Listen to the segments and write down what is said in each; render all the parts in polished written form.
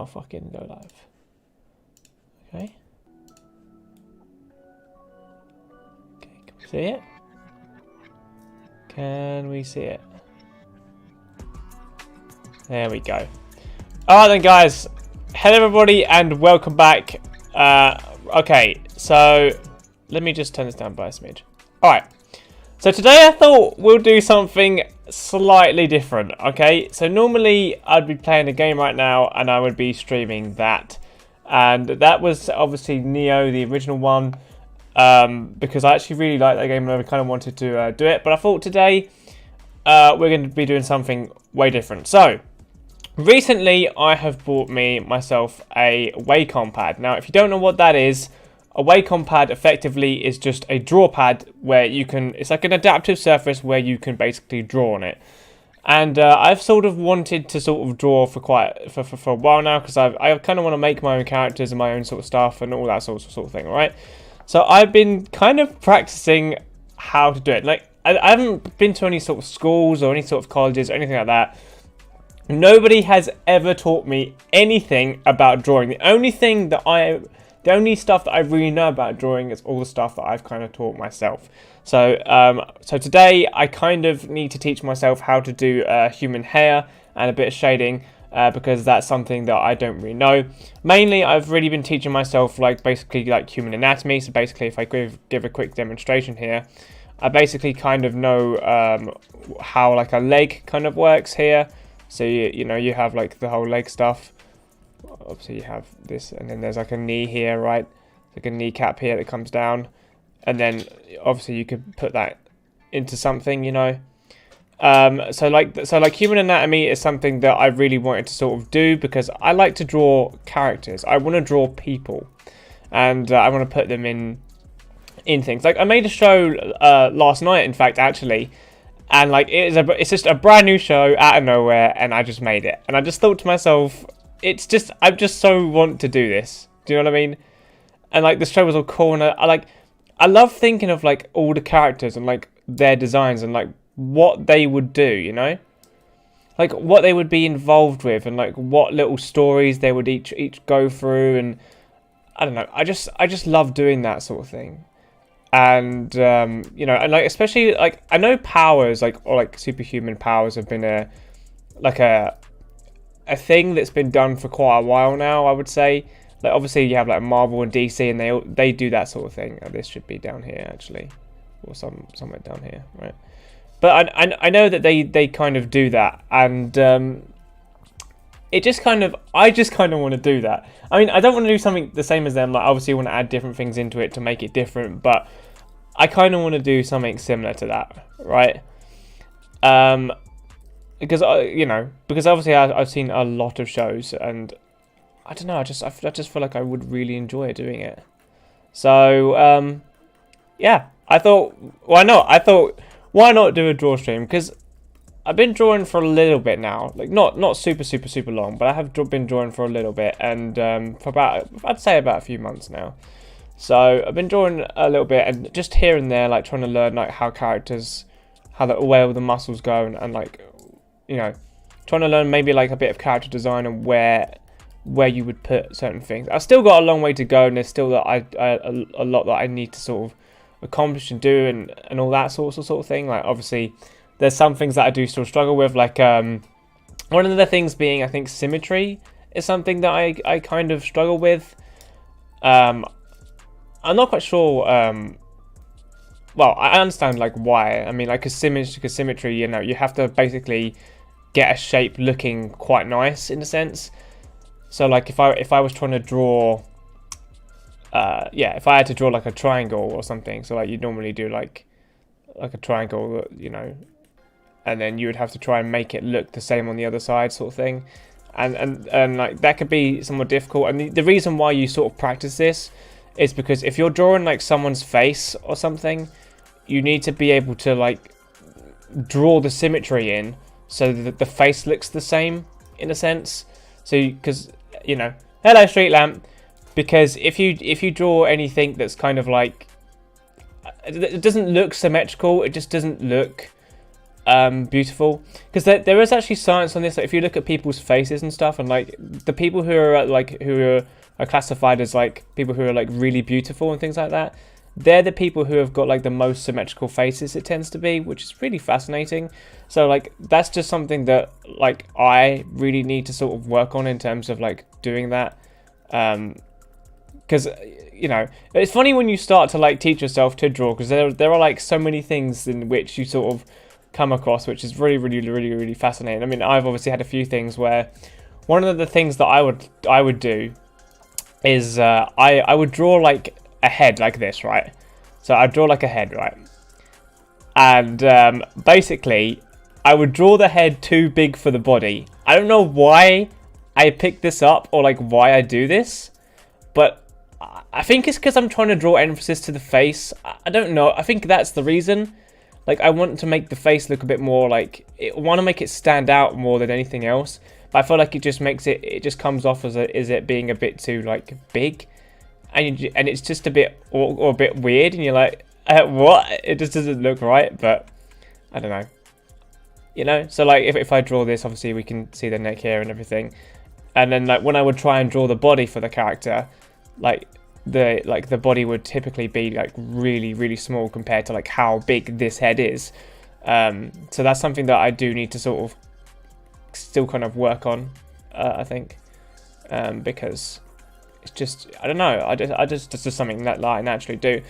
I'll fucking go live. Okay. Okay, can we see it? Can we see it? There we go. Alright then, guys. Hello everybody and welcome back. Okay, so let me just turn this down by a smidge. Alright. So today I thought we'll do something slightly different, okay? So normally I'd be playing a game right now and I would be streaming that. And that was obviously Neo, the original one, because I actually really like that game and I kind of wanted to do it. But I thought today we're going to be doing something way different. So recently I have bought myself a Wacom pad. Now if you don't know what that is, a Wacom pad effectively is just a draw pad where you can, it's like an adaptive surface where you can basically draw on it. And I've sort of wanted to sort of draw for a while now, because I kind of want to make my own characters and my own sort of stuff and all that sort of thing, right? So I've been kind of practicing how to do it. Like I haven't been to any sort of schools or any sort of colleges or anything like that. Nobody has ever taught me anything about drawing. The only stuff that I really know about drawing is all the stuff that I've kind of taught myself. So, so today I kind of need to teach myself how to do human hair and a bit of shading, because that's something that I don't really know. Mainly, I've really been teaching myself basically human anatomy. So basically, if I give a quick demonstration here, I basically kind of know how a leg kind of works here. So you know you have the whole leg stuff. Obviously you have this, and then there's a knee here, right? Like a kneecap here that comes down, and then obviously you could put that into something, you know. So human anatomy is something that I really wanted to sort of do, because I like to draw characters. I want to draw people, and I want to put them in things. Like I made a show last night, in fact, actually. And it's just a brand new show out of nowhere, and I just made it. And I just thought to myself, I just so want to do this. Do you know what I mean? And the show was all cool, and I love thinking of all the characters and their designs and what they would do, you know? What they would be involved with, and what little stories they would each go through, and I don't know. I just love doing that sort of thing. And you know, and especially I know powers or superhuman powers have been a thing that's been done for quite a while now, I would say. Obviously you have Marvel and DC, and they do that sort of thing. This should be down here actually, or somewhere down here, right? But I know that they kind of do that, and I just kind of want to do that. I mean, I don't want to do something the same as them. Obviously you want to add different things into it to make it different, but I kind of want to do something similar to that, right? Because you know, because obviously I've seen a lot of shows, and I don't know, I just feel like I would really enjoy doing it. So yeah, I thought, why not do a draw stream? Because I've been drawing for a little bit now, not super long, but I have been drawing for a little bit, and for I'd say about a few months now. So I've been drawing a little bit, and just here and there, trying to learn how characters, where the muscles go, and you know, trying to learn maybe a bit of character design and where you would put certain things. I've still got a long way to go, and there's still a lot that I need to sort of accomplish and do, and all that sort of thing. Obviously, there's some things that I do still struggle with. One of the things being, I think, symmetry is something that I kind of struggle with. I'm not quite sure. Well, I understand why. I mean, because symmetry, you know, you have to basically get a shape looking quite nice in a sense. So if I was trying to draw, if I had to draw a triangle or something, so you'd normally do a triangle, you know, and then you would have to try and make it look the same on the other side, sort of thing, and that could be somewhat difficult. And the reason why you sort of practice this is because if you're drawing someone's face or something, you need to be able to draw the symmetry in so that the face looks the same in a sense. So because you know, hello street lamp, because if you draw anything that's kind of it doesn't look symmetrical, it just doesn't look beautiful, because there is actually science on this. Like, if you look at people's faces and stuff, and like the people who are are classified as like people who are like really beautiful and things like that, they're the people who have got like the most symmetrical faces, it tends to be, which is really fascinating. So like that's just something that like I really need to sort of work on in terms of like doing that, because you know, it's funny when you start to like teach yourself to draw, because there are like so many things in which you sort of come across, which is really fascinating. I mean, I've obviously had a few things where one of the things that I would do is I would draw like a head like this, right? So I'd draw like a head, right? And basically I would draw the head too big for the body. I don't know why I picked this up or like why I do this, but I think it's because I'm trying to draw emphasis to the face. I don't know. I think that's the reason. Like, I want to make the face look a bit more like, I want to make it stand out more than anything else. But I feel like it just makes it just comes off as it being a bit too like big, and it's just a bit or a bit weird, and you're like, what? It just doesn't look right. But I don't know. You know, so like if I draw this, obviously we can see the neck here and everything, and then like when I would try and draw the body for the character, like the body would typically be like really small compared to like how big this head is. So that's something that I do need to sort of still kind of work on, I think, because it's just, I don't know, it's just something that I naturally do.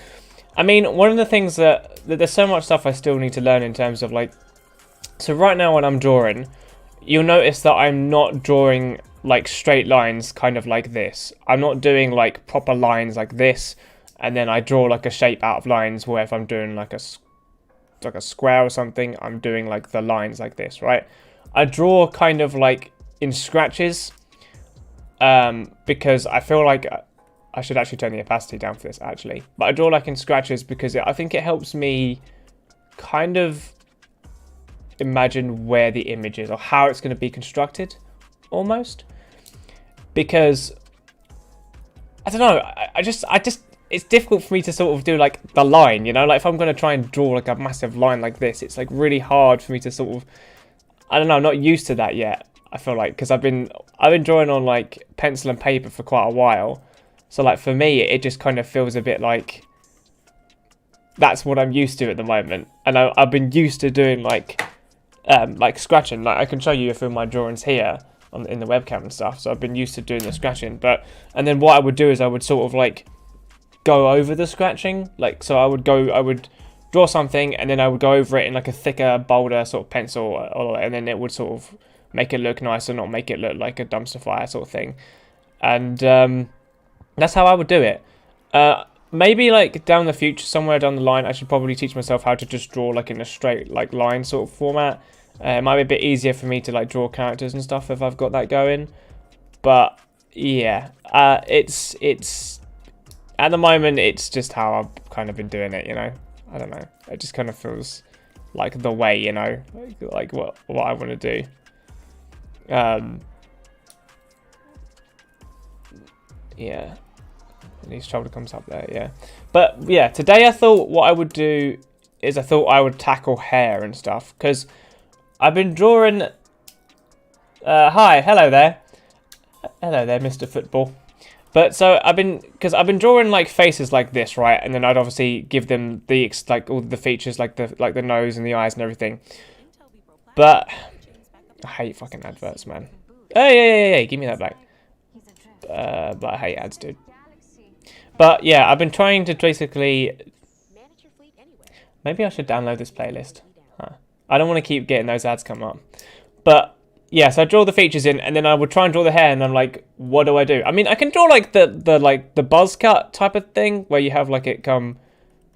I mean, one of the things that there's so much stuff I still need to learn in terms of like, so right now when I'm drawing, you'll notice that I'm not drawing like straight lines kind of like this. I'm not doing like proper lines like this, and then I draw like a shape out of lines, where if I'm doing like a square or something, I'm doing like the lines like this, right? I draw kind of like in scratches, because I feel like I should actually turn the opacity down for this actually, but I draw like in scratches because I think it helps me kind of imagine where the image is or how it's going to be constructed almost. Because I don't know, I just it's difficult for me to sort of do like the line, you know, like if I'm going to try and draw like a massive line like this, it's like really hard for me to sort of, I don't know, I'm not used to that yet, I feel like, because I've been drawing on like pencil and paper for quite a while, so like for me it just kind of feels a bit like that's what I'm used to at the moment, and I've been used to doing like scratching. Like I can show you a few of my drawings here in the webcam and stuff, so I've been used to doing the scratching. And then what I would do is I would sort of like go over the scratching, like, so I would draw something and then I would go over it in like a thicker, bolder sort of pencil, and then it would sort of make it look nice and not make it look like a dumpster fire sort of thing. And that's how I would do it. Maybe like down the future, somewhere down the line, I should probably teach myself how to just draw like in a straight like line sort of format. It might be a bit easier for me to like draw characters and stuff if I've got that going. But yeah, it's at the moment it's just how I've kind of been doing it, you know. I don't know. It just kind of feels like the way, you know, like what I want to do. Yeah. And his shoulder comes up there, yeah. But yeah, today I thought what I would do is I thought I would tackle hair and stuff, because I've been drawing... hello there. Hello there, Mr. Football. But so I've been drawing like faces like this, right? And then I'd obviously give them the like all the features, like the nose and the eyes and everything. But I hate fucking adverts, man. Hey, give me that back. But I hate ads, dude. But yeah, I've been trying to basically... Maybe I should download this playlist. Huh. I don't want to keep getting those ads come up. But yeah, so I draw the features in, and then I would try and draw the hair, and I'm like, what do I do? I mean, I can draw like the buzz cut type of thing, where you have like it come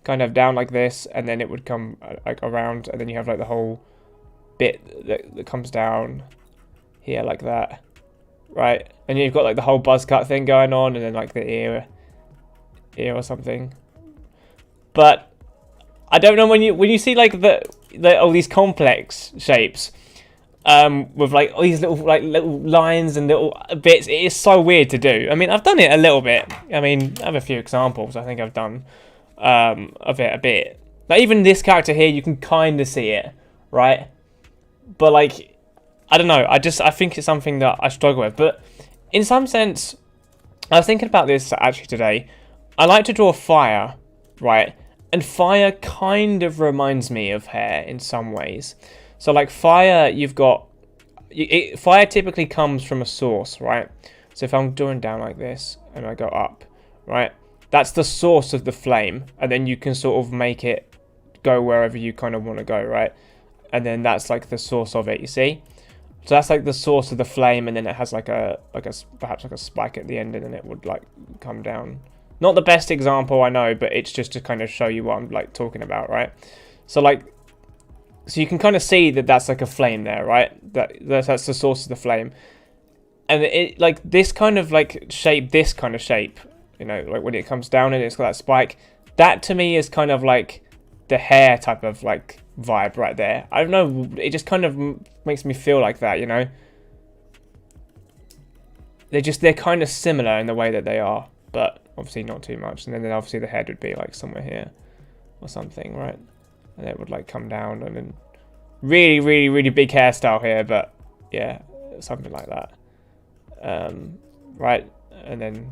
kind of down like this, and then it would come like around, and then you have like the whole bit that comes down here like that, right? And you've got like the whole buzz cut thing going on, and then like the ear or something. But I don't know, when you see like all these complex shapes with like all these little lines and little bits, it is so weird to do. I mean, I've done it a little bit. I mean, I have a few examples. I think I've done of it a bit. Like even this character here, you can kind of see it, right? but like, I don't know. I think it's something that I struggle with. But in some sense, I was thinking about this actually today. I like to draw fire, right? And fire kind of reminds me of hair in some ways. So like fire, you've got... fire typically comes from a source, right? So if I'm drawing down like this and I go up, right? That's the source of the flame. And then you can sort of make it go wherever you kind of want to go, right? And then that's like the source of it, you see? So that's like the source of the flame, and then it has like a perhaps like a spike at the end, and then it would like come down. Not the best example, I know, but it's just to kind of show you what I'm like talking about, right? So like, so you can kind of see that that's like a flame there, right? That's the source of the flame, and it like this kind of like shape, this kind of shape, you know, like when it comes down and it's got that spike. That to me is kind of like the hair type of like vibe right there. I don't know, it just kind of makes me feel like that, you know? They're kind of similar in the way that they are, but obviously not too much. And then obviously the head would be like somewhere here or something, right? And it would like come down, and then really, really, really big hairstyle here, but yeah, something like that. Right? And then,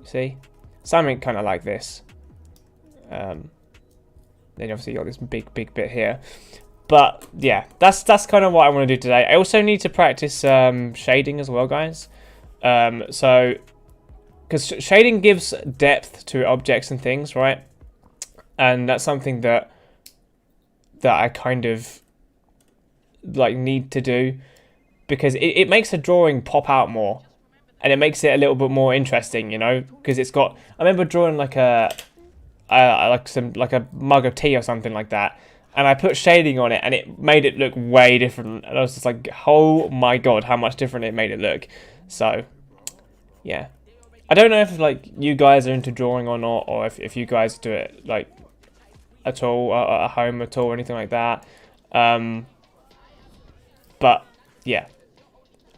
see? Something kind of like this. Then obviously you got this big bit here, but yeah, that's kind of what I want to do today. I also need to practice shading as well, guys. So because shading gives depth to objects and things, right? And that's something that I kind of like need to do, because it makes a drawing pop out more, and it makes it a little bit more interesting, you know, because it's got... I remember drawing like a mug of tea or something like that, and I put shading on it, and it made it look way different, and I was just like, oh my god, how much different it made it look. So yeah, I don't know if like you guys are into drawing or not, or if you guys do it like at all at home at all or anything like that, but yeah,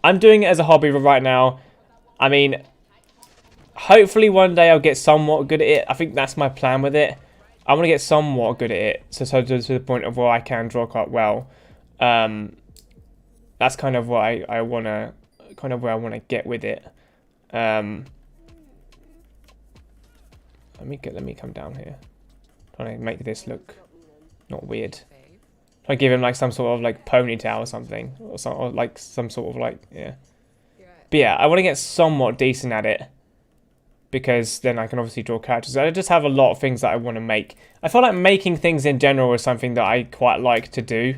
I'm doing it as a hobby right now. I mean, hopefully one day I'll get somewhat good at it. I think that's my plan with it. I want to get somewhat good at it, so to the point of where I can draw quite well. That's kind of what I want to, kind of where I want to get with it. Let me come down here. Trying to make this look not weird. Try to give him like some sort of like ponytail or something, or like some sort of like, yeah. But yeah, I want to get somewhat decent at it, because then I can obviously draw characters. I just have a lot of things that I want to make. I feel like making things in general is something that I quite like to do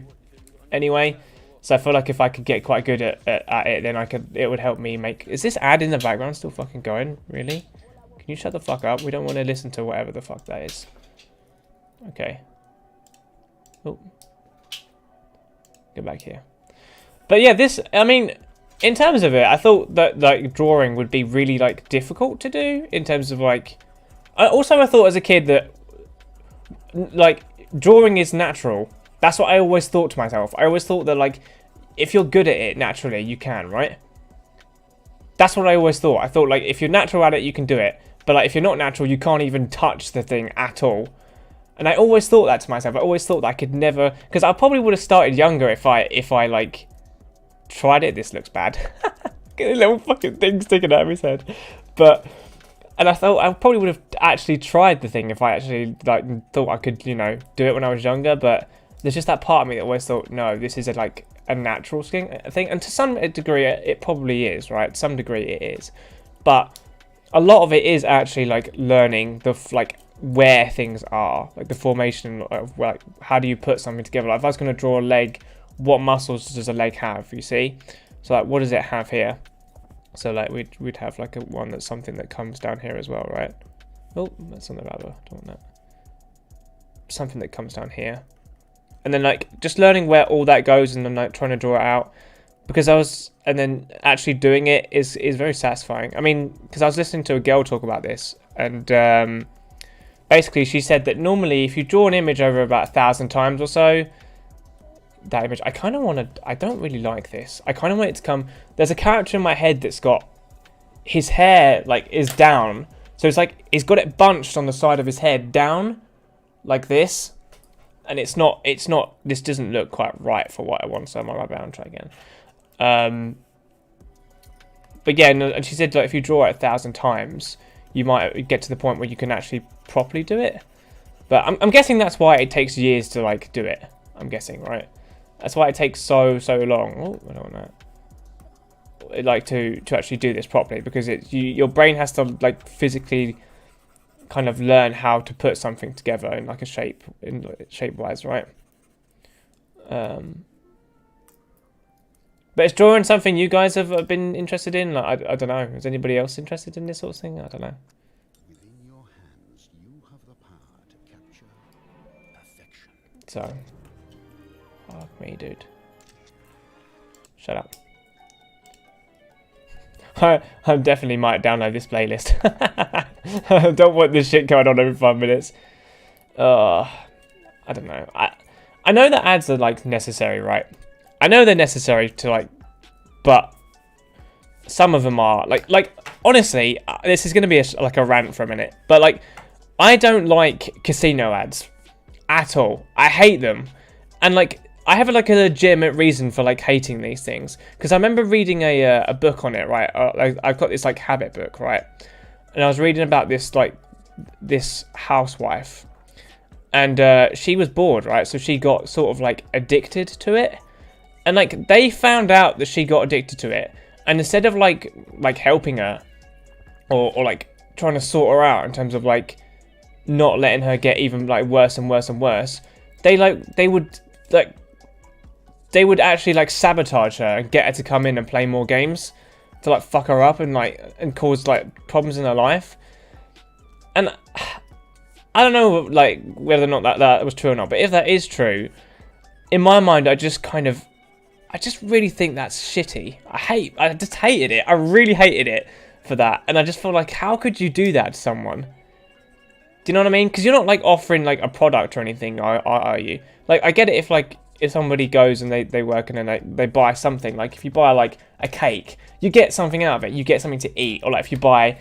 anyway. So I feel like if I could get quite good at it, then it would help me make... Is this ad in the background still fucking going? Really? Can you shut the fuck up? We don't want to listen to whatever the fuck that is. Okay. Oh. Go back here. But yeah, this... I mean... In terms of it, I thought that like drawing would be really like difficult to do in terms of like... I thought as a kid that like drawing is natural. That's what I always thought to myself. I always thought that like if you're good at it naturally, you can, right? That's what I always thought. I thought like if you're natural at it, you can do it. But like if you're not natural, you can't even touch the thing at all. And I always thought that to myself. I always thought that I could never... Because I probably would have started younger if I like... tried it. This looks bad. Get a little fucking thing sticking out of his head. But, and I thought I probably would have actually tried the thing if I actually like thought I could, you know, do it when I was younger. But there's just that part of me that always thought, no, this is like a natural thing. And to some degree, it probably is, right? To some degree, it is. But a lot of it is actually like learning the like where things are, like the formation of like how do you put something together. Like if I was going to draw a leg, what muscles does a leg have, you see? So like what does it have here? So like we'd have like a one that's something that comes down here as well, right? Oh, that's on the rubber, don't want that. Something that comes down here. And then like just learning where all that goes and then like trying to draw it out. Because and then actually doing it is very satisfying. I mean, because I was listening to a girl talk about this, and basically she said that normally if you draw an image over about 1,000 times or so, that image, I kind of want to, I don't really like this. I kind of want it to come, there's a character in my head that's got, his hair like is down. So it's like, he's got it bunched on the side of his head down, like this. and it's not. This doesn't look quite right for what I want. So I might rub it out and try again. But yeah, and she said like if you draw it 1,000 times, you might get to the point where you can actually properly do it. But I'm guessing that's why it takes years to like do it. I'm guessing, right? That's why it takes so long. Oh, I don't want that. Like to actually do this properly, because your brain has to like physically kind of learn how to put something together in like a shape, shape wise, right? But is drawing something you guys have been interested in? Like, I don't know. Is anybody else interested in this sort of thing? I don't know. Within your hands, you have the power to capture perfection. So, fuck me, dude. Shut up. I definitely might download this playlist. I don't want this shit going on every 5 minutes. I don't know. I know that ads are like necessary, right? I know they're necessary to like, but some of them are like honestly, this is gonna be like a rant for a minute, but like I don't like casino ads at all. I hate them, and like I have like a legitimate reason for like hating these things, because I remember reading a book on it, right? Like I've got this like habit book, right? And I was reading about this housewife, and she was bored, right? So she got sort of like addicted to it. And like they found out that she got addicted to it, and instead of like helping her or like trying to sort her out in terms of like not letting her get even like worse and worse and worse, they would actually like sabotage her and get her to come in and play more games to like fuck her up and cause like problems in her life. And I don't know like whether or not that was true or not, but if that is true, in my mind I just really think that's shitty. I just hated it. I really hated it for that. And I just feel like, how could you do that to someone? Do you know what I mean? Because you're not like offering like a product or anything, are you? Like, I get it if somebody goes and they work and then they buy something. Like if you buy like a cake, you get something out of it. You get something to eat. Or like if you buy,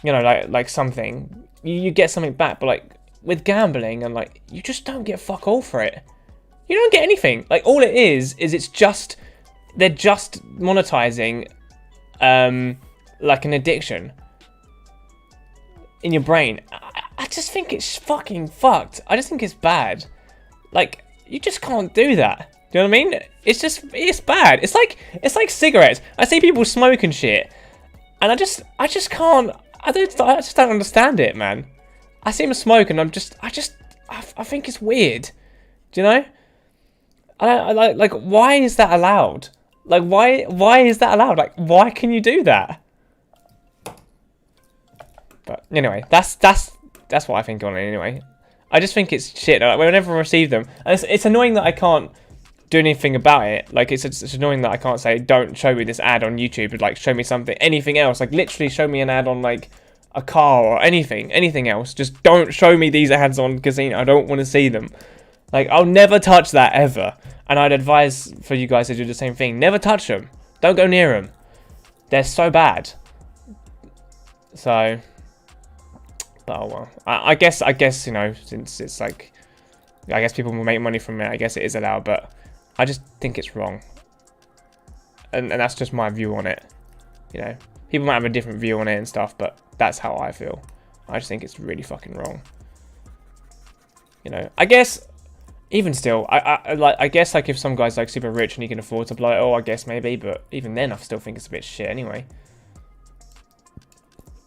you know, like something, you get something back. But like with gambling and like, you just don't get fuck all for it. You don't get anything. Like all it is they're just monetizing like an addiction in your brain. I just think it's fucking fucked. I just think it's bad. Like you just can't do that. Do you know what I mean? It's bad. It's like cigarettes. I see people smoke and shit, and I just can't. I just don't understand it, man. I see them smoke and I think it's weird. Do you know? I like why is that allowed? Like why is that allowed? Like why can you do that? But anyway, that's what I think on it anyway. I just think it's shit. Like, whenever I receive them, and it's annoying that I can't do anything about it. Like it's annoying that I can't say don't show me this ad on YouTube. Like show me anything else. Like literally show me an ad on like a car or anything else. Just don't show me these ads on casino. I don't want to see them. Like, I'll never touch that ever. And I'd advise for you guys to do the same thing. Never touch them. Don't go near them. They're so bad. So, but oh well. I guess, you know, since it's like, I guess people will make money from it. I guess it is allowed, but I just think it's wrong. And that's just my view on it. You know, people might have a different view on it and stuff, but that's how I feel. I just think it's really fucking wrong. You know, I guess... Even still, I guess like if some guy's like super rich and he can afford to blow it all, I guess maybe, but even then I still think it's a bit shit anyway.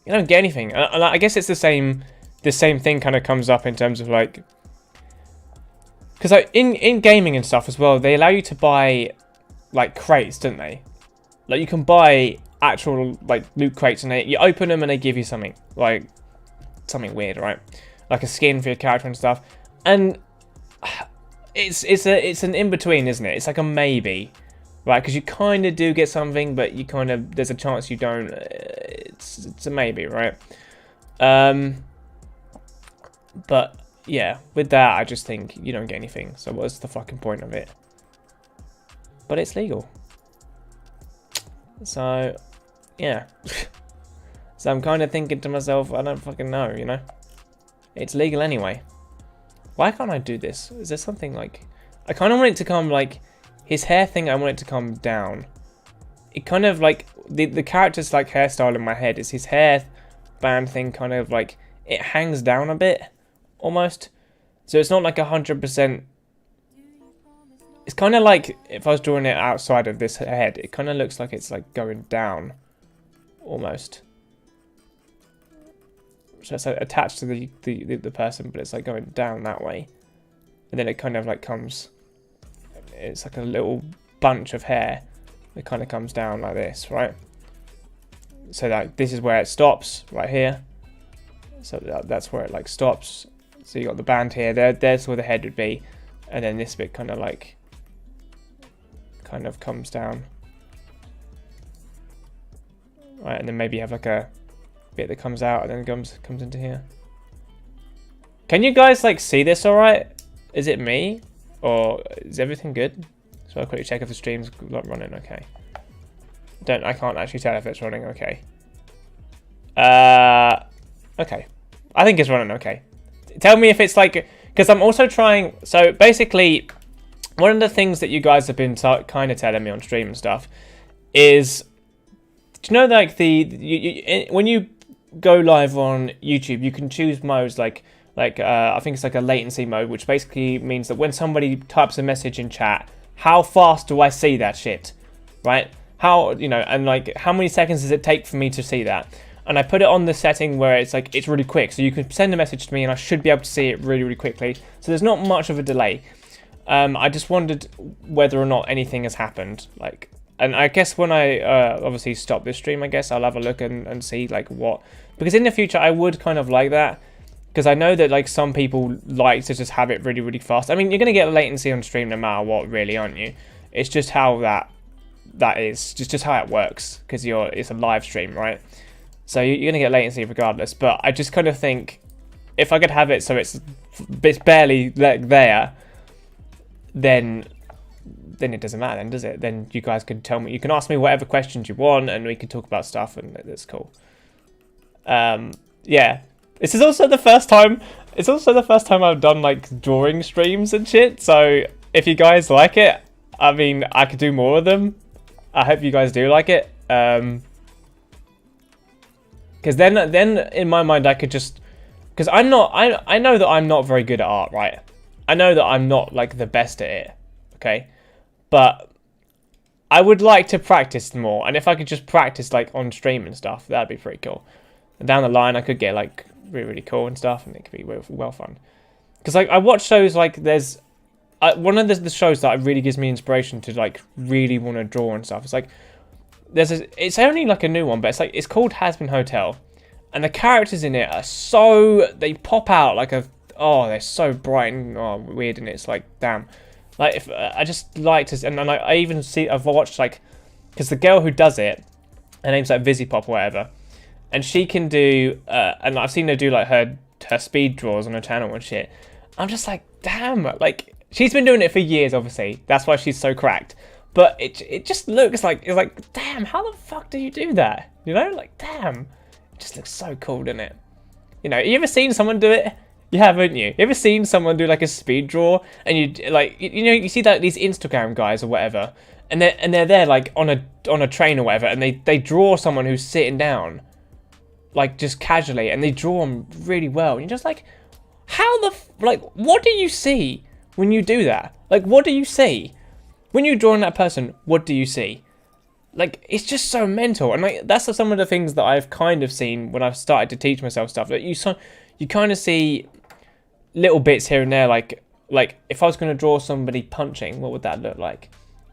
You don't get anything. And I guess it's the same thing kind of comes up in terms of like, because like in gaming and stuff as well, they allow you to buy like crates, don't they? Like you can buy actual like loot crates, and you open them and they give you something like something weird, right? Like a skin for your character and stuff, and it's an in-between, isn't it? It's like a maybe, right? Because you kind of do get something, but you kind of, there's a chance you don't. It's a maybe, right? But yeah, with that, I just think you don't get anything. So what's the fucking point of it? But it's legal. So yeah. So I'm kind of thinking to myself, I don't fucking know, you know? It's legal anyway. Why can't I do this? Is there something like... I kind of want it to come like... His hair thing, I want it to come down. It kind of like... The character's like hairstyle in my head is his hair band thing kind of like... It hangs down a bit. Almost. So it's not like 100%... It's kind of like if I was drawing it outside of this head. It kind of looks like it's like going down. Almost. So it's like attached to the person, but it's like going down that way. And then it kind of like comes... It's like a little bunch of hair that kind of comes down like this, right? So that this is where it stops, right here. So that's where it like stops. So you got the band here, there's where the head would be. And then this bit kind of like... kind of comes down. Right, and then maybe you have like a bit that comes out and then comes into here. Can you guys like see this alright? Is it me? Or is everything good? So I'll quickly check if the stream's running okay. I can't actually tell if it's running okay. Okay. I think it's running okay. Tell me if it's like... Because I'm also trying... So basically, one of the things that you guys have been kind of telling me on stream and stuff is... Do you know like when you go live on YouTube, you can choose modes like I think it's like a latency mode, which basically means that when somebody types a message in chat, how fast do I see that shit, right? How, you know, and like how many seconds does it take for me to see that? And I put it on the setting where it's like it's really quick, so you can send a message to me and I should be able to see it really, really quickly. So there's not much of a delay. I just wondered whether or not anything has happened, like. And I guess when I obviously stop this stream, I guess I'll have a look and see like what... Because in the future, I would kind of like that. Because I know that like some people like to just have it really, really fast. I mean, you're going to get latency on stream no matter what, really, aren't you? It's just how that is. Just how it works. Because it's a live stream, right? So you're going to get latency regardless. But I just kind of think if I could have it so it's barely there, then it doesn't matter then, does it? Then you guys can tell me, you can ask me whatever questions you want and we can talk about stuff and that's cool. Yeah. This is also the first time, I've done like drawing streams and shit, so if you guys like it, I mean, I could do more of them. I hope you guys do like it. Because then in my mind I could just, because I know that I'm not very good at art, right? I know that I'm not like the best at it, okay? But I would like to practice more, and if I could just practice like on stream and stuff, that'd be pretty cool. And down the line, I could get like really, really cool and stuff, and it could be well fun. Because like I watch shows like there's one of the shows that really gives me inspiration to like really want to draw and stuff. It's like it's only like a new one, but it's called Has Been Hotel, and the characters in it are they pop out like they're so bright and weird, and it's like damn. Like, if I just like to, and I even I've watched like, because the girl who does it, her name's like Vizzy Pop or whatever, and she can do, and I've seen her do like her speed draws on her channel and shit. I'm just like, damn, like she's been doing it for years, obviously. That's why she's so cracked. But it just looks like it's like, damn, how the fuck do you do that? You know, like damn, it just looks so cool, doesn't it? You know, you ever seen someone do it? You haven't you? You ever seen someone do like a speed draw and you like you see that these Instagram guys or whatever, and they're there like on a train or whatever, and they draw someone who's sitting down, like just casually, and they draw them really well, and you're just like, how what do you see when you do that? Like, what do you see when you're drawing that person? What do you see? Like, it's just so mental, and like that's some of the things that I've kind of seen when I've started to teach myself stuff. That you kind of see little bits here and there, like if I was going to draw somebody punching, what would that look like?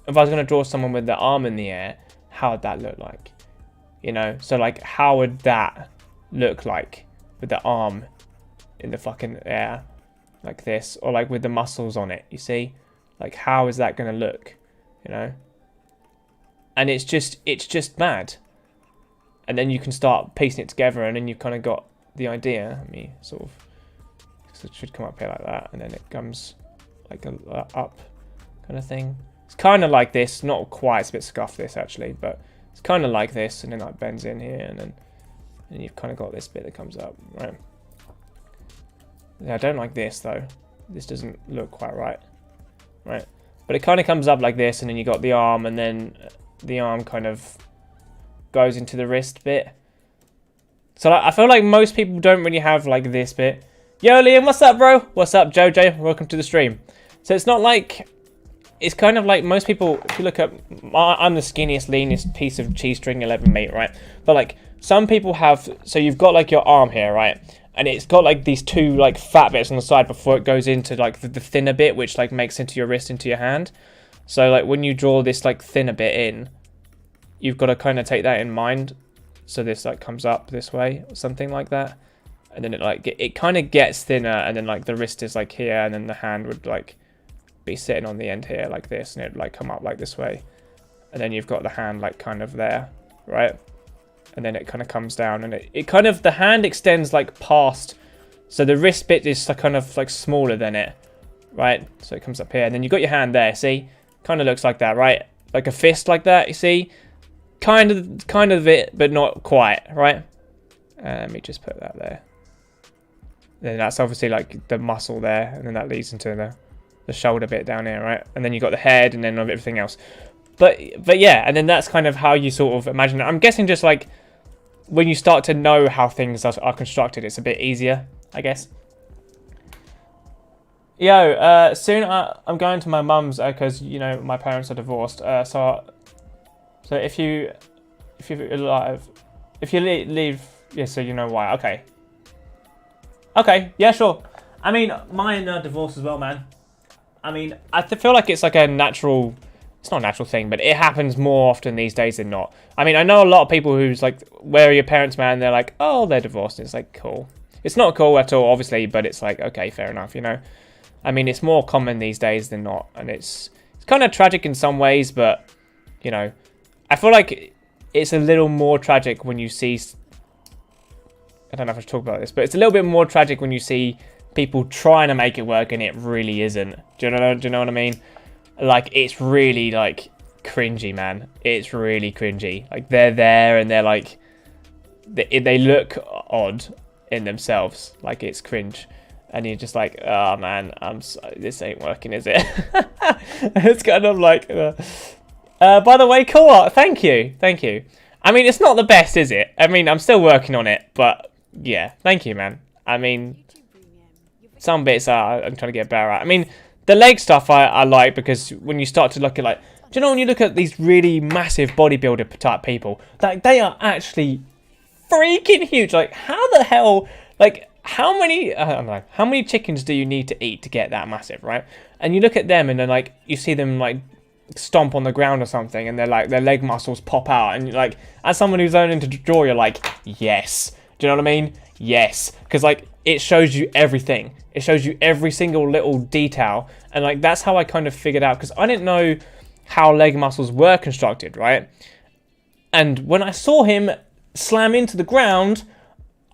If I was going to draw someone with their arm in the air, how would that look like? You know, so like how would that look like with the arm in the fucking air like this, or like with the muscles on it, you see? Like how is that going to look, you know? And it's just mad. And then you can start piecing it together, and then you've kind of got the idea. Let me sort of, so it should come up here like that, and then it comes like a up kind of thing. It's kind of like this, not quite, it's a bit scuffed this actually, but it's kind of like this, and then it bends in here, and then you've kind of got this bit that comes up, right? Yeah, I don't like this though. This doesn't look quite right. Right. But it kind of comes up like this, and then you got the arm, and then the arm kind of goes into the wrist bit. So like, I feel like most people don't really have like this bit. Yo, Liam, what's up, bro? What's up, Jojo? Welcome to the stream. So it's not like, it's kind of like most people, if you look at, I'm the skinniest, leanest piece of cheese string 11 mate, right? But like, some people have, so you've got like your arm here, right? And it's got like these two like fat bits on the side before it goes into like the thinner bit, which like makes into your wrist, into your hand. So like when you draw this like thinner bit in, you've got to kind of take that in mind. So this like comes up this way or something like that. And then it kind of gets thinner, and then like the wrist is like here, and then the hand would like be sitting on the end here like this, and it would like come up like this way. And then you've got the hand like kind of there, right? And then it kind of comes down, and it kind of, the hand extends like past, so the wrist bit is kind of like smaller than it, right? So it comes up here, and then you've got your hand there, see? Kind of looks like that, right? Like a fist like that, you see? Kind of it, but not quite, right? Let me just put that there. Then that's obviously like the muscle there, and then that leads into the shoulder bit down here, right? And then you got the head, and then everything else. But yeah, and then that's kind of how you sort of imagine it. I'm guessing just like when you start to know how things are constructed, it's a bit easier, I guess. Yo, soon I'm going to my mum's because you know my parents are divorced. So if you leave, yeah, so you know why. Okay. Okay, yeah, sure. I mean, mine are divorced as well, man. I mean, I feel like it's like a natural, it's not a natural thing, but it happens more often these days than not. I mean, I know a lot of people who's like, where are your parents, man? They're like, oh, they're divorced. And it's like, cool. It's not cool at all, obviously, but it's like, okay, fair enough, you know? I mean, it's more common these days than not. And it's kind of tragic in some ways, but, you know, I feel like it's a little more tragic when you see, I don't know if I should talk about this, but it's a little bit more tragic when you see people trying to make it work and it really isn't. Do you know what I mean? Like, it's really, like, cringy, man. It's really cringy. Like, they're there and they're, like, they look odd in themselves. Like, it's cringe. And you're just like, oh, man, this ain't working, is it? It's kind of like, by the way, cool art. Thank you. Thank you. I mean, it's not the best, is it? I mean, I'm still working on it, but yeah, thank you, man. I mean, some bits I'm trying to get better at. I mean, the leg stuff I like, because when you start to look at, like, do you know when you look at these really massive bodybuilder type people, like, they are actually freaking huge. Like, how the hell, like, how many, I don't know, how many chickens do you need to eat to get that massive, right? And you look at them and then, like, you see them, like, stomp on the ground or something, and they're like, their leg muscles pop out, and like, as someone who's learning to draw, you're like, yes. Do you know what I mean? Yes. Because like, it shows you everything. It shows you every single little detail, and like, that's how I kind of figured out, because I didn't know how leg muscles were constructed, right? And when I saw him slam into the ground,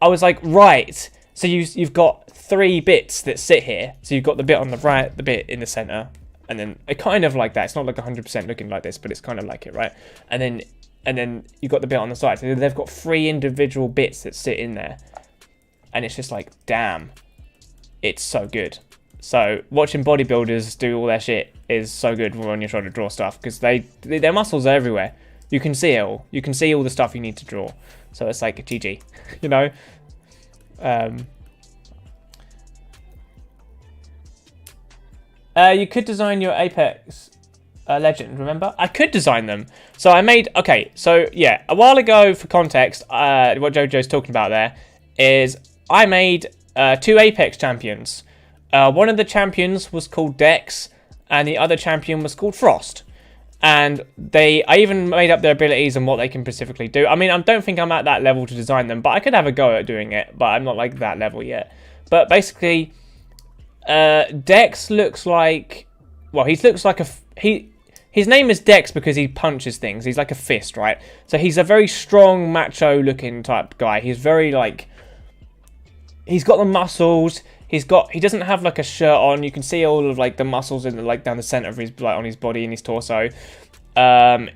I was like, right, so you've got 3 bits that sit here. So you've got the bit on the right, the bit in the center, and then it kind of like that. It's not like 100% looking like this, but it's kind of like it, right? And then you've got the bit on the side. So they've got 3 individual bits that sit in there. And it's just like, damn, it's so good. So watching bodybuilders do all their shit is so good when you're trying to draw stuff, because their muscles are everywhere. You can see it all. You can see all the stuff you need to draw. So it's like a GG, you know? You could design your Apex Legend, remember? I could design them. So I made, okay, so yeah, a while ago, for context, what Jojo's talking about there is I made 2 Apex champions. One of the champions was called Dex, and the other champion was called Frost. And I even made up their abilities and what they can specifically do. I mean, I don't think I'm at that level to design them, but I could have a go at doing it, but I'm not like that level yet. But basically, Dex looks like, well, he looks like his name is Dex because he punches things. He's like a fist, right? So he's a very strong, macho looking type guy. He's very like, he's got the muscles. He doesn't have like a shirt on. You can see all of like the muscles in like down the center of his, like on his body and his torso.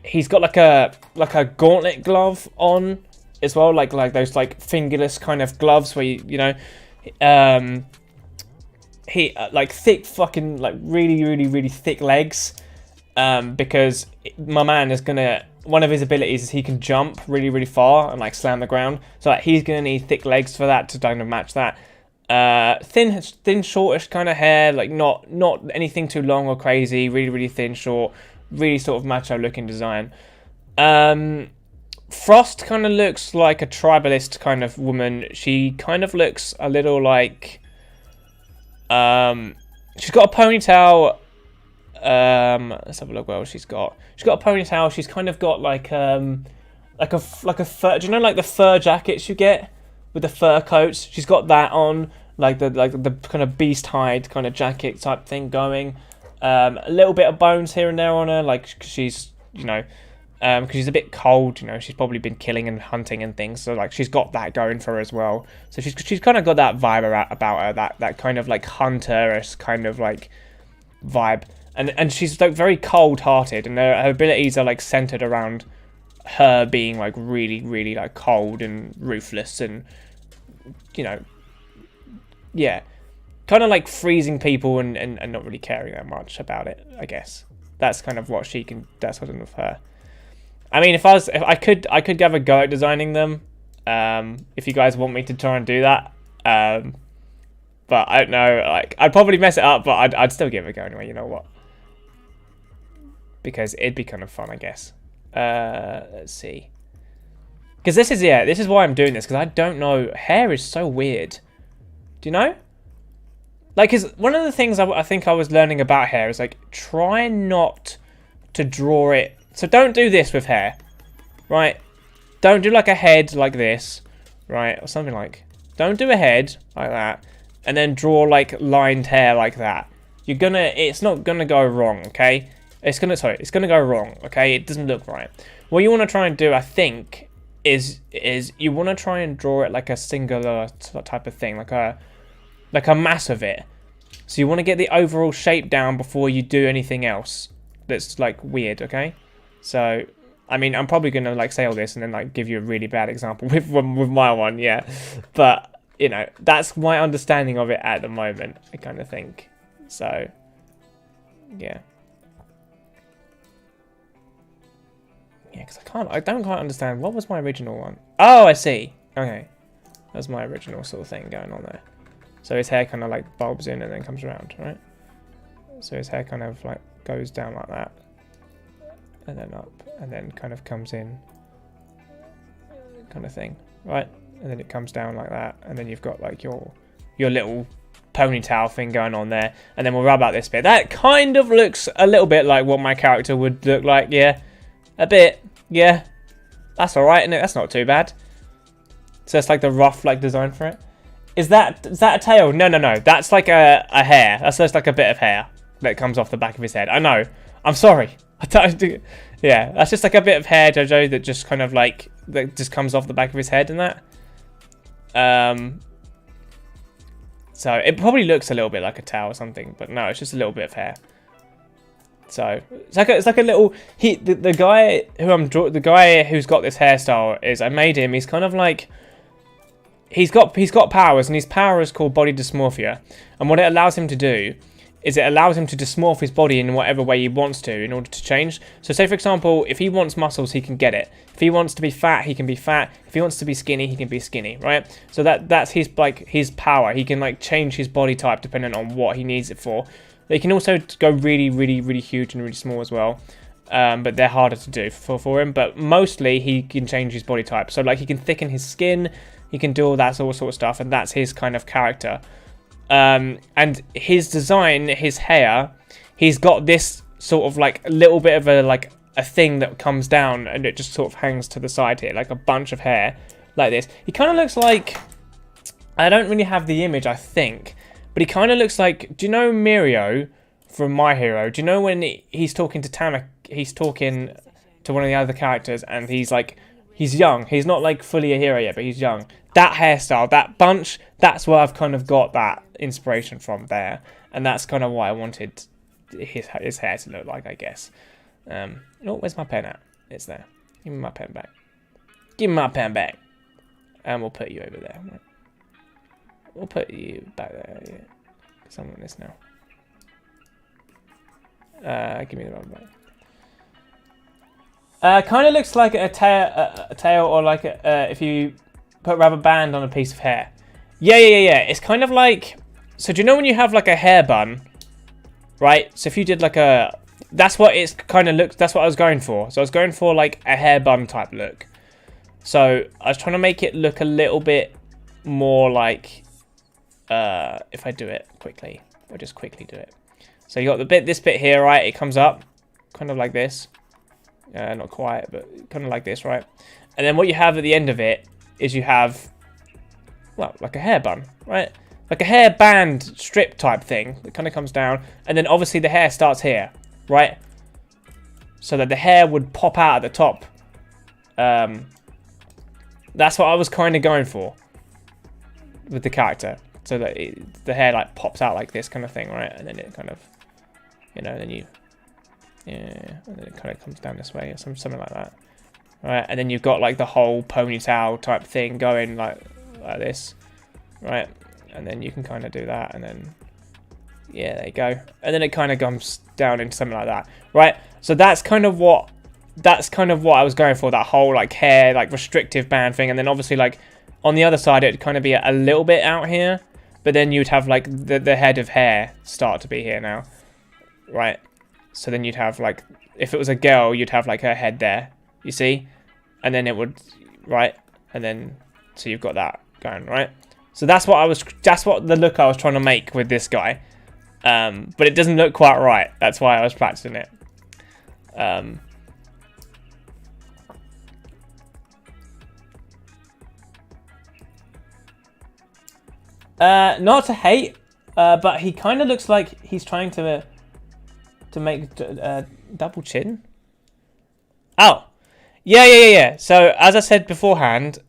He's got like a gauntlet glove on as well, like those like fingerless kind of gloves where you know. like thick fucking like really thick legs, because my man is gonna, one of his abilities is he can jump really far and like slam the ground, so like he's gonna need thick legs for that to kind of match that. Thin shortish kind of hair, like not anything too long or crazy, really thin, short, really sort of macho looking design. Frost kind of looks like a tribalist kind of woman. She kind of looks a little like, she's got a ponytail. Let's have a look what else she's got. She's got a ponytail. She's kind of got like a fur. Do you know like the fur jackets you get with the fur coats? She's got that on, like the kind of beast hide kind of jacket type thing going. A little bit of bones here and there on her, like she's, you know, because she's a bit cold. You know, she's probably been killing and hunting and things, so like she's got that going for her as well. So she's kind of got that vibe about her, that kind of like hunter-esque kind of like vibe. And she's like very cold-hearted, and her abilities are like centered around her being like really like cold and ruthless, and you know, yeah, kind of like freezing people and not really caring that much about it. I guess that's kind of what she can. That's what I'm with her. I mean, if I could have a go at designing them. If you guys want me to try and do that. But I don't know. Like, I'd probably mess it up, but I'd still give it a go anyway. You know what? Because it'd be kind of fun, I guess. Let's see. Because this is why I'm doing this, because I don't know. Hair is so weird. Do you know? Like, because one of the things I think I was learning about hair is, like, try not to draw it. So don't do this with hair, right? Don't do, like, a head like this, right? Or something like. Don't do a head like that, and then draw, like, lined hair like that. It's not gonna go wrong, okay? It's gonna go wrong, okay? It doesn't look right. What you want to try and do, I think, is you want to try and draw it like a singular type of thing, like a mass of it. So you want to get the overall shape down before you do anything else that's like weird, okay? So, I mean, I'm probably gonna like say all this and then like give you a really bad example with my one, yeah. But you know, that's my understanding of it at the moment, I kind of think. So, yeah. Yeah, because I don't quite understand. What was my original one? Oh, I see. Okay. That's my original sort of thing going on there. So his hair kind of like bulbs in and then comes around, right? So his hair kind of like goes down like that. And then up. And then kind of comes in. Kind of thing, right? And then it comes down like that. And then you've got like your little ponytail thing going on there. And then we'll rub out this bit. That kind of looks a little bit like what my character would look like, yeah. A bit, yeah. That's alright, isn't it? That's not too bad. So it's like the rough like design for it. Is that a tail? No. That's like a hair. That's just like a bit of hair that comes off the back of his head. I know. I'm sorry. I don't do. Yeah, that's just like a bit of hair, Jojo, that just kind of like that just comes off the back of his head and that. So it probably looks a little bit like a tail or something, but no, it's just a little bit of hair. So it's like a little the guy who's got this hairstyle is I made him. He's kind of like he's got powers, and his power is called body dysmorphia. And what it allows him to do is it allows him to dysmorph his body in whatever way he wants to in order to change. So say for example, if he wants muscles, he can get it. If he wants to be fat, he can be fat. If he wants to be skinny, he can be skinny, right? So that's his power. He can like change his body type depending on what he needs it for. They can also go really huge and really small as well, but they're harder to do for him. But mostly he can change his body type. So like he can thicken his skin, he can do all that sort of stuff, and that's his kind of character. And his design, his hair, he's got this sort of like a little bit of a thing that comes down and it just sort of hangs to the side here, like a bunch of hair like this. He kind of looks like, I don't really have the image, I think. But he kind of looks like, do you know Mirio from My Hero? Do you know when he's talking to Tama, he's talking to one of the other characters and he's like, he's young. He's not like fully a hero yet, but he's young. That hairstyle, that bunch, that's where I've kind of got that inspiration from there. And that's kind of what I wanted his hair to look like, I guess. Oh, where's my pen at? It's there. Give me my pen back. Give me my pen back. And we'll put you over there. We'll put you back there, yeah. Because I want this now. Give me the rubber band. Kind of looks like a tail, or like if you put a rubber band on a piece of hair. Yeah. It's kind of like. So do you know when you have like a hair bun, right? So if you did like a, that's what it's kind of looks. That's what I was going for. So I was going for like a hair bun type look. So I was trying to make it look a little bit more like, if I do it quickly, I'll just quickly do it. So you got this bit here, right? It comes up, kind of like this. Not quite, but kind of like this, right? And then what you have at the end of it is you have, well, like a hair bun, right? Like a hair band strip type thing that kind of comes down. And then obviously the hair starts here, right? So that the hair would pop out at the top. That's what I was kind of going for with the character. So that the hair like pops out like this kind of thing, right? And then it kind of, then you, and then it kind of comes down this way or something like that. Right, and then you've got like the whole ponytail type thing going like this, right? And then you can kind of do that, and then yeah, there you go. And then it kind of comes down into something like that, right? So that's kind of what I was going for, that whole like hair like restrictive band thing. And then obviously like on the other side it'd kind of be a little bit out here, but then you'd have like the head of hair start to be here now, right? So then you'd have like, if it was a girl, you'd have like her head there, you see? And then it would, right? And then, so you've got that going, right? So that's what the look I was trying to make with this guy. But it doesn't look quite right. That's why I was practicing it. Not to hate, but he kind of looks like he's trying to make double chin. Oh, yeah. So as I said beforehand,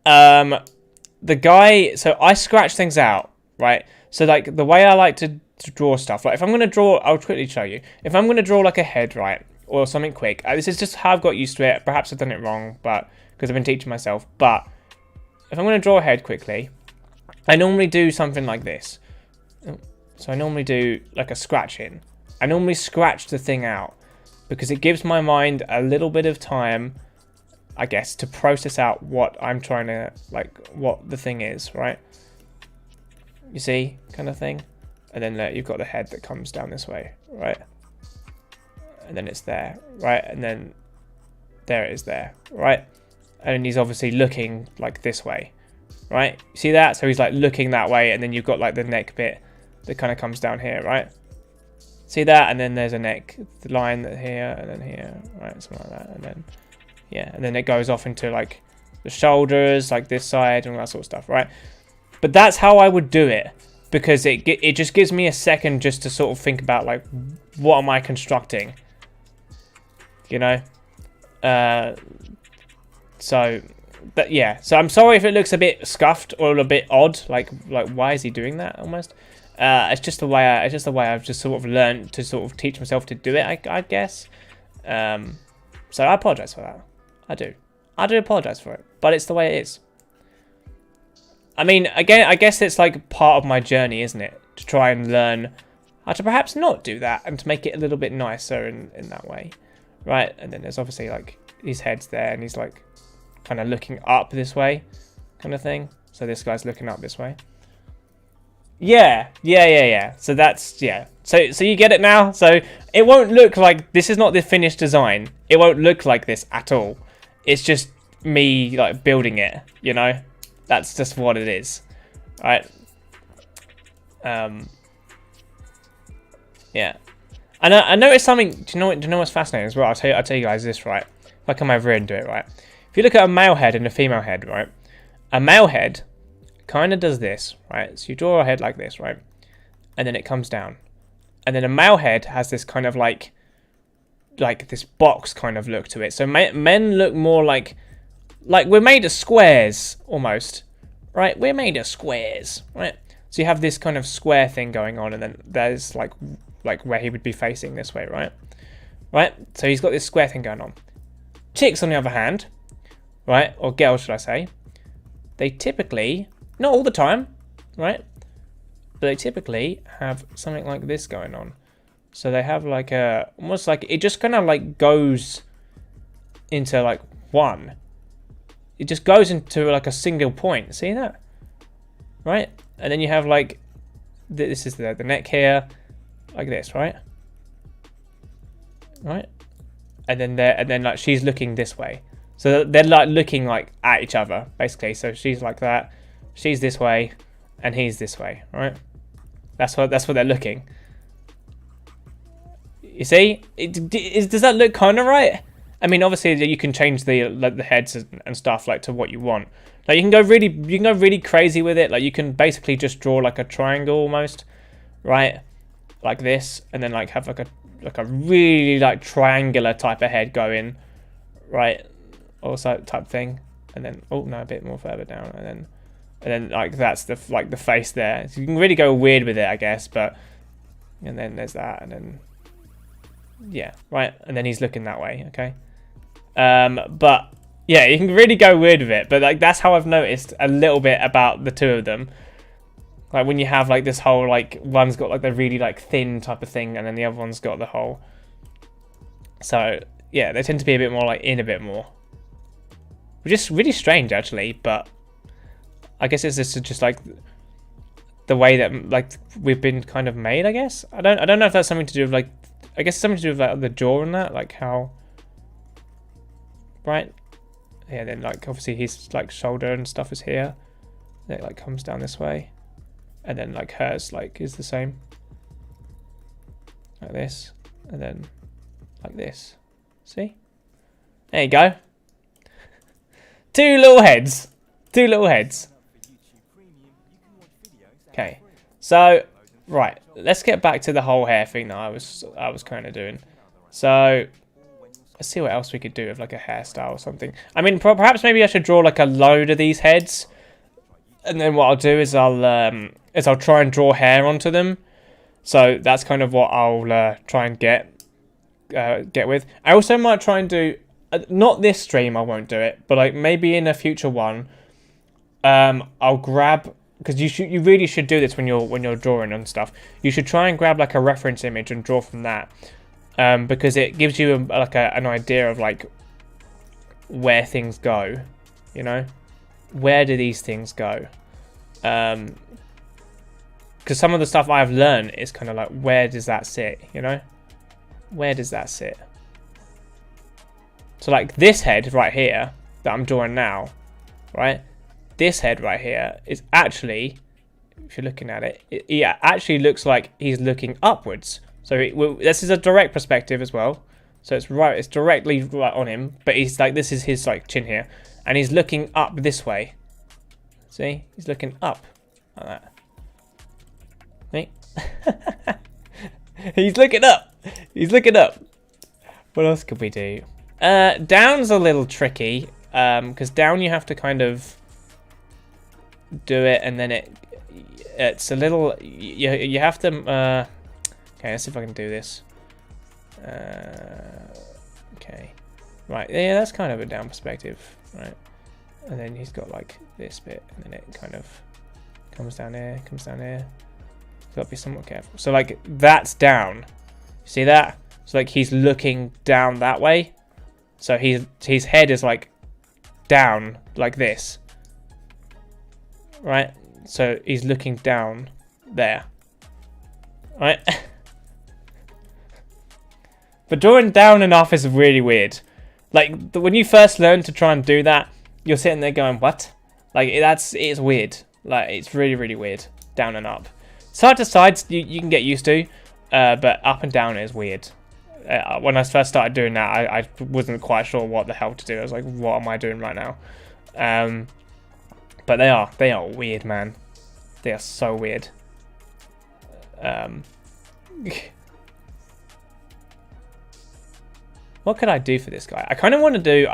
the guy. So I scratch things out, right? So like the way I like to draw stuff, like if I'm gonna draw, I'll quickly show you. If I'm gonna draw like a head, right, or something quick, this is just how I've got used to it. Perhaps I've done it wrong, but because I've been teaching myself. But if I'm gonna draw a head quickly, I normally do something like this. So I normally do like a scratching. I normally scratch the thing out because it gives my mind a little bit of time, I guess, to process out what I'm trying to, like, what the thing is, right? You see, kind of thing. And then you've got the head that comes down this way, right? And then it's there, right? And then there it is there, right? And he's obviously looking like this way, right? You see that? So he's like looking that way, and then you've got like the neck bit that kind of comes down here, right? See that? And then there's a neck line here, and then here, right? Something like that. And then, yeah, and then it goes off into like the shoulders, like this side, and all that sort of stuff, right? But that's how I would do it, because it just gives me a second just to sort of think about, like, what am I constructing? You know? So, but yeah. So I'm sorry if it looks a bit scuffed or a bit odd. Like why is he doing that almost? It's just the way I've just sort of learned to sort of teach myself to do it, I guess. So I apologize for that. I do apologize for it, but it's the way it is. I mean, again, I guess it's like part of my journey, isn't it? To try and learn how to perhaps not do that and to make it a little bit nicer in that way, right? And then there's obviously like his head's there, and he's like kind of looking up this way, kind of thing. So this guy's looking up this way. Yeah. So that's, yeah. So you get it now? So it won't look like, this is not the finished design. It won't look like this at all. It's just me like building it, you know? That's just what it is. Right? Yeah. And I noticed something, do you know what's fascinating as well? I'll tell you guys this, right? If I come over here and do it, right? If you look at a male head and a female head, right? A male head kind of does this, right? So you draw a head like this, right? And then it comes down. And then a male head has this kind of like this box kind of look to it. So men look more like we're made of squares almost, right? We're made of squares, right? So you have this kind of square thing going on, and then there's like where he would be facing this way, right? Right? So he's got this square thing going on. Chicks, on the other hand, right? Or girls, should I say? They typically, not all the time, right? but they typically have something like this going on. So they have like a, almost like, it just kind of like goes into like one. It just goes into like a single point. See that? Right? And then you have like, this is the neck here, like this, right? Right? And then like she's looking this way. So they're like looking like at each other, basically. So she's like that, she's this way, and he's this way, right? That's what they're looking. You see? Does that look kind of right? I mean, obviously you can change the heads and stuff like to what you want. Like you can go really crazy with it. Like you can basically just draw like a triangle almost, right? Like this, and then like have like a really like triangular type of head going, right? Also type thing, and then oh no, a bit more further down, and then like that's the face there. So you can really go weird with it, I guess. But and then there's that, and then yeah, right, and then he's looking that way, okay. But yeah, you can really go weird with it. But like that's how I've noticed a little bit about the two of them. Like when you have like this whole like one's got like the really like thin type of thing, and then the other one's got the whole. So yeah, they tend to be a bit more like in a bit more, which is really strange actually. But I guess it's just like the way that like we've been kind of made. I guess I don't know if that's something to do with like, I guess something to do with like the jaw and that, like how. Right. Yeah. Then like obviously his like shoulder and stuff is here. And it like comes down this way. And then like hers like is the same, like this, and then like this. See? There you go. Two little heads. Okay. So right, let's get back to the whole hair thing that I was kind of doing. So let's see what else we could do with like a hairstyle or something. I mean, perhaps maybe I should draw like a load of these heads. And then what I'll do is I'll try and draw hair onto them. So that's kind of what I'll try and get with. I also might try and do not this stream. I won't do it, but like maybe in a future one, I'll grab, because you really should do this when you're drawing and stuff. You should try and grab like a reference image and draw from that, because it gives you an idea of like where things go, you know. Where do these things go? Because some of the stuff I've learned is kind of like, where does that sit, you know? Where does that sit? So like this head right here that I'm drawing now, right? This head right here is actually, if you're looking at it, it actually looks like he's looking upwards. So this is a direct perspective as well. So it's directly right on him, but he's like, this is his like chin here. And he's looking up this way. See? He's looking up like that. See? He's looking up. He's looking up. What else could we do? Down's a little tricky. Because down you have to kind of do it, and then it's a little, you have to okay, let's see if I can do this. Okay. Right, yeah, that's kind of a down perspective. Right, and then he's got like this bit, and then it kind of comes down here, Got to be somewhat careful. So like that's down. See that? So like he's looking down that way. So his head is like down like this. Right? So he's looking down there. Right? But drawing down and up is really weird. Like, when you first learn to try and do that, you're sitting there going, what? Like, it's weird. Like, it's really, really weird. Down and up. Side to sides, you can get used to. But up and down is weird. When I first started doing that, I wasn't quite sure what the hell to do. I was like, what am I doing right now? But they are weird, man. They are so weird. What could I do for this guy? I kind of want to do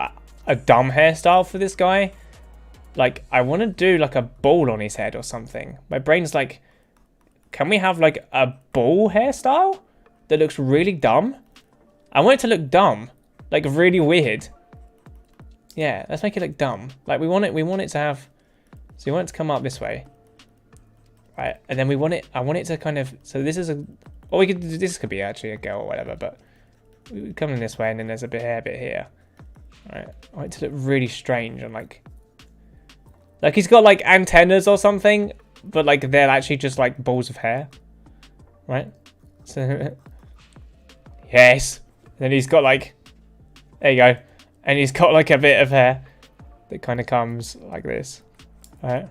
a dumb hairstyle for this guy. Like, I want to do like a ball on his head or something. My brain's like, can we have like a ball hairstyle that looks really dumb? I want it to look dumb, like really weird. Yeah, let's make it look dumb. Like we want it to have, so you want it to come up this way. right? And then we want it. I want it to kind of. So this is a. Or we could. This could be actually a girl or whatever. But we come in this way, and then there's a bit here. Right. I want it to look really strange and like he's got like antennas or something, but like they're actually just like balls of hair, right? So yes. And then he's got like. There you go. And he's got like a bit of hair that kind of comes like this. Right.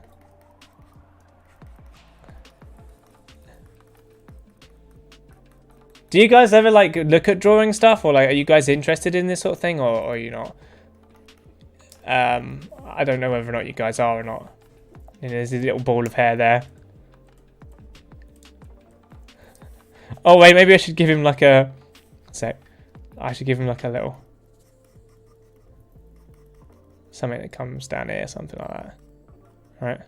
Do you guys ever like look at drawing stuff, or like are you guys interested in this sort of thing, or are you not? I don't know whether or not you guys are or not. And there's a little ball of hair there. Oh wait, maybe I should give him like a sec. I should give him like a little something that comes down here, something like that. Right.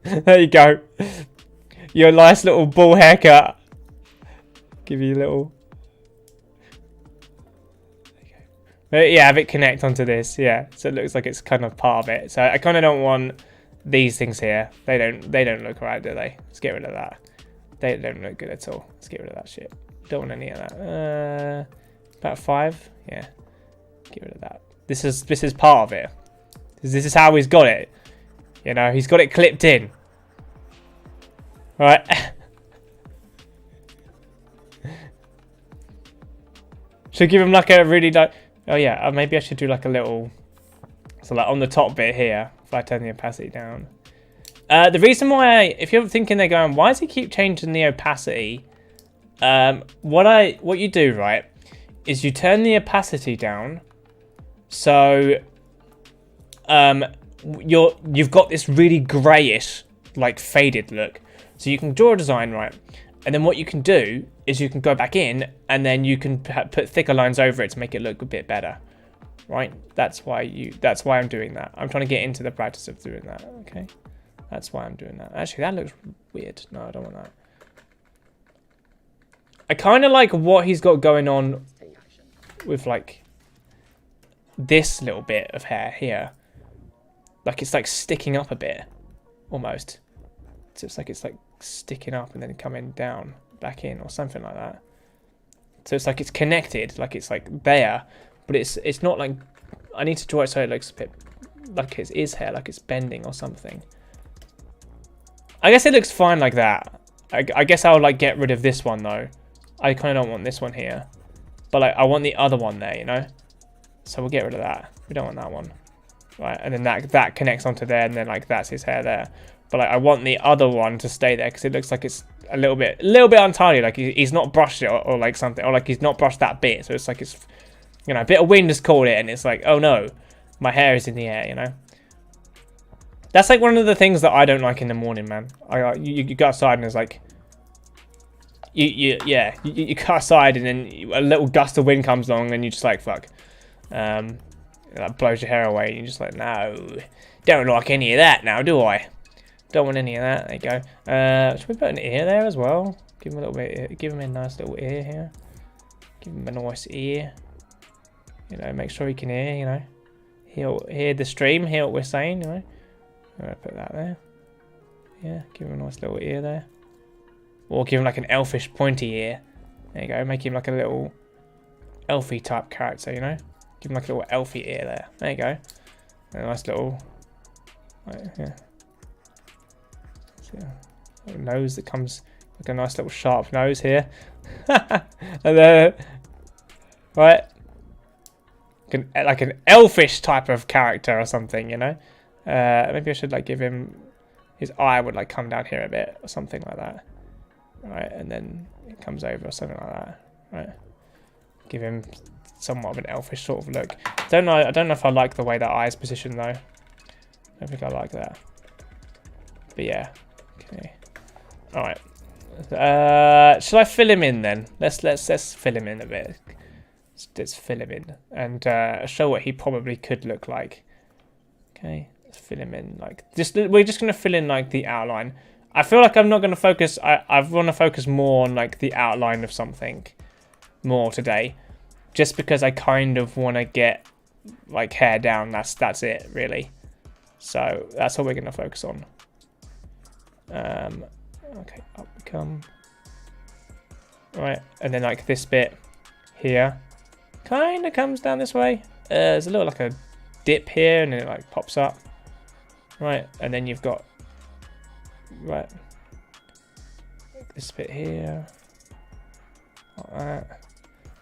There you go. Your nice little ball haircut. Give you a little. But yeah, have it connect onto this. Yeah, so it looks like it's kind of part of it. So I kind of don't want these things here. They don't look right, do they? Let's get rid of that. They don't look good at all. Let's get rid of that shit. Don't want any of that. About 5. Yeah. Get rid of that. This is part of it. This is how he's got it. You know, he's got it clipped in. Right. Should give him like a really like. Oh yeah, maybe I should do like a little. So like on the top bit here, if I turn the opacity down. The reason why, if you're thinking they're going, why does he keep changing the opacity? What you do, right, is you turn the opacity down. So you've got this really greyish, like faded look. So you can draw a design, right? And then what you can do is you can go back in and then you can put thicker lines over it to make it look a bit better, right? That's why I'm doing that. I'm trying to get into the practice of doing that, okay? That's why I'm doing that. Actually, that looks weird. No, I don't want that. I kind of like what he's got going on with like this little bit of hair here. Like it's like sticking up a bit, almost. So it's like sticking up and then coming down back in or something like that. So it's like it's connected, like it's like there, but it's not like. I need to draw it so it looks a bit like it is hair, like it's bending or something. I guess it looks fine like that. I guess I'll like get rid of this one though. I kind of don't want this one here, but like I want the other one there, you know. So we'll get rid of that. We don't want that one, right? And then that connects onto there, and then like that's his hair there. But like I want the other one to stay there because it looks like it's a little bit untidy. Like he's not brushed it or like something, or like he's not brushed that bit. So it's like it's, you know, a bit of wind has caught it, and it's like, oh no, my hair is in the air, you know. That's like one of the things that I don't like in the morning, man. You go outside and it's like, you go outside and then a little gust of wind comes along and you just like fuck, that blows your hair away and you're just like, no, don't like any of that now, do I? Don't want any of that. There you go. Should we put an ear there as well? Give him a little bit. Give him a nice little ear here. Give him a nice ear. You know, make sure he can hear. You know, he'll hear the stream. Hear what we're saying. You know. I'm gonna put that there. Yeah. Give him a nice little ear there. Or give him like an elfish pointy ear. There you go. Make him like a little elfy type character. You know. Give him like a little elfy ear there. There you go. And a nice little. Right, yeah. Little nose that comes like a nice little sharp nose here. And then right, like an elfish type of character or something, you know. Maybe I should like give him, his eye would like come down here a bit or something like that, right? And then it comes over or something like that, right? Give him somewhat of an elfish sort of look. I don't know if I like the way that eye is positioned though. I don't think I like that. But yeah. Okay. All right. Shall I fill him in then? Let's fill him in a bit. Let's fill him in and show what he probably could look like. Okay. Let's fill him in like this. We're just gonna fill in like the outline. I feel like I'm not gonna focus. I want to focus more on like the outline of something more today, just because I kind of want to get like hair down. That's it really. So that's what we're going to focus on. Okay, up we come. Right, and then like this bit here kind of comes down this way. There's a little like a dip here, and then it like pops up. Right, and then you've got like this bit here, like that.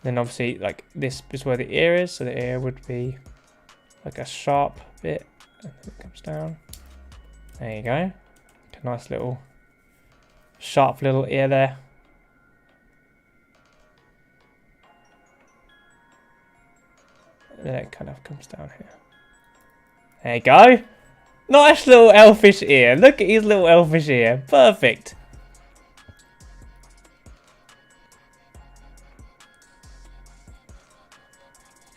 Then obviously like this is where the ear is, so the ear would be like a sharp bit, and then it comes down. There you go. A nice little sharp little ear there. And then it kind of comes down here. There you go. Nice little elfish ear. Look at his little elfish ear. Perfect.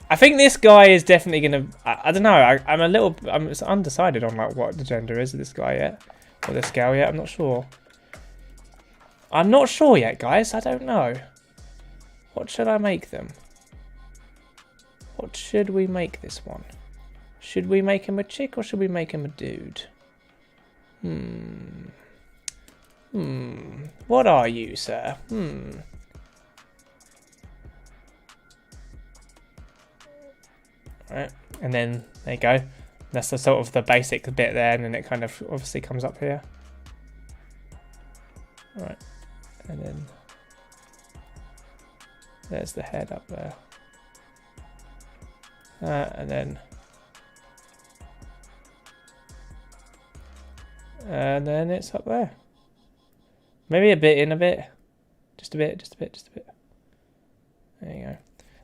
I think this guy is definitely gonna. I don't know. I'm undecided on like what the gender is of this guy yet, or the scale yet. I'm not sure. I'm not sure yet, guys. I don't know. What should I make them? What should we make this one? Should we make him a chick or should we make him a dude? What are you, sir? Right, and then there you go. That's the sort of the basic bit there, and then it kind of obviously comes up here. Right, and then there's the head up there. And then it's up there. Maybe a bit in a bit. Just a bit, just a bit, just a bit. There you go.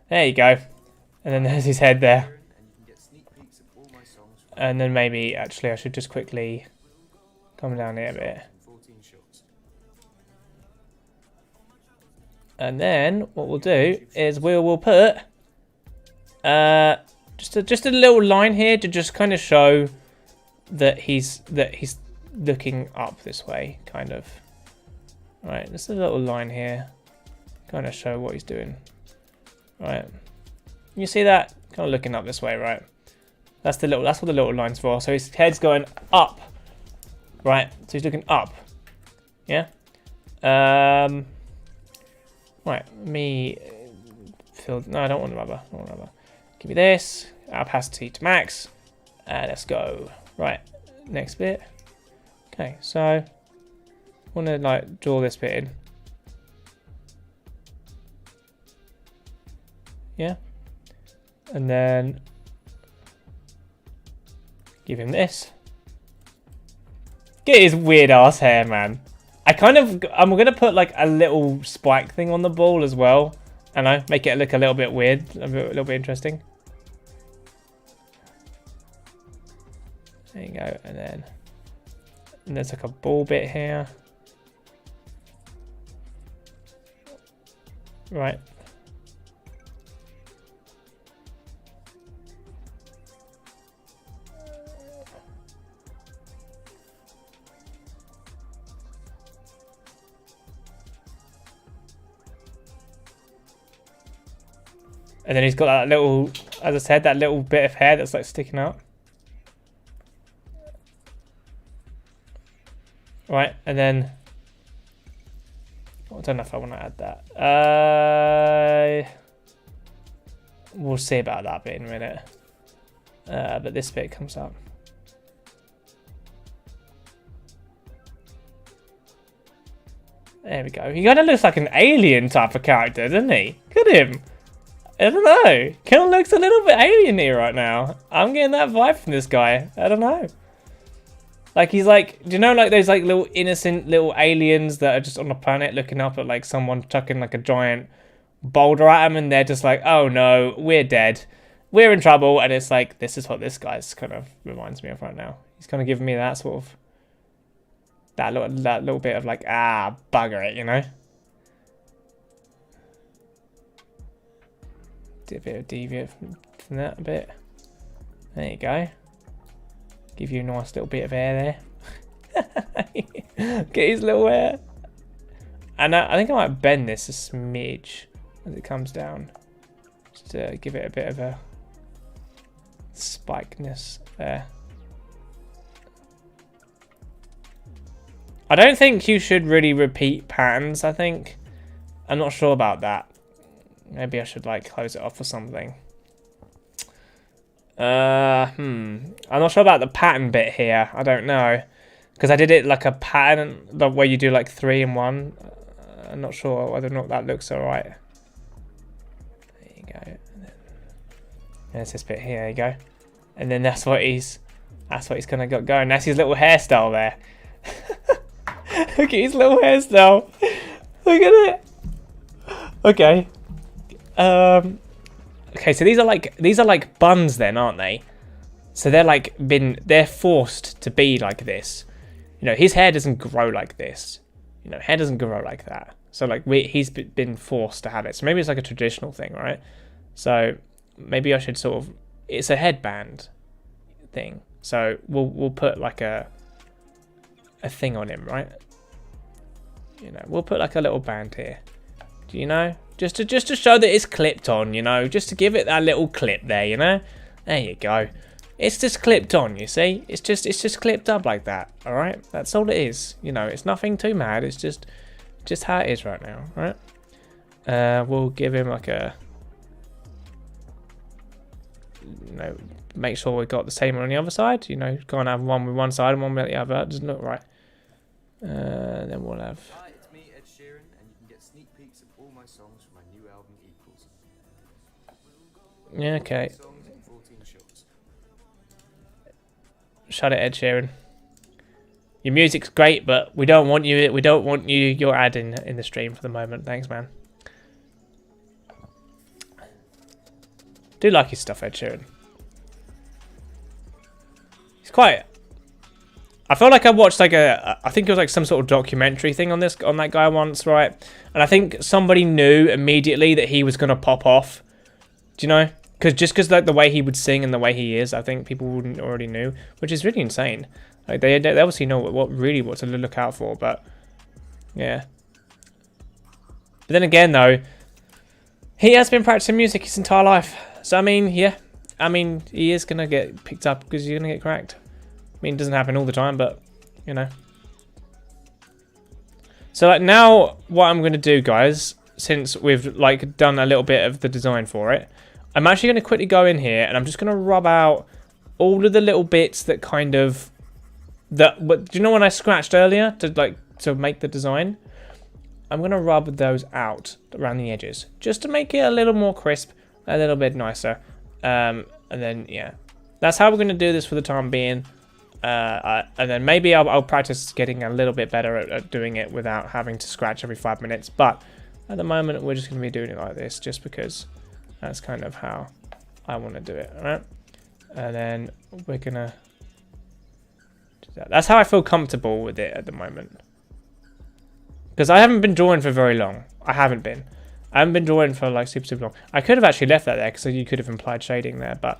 There you go. And then there's his head there. And then maybe, actually, I should just quickly come down here a bit. And then what we'll do is we'll put just a little line here to just kind of show that he's looking up this way, kind of. Right, just a little line here, kind of show what he's doing. Right, you see that? Kind of looking up this way, right? That's what the little line's for. So his head's going up, right? So he's looking up. Yeah. Right. Me fill. No, I don't want rubber. I don't want rubber. Give me this. Opacity to max. Let's go. Right. Next bit. Okay. So I want to like draw this bit in. Yeah. And then give him this. Get his weird ass hair, man. I'm gonna put like a little spike thing on the ball as well. I know, make it look a little bit weird, a little bit interesting. There you go, and there's like a ball bit here. Right. And then he's got that little, as I said, that little bit of hair that's like sticking out. Right, and then, I don't know if I want to add that. We'll see about that bit in a minute. But this bit comes up. There we go. He kind of looks like an alien type of character, doesn't he? Look at him. I don't know. Kind of looks a little bit alien-y right now. I'm getting that vibe from this guy. I don't know. Like he's like, do you know like those like little innocent little aliens that are just on the planet looking up at like someone chucking like a giant boulder at them, and they're just like, oh no, we're dead. We're in trouble. And it's like, this is what this guy's kind of reminds me of right now. He's kind of giving me that sort of, that little bit of like, bugger it, you know? A bit of deviate from that a bit. There you go. Give you a nice little bit of hair there. Get his little hair. And I think I might bend this a smidge as it comes down, just to give it a bit of a spikeness there. I don't think you should really repeat patterns, I think. I'm not sure about that. Maybe I should like close it off or something. I'm not sure about the pattern bit here. I don't know. Because I did it like a pattern, the way you do like 3 in 1. I'm not sure whether or not that looks alright. There you go. And then there's this bit here, there you go. And then that's what he's gonna get going. That's his little hairstyle there. Look at his little hairstyle. Look at it. Okay. Okay, so these are like buns then, aren't they? So they're forced to be like this. You know, his hair doesn't grow like this. You know, hair doesn't grow like that. So like he's been forced to have it. So maybe it's like a traditional thing, right? So maybe I should sort of, it's a headband thing. So we'll put like a thing on him, right? You know, we'll put like a little band here. Do you know? Just to show that it's clipped on, you know, just to give it that little clip there, you know? There you go. It's just clipped on, you see? It's just clipped up like that, all right? That's all it is. You know, it's nothing too mad. It's just how it is right now, right? We'll give him like a, you know, make sure we got the same on the other side. You know, go and have one with one side and one with the other. That doesn't look right. Then we'll have. Hi, it's me, Ed Sheeran, and you can get sneak peeks of all my songs from my new album, Equals. Yeah, okay. Songs in 14 shots. Shut it, Ed Sheeran. Your music's great, but we don't want you. We don't want your ad in the stream for the moment. Thanks, man. Do like his stuff, Ed Sheeran. He's quite. I feel like I watched like I think it was like some sort of documentary thing on that guy once, right? And I think somebody knew immediately that he was gonna pop off. Do you know? Because like the way he would sing and the way he is, I think people wouldn't already knew, which is really insane. Like they obviously know what to look out for, but yeah. But then again, though, he has been practicing music his entire life, so I mean, yeah, I mean, he is gonna get picked up because he's gonna get cracked. I mean, it doesn't happen all the time, but you know. So like now, what I'm gonna do, guys, since we've like done a little bit of the design for it, I'm actually gonna quickly go in here and I'm just gonna rub out all of the little bits that kind of But do you know when I scratched earlier to make the design? I'm gonna rub those out around the edges just to make it a little more crisp, a little bit nicer. And then yeah, that's how we're gonna do this for the time being. And then maybe I'll practice getting a little bit better at doing it without having to scratch every 5 minutes. But at the moment, we're just gonna be doing it like this, just because that's kind of how I want to do it. All right, and then we're gonna. That's how I feel comfortable with it at the moment. Because I haven't been drawing for very long. I haven't been drawing for like super long. I could have actually left that there because you could have implied shading there. But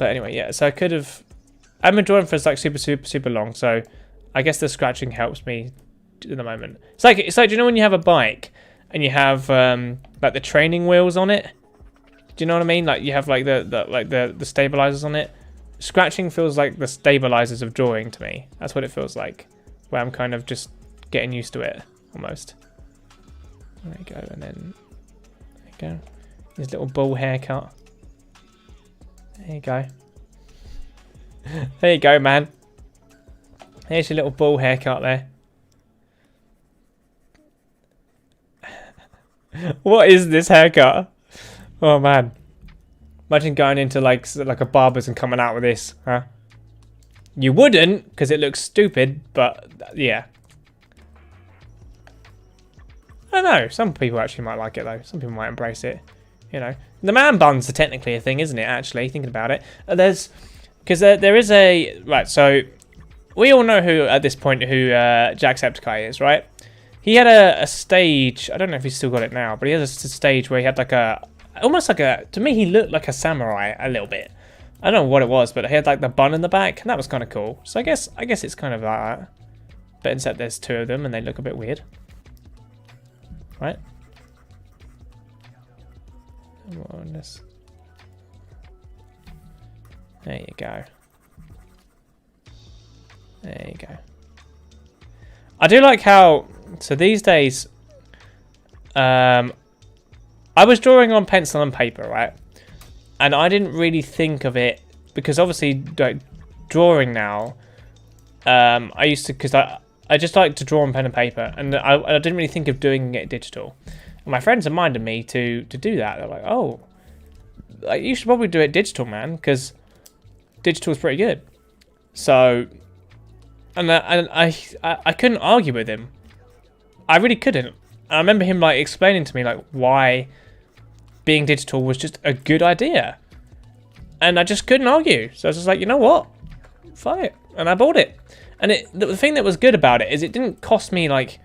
anyway, yeah. So I could have. I've been drawing for like super long. So I guess the scratching helps me at the moment. It's like do you know when you have a bike and you have like the training wheels on it? Do you know what I mean? Like you have like the stabilizers on it. Scratching feels like the stabilizers of drawing to me. That's what it feels like, where I'm kind of just getting used to it almost. There you go, and then there you go. His little bull haircut. There you go. There you go, man. There's your little bull haircut there. What is this haircut? Oh man. Imagine going into like a barber's and coming out with this, huh? You wouldn't, because it looks stupid, but yeah. I don't know. Some people actually might like it though. Some people might embrace it. You know, the man buns are technically a thing, isn't it? Actually, thinking about it, there is a right. So we all know who at this point who Jacksepticeye is, right? He had a stage. I don't know if he's still got it now, but he has a stage where he had like almost like to me he looked like a samurai a little bit. I don't know what it was, but he had like the bun in the back, and that was kind of cool. So I guess it's kind of like that. But instead there's two of them and they look a bit weird. Right? Come on, this. There you go. There you go. I do like how, so these days, I was drawing on pencil and paper, right? And I didn't really think of it, because obviously, like, drawing now, I used to, because I just like to draw on pen and paper, and I didn't really think of doing it digital. And my friends reminded me to do that. They're like, oh, like, you should probably do it digital, man, because digital is pretty good. So, and I couldn't argue with him. I really couldn't. I remember him like explaining to me like why being digital was just a good idea, and I just couldn't argue. So I was just like, you know what, fuck it, and I bought it. And the thing that was good about it is it didn't cost me like,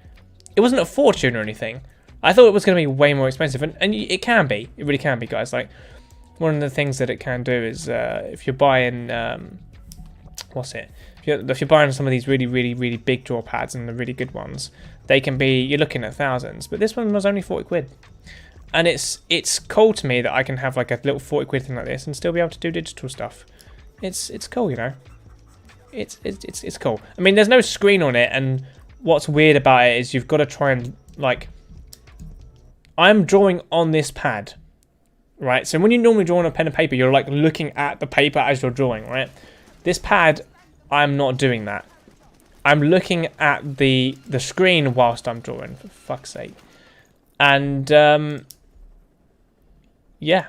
it wasn't a fortune or anything. I thought it was going to be way more expensive, and it can be. It really can be, guys. Like, one of the things that it can do is if you're buying if you're buying some of these really big draw pads and the really good ones, they can be, you're looking at thousands, but this one was only 40 quid. And it's cool to me that I can have like a little 40 quid thing like this and still be able to do digital stuff. It's cool, you know. It's cool. I mean, there's no screen on it, and what's weird about it is you've got to try and like, I'm drawing on this pad, right? So when you normally draw on a pen and paper, you're like looking at the paper as you're drawing, right? This pad, I'm not doing that. I'm looking at the screen whilst I'm drawing, for fuck's sake. And yeah,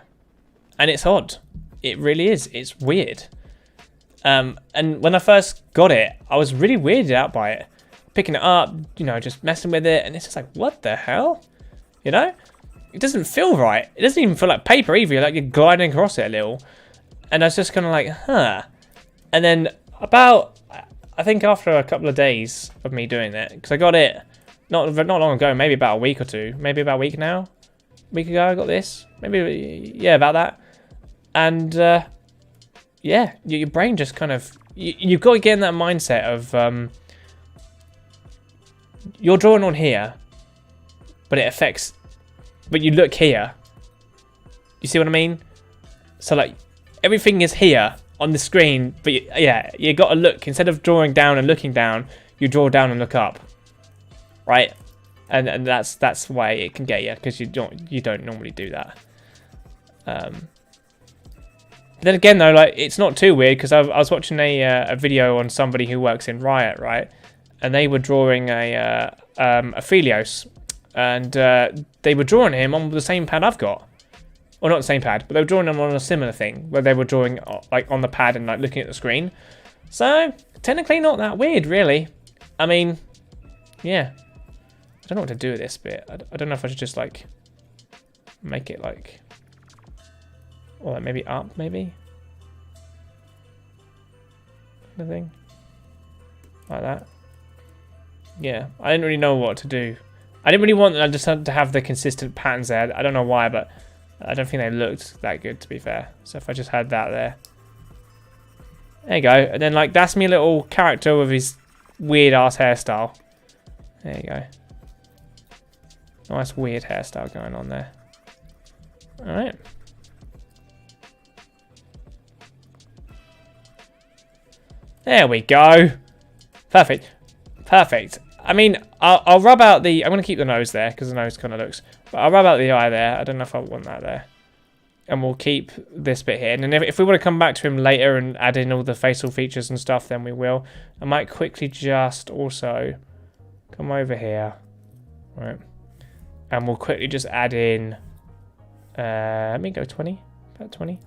and it's odd. It really is. It's weird. And when I first got it, I was really weirded out by it. Picking it up, you know, just messing with it, and it's just like, what the hell? You know? It doesn't feel right. It doesn't even feel like paper either. Like you're gliding across it a little. And I was just kind of like, huh. And then about, I think after a couple of days of me doing it, because I got it not long ago, maybe about a week or two, maybe about a week now. A week ago I got this. Maybe, yeah, about that. And yeah, your brain just kind of, you've got to get in that mindset of, you're drawing on here, but it affects, but you look here. You see what I mean? So like, everything is here on the screen, but yeah, you got to look, instead of drawing down and looking down, you draw down and look up, right? And that's why it can get you, because you don't normally do that. Then again though, like, it's not too weird, because I was watching a video on somebody who works in Riot, right? And they were drawing a Phelios, and they were drawing him on the same pad I've got. Or not the same pad, but they were drawing him on a similar thing, where they were drawing like on the pad and like looking at the screen. So technically not that weird, really. I mean, yeah. I don't know what to do with this bit. I don't know if I should just like make it like, or like maybe up, maybe. Kind of thing. Like that. Yeah, I didn't really know what to do. I didn't really want, I just had to have the consistent patterns there. I don't know why, but I don't think they looked that good, to be fair. So if I just had that there. There you go. And then, like, that's me little character with his weird-ass hairstyle. There you go. Nice weird hairstyle going on there. Alright. There we go. Perfect. Perfect. I mean, I'll rub out the... I'm going to keep the nose there, because the nose kind of looks... But I'll rub out the eye there. I don't know if I want that there. And we'll keep this bit here. And then if we want to come back to him later and add in all the facial features and stuff, then we will. I might quickly just also come over here. Right. And we'll quickly just add in... let me go 20. About 20.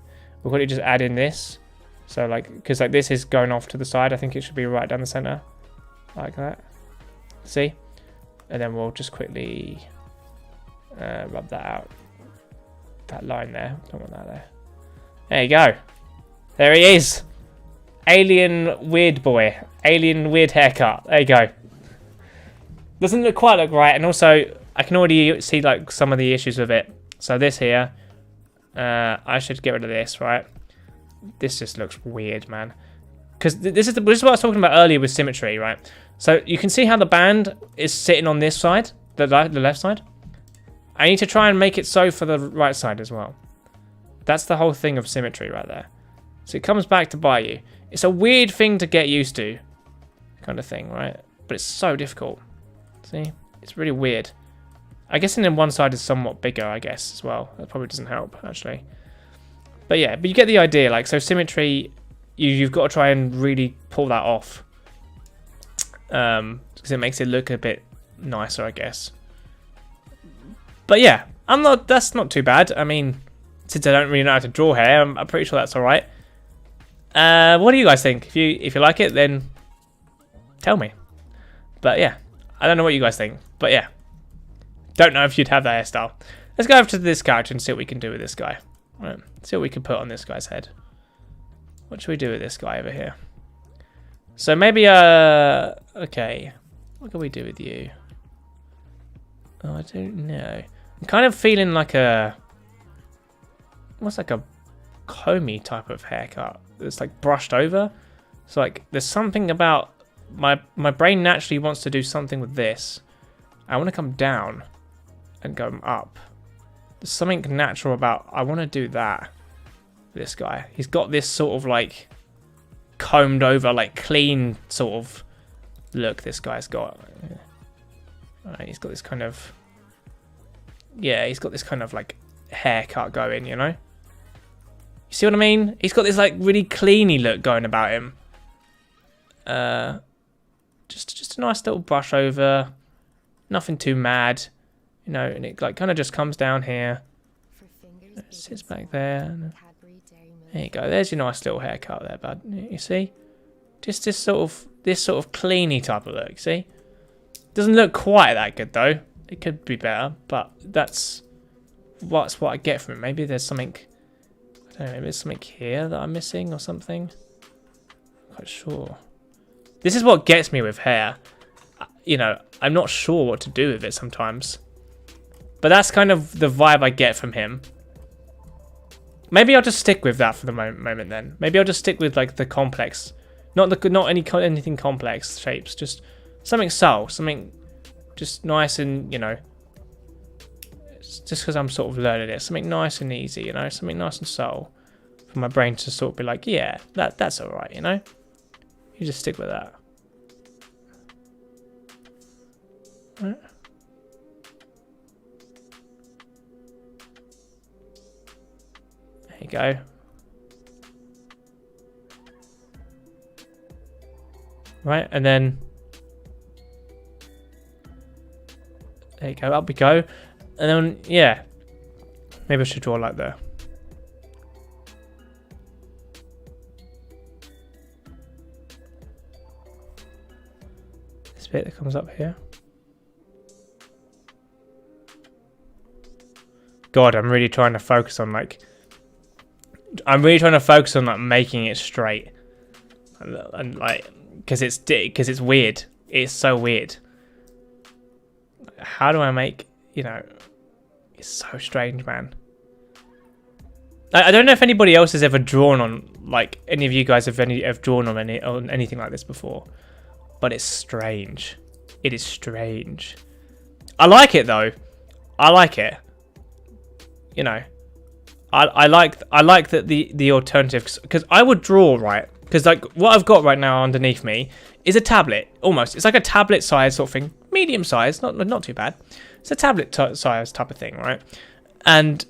We'll quickly just add in this. So, like... Because, like, this is going off to the side. I think it should be right down the center. Like that. See? And then we'll just quickly... rub that out. That line there. Don't want that there. There you go. There he is. Alien weird boy. Alien weird haircut. There you go. Doesn't quite look right. And also, I can already see like some of the issues with it. So this here. I should get rid of this, right? This just looks weird, man. Because this is what I was talking about earlier with symmetry, right? So you can see how the band is sitting on this side. The left side. I need to try and make it so for the right side as well. That's the whole thing of symmetry right there. So it comes back to bite you. It's a weird thing to get used to. Kind of thing, right? But it's so difficult. See? It's really weird. I guess then one side is somewhat bigger, I guess, as well. That probably doesn't help, actually. But yeah, but you get the idea. Like, so symmetry, you've got to try and really pull that off. Because it makes it look a bit nicer, I guess. But yeah, that's not too bad. I mean, since I don't really know how to draw hair, I'm pretty sure that's alright. What do you guys think? If you like it, then tell me. But yeah, I don't know what you guys think. But yeah, don't know if you'd have that hairstyle. Let's go over to this character and see what we can do with this guy. Right, see what we can put on this guy's head. What should we do with this guy over here? So maybe, okay. What can we do with you? Oh, I don't know. I'm kind of feeling like almost like a comey type of haircut. It's like brushed over. So like, there's something about, my brain naturally wants to do something with this. I want to come down and go up. There's something natural about, I want to do that. This guy. He's got this sort of like combed over, like clean sort of look this guy's got. Right, he's got this kind of, yeah, he's got this kind of like haircut going, you know? You see what I mean? He's got this like really cleany look going about him. Just a nice little brush over. Nothing too mad. You know, and it like kind of just comes down here. It sits back there. There you go. There's your nice little haircut there, bud. You see? Just this sort of cleany type of look. See? Doesn't look quite that good though. It could be better, but that's what I get from it. Maybe there's something. I don't know. Maybe there's something here that I'm missing or something. I'm quite sure. This is what gets me with hair. You know, I'm not sure what to do with it sometimes. But that's kind of the vibe I get from him. Maybe I'll just stick with that for the moment then. Maybe I'll just stick with like the complex, not anything complex shapes, just something subtle, something just nice and, you know, just because I'm sort of learning it, something nice and easy, you know, something nice and subtle for my brain to sort of be like, yeah, that's all right, you know. You just stick with that. Right. There you go. Right, and then there you go, up we go. And then, yeah, maybe I should draw like there. This bit that comes up here. God, I'm really trying to focus on like, making it straight, and like, because it's weird. It's so weird. How do I make, you know? It's so strange, man. I don't know if anybody else has ever drawn on, like, any of you guys have drawn on anything like this before, but it's strange. It is strange. I like it though. I like it. You know, I like that the alternatives, because I would draw, right, because like what I've got right now underneath me is a tablet, almost. It's like a tablet size sort of thing, medium size, not too bad. It's a tablet size type of thing, right? And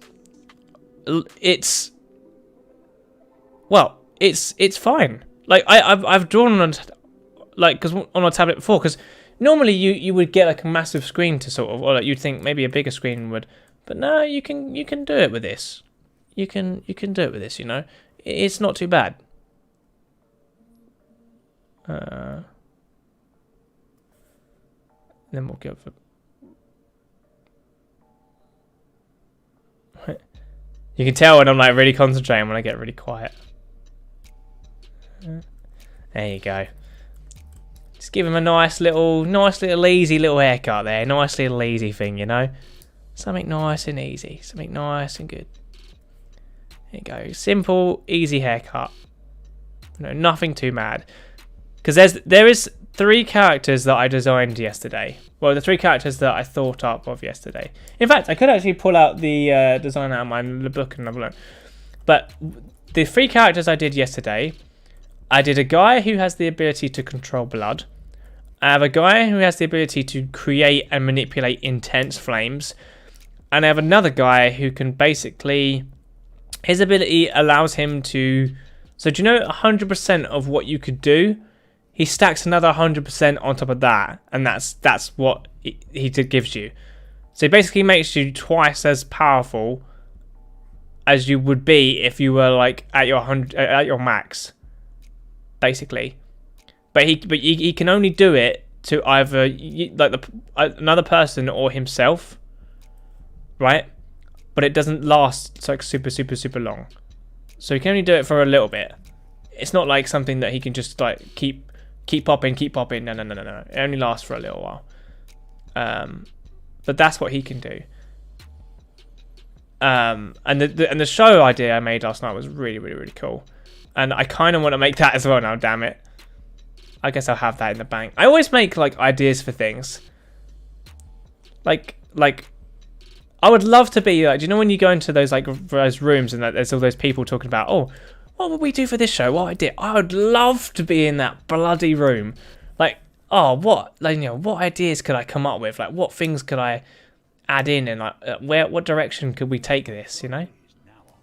it's, well, it's fine. Like I've drawn on, like, because on a tablet before, because normally you would get like a massive screen to sort of, or like you'd think maybe a bigger screen would. But no, you can do it with this. You can do it with this, you know. It's not too bad. Then we'll go for. You can tell when I'm like really concentrating when I get really quiet. There you go. Just give him a nice little easy little haircut there. Nice little easy thing, you know. Something nice and easy. Something nice and good. There you go. Simple, easy haircut. You know, nothing too mad. Because there is 3 characters that I designed yesterday. Well, the 3 characters that I thought up of yesterday. In fact, I could actually pull out the design out of my book and have a look. But the 3 characters I did yesterday, I did a guy who has the ability to control blood. I have a guy who has the ability to create and manipulate intense flames. And I have another guy who can basically... His ability allows him to... So do you know 100% of what you could do? He stacks another 100% on top of that. And that's what he gives you. So it basically makes you twice as powerful as you would be if you were like at your max, basically. But he can only do it to either like another person or himself, right? But it doesn't last like super long. So he can only do it for a little bit. It's not like something that he can just like keep popping. No. It only lasts for a little while. But that's what he can do. And the show idea I made last night was really cool. And I kind of want to make that as well now, damn it. I guess I'll have that in the bank. I always make like ideas for things. Like I would love to be like, do you know when you go into those like those rooms and there's all those people talking about, oh, what would we do for this show? What idea? I would love to be in that bloody room. Like, oh, what? Like, you know, what ideas could I come up with? Like, what things could I add in, and like, what direction could we take this? You know,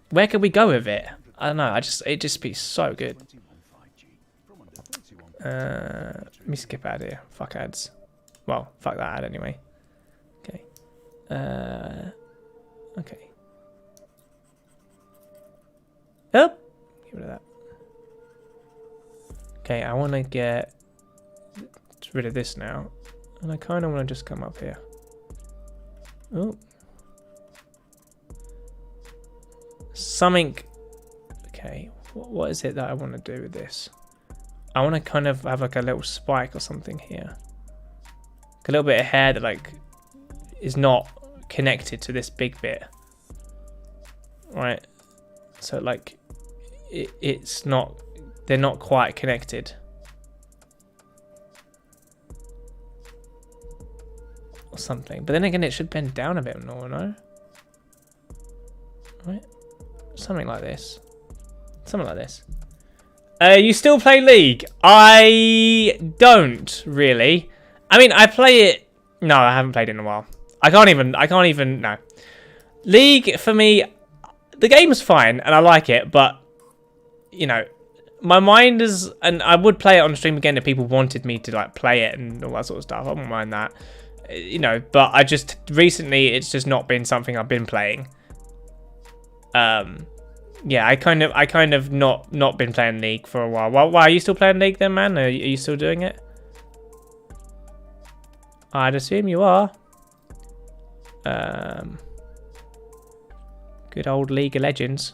where could we go with it? I don't know. It just be so good. Let me skip out here. Fuck ads. Well, fuck that ad anyway. Okay. Okay. Oh, get rid of that. Okay, I want to get rid of this now, and I kind of want to just come up here. Oh, something. Okay, what is it that I want to do with this? I want to kind of have like a little spike or something here, like a little bit of hair that like is not connected to this big bit, right? So like it's not, they're not quite connected. Or something. But then again, it should bend down a bit more, no? Right? Something like this. Something like this. You still play League? I don't really. I mean, I play it. No, I haven't played it in a while. I can't even, no. League, for me, the game's fine, and I like it, but, you know, my mind is, and I would play it on stream again if people wanted me to, like, play it and all that sort of stuff. I wouldn't mind that. You know, but I just, recently, it's just not been something I've been playing. Yeah, I kind of not been playing League for a while. Why are you still playing League then, man? Are you still doing it? I'd assume you are. Good old League of Legends.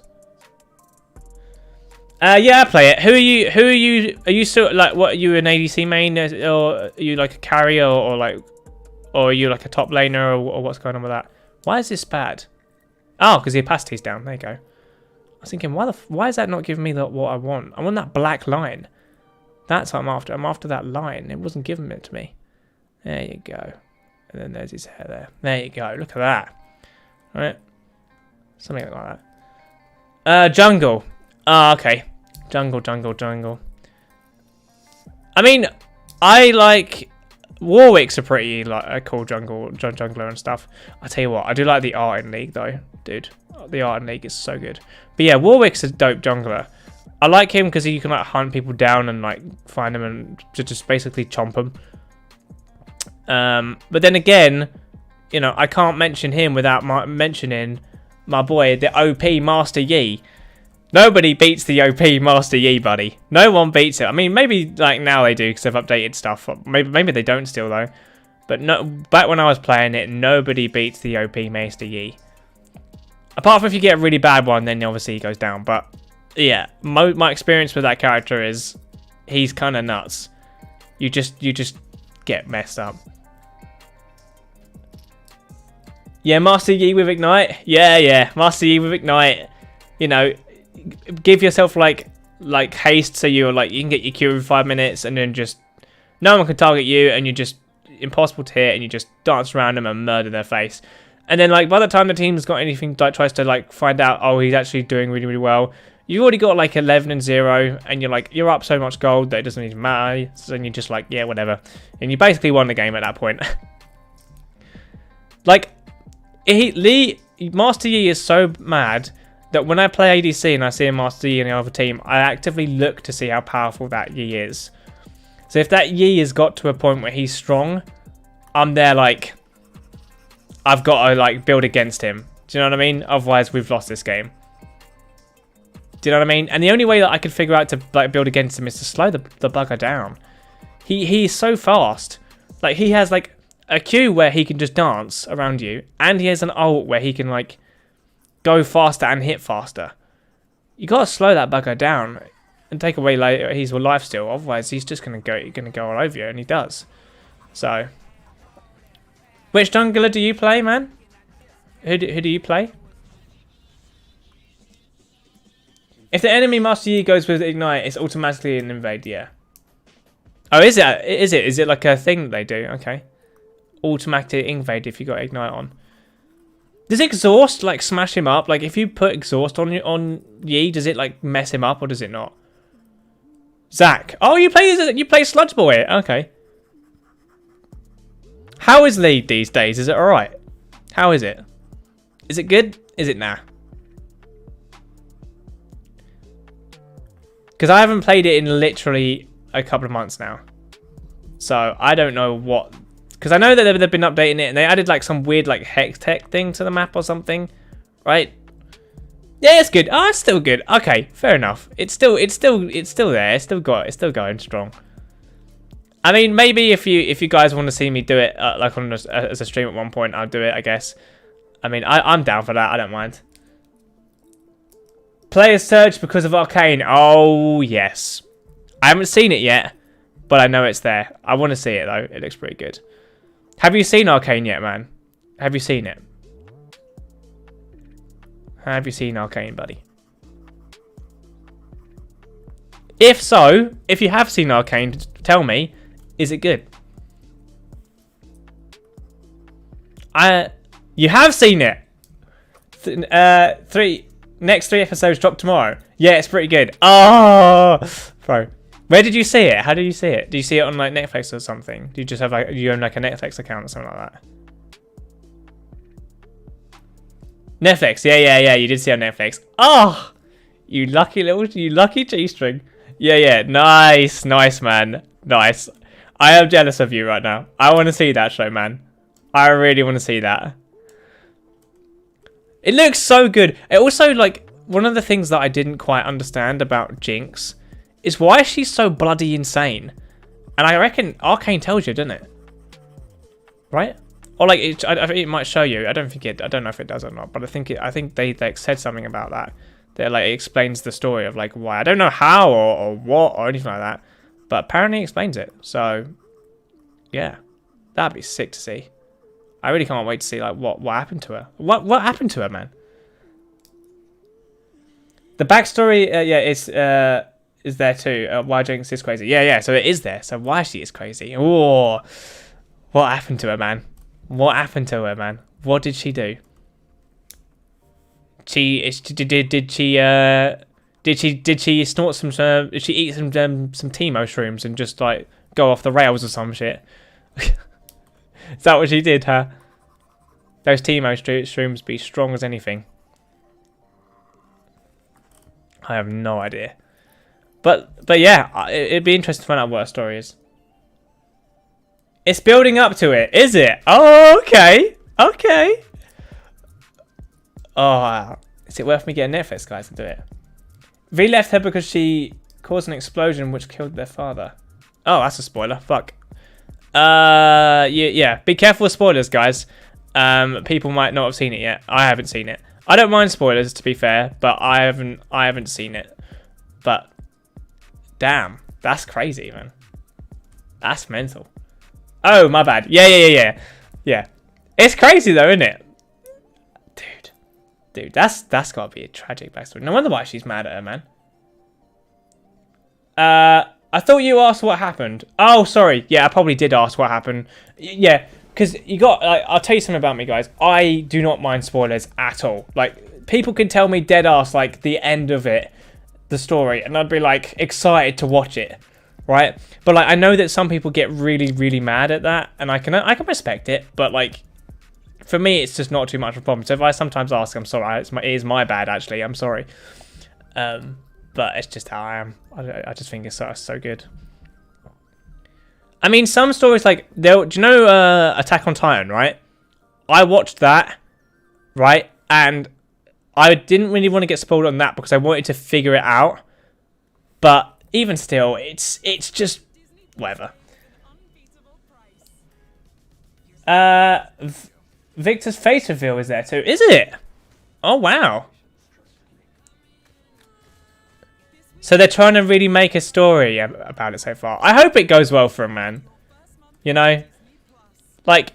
Yeah, I play it. Who are you? Are you still like, what? Are you an ADC main, or are you like a carrier, or are you like a top laner, or what's going on with that? Why is this bad? Oh, because the opacity's down. There you go. I was thinking, why is that not giving me what I want? I want that black line. That's what I'm after. I'm after that line. It wasn't giving it to me. There you go. And then there's his hair there. There you go. Look at that. All right. Something like that. Jungle. Ah, okay. Jungle. I mean, I like... Warwick's a pretty like a cool jungler and stuff. I tell you what, I do like the art in League though, dude. The art in League is so good. But yeah, Warwick's a dope jungler. I like him because you can like hunt people down and like find them and just basically chomp them. But then again, you know, I can't mention him without mentioning my boy, the OP Master Yi. Nobody beats the OP Master Yi, buddy. No one beats it. I mean, maybe like now they do because they've updated stuff. Maybe they don't still though. But no, back when I was playing it, nobody beats the OP Master Yi. Apart from if you get a really bad one, then obviously he goes down. But yeah, my experience with that character is he's kind of nuts. You just get messed up. Yeah, Master Yi with Ignite. Yeah, Master Yi with Ignite. You know, give yourself like haste, so you can get your Q in 5 minutes, and then just no one can target you, and you're just impossible to hit, and you just dance around them and murder their face. And then like by the time the team's got anything, like tries to like find out, oh, he's actually doing really well, you've already got like 11 and 0, and you're up so much gold that it doesn't even matter. So then you're just like, yeah, whatever, and you basically won the game at that point. Like, Master Yi is so mad that when I play ADC and I see a Master Yi in the other team, I actively look to see how powerful that Yi is. So if that Yi has got to a point where he's strong, I'm there like, I've got to like build against him. Do you know what I mean? Otherwise, we've lost this game. Do you know what I mean? And the only way that I could figure out to like build against him is to slow the bugger down. He's so fast. Like, he has like a Q where he can just dance around you, and he has an ult where he can like go faster and hit faster. You gotta slow that bugger down and take away like his life steal. Otherwise, he's just gonna go all over you, and he does. So, which jungler do you play, man? Who do you play? If the enemy Master Yi goes with Ignite, it's automatically an invade, yeah. Oh, is it? Is it like a thing that they do? Okay. Automatic invade if you got Ignite on. Does Exhaust like smash him up? Like, if you put Exhaust on Yi, does it like mess him up or does it not? Zach. Oh, you play Sludge Boy. Okay. How is Lead these days? Is it alright? How is it? Is it good? Is it nah? Because I haven't played it in literally a couple of months now. So I don't know what... Because I know that they've been updating it and they added like some weird like hex tech thing to the map or something. Right? Yeah, it's good. Oh, it's still good. Okay, fair enough. It's still there. It's still going strong. I mean, maybe if you guys want to see me do it like on as a stream at one point, I'll do it, I guess. I mean, I'm down for that. I don't mind. Player Surge because of Arcane. Oh, yes. I haven't seen it yet, but I know it's there. I want to see it, though. It looks pretty good. Have you seen Arcane yet, man? Have you seen it? Have you seen Arcane, buddy? If so, if you have seen Arcane, tell me, is it good? You have seen it. Next 3 episodes drop tomorrow. Yeah, it's pretty good. Oh, bro. Where did you see it? How did you see it? Did you see it on like Netflix or something? Do you just have like, you own like a Netflix account or something like that? Netflix, yeah, you did see it on Netflix. Oh, you lucky G-string. Yeah, nice, man, nice. I am jealous of you right now. I want to see that show, man. I really want to see that. It looks so good. It also, like, one of the things that I didn't quite understand about Jinx is why she's so bloody insane. And I reckon Arcane tells you, doesn't it? Right? Or like I think it might show you. I don't know if it does or not, but I think they like said something about that. That like explains the story of like why. I don't know how or what or anything like that, but apparently it explains it. So yeah, that'd be sick to see. I really can't wait to see like what happened to her. What happened to her, man? The backstory, is there too. Why Jinx is crazy? Yeah. So it is there. So why she is crazy? Oh, what happened to her, man? What happened to her, man? What did she do? Did she snort some? Did she eat some Teemo shrooms and just like go off the rails or some shit? Is that what she did, huh? Those Teemo shrooms be strong as anything. I have no idea. But yeah, it'd be interesting to find out what her story is. It's building up to it, is it? Oh, okay. Okay. Oh, is it worth me getting Netflix guys to do it? V left her because she caused an explosion which killed their father. Oh, that's a spoiler. Fuck. Yeah. Be careful with spoilers, guys. People might not have seen it yet. I haven't seen it. I don't mind spoilers, to be fair, but I haven't seen it. But damn, that's crazy, man. That's mental. Oh, my bad. Yeah. It's crazy though, isn't it? Dude, that's gotta be a tragic backstory. No wonder why she's mad at her, man. I thought you asked what happened. Oh, sorry. Yeah, I probably did ask what happened. Yeah, because you got. I'll tell you something about me, guys. I do not mind spoilers at all. Like, people can tell me dead ass like the end of it, the story, and I'd be like excited to watch it, right? But like I know that some people get really, really mad at that, and I can respect it, but like for me, it's just not too much of a problem. So if I sometimes ask, I'm sorry, it is my bad actually. I'm sorry, but it's just how I am. I just think it's so good. I mean, some stories like do you know Attack on Titan, right? I watched that, right, and I didn't really want to get spoiled on that because I wanted to figure it out. But even still, it's just whatever. Victor's face reveal is there too, is it? Oh wow. So they're trying to really make a story about it so far. I hope it goes well for him, man. You know, like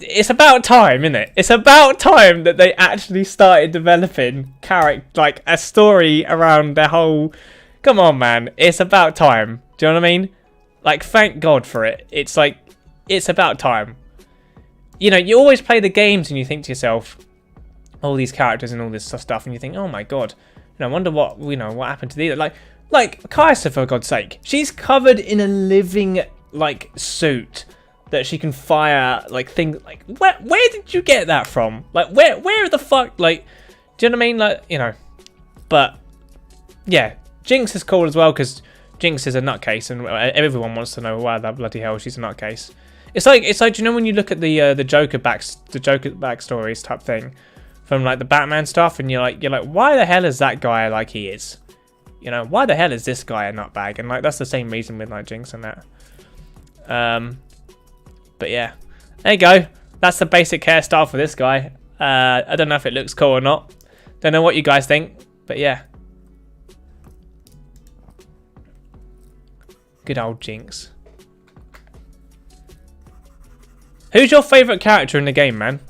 it's about time, isn't it? It's about time that they actually started developing like a story around their whole. Come on, man. It's about time. Do you know what I mean? Like, thank God for it. It's like, it's about time. You know, you always play the games and you think to yourself, all these characters and all this stuff, and you think, oh my God. I wonder what happened to these. Like Kaisa, for God's sake. She's covered in a living, like, suit that she can fire, like, things. Like, where did you get that from? Like, where the fuck, like, do you know what I mean? Like, you know, but, yeah, Jinx is cool as well, because Jinx is a nutcase, and everyone wants to know why the bloody hell she's a nutcase. It's like, do you know when you look at the Joker backstories type thing, from like the Batman stuff, and you're like, why the hell is that guy like he is? You know, why the hell is this guy a nutbag? And like that's the same reason with like Jinx and that. But yeah, there you go. That's the basic hairstyle for this guy. I don't know if it looks cool or not. Don't know what you guys think, but yeah. Good old Jinx. Who's your favourite character in the game, man?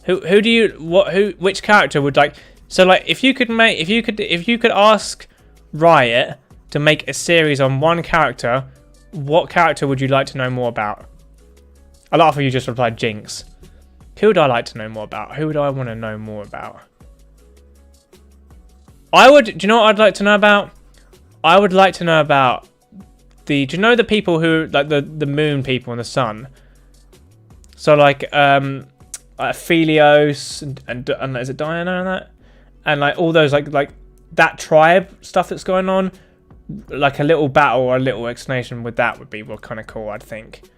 Which character would like? So like, if you could ask Riot to make a series on one character, what character would you like to know more about? A lot of you just replied Jinx. Who would I like to know more about? Who would I want to know more about? Do you know what I'd like to know about? I would like to know about do you know the people who, like the moon people and the sun? So like, Phelios and is it Diana and that? And like all those like that tribe stuff that's going on, like a little battle or a little explanation with that would be kind of cool, I'd think.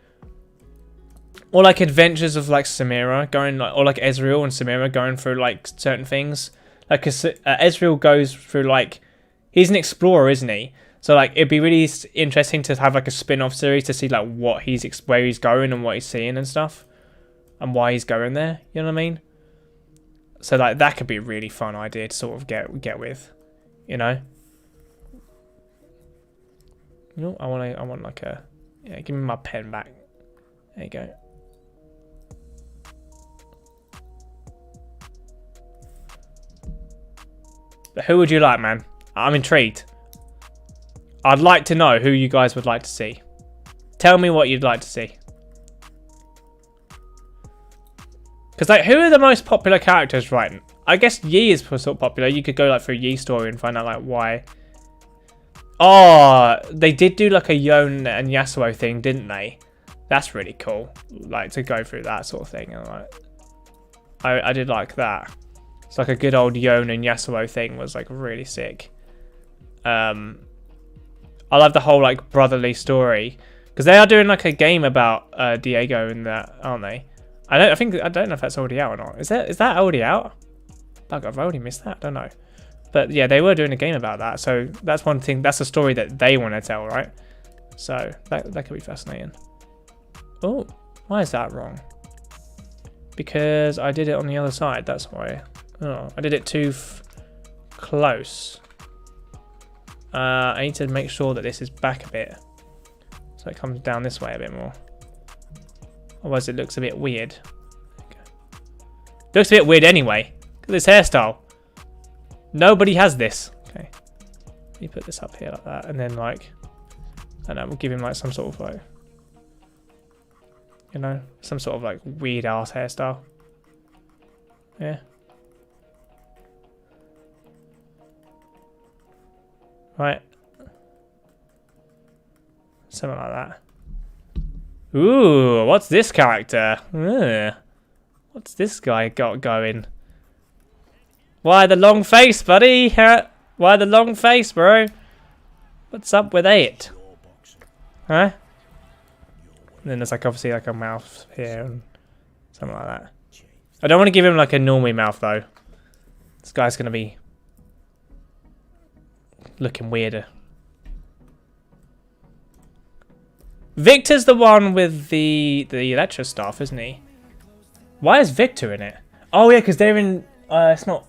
Or like adventures of like Samira going like, or like Ezreal and Samira going through like certain things. Like Ezreal goes through like, he's an explorer, isn't he? So like it'd be really interesting to have like a spin-off series to see like where he's going and what he's seeing and stuff. And why he's going there, you know what I mean? So like that could be a really fun idea to sort of get with, you know. No, I want like a, yeah, give me my pen back. There you go. But who would you like, man? I'm intrigued. I'd like to know who you guys would like to see. Tell me what you'd like to see. Because, like, who are the most popular characters, right? I guess Yi is sort of popular. You could go, like, through Yi's story and find out, like, why. Oh, they did do, like, a Yone and Yasuo thing, didn't they? That's really cool. Like, to go through that sort of thing. And, like, I did like that. It's like a good old Yone and Yasuo thing was, like, really sick. I love the whole, like, brotherly story. Because they are doing, like, a game about Diego in that, aren't they? I don't know if that's already out or not. Is that already out? Bugger, I've already missed that. Don't know. But yeah, they were doing a game about that. So that's one thing. That's a story that they want to tell, right? So that could be fascinating. Oh, why is that wrong? Because I did it on the other side. That's why. Oh, I did it too close. I need to make sure that this is back a bit, so it comes down this way a bit more. Otherwise it looks a bit weird. Okay. Looks a bit weird anyway. Look at this hairstyle. Nobody has this. Okay. Let me put this up here like that. And then like, I don't know, we'll give him like some sort of like, you know, some sort of like weird ass hairstyle. Yeah. Right. Something like that. Ooh, what's this character? What's this guy got going? Why the long face, buddy? Why the long face, bro? What's up with it? Huh? And then there's like obviously like a mouth here and something like that. I don't want to give him like a normie mouth though. This guy's gonna be looking weirder. Victor's the one with the electro staff, isn't he? Why is Victor in it? Oh yeah, because they're in. It's not.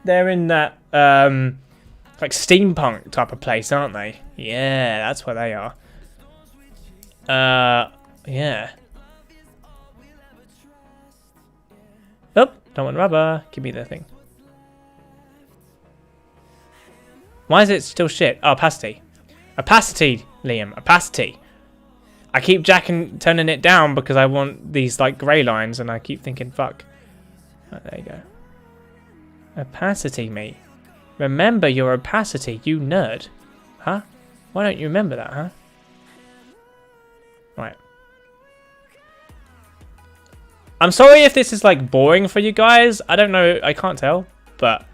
They're in that like steampunk type of place, aren't they? Yeah, that's where they are. Yeah. Oh, don't want rubber. Give me the thing. Why is it still shit? Oh, opacity. Opacity, Liam. Opacity. I keep turning it down because I want these like grey lines and I keep thinking, fuck. Oh, there you go. Opacity, mate. Remember your opacity, you nerd. Huh? Why don't you remember that, huh? Right. I'm sorry if this is like boring for you guys. I don't know. I can't tell. But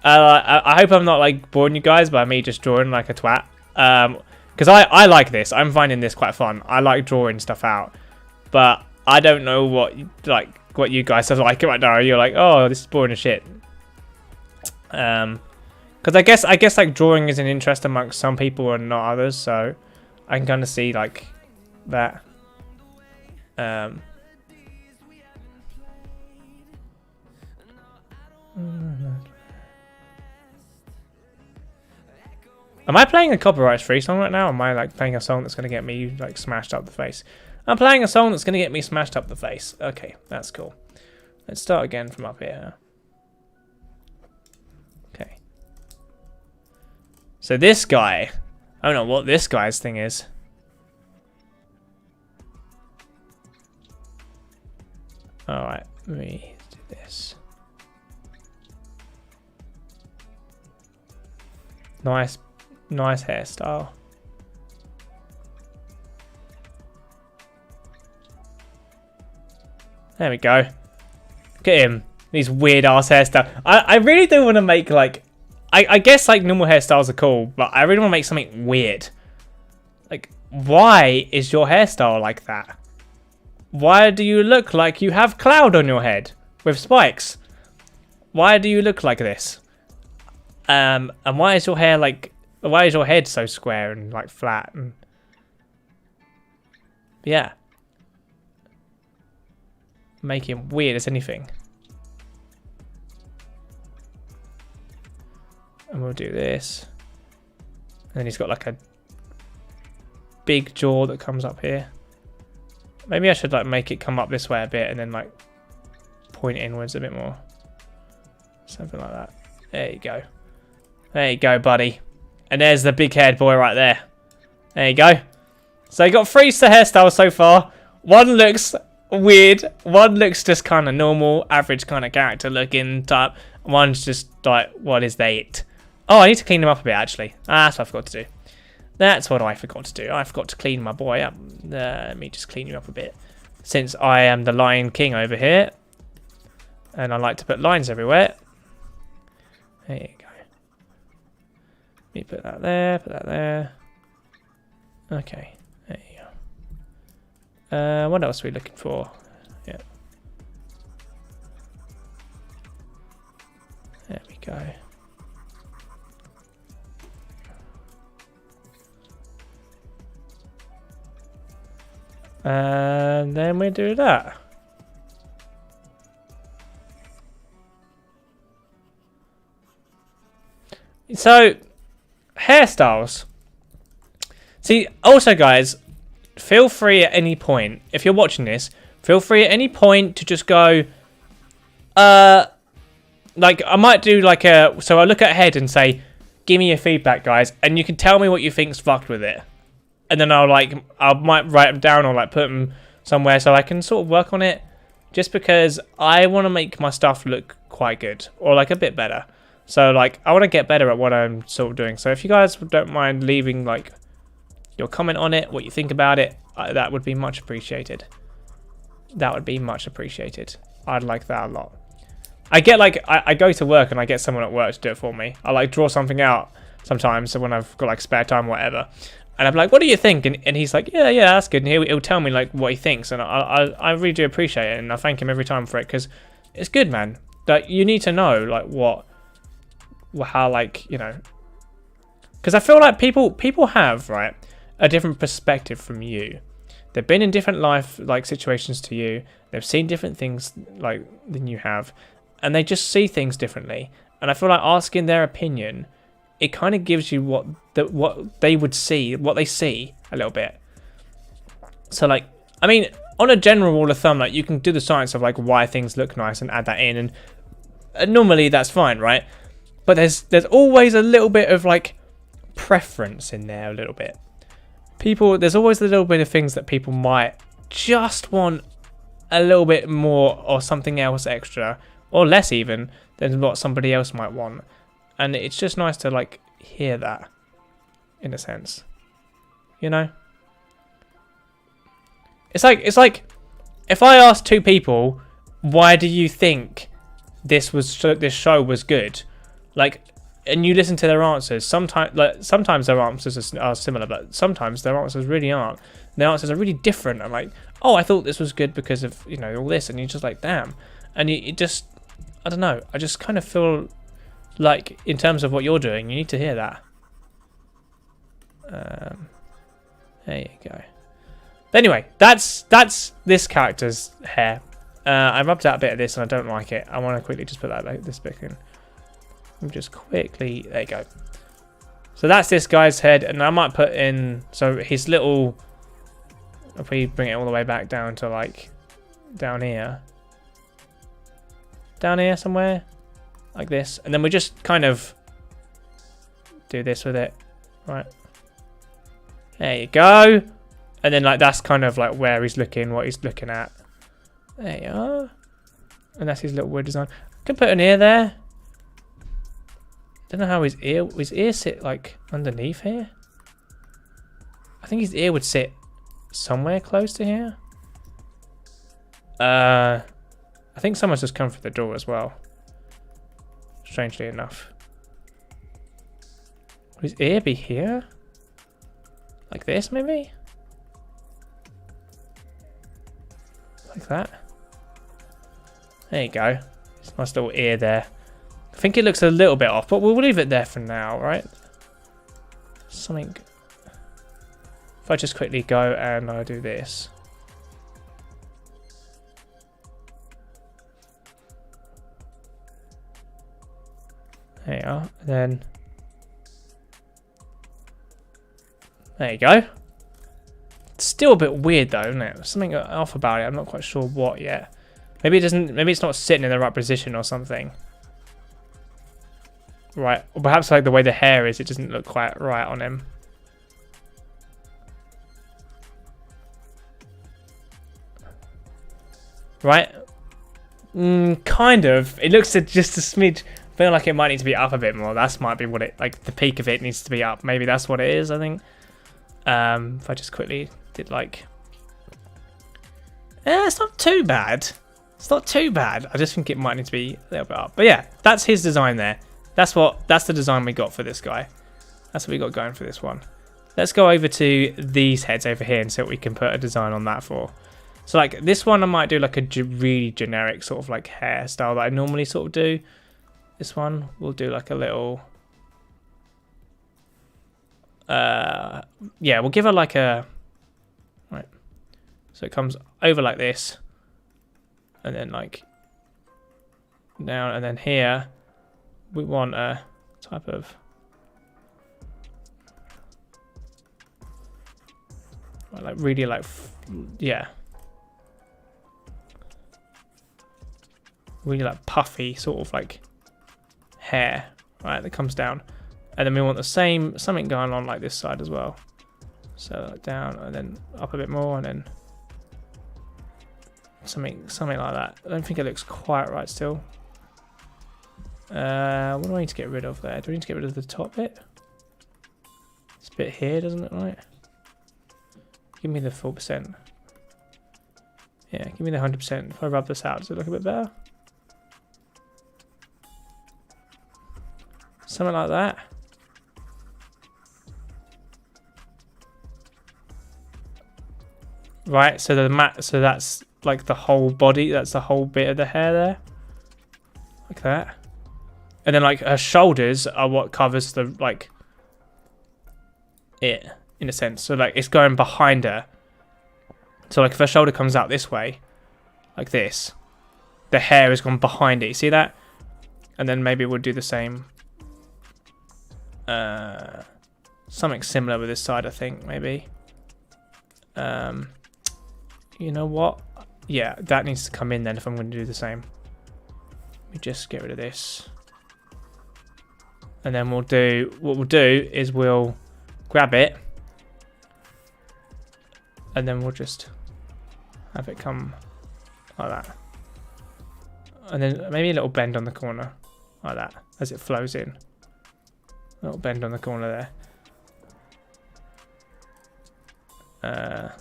I hope I'm not like boring you guys by me just drawing like a twat. Because I like this. I'm finding this quite fun. I like drawing stuff out. But I don't know what you guys are like right now. You're like, oh, this is boring as shit. Because I guess like drawing is an interest amongst some people and not others. So I can kind of see like that. Am I playing a copyright-free song right now? Or am I like playing a song that's gonna get me like smashed up the face? I'm playing a song that's gonna get me smashed up the face. Okay, that's cool. Let's start again from up here. Okay. So this guy, I don't know what this guy's thing is. All right, let me do this. Nice hairstyle. There we go. Look at him. These weird ass hairstyles. I really do want to make like, I guess like normal hairstyles are cool, but I really want to make something weird. Like, why is your hairstyle like that? Why do you look like you have cloud on your head with spikes? Why do you look like this? And why is your hair like? Why is your head so square and like flat? And yeah, make him weird as anything. And we'll do this. And then he's got like a big jaw that comes up here. Maybe I should like make it come up this way a bit and then like point inwards a bit more. Something like that. There you go. There you go, buddy. And there's the big haired boy right there. There you go. So you got 3 hairstyles so far. One looks weird. One looks just kind of normal, average kind of character looking type. One's just like, what is that? Oh, I need to clean him up a bit actually. That's what I forgot to do. That's what I forgot to do. I forgot to clean my boy up. Let me just clean you up a bit. Since I am the Lion King over here. And I like to put lines everywhere. There you go. Let me put that there, put that there. Okay, there you go. What else are we looking for? Yeah. There we go. And then we do that. So, hairstyles. See, also guys, feel free at any point, if you're watching this, feel free at any point to just go, like, I might do like a, so I look at a head and say, give me your feedback, guys, and you can tell me what you think's fucked with it. And then I might write them down or like put them somewhere so I can sort of work on it, just because I want to make my stuff look quite good or like a bit better. So like I want to get better at what I'm sort of doing. So if you guys don't mind leaving like your comment on it, what you think about it, that would be much appreciated. That would be much appreciated. I'd like that a lot. I get like I go to work and I get someone at work to do it for me. I like draw something out sometimes, so when I've got like spare time or whatever, and I'm like, what do you think? And he's like, yeah, that's good. And he'll tell me like what he thinks, and I really do appreciate it, and I thank him every time for it, because it's good, man. Like you need to know like how like, you know, because I feel like people have, right, a different perspective from you. They've been in different life like situations to you. They've seen different things like than you have, and they just see things differently. And I feel like asking their opinion, it kind of gives you what they would see, what they see a little bit. So like, I mean, on a general rule of thumb, like you can do the science of like why things look nice and add that in, and normally that's fine, right? But there's always a little bit of like preference in there, a little bit. There's always a little bit of things that people might just want a little bit more or something else extra, or less even, than what somebody else might want. And it's just nice to like hear that, in a sense, you know. It's like if I asked two people, why do you think this show was good, like, and you listen to their answers, sometimes their answers are similar, but sometimes their answers really aren't. Their answers are really different. I'm like, oh, I thought this was good because of, you know, all this, and you're just like, damn. And you just, I don't know, I just kind of feel like in terms of what you're doing, you need to hear that. There you go. But anyway, that's this character's hair. I rubbed out a bit of this and I don't like it. I want to quickly just put that like this bit in. Just quickly, there you go. So that's this guy's head, and I might put in, so his little, if we bring it all the way back down to like down here somewhere like this, and then we just kind of do this with it, right? There you go. And then like that's kind of like where he's looking, what he's looking at. There you are. And that's his little wood design. I can put an ear there. Don't know how his ear sit like underneath here. I think his ear would sit somewhere close to here. I think someone's just come through the door as well, strangely enough. Would his ear be here? Like this, maybe? Like that. There you go. It's a nice little ear there. I think it looks a little bit off, but we'll leave it there for now, right? Something. If I just quickly go and I do this. There you are. And then there you go. It's still a bit weird though, isn't it? There's something off about it. I'm not quite sure what yet. Maybe it doesn't. Maybe it's not sitting in the right position or something. Right, or perhaps like the way the hair is, it doesn't look quite right on him. Right? Kind of. It looks just a smidge. I feel like it might need to be up a bit more. That might be what it, like the peak of it needs to be up. Maybe that's what it is, I think. If I just quickly did like... it's not too bad. It's not too bad. I just think it might need to be a little bit up. But yeah, that's his design there. That's the design we got for this guy. That's what we got going for this one. Let's go over to these heads over here and see what we can put a design on that for. So like this one I might do like a really generic sort of like hairstyle that I normally sort of do. This one we'll do like a little... yeah, we'll give her like a... Right. So it comes over like this. And then like... down, and then here... we want a type of... like really like... yeah. Really like puffy sort of like hair, right, that comes down. And then we want the same, something going on like this side as well. So like down and then up a bit more and then something like that. I don't think it looks quite right still. What do I need to get rid of there? Do I need to get rid of the top bit? This bit here doesn't look right. Give me the full percent. Yeah, give me the 100%. If I rub this out, does it look a bit better? Something like that. Right, so so that's like the whole body, that's the whole bit of the hair there. Like that. And then like her shoulders are what covers the like it in a sense. So like it's going behind her. So like if her shoulder comes out this way, like this, the hair has gone behind it. You see that? And then maybe we'll do the same. Something similar with this side, I think, maybe. You know what? Yeah, that needs to come in then if I'm going to do the same. Let me just get rid of this. And then what we'll do is we'll grab it. And then we'll just have it come like that. And then maybe a little bend on the corner like that as it flows in. A little bend on the corner there.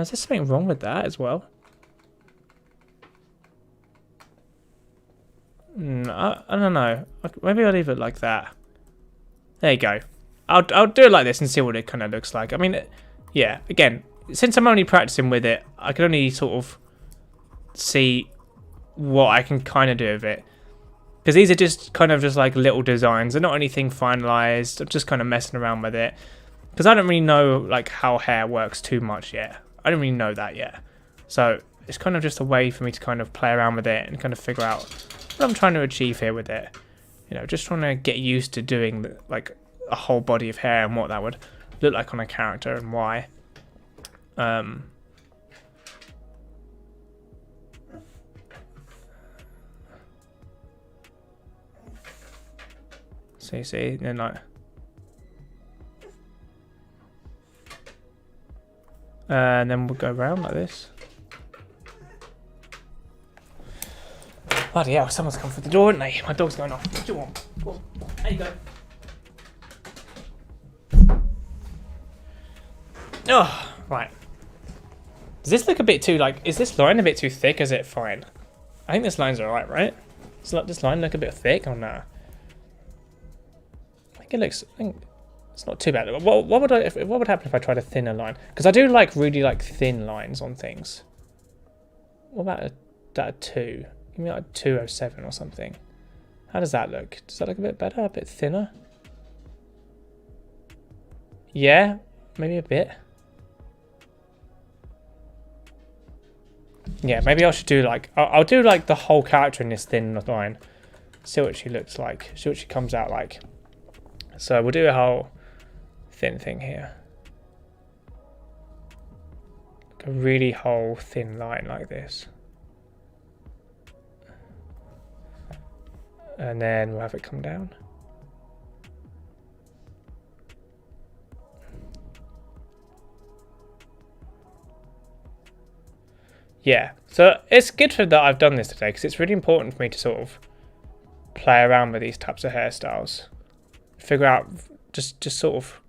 Is there something wrong with that as well? I don't know. Maybe I'll leave it like that. There you go. I'll do it like this and see what it kind of looks like. I mean, yeah. Again, since I'm only practicing with it, I can only sort of see what I can kind of do with it. Because these are just kind of just like little designs. They're not anything finalized. I'm just kind of messing around with it. Because I don't really know like how hair works too much yet. I don't really know that yet. So it's kind of just a way for me to kind of play around with it and kind of figure out what I'm trying to achieve here with it. You know, just trying to get used to doing like a whole body of hair and what that would look like on a character and why. So you see, then like. And then we'll go around like this. Bloody hell, someone's come through the door, isn't they? My dog's going off. What do you want? Go on. There you go. Oh, right. Does this look a bit too, like, is this line a bit too thick? Is it fine? I think this line's alright, right? Does this line look a bit thick or no? I think it looks, it's not too bad. What would happen if I tried a thinner line? Because I do like really like thin lines on things. What about a 2? Give me like 207 or something. How does that look? Does that look a bit better? A bit thinner? Yeah, maybe a bit. Yeah, maybe I should do like I'll do like the whole character in this thin line. See what she looks like. See what she comes out like. So we'll do a whole thin thing here. Like a really whole thin line like this. And then we'll have it come down. Yeah, so it's good that I've done this today because it's really important for me to sort of play around with these types of hairstyles. Figure out, just sort of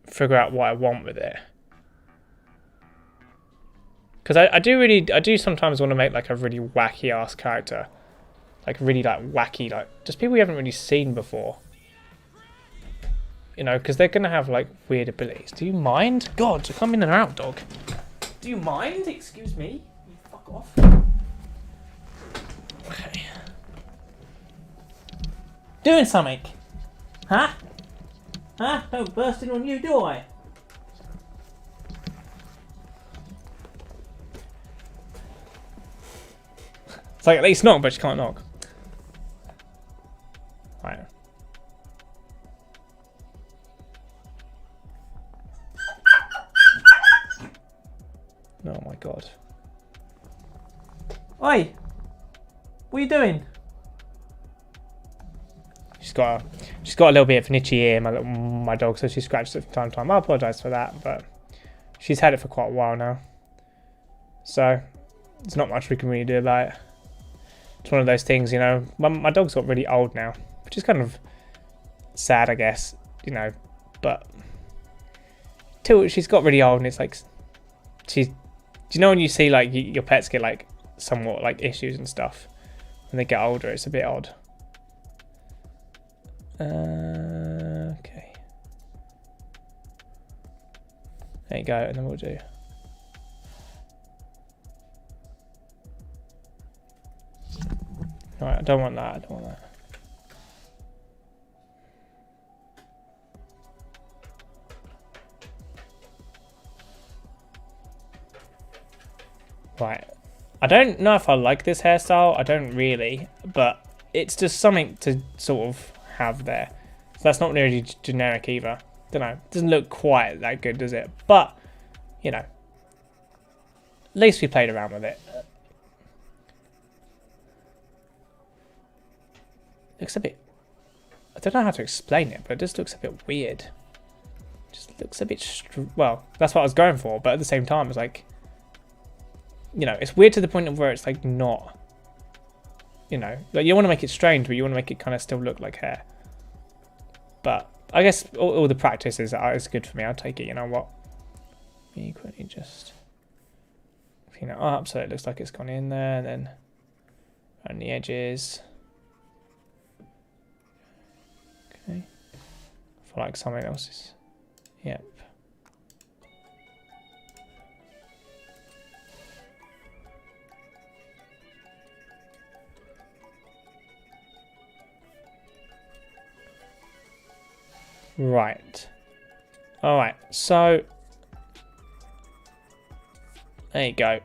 figure out what I want with it. Because I do sometimes want to make like a really wacky ass character. Like really like wacky, like just people we haven't really seen before. You know, because they're going to have like weird abilities. Do you mind? God, come in and out, dog. Do you mind? Excuse me. You fuck off. Okay. Doing something. Huh? Huh? Don't burst in on you, do I? It's like at least knock, but you can't knock. Right. Oh my god. Oi! What are you doing? she's got a little bit of an itchy ear, my dog, so she scratches it from time to time. I apologise for that, but she's had it for quite a while now, so there's not much we can really do about it. It's one of those things, you know. My dog's got really old now, which is kind of sad, I guess, you know. But till she's got really old, and it's like do you know when you see like your pets get like somewhat like issues and stuff when they get older? It's a bit odd. Okay, there you go, and then we'll do. Alright, I don't want that. I don't want that. Right, I don't know if I like this hairstyle. I don't really, but it's just something to sort of have there. So that's not really generic either. Don't know. It doesn't look quite that good, does it? But you know, at least we played around with it. Looks a bit. I don't know how to explain it, but it just looks a bit weird. Just looks a bit. Well, that's what I was going for, but at the same time, it's like, you know, it's weird to the point of where it's like not, you know, like you want to make it strange, but you want to make it kind of still look like hair. But I guess all the practice is good for me. I'll take it. You know what? You quickly just clean it up so it looks like it's gone in there, and then around the edges. Okay. I feel like something else is. Yep. Right. Alright, so there you go.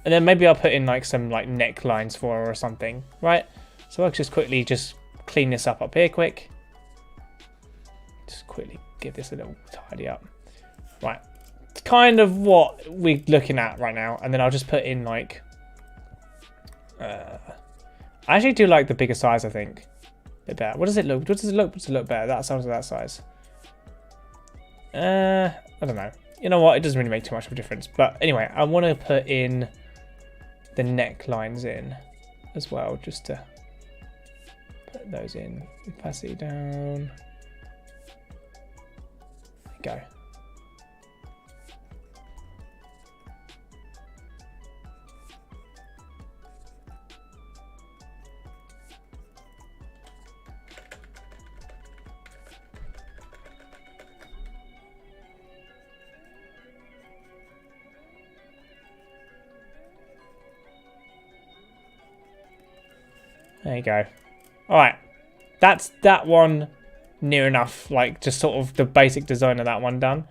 And then maybe I'll put in like some like necklines for her or something, right? So I'll just quickly just clean this up here quick. Just quickly give this a little tidy up. Right. It's kind of what we're looking at right now. And then I'll just put in like I actually do like the bigger size, I think. Bit better. What does it look? What does it look? Does it look better? That size or that size? I don't know. You know what? It doesn't really make too much of a difference. But anyway, I want to put in the necklines in as well, just to put those in. Opacity down. There you go. There you go. Alright. That's that one near enough. Like, just sort of the basic design of that one done.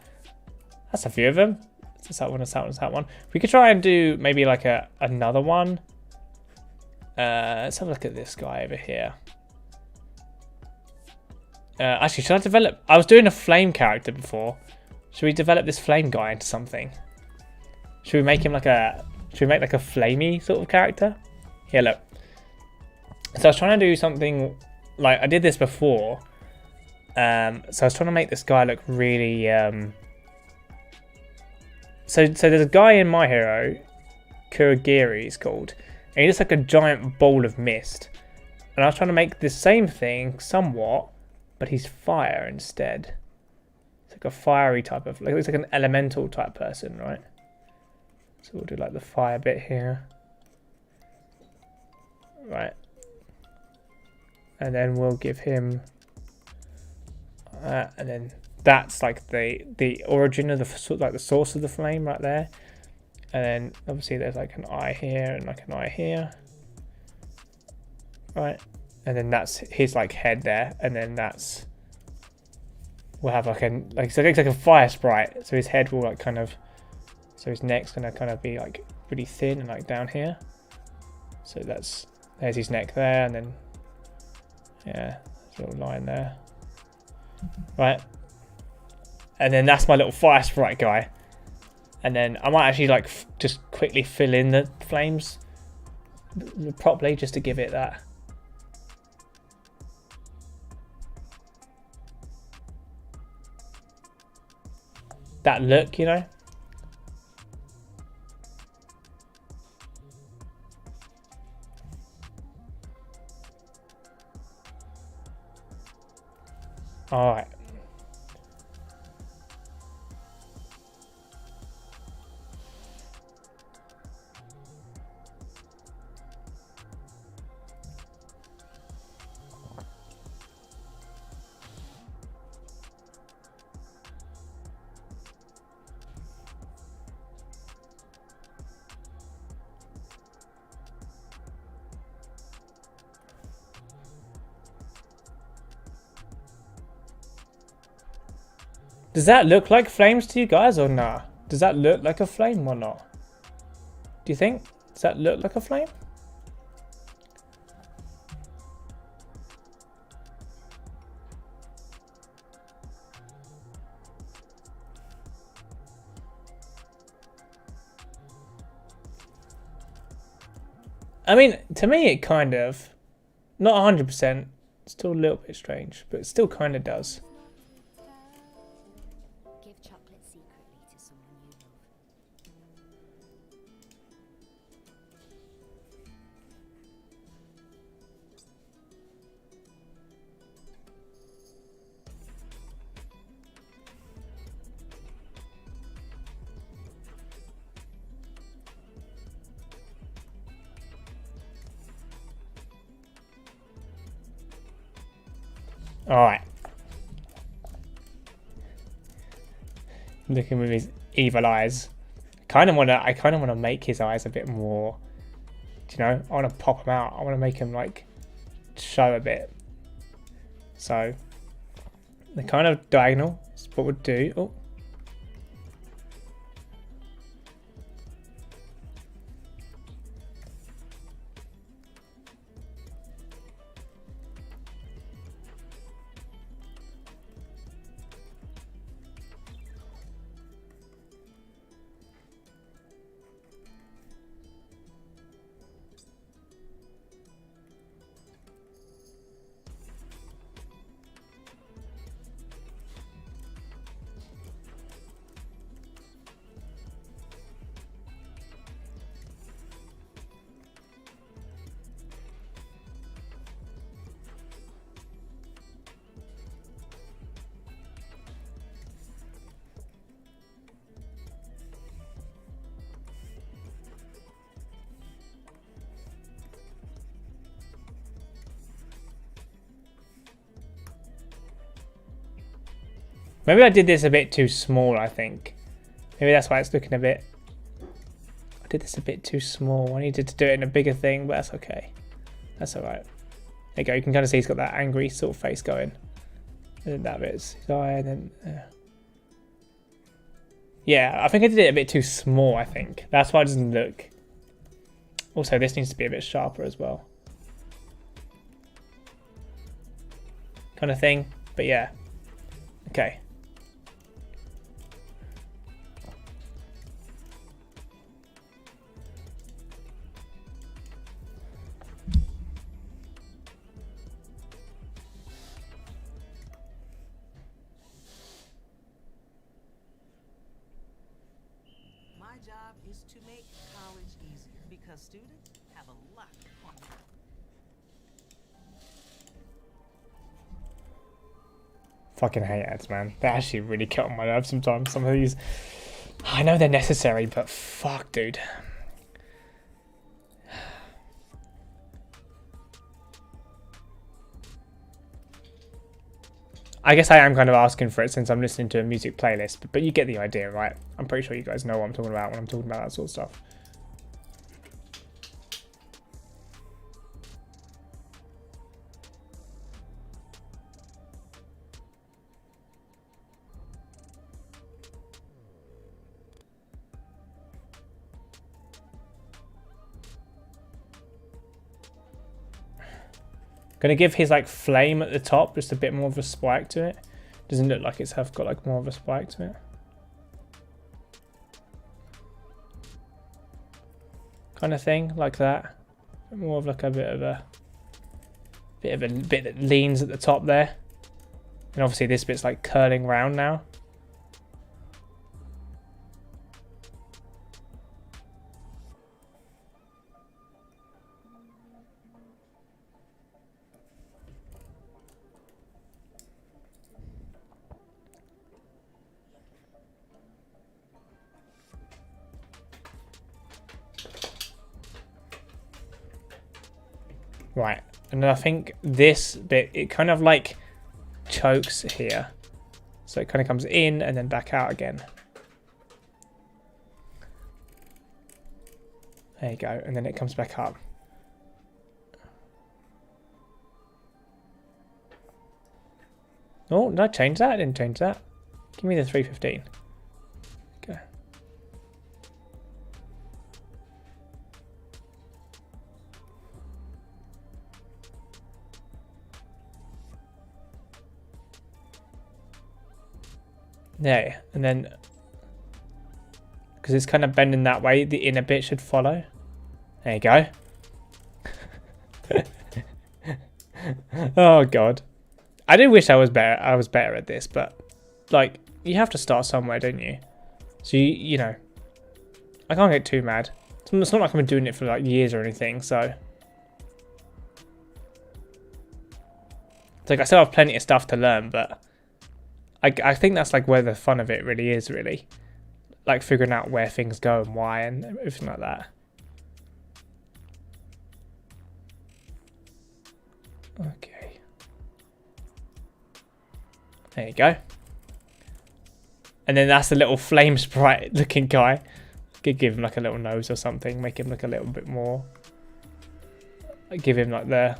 That's a few of them. It's that one, it's that one, it's that one. We could try and do maybe like another one. Let's have a look at this guy over here. Actually, should I develop... I was doing a flame character before. Should we develop this flame guy into something? Should we make him like a... Should we make like a flamey sort of character? Here, look. So I was trying to do something like I did this before. So I was trying to make this guy look really. So there's a guy in My Hero, Kurogiri he's called, and he looks like a giant ball of mist. And I was trying to make the same thing somewhat, but he's fire instead. It's like a fiery type of. Like, it's like an elemental type person, right? So we'll do like the fire bit here. Right. And then we'll give him and then that's like the origin of the like the source of the flame right there. And then obviously there's like an eye here and like an eye here, right? And then that's his like head there, and then that's we'll have like so it looks like a fire sprite. So his head will like kind of, so his neck's gonna kind of be like really thin and like down here. So there's his neck there, and then. Yeah, little line there. Right. And then that's my little fire sprite guy. And then I might actually like just quickly fill in the flames properly just to give it that. that look, you know. All right. Does that look like flames to you guys or not? Does that look like a flame or not? Do you think? Does that look like a flame? I mean, to me it kind of, not 100%, still a little bit strange, but it still kind of does. Give chocolate secretly to someone you love. All right. Looking with his evil eyes. I kind of wanna make his eyes a bit more. Do you know? I want to pop them out. I want to make them like show a bit. So they're kind of diagonal. That's what we'll do. Oh. Maybe I did this a bit too small, I think. Maybe that's why it's looking a bit... I did this a bit too small. I needed to do it in a bigger thing, but that's okay. That's alright. There you go. You can kind of see he's got that angry sort of face going. And then that bit's his eye, and then... Yeah, I think I did it a bit too small, I think. That's why it doesn't look... Also, this needs to be a bit sharper as well. Kind of thing. But yeah. Okay. My job is to make college easier because students have a lot of fun. Fucking hate ads, man. They actually really get on my nerves sometimes. Some of these, I know they're necessary, but fuck, dude. I guess I am kind of asking for it since I'm listening to a music playlist, but you get the idea, right? I'm pretty sure you guys know what I'm talking about when I'm talking about that sort of stuff. Gonna give his like flame at the top just a bit more of a spike to it. Doesn't look like it's got like more of a spike to it. Kind of thing, like that. More of like a bit that leans at the top there. And obviously this bit's like curling round now. Right, and then I think this bit, it kind of like chokes here. So it kind of comes in and then back out again. There you go, and then it comes back up. Oh, did I change that? I didn't change that. Give me the 315. Okay. There, and then because it's kind of bending that way, the inner bit should follow. There you go. Oh god. I do wish I was better. I was better at this, but like you have to start somewhere, don't you? So you know, I can't get too mad. It's not like I've been doing it for like years or anything. So it's like I still have plenty of stuff to learn, but I think that's like where the fun of it really is. Really, like figuring out where things go and why and everything like that. Okay. There you go. And then that's a little flame sprite looking guy. Could give him like a little nose or something. Make him look a little bit more. Give him like the...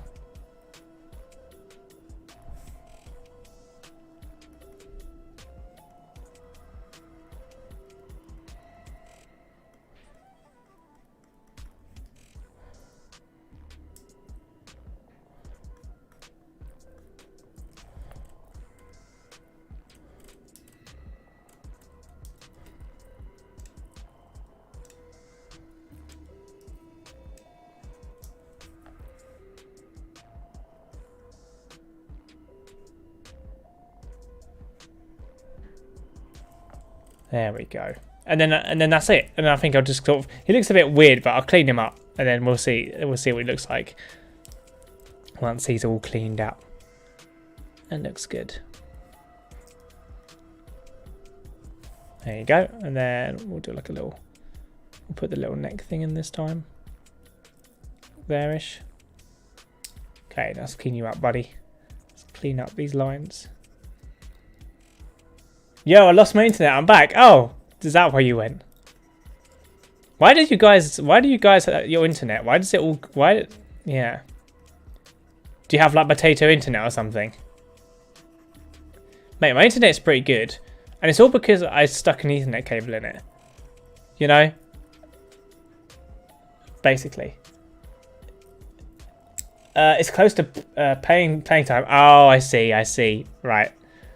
There we go. And then that's it. And I think I'll just sort of... He looks a bit weird, but I'll clean him up. And then we'll see. We'll see what he looks like once he's all cleaned up. It looks good. There you go. And then we'll do like a little... We'll put the little neck thing in this time. There-ish. Okay, let's clean you up, buddy. Let's clean up these lines. Yo, I lost my internet. I'm back. Oh, is that where you went? Why do you guys your internet? Why does it all? Why? Yeah. Do you have like potato internet or something? Mate, my internet's pretty good, and it's all because I stuck an Ethernet cable in it. You know. Basically. It's close to paying time. Oh, I see. Right.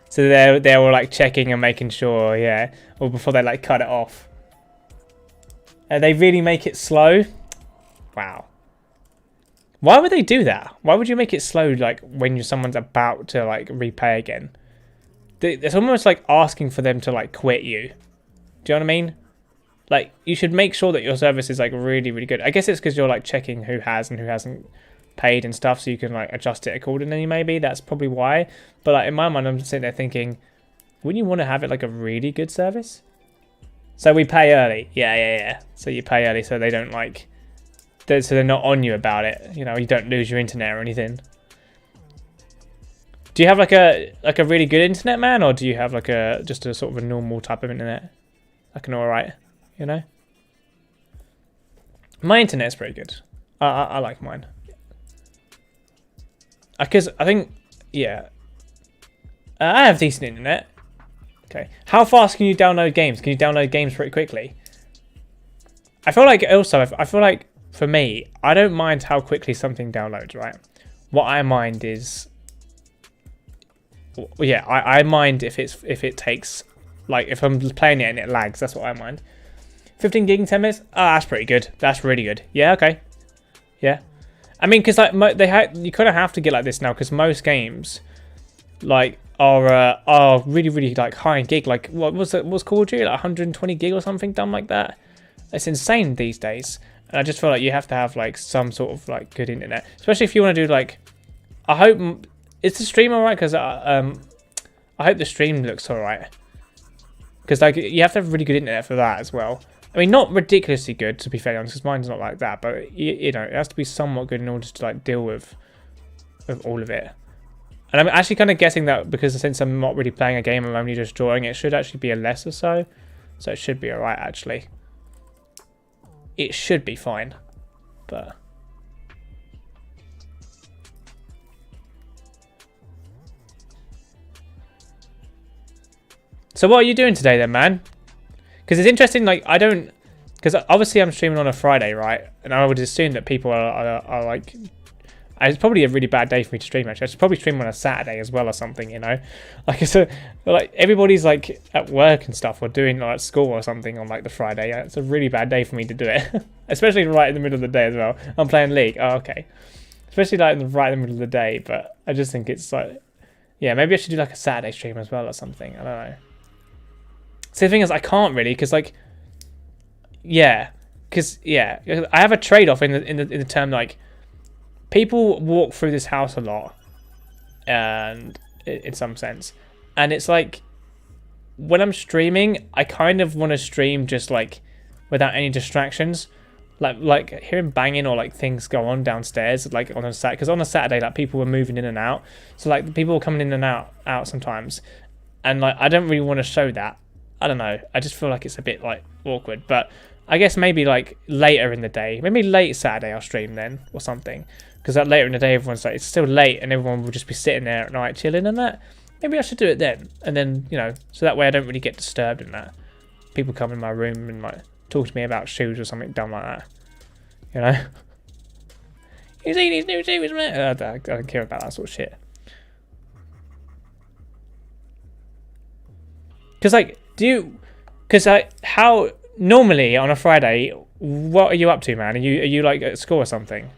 So they're all like checking and making sure, yeah, or before they like cut it off. They really make it slow. Wow. Why would they do that? Why would you make it slow like when someone's about to like repay again? It's almost like asking for them to like quit you. Do you know what I mean? Like you should make sure that your service is like really, really good. I guess it's because you're like checking who has and who hasn't paid and stuff, so you can like adjust it accordingly. Maybe that's probably why. But like in my mind, I'm sitting there thinking, wouldn't you want to have it like a really good service? So we pay early. Yeah. So you pay early, so they don't like, so they're not on you about it. You know, you don't lose your internet or anything. Do you have like a really good internet, man, or do you have like just a sort of a normal type of internet, like an alright, you know? My internet's pretty good. I like mine. Because I think, yeah, I have decent internet. Okay, how fast can you download games? Can you download games pretty quickly? I feel like also, I feel like for me, I don't mind how quickly something downloads, right? What I mind is, yeah, I mind if it takes, like if I'm playing it and it lags, that's what I mind. 15 gig in 10 minutes? Ah, that's pretty good. That's really good. Yeah, okay. Yeah. I mean, because like you kind of have to get like this now, because most games like are really, really like high in gig. Like what's Call of Duty, like 120 gig or something dumb like that. It's insane these days, and I just feel like you have to have like some sort of like good internet, especially if you want to do like. I hope is the stream alright, because I hope the stream looks alright, because like you have to have really good internet for that as well. I mean, not ridiculously good, to be fair honest, because mine's not like that, but you know, it has to be somewhat good in order to like deal with all of it. And I'm actually kind of guessing that because since I'm not really playing a game, I'm only just drawing, it should actually be a less or so. So it should be alright, actually. It should be fine, but... So what are you doing today then, man? Because it's interesting, like, I don't... Because obviously I'm streaming on a Friday, right? And I would assume that people are like... It's probably a really bad day for me to stream, actually. I should probably stream on a Saturday as well or something, you know? Like, so, like, everybody's, like, at work and stuff or doing, like, school or something on, like, the Friday. It's a really bad day for me to do it. Especially right in the middle of the day as well. I'm playing League. Oh, okay. Especially, like, right in the middle of the day. But I just think it's, like... Yeah, maybe I should do, like, a Saturday stream as well or something. I don't know. So the thing is, I can't really, because, like... Yeah. Because, yeah. I have a trade-off in the term, like... People walk through this house a lot, and in some sense, and it's like when I'm streaming, I kind of want to stream just like without any distractions, like hearing banging or like things go on downstairs, like on a Saturday, because on a Saturday, like people were moving in and out, so like people were coming in and out sometimes, and like I don't really want to show that. I don't know. I just feel like it's a bit like awkward, but I guess maybe like later in the day, maybe late Saturday I'll stream then or something. Because that later in the day, everyone's like, it's still late and everyone will just be sitting there at night chilling and that. Maybe I should do it then. And then, you know, so that way I don't really get disturbed in that. People come in my room and like talk to me about shoes or something dumb like that. You know? You see these new shoes, man? I don't care about that sort of shit. Because like, how, normally on a Friday, what are you up to, man? Are you like at school or something?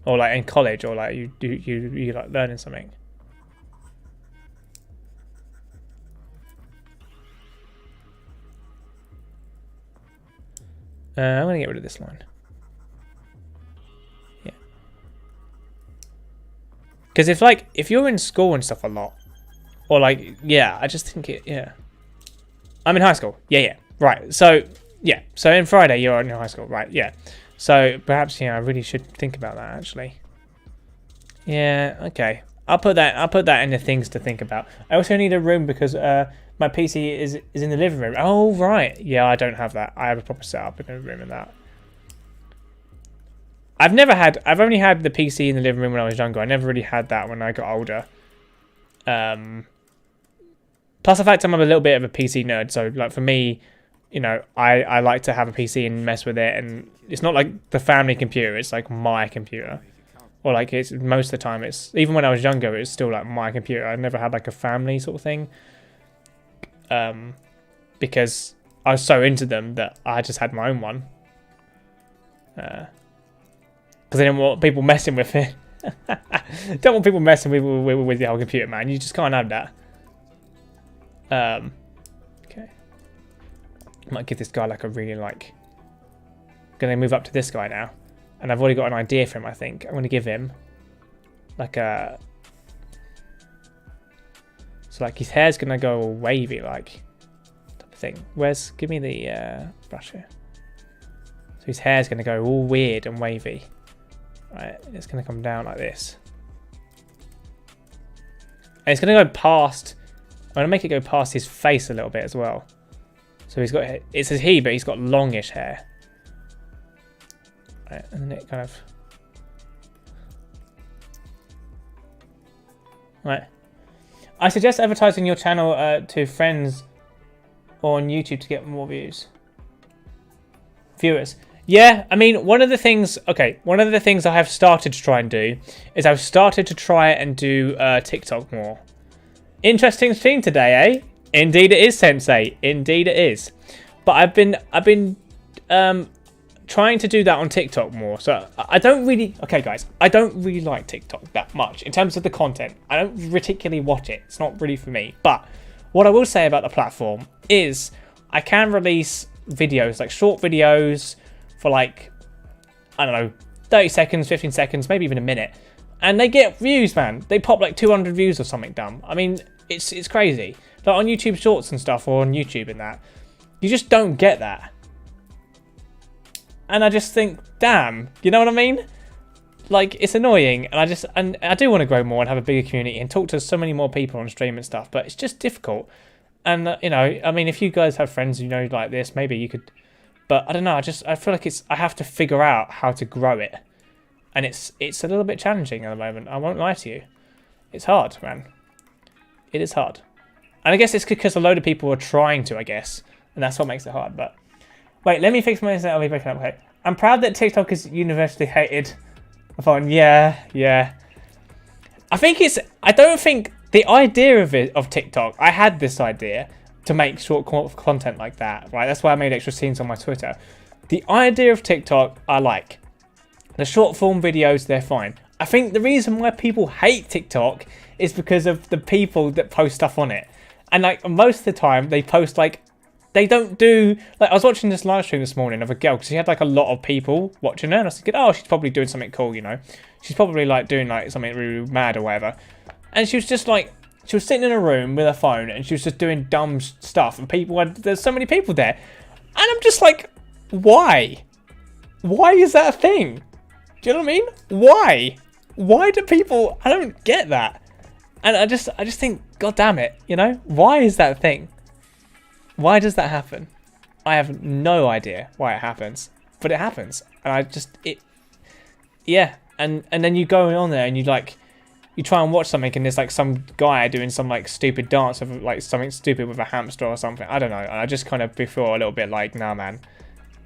Or like in college, or like you like learning something. I'm gonna get rid of this line. Yeah. Because if you're in school and stuff a lot, or like I just think I'm in high school. Yeah. Right. So yeah. So in Friday you're in high school, right? Yeah. So perhaps I really should think about that actually. Yeah, okay. I'll put that in the things to think about. I also need a room because my PC is in the living room. Oh right. Yeah, I don't have that. I have a proper setup in the room and that. I've only had the PC in the living room when I was younger. I never really had that when I got older. Plus the fact I'm a little bit of a PC nerd, so like for me, you know, I like to have a PC and mess with it, and it's not like the family computer, it's like my computer. Or like it's most of the time it's, even when I was younger, it's still like my computer. I never had like a family sort of thing. Because I was so into them that I just had my own one. Because I didn't want people messing with it. Don't want people messing with your whole computer, man. You just can't have that. Okay. Might give this guy like a really like... Gonna move up to this guy now. And I've already got an idea for him, I think. I'm gonna give him like a... So like his hair's gonna go all wavy like type of thing. Give me the brush here. So his hair's gonna go all weird and wavy. Right, it's gonna come down like this. And it's gonna go past... I'm gonna make it go past his face a little bit as well. So he's got... It says he, but he's got longish hair. Right, and then it kind of... Right. I suggest advertising your channel to friends or on YouTube to get more viewers. Yeah, I mean, one of the things I have started to try and do is I've started to try and do TikTok more. Interesting stream today, eh? Indeed it is, Sensei. Indeed it is. But I've been trying to do that on TikTok more. So I don't really... Okay, guys. I don't really like TikTok that much in terms of the content. I don't particularly watch it. It's not really for me. But what I will say about the platform is I can release videos, like short videos for like, I don't know, 30 seconds, 15 seconds, maybe even a minute. And they get views, man. They pop like 200 views or something dumb. I mean, it's crazy. Like on YouTube Shorts and stuff, or on YouTube and that, you just don't get that. And I just think, damn, you know what I mean? Like, it's annoying, and I do want to grow more and have a bigger community and talk to so many more people on stream and stuff, but it's just difficult. And, you know, I mean, if you guys have friends, you know, like this, maybe you could, but I don't know, I feel like I have to figure out how to grow it. And it's a little bit challenging at the moment, I won't lie to you. It's hard, man. It is hard. And I guess it's because a load of people are trying to, I guess, and that's what makes it hard, but... Wait, let me fix my internet, I'll be breaking up, okay. I'm proud that TikTok is universally hated. Yeah. I don't think the idea of TikTok, I had this idea to make short content like that, right? That's why I made extra scenes on my Twitter. The idea of TikTok, I like. The short form videos, they're fine. I think the reason why people hate TikTok is because of the people that post stuff on it. And like most of the time they post like, they don't do, like I was watching this live stream this morning of a girl because she had like a lot of people watching her and I was thinking, oh, she's probably doing something cool, you know. She's probably like doing like something really mad or whatever. And she was just like, she was sitting in a room with her phone and she was just doing dumb stuff and there's so many people there. And I'm just like, why? Why is that a thing? Do you know what I mean? Why? Why do people, I don't get that. And I just think, God damn it, you know? Why is that a thing? Why does that happen? I have no idea why it happens, but it happens. And yeah. And then you go on there and you try and watch something and there's like some guy doing some like stupid dance of like something stupid with a hamster or something. I don't know. And I just kind of feel a little bit like, nah, man,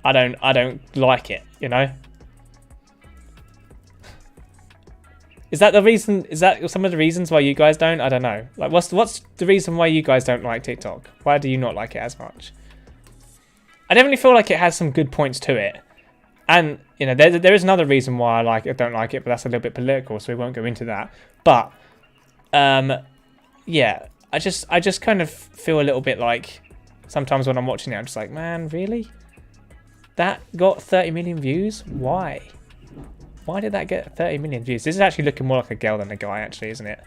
I don't like it, you know? Is that the reason? Is that some of the reasons why you guys don't? I don't know. Like, what's the reason why you guys don't like TikTok? Why do you not like it as much? I definitely feel like it has some good points to it, and you know, there is another reason why I don't like it, but that's a little bit political, so we won't go into that. But, yeah, I just kind of feel a little bit like sometimes when I'm watching it, I'm just like, man, really? That got 30 million views? Why? Why did that get 30 million views? This is actually looking more like a girl than a guy, actually, isn't it?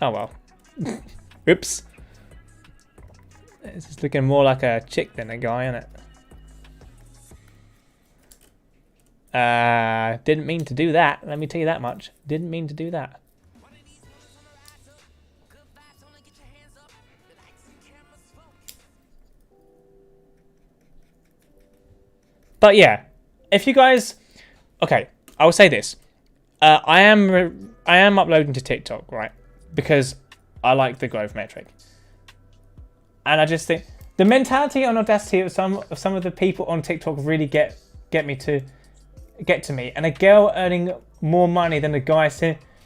Oh, well. Oops. This is looking more like a chick than a guy, isn't it? Didn't mean to do that. Let me tell you that much. Didn't mean to do that. But yeah, if you guys... Okay. I will say this. I am uploading to TikTok, right? Because I like the growth metric. And I just think the mentality and audacity of some of the people on TikTok really get to me. And a girl earning more money than a guy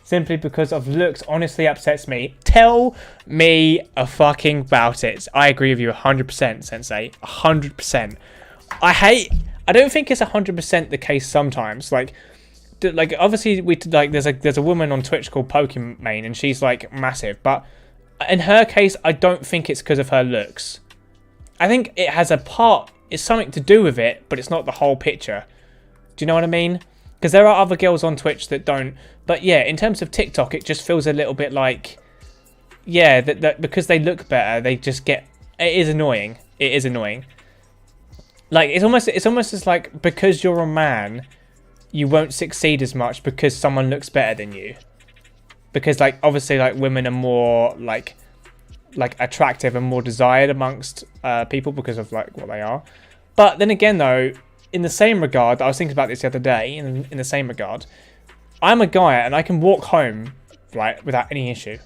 simply because of looks honestly upsets me. Tell me a fucking about it. I agree with you 100%, Sensei. 100%. I don't think it's 100% the case sometimes. Like obviously there's a woman on Twitch called Pokimane and she's like massive, but in her case I don't think it's because of her looks. I think it has it's something to do with it, but it's not the whole picture. Do you know what I mean? Because there are other girls on Twitch that don't, but yeah, in terms of TikTok it just feels a little bit like, yeah, that because they look better they just get, it is annoying. Like it's almost as like, because you're a man you won't succeed as much because someone looks better than you. Because like obviously like women are more like attractive and more desired amongst people because of like what they are. But then again though, in the same regard, I was thinking about this the other day, in the same regard, I'm a guy and I can walk home, right, without any issue.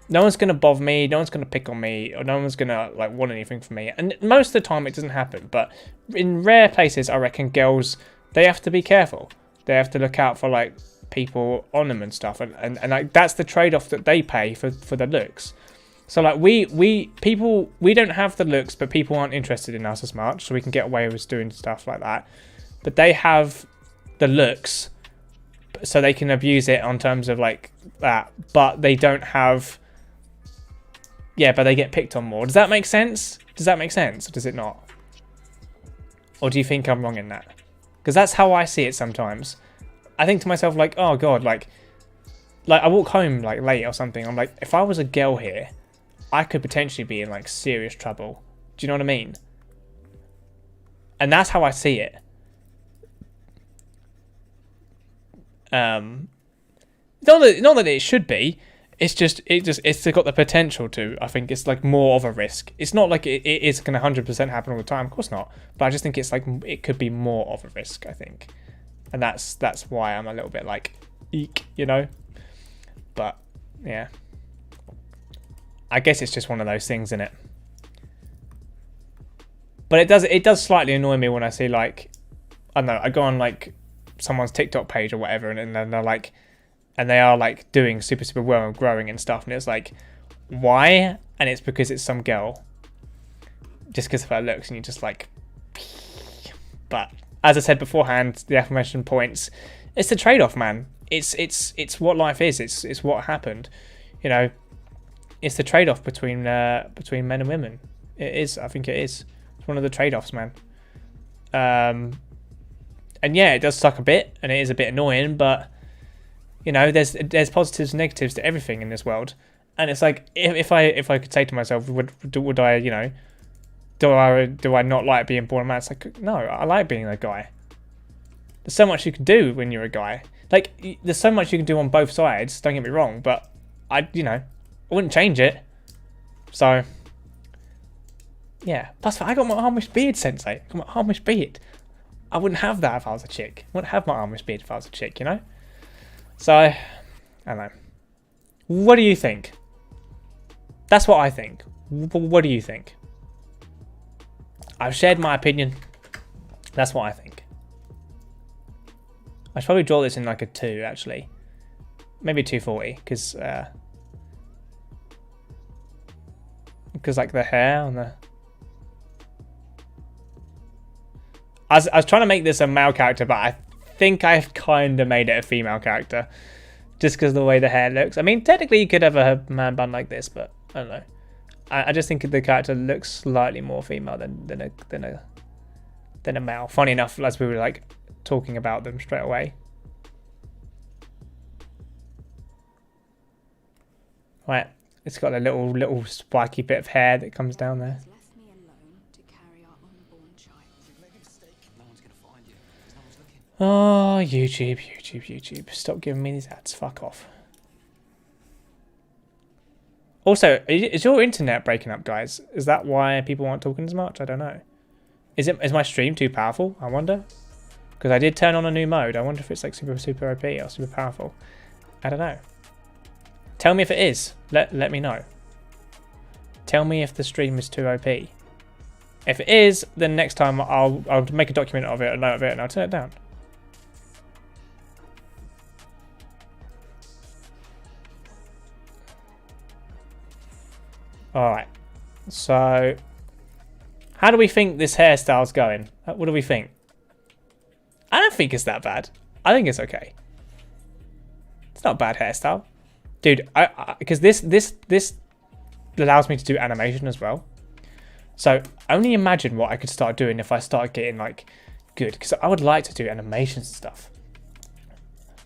No one's going to bother me, no one's going to pick on me, or no one's going to like want anything from me. And most of the time it doesn't happen, but in rare places I reckon girls, they have to be careful. They have to look out for like people on them and stuff, and like that's the trade-off that they pay for the looks. So like we don't have the looks, but people aren't interested in us as much, so we can get away with doing stuff like that. But they have the looks, so they can abuse it on terms of like that, but they don't have, yeah, but they get picked on more. Does that make sense? Does that make sense? Or does it not? Or do you think I'm wrong in that? Because that's how I see it sometimes. I think to myself like, oh god, like like I walk home like late or something. I'm like, if I was a girl here, I could potentially be in like serious trouble. Do you know what I mean? And that's how I see it. Not that it should be. It's got the potential to. I think it's like more of a risk. It's not like it is going to 100% happen all the time. Of course not. But I just think it's like it could be more of a risk. I think, and that's why I'm a little bit like, eek, you know. But yeah, I guess it's just one of those things, isn't it? But it does slightly annoy me when I see like, I don't know, I go on like someone's TikTok page or whatever, and then they're like, and they are like doing super well and growing and stuff, and it's like, why? And it's because it's some girl, just because of her looks, and you're just like, but as I said beforehand, the aforementioned points, it's the trade-off, man. It's what life is. It's what happened, you know. It's the trade-off between men and women. It is. I think it is. It's one of the trade-offs, man. And yeah, it does suck a bit, and it is a bit annoying, but you know, there's positives and negatives to everything in this world, and it's like if I could say to myself, would I, you know, do I not like being born a man? It's like, no, I like being a guy. There's so much you can do when you're a guy. Like, there's so much you can do on both sides. Don't get me wrong, but I wouldn't change it. So yeah. Plus, I got my Amish beard, Sensei. I got my Amish beard. I wouldn't have that if I was a chick. I wouldn't have my Amish beard if I was a chick, you know? So, I don't know. What do you think? That's what I think. What do you think? I've shared my opinion. That's what I think. I should probably draw this in like a 2, actually. Maybe 240, because like the hair on the... I was trying to make this a male character, but I think I've kind of made it a female character. Just because of the way the hair looks. I mean, technically you could have a man bun like this, but I don't know. I just think the character looks slightly more female than a male. Funny enough, as we were like talking about them straight away. Right, it's got a little spiky bit of hair that comes down there. Left me alone to carry our unborn child. No one's gonna find you. No one's looking. Oh, YouTube. Stop giving me these ads. Fuck off. Also, is your internet breaking up, guys? Is that why people aren't talking as much? I don't know. Is my stream too powerful? I wonder. Because I did turn on a new mode. I wonder if it's like super OP or super powerful. I don't know. Tell me if it is. Let me know. Tell me if the stream is too OP. If it is, then next time I'll make a document of it, a note of it, and I'll turn it down. Alright, so how do we think this hairstyle's going? What do we think? I don't think it's that bad. I think it's okay. It's not a bad hairstyle. Dude, because this allows me to do animation as well. So only imagine what I could start doing if I started getting like good. Because I would like to do animations and stuff.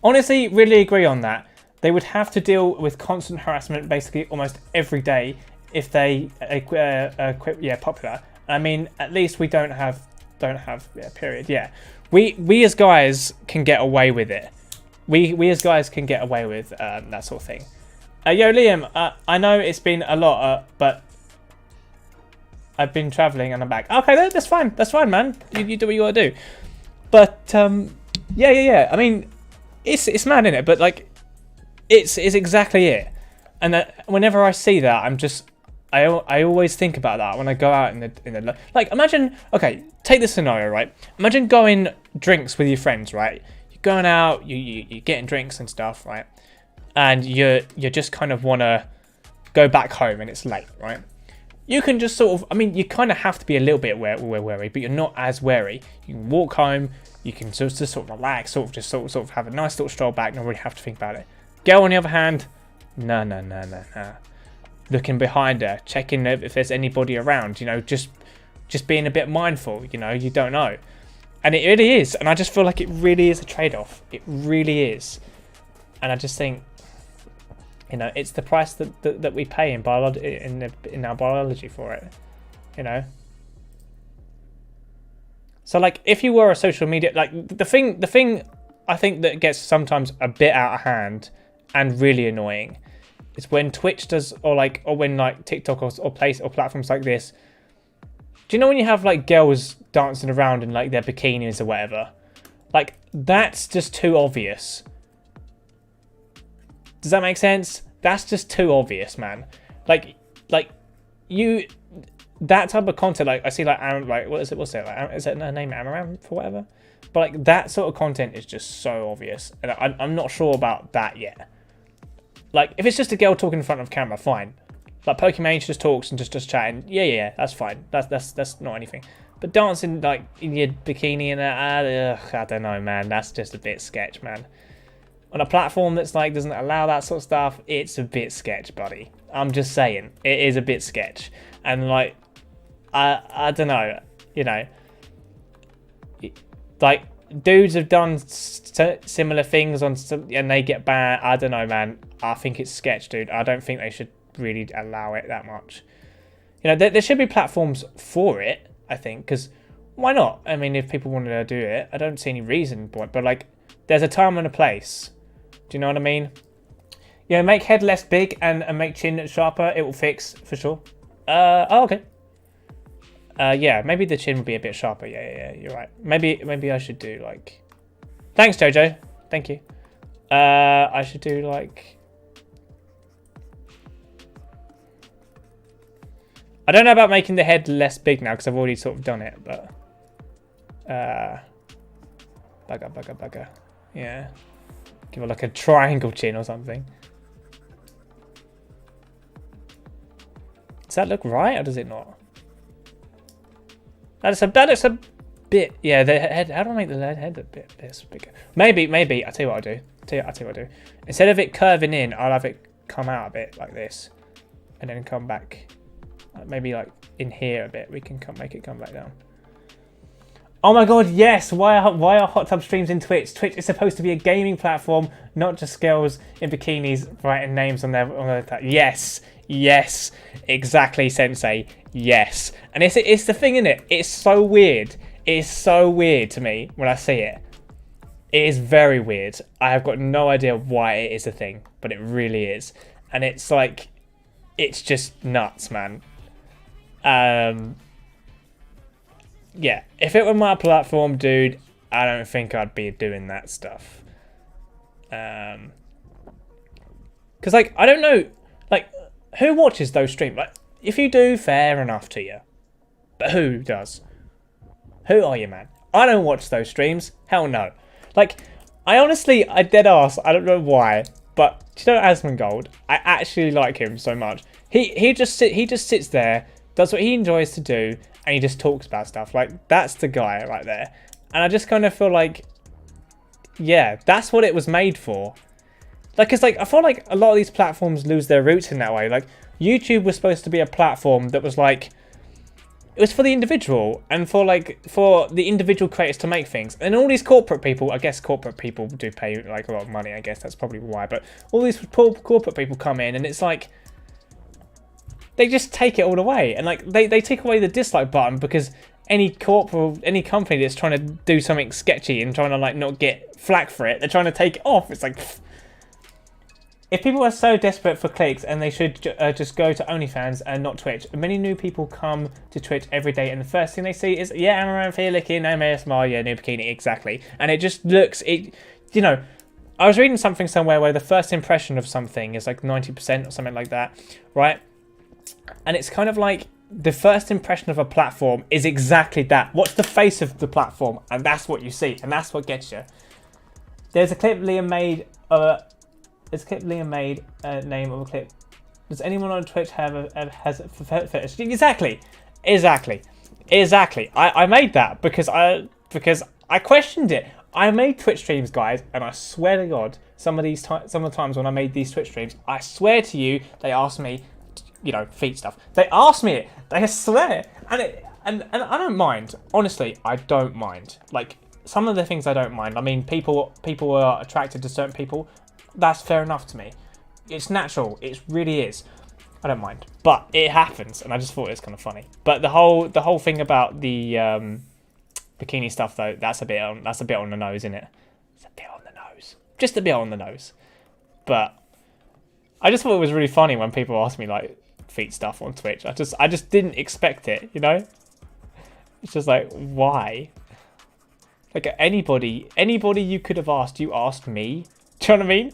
Honestly, really agree on that. They would have to deal with constant harassment basically almost every day if they popular. I mean, at least we don't have period. Yeah, we as guys can get away with it. We as guys can get away with that sort of thing. Yo, Liam, I know it's been a lot, but I've been traveling and I'm back. Okay, that's fine. That's fine, man. You do what you gotta do. But yeah. I mean, it's mad, innit? But like, it's exactly it. And whenever I see that, I always think about that when I go out in the like. Imagine, okay, take this scenario, right? Imagine going drinks with your friends, right? You're going out, you're getting drinks and stuff, right? And you just kind of want to go back home and it's late, right? You can just sort of, I mean, you kind of have to be a little bit wary, but you're not as wary. You can walk home, you can just sort of relax, sort of have a nice little stroll back, not really have to think about it. Girl, on the other hand, no. Looking behind her, checking if there's anybody around, you know, just being a bit mindful, you know, you don't know. And it really is, and I just feel like it really is a trade-off. It really is. And I just think, You know, it's the price that we pay in in our biology for it. You know. So like, if you were a social media, like the thing I think that gets sometimes a bit out of hand and really annoying is when Twitch does, or when like TikTok or platforms like this. Do you know when you have like girls dancing around in like their bikinis or whatever? Like, that's just too obvious. Does that make sense? That's just too obvious, man. Like you, that type of content, like I see like what's it like, is it her name Amaranth or whatever? But like that sort of content is just so obvious, and I'm not sure about that yet. Like, if it's just a girl talking in front of camera, fine. Like Pokemon just talks and just chatting, yeah, that's fine. That's not anything. But dancing like in your bikini and that, I don't know, man. That's just a bit sketch, man. On a platform that's like doesn't allow that sort of stuff, it's a bit sketch, buddy. I'm just saying, it is a bit sketch. And like, I don't know, you know, like dudes have done similar things on and they get banned. I don't know, man. I think it's sketch, dude. I don't think they should really allow it that much. You know, there should be platforms for it, I think, because why not? I mean, if people wanted to do it, I don't see any reason, but like, there's a time and a place. Do you know what I mean? Yeah, make head less big and make chin sharper. It will fix for sure. Oh, okay. Yeah, maybe the chin would be a bit sharper. Yeah, you're right. Maybe I should do like. Thanks, Jojo. Thank you. I should do like. I don't know about making the head less big now because I've already sort of done it, but. Bugger. Yeah. Give it like a triangle chin or something. Does that look right or does it not? That looks a bit. Yeah, the head. How do I make the head a bit bigger? Maybe. I'll tell you what I'll do. I'll tell you what I'll do. Instead of it curving in, I'll have it come out a bit like this, and then come back. Maybe like in here a bit. We can make it come back down. Oh my god, yes! Why are hot tub streams in Twitch? Twitch is supposed to be a gaming platform, not just girls in bikinis writing names on their Yes, exactly, Sensei. Yes, and it's the thing, isn't it? It's so weird. It's so weird to me when I see it. It is very weird. I have got no idea why it is a thing, but it really is, and it's like, it's just nuts, man. Yeah, if it were my platform, dude, I don't think I'd be doing that stuff. Because, like, I don't know, like, who watches those streams? Like, if you do, fair enough to you. But who does? Who are you, man? I don't watch those streams. Hell no. Like, I dead ass, I don't know why, but do you know Asmongold? I actually like him so much. He just sits there, does what he enjoys to do, and he just talks about stuff. Like, that's the guy right there. And I just kind of feel like, yeah, that's what it was made for. Like, it's like, I feel like a lot of these platforms lose their roots in that way. Like, YouTube was supposed to be a platform that was like, it was for the individual and for the individual creators to make things. And all these corporate people, I guess corporate people do pay like a lot of money. I guess that's probably why. But all these corporate people come in and it's like, they just take it all away, and like they take away the dislike button because any company that's trying to do something sketchy and trying to like not get flack for it, they're trying to take it off. It's like, if people are so desperate for clicks, and they should just go to OnlyFans and not Twitch. Many new people come to Twitch every day, and the first thing they see is, yeah, Amaranth here licking, no ASMR, yeah, new bikini, exactly, and it just looks you know. I was reading something somewhere where the first impression of something is like 90% or something like that, right? And it's kind of like the first impression of a platform is exactly that. What's the face of the platform? And that's what you see, and that's what gets you. There's a clip Liam made. Name of a clip. Does anyone on Twitch has a fetish? Exactly. I made that because I questioned it. I made Twitch streams, guys, and I swear to God, some of the times when I made these Twitch streams, I swear to you, they asked me, you know, feet stuff. They asked me it. They swear, and I don't mind. Honestly, I don't mind. Like, some of the things I don't mind. I mean, people are attracted to certain people. That's fair enough to me. It's natural. It really is. I don't mind, but it happens, and I just thought it was kind of funny. But the whole thing about the bikini stuff, though, that's a bit on the nose, isn't it? It's a bit on the nose, just a bit on the nose. But I just thought it was really funny when people ask me like feet stuff on Twitch. I just didn't expect it, you know. It's just like, why? Like anybody you could have asked, you asked me. Do you know what I mean?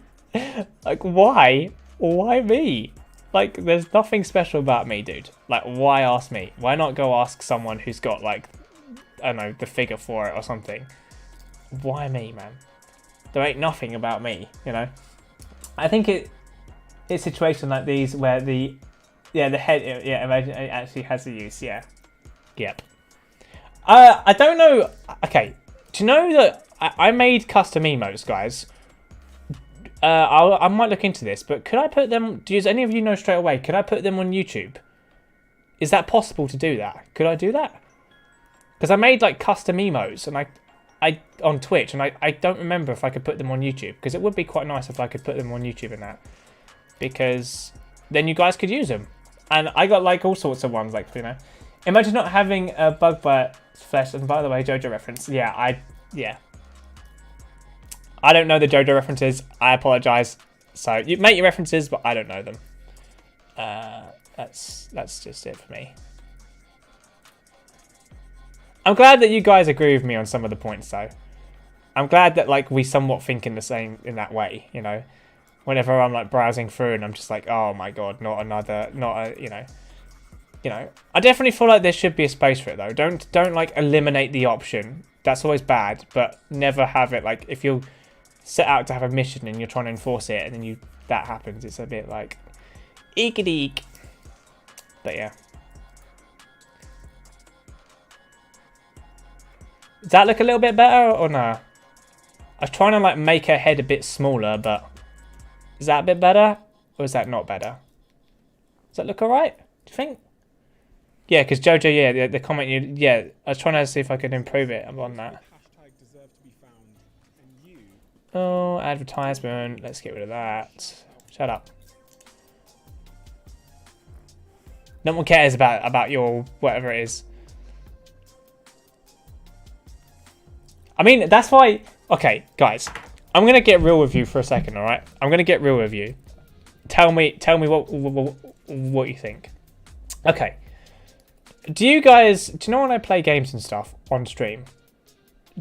Like, why? Why me? Like, there's nothing special about me, dude. Like, why ask me? Why not go ask someone who's got, like, I don't know, the figure for it or something? Why me, man? There ain't nothing about me, you know? I think it's situations like these where the head, yeah, imagine it actually has a use, yeah. Yep. I don't know, okay. Do you know that I made custom emotes, guys? I might look into this, but could I put them... Does any of you know straight away? Could I put them on YouTube? Is that possible to do that? Could I do that? Because I made like custom emotes and I on Twitch, and I don't remember if I could put them on YouTube, because it would be quite nice if I could put them on YouTube and that, because then you guys could use them. And I got like all sorts of ones, like, you know, imagine not having a bug bite flesh. And by the way, JoJo reference. Yeah. I don't know the JoJo references. I apologize. So you make your references, but I don't know them. That's just it for me. I'm glad that you guys agree with me on some of the points, though. I'm glad that like we somewhat think in the same in that way. You know, whenever I'm like browsing through and I'm just like, oh my god, not a you know. I definitely feel like there should be a space for it though. Don't like eliminate the option. That's always bad, but never have it like if you're set out to have a mission and you're trying to enforce it and then that happens, it's a bit like eek. But yeah. Does that look a little bit better or no? I was trying to like make her head a bit smaller, but is that a bit better or is that not better? Does that look alright? Do you think? Yeah, because Jojo, yeah, the comment I was trying to see if I could improve it on that. Oh, advertisement. Let's get rid of that. Shut up. No one cares about your whatever it is. I mean, that's why... Okay, guys. I'm going to get real with you for a second, alright? I'm going to get real with you. Tell me what you think. Okay. Do you know when I play games and stuff on stream?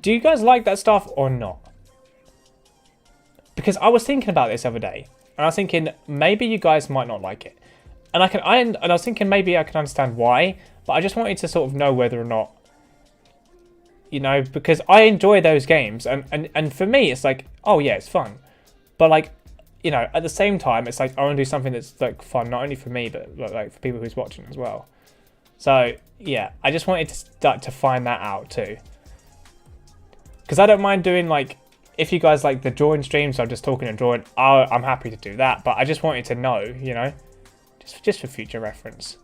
Do you guys like that stuff or not? Because I was thinking about this the other day, and I was thinking maybe you guys might not like it, and I was thinking maybe I can understand why, but I just wanted to sort of know whether or not, you know, because I enjoy those games, and for me it's like, oh yeah, it's fun, but like, you know, at the same time it's like I want to do something that's like fun not only for me but like for people who's watching as well. So yeah, I just wanted to start to find that out too, because I don't mind doing like. If you guys like the drawing streams, I'm just talking and drawing, I'm happy to do that. But I just wanted to know, you know, just for future reference.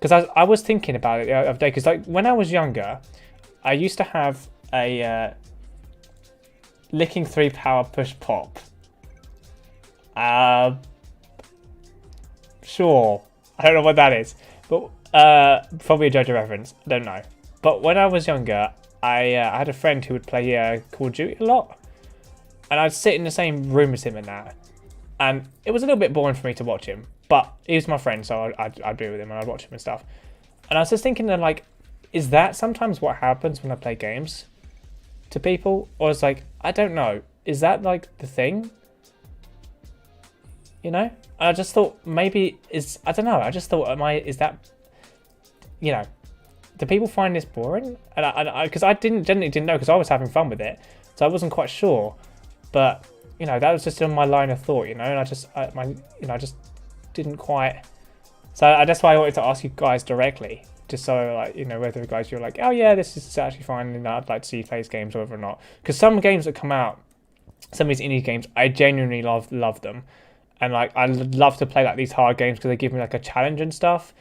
Because I was thinking about it the other day. Because like when I was younger, I used to have a licking 3 power push pop. Sure, I don't know what that is, but probably a JoJo reference. I don't know. But when I was younger, I had a friend who would play Call of Duty a lot, and I'd sit in the same room as him and that, and it was a little bit boring for me to watch him, but he was my friend, so I'd be with him and I'd watch him and stuff. And I was just thinking then, like, is that sometimes what happens when I play games to people? Or it's like, I don't know, is that like the thing? You know? And I just thought maybe I don't know, I just thought, is that, you know, do people find this boring? And because I didn't know, because I was having fun with it, so I wasn't quite sure. But you know, that was just in my line of thought, you know, and I just didn't quite. So that's why I wanted to ask you guys directly, just so like, you know, whether you guys you're like, oh yeah, this is actually fine, and I'd like to see you play these games, or whether or not. Because some games that come out, some of these indie games, I genuinely love them, and like I love to play like these hard games because they give me like a challenge and stuff.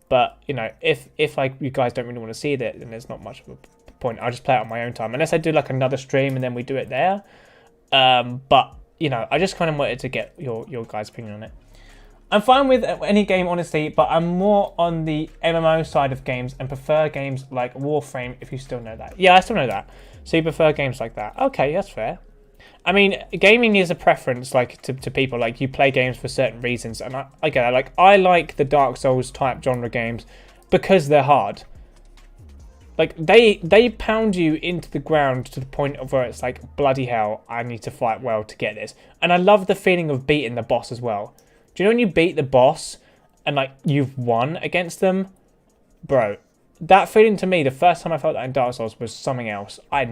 But, you know, if like you guys don't really want to see that, then there's not much of a point. I'll just play it on my own time. Unless I do like another stream and then we do it there. But you know, I just kind of wanted to get your guys' opinion on it. I'm fine with any game, honestly, but I'm more on the MMO side of games and prefer games like Warframe, if you still know that. Yeah, I still know that. So you prefer games like that. Okay, that's fair. I mean, gaming is a preference, like, to people. Like, you play games for certain reasons, and I get that. Like, I like the Dark Souls type genre games because they're hard. Like, they pound you into the ground to the point of where it's like, bloody hell, I need to fight well to get this. And I love the feeling of beating the boss as well. Do you know when you beat the boss and, like, you've won against them? Bro, that feeling to me, the first time I felt that in Dark Souls was something else. I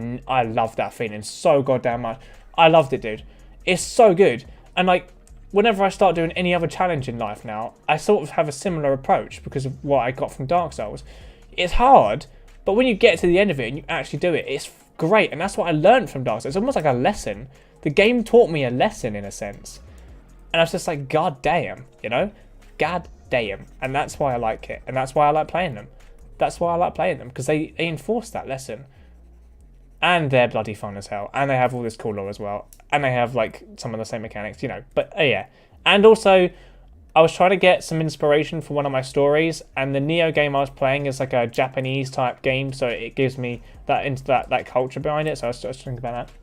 love that feeling so goddamn much. I loved it, dude. It's so good. And, like, whenever I start doing any other challenge in life now, I sort of have a similar approach because of what I got from Dark Souls. It's hard, but when you get to the end of it and you actually do it, it's great. And that's what I learned from Dark Souls. It's almost like a lesson. The game taught me a lesson in a sense. And I was just like, god damn, you know? God damn. And that's why I like it. And that's why I like playing them. That's why I like playing them, because they enforce that lesson. And they're bloody fun as hell. And they have all this cool lore as well. And they have, like, some of the same mechanics, you know. But, yeah. And also, I was trying to get some inspiration for one of my stories. And the Neo game I was playing is, like, a Japanese type game. So it gives me that culture behind it. So I was just thinking about that.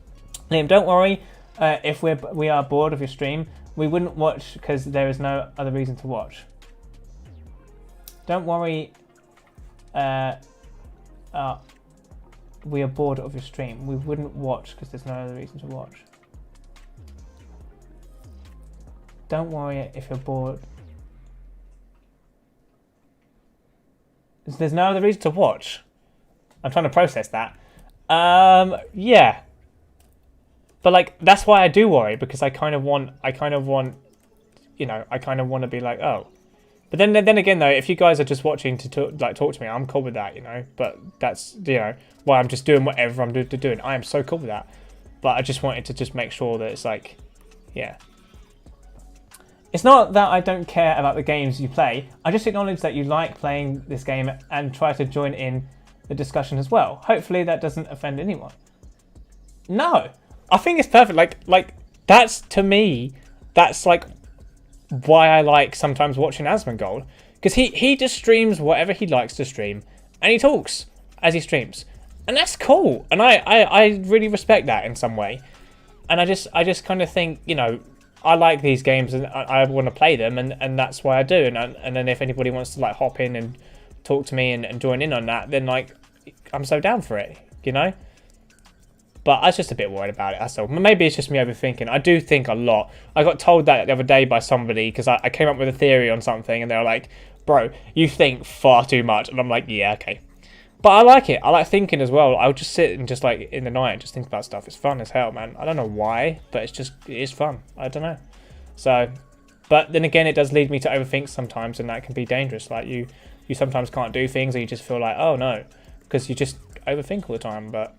Liam, don't worry if we are bored of your stream. We wouldn't watch because there is no other reason to watch. Don't worry. We are bored of your stream. We wouldn't watch because there's no other reason to watch. Don't worry if you're bored. There's no other reason to watch. I'm trying to process that. Yeah. But, like, that's why I do worry, because I kind of want, you know, I kind of want to be like, oh. But then again, though, if you guys are just watching to talk to me, I'm cool with that, you know. But that's, you know, why I'm just doing whatever I'm doing. I am so cool with that. But I just wanted to just make sure that it's like, yeah. It's not that I don't care about the games you play. I just acknowledge that you like playing this game and try to join in the discussion as well. Hopefully that doesn't offend anyone. No. I think it's perfect. Like that's, to me, that's like why I like sometimes watching Asmongold, because he just streams whatever he likes to stream, and he talks as he streams, and that's cool. And I really respect that in some way. And I just kind of think, you know, I like these games and I want to play them, and that's why I do. And then if anybody wants to like hop in and talk to me and join in on that, then like I'm so down for it, you know. But I was just a bit worried about it, that's all. Maybe it's just me overthinking. I do think a lot. I got told that the other day by somebody, because I came up with a theory on something, and they were like, bro, you think far too much. And I'm like, yeah, okay. But I like it. I like thinking as well. I'll just sit and just, like, in the night and just think about stuff. It's fun as hell, man. I don't know why, but it is fun. I don't know. So, but then again, it does lead me to overthink sometimes, and that can be dangerous. Like, you sometimes can't do things, or you just feel like, oh, no. Because you just overthink all the time, but...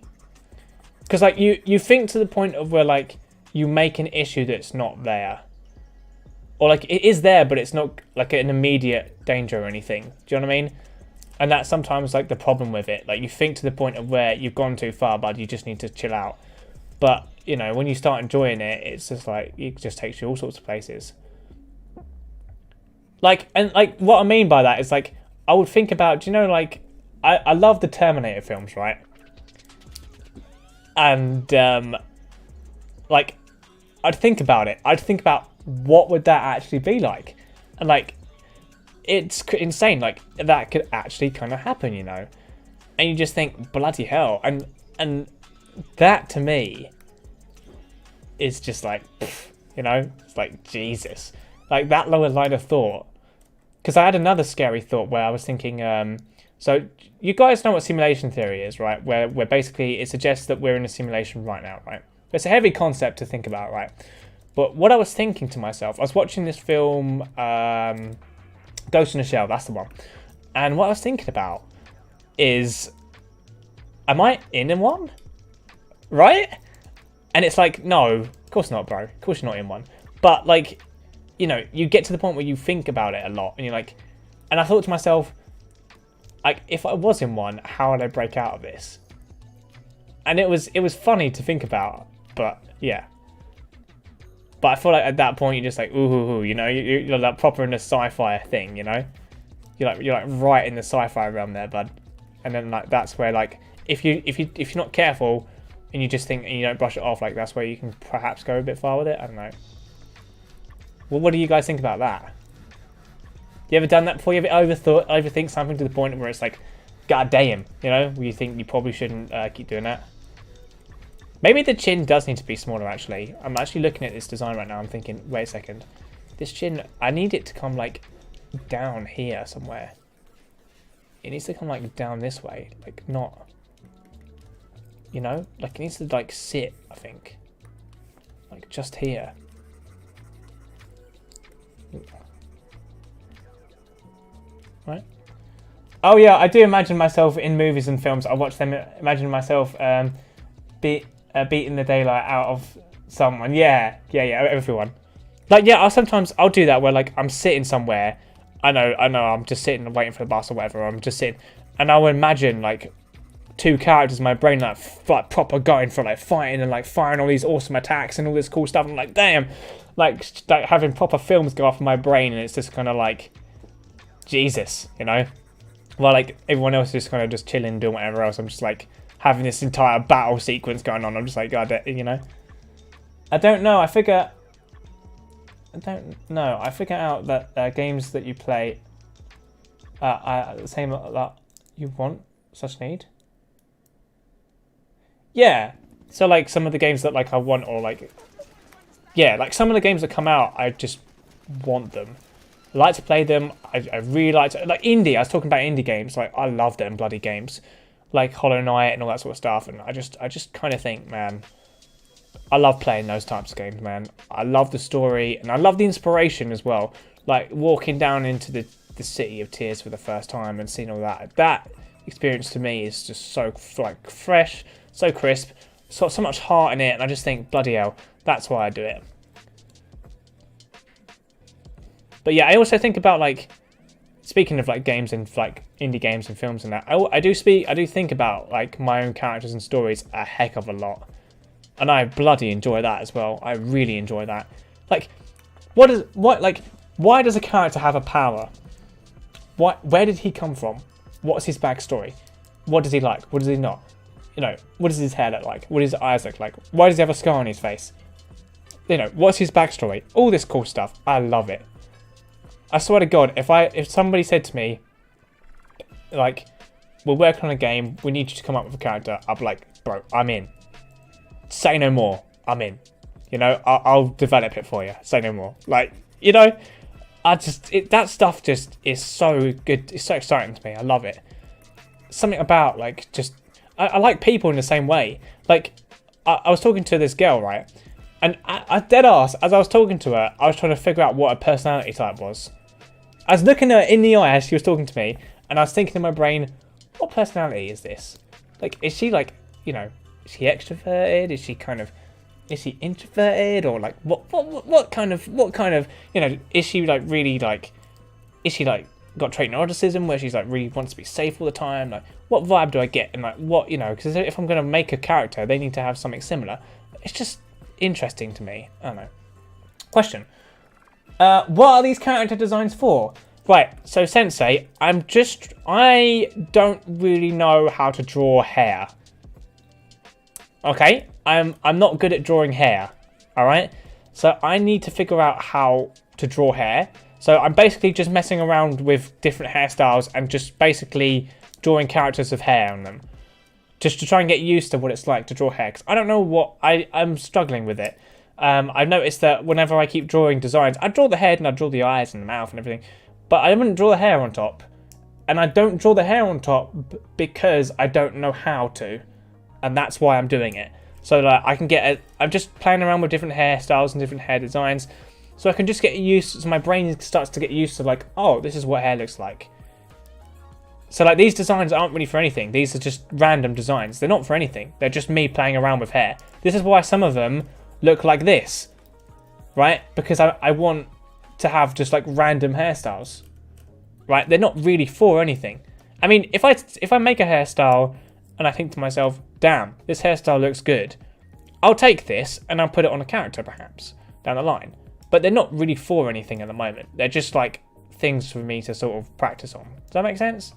Because, like, you think to the point of where, like, you make an issue that's not there. Or, like, it is there, but it's not, like, an immediate danger or anything. Do you know what I mean? And that's sometimes, like, the problem with it. Like, you think to the point of where you've gone too far, but you just need to chill out. But, you know, when you start enjoying it, it's just, like, it just takes you all sorts of places. Like, and, like, what I mean by that is, like, I would think about, do you know, like, I love the Terminator films, right? And, like, I'd think about it. I'd think about what would that actually be like. And, like, it's insane. Like, that could actually kind of happen, you know. And you just think, bloody hell. And that, to me, is just like, pff, you know. It's like, Jesus. Like, that lower line of thought. Because I had another scary thought where I was thinking, so you guys know what simulation theory is, right? Where basically it suggests that we're in a simulation right now, right? It's a heavy concept to think about, right? But what I was thinking to myself, I was watching this film, Ghost in a Shell, that's the one. And what I was thinking about is, am I in one? Right? And it's like, no, of course not, bro. Of course you're not in one. But, like, you know, you get to the point where you think about it a lot. And you're like, and I thought to myself, like, if I was in one, how would I break out of this? And it was funny to think about, but yeah. But I feel like at that point you're just like, ooh, you know, you're like proper in a sci-fi thing, you know. You're like right in the sci-fi realm there, bud. And then like that's where like if you're not careful and you just think and you don't brush it off, like that's where you can perhaps go a bit far with it. I don't know. Well, what do you guys think about that? You ever done that before? You ever overthink something to the point where it's like, god damn, you know, where you think you probably shouldn't keep doing that? Maybe the chin does need to be smaller, actually. I'm actually looking at this design right now. I'm thinking, wait a second. This chin, I need it to come, like, down here somewhere. It needs to come, like, down this way. Like, not... You know? Like, it needs to, like, sit, I think. Like, just here. Right? Oh, yeah, I do imagine myself in movies and films. I watch them, imagine myself beating the daylight out of someone. Yeah, everyone. Like, yeah, I'll do that where, like, I'm sitting somewhere. I know, I'm just sitting and waiting for the bus or whatever. Or I'm just sitting, and I'll imagine, like, two characters in my brain, like proper going for, like, fighting and, like, firing all these awesome attacks and all this cool stuff. I'm like, damn. Like having proper films go off in my brain, and it's just kind of like, Jesus, you know? While, like, everyone else is just kind of just chilling, doing whatever else. I'm just, like, having this entire battle sequence going on. I'm just like, God, you know? I don't know. I figure out that games that you play are the same that you want, such need. Yeah. So, like, some of the games that, like, I want, or, like... Yeah, like, some of the games that come out, I just want them. I like to play them. I really like to... Like, indie. I was talking about indie games. Like, I love them bloody games. Like Hollow Knight and all that sort of stuff. And I just kind of think, man... I love playing those types of games, man. I love the story. And I love the inspiration as well. Like, walking down into the City of Tears for the first time and seeing all that. That experience to me is just so, like, fresh, so crisp. So much heart in it. And I just think, bloody hell, that's why I do it. But yeah, I also think about, like, speaking of, like, games and, like, indie games and films and that, I do think about, like, my own characters and stories a heck of a lot. And I bloody enjoy that as well. I really enjoy that. Like, why does a character have a power? Where did he come from? What's his backstory? What does he like? What does he not? You know, what does his hair look like? What does his eyes look like? Why does he have a scar on his face? You know, what's his backstory? All this cool stuff. I love it. I swear to God, if somebody said to me, like, we're working on a game, we need you to come up with a character, I'd be like, bro, I'm in. Say no more. I'm in. You know, I'll develop it for you. Say no more. Like, you know, that stuff just is so good. It's so exciting to me. I love it. Something about, like, just, I like people in the same way. Like, I was talking to this girl, right? And I dead ass, as I was talking to her, I was trying to figure out what her personality type was. I was looking at her in the eye as she was talking to me, and I was thinking in my brain, what personality is this? Like, is she, like, you know, is she extroverted? Is she introverted? Or, like, what kind of, you know, is she, like, really, like, is she, like, got trait neuroticism where she's, like, really wants to be safe all the time? Like, what vibe do I get? And, like, what, you know, because if I'm going to make a character, they need to have something similar. It's just interesting to me. I don't know. Question. What are these character designs for? Right, so Sensei, I don't really know how to draw hair. Okay, I'm not good at drawing hair. Alright? So I need to figure out how to draw hair. So I'm basically just messing around with different hairstyles and just basically drawing characters with hair on them. Just to try and get used to what it's like to draw hair. Because I don't know what... I'm struggling with it. I've noticed that whenever I keep drawing designs, I draw the head and I draw the eyes and the mouth and everything. But I wouldn't draw the hair on top. And I don't draw the hair on top because I don't know how to. And that's why I'm doing it. So like I can get... I'm just playing around with different hairstyles and different hair designs. So I can just get used... So my brain starts to get used to like, oh, this is what hair looks like. So like these designs aren't really for anything. These are just random designs. They're not for anything. They're just me playing around with hair. This is why some of them look like this. Right? Because I want to have just like random hairstyles. Right? They're not really for anything. I mean, if I make a hairstyle and I think to myself, damn, this hairstyle looks good. I'll take this and I'll put it on a character perhaps. down the line. But they're not really for anything at the moment. They're just like things for me to sort of practice on. Does that make sense?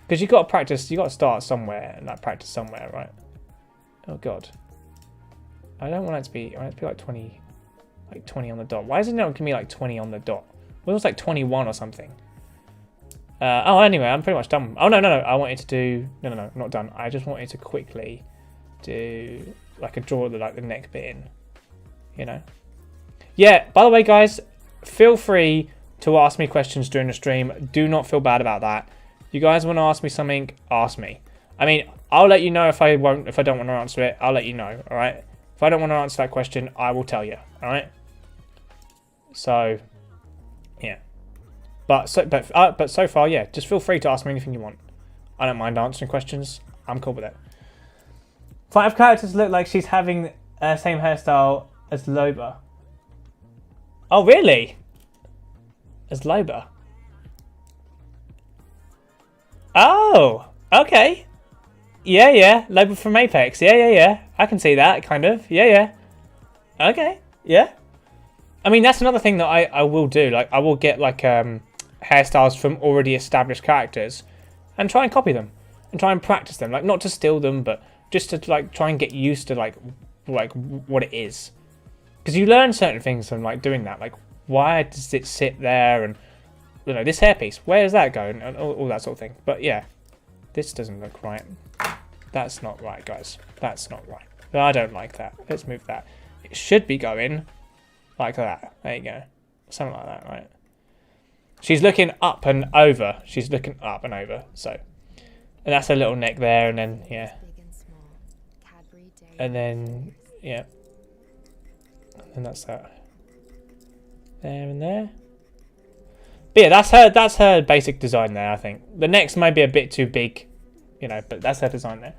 Because you got to practice, you got to start somewhere and like practice somewhere, right? Oh god. I don't want it to be, I want it to be like 20 on the dot. Why isn't it giving me like 20 on the dot? Well, it was like 21 or something. Oh, anyway, I'm pretty much done. Oh, no. I wanted to do... No, I'm not done. I just wanted to quickly do like a draw the neck bit in. You know? Yeah, by the way, guys, feel free to ask me questions during the stream. Do not feel bad about that. You guys want to ask me something, ask me. I mean, I'll let you know if I don't want to answer it. I'll let you know, all right? If I don't want to answer that question, I will tell you, all right? So, yeah. But so far, yeah, just feel free to ask me anything you want. I don't mind answering questions. I'm cool with it. 5 characters look like she's having the same hairstyle as Loba. Oh, really? As Loba? Oh, okay. Yeah. Loba from Apex. Yeah. I can see that, kind of. Yeah. Okay, yeah. I mean, that's another thing that I will do. Like, I will get, like, hairstyles from already established characters and try and copy them and try and practice them. Like, not to steal them, but just to, like, try and get used to, like what it is. Because you learn certain things from, like, doing that. Like, why does it sit there? And, you know, this hairpiece, where does that go? And all that sort of thing. But, yeah, this doesn't look right. That's not right, guys. That's not right. I don't like that. Let's move that. It should be going like that. There you go. Something like that, right? She's looking up and over. She's looking up and over. So, and that's a little neck there, and then yeah, and then yeah, and that's that. There and there. But yeah, that's her basic design there. I think the necks might be a bit too big, you know, but that's her design there.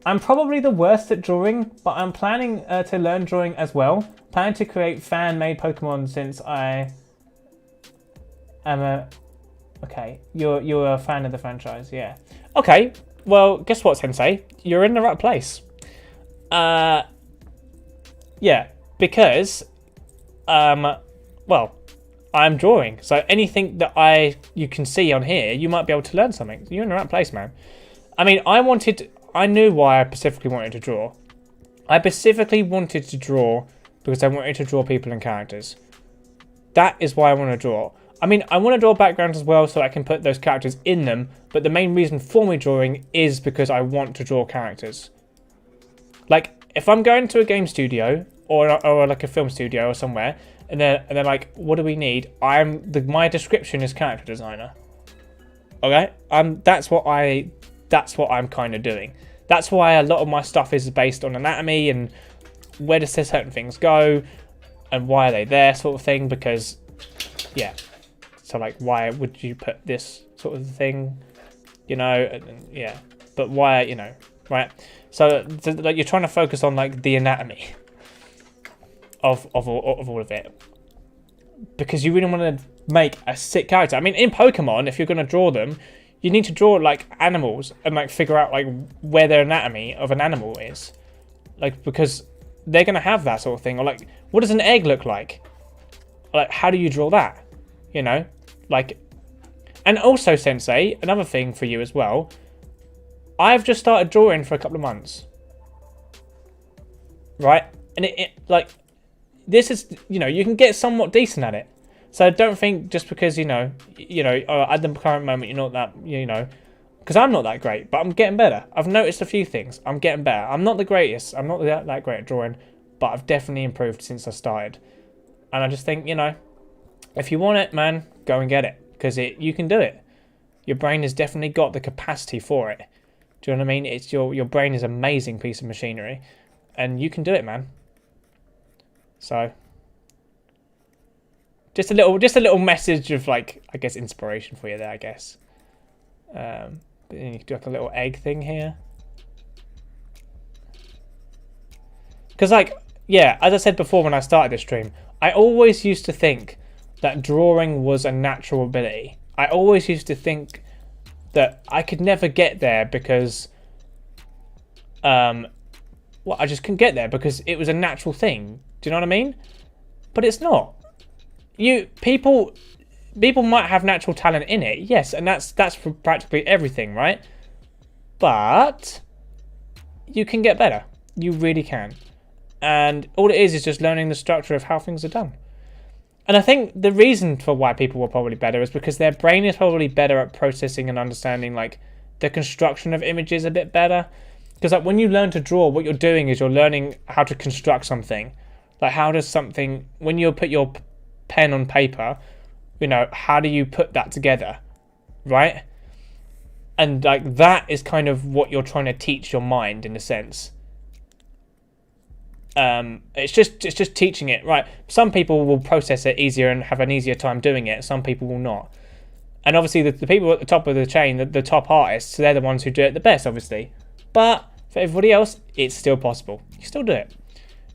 I'm probably the worst at drawing, but I'm planning to learn drawing as well. Planning to create fan-made Pokemon since I am a... Okay, you're a fan of the franchise, yeah. Okay, well, guess what, Sensei? You're in the right place. Yeah, because, well, I'm drawing. So anything that you can see on here, you might be able to learn something. You're in the right place, man. I mean, I knew why I specifically wanted to draw. I specifically wanted to draw because I wanted to draw people and characters. That is why I want to draw. I mean, I want to draw backgrounds as well so I can put those characters in them, but the main reason for me drawing is because I want to draw characters. Like, if I'm going to a game studio or like a film studio or somewhere, and they're like, what do we need? My description is character designer. Okay? That's what I'm kind of doing. That's why a lot of my stuff is based on anatomy and where does certain things go and why are they there sort of thing, because yeah, so like why would you put this sort of thing, you know, and yeah, but why, you know, right? So like you're trying to focus on like the anatomy of all of it, because you really want to make a sick character. I mean, in Pokemon, if you're going to draw them, you need to draw like animals and like figure out like where their anatomy of an animal is, like, because they're gonna have that sort of thing. Or like, what does an egg look like? Like, how do you draw that? You know, like, and also, Sensei, another thing for you as well. I've just started drawing for a couple of months, right? And it like, this is, you know, you can get somewhat decent at it. So don't think just because, you know, at the current moment you're not that, you know, because I'm not that great, but I'm getting better. I've noticed a few things. I'm getting better. I'm not the greatest. I'm not that great at drawing, but I've definitely improved since I started. And I just think, you know, if you want it, man, go and get it, because you can do it. Your brain has definitely got the capacity for it. Do you know what I mean? It's your brain is an amazing piece of machinery, and you can do it, man. So. Just a little message of like, I guess, inspiration for you there, I guess. But then you can do like a little egg thing here. Because like, yeah, as I said before when I started this stream, I always used to think that drawing was a natural ability. I always used to think that I could never get there because, well, I just couldn't get there because it was a natural thing. Do you know what I mean? But it's not. People might have natural talent in it, yes, and that's for practically everything, right? But you can get better. You really can. And all it is just learning the structure of how things are done. And I think the reason for why people were probably better is because their brain is probably better at processing and understanding like the construction of images a bit better. Because like when you learn to draw, what you're doing is you're learning how to construct something. Like how does something, when you put your pen on paper, you know, how do you put that together, right? And like that is kind of what you're trying to teach your mind in a sense. It's just teaching it, right? Some people will process it easier and have an easier time doing it. Some people will not. And obviously the people at the top of the chain, the top artists, they're the ones who do it the best, obviously. But for everybody else, it's still possible. You still do it.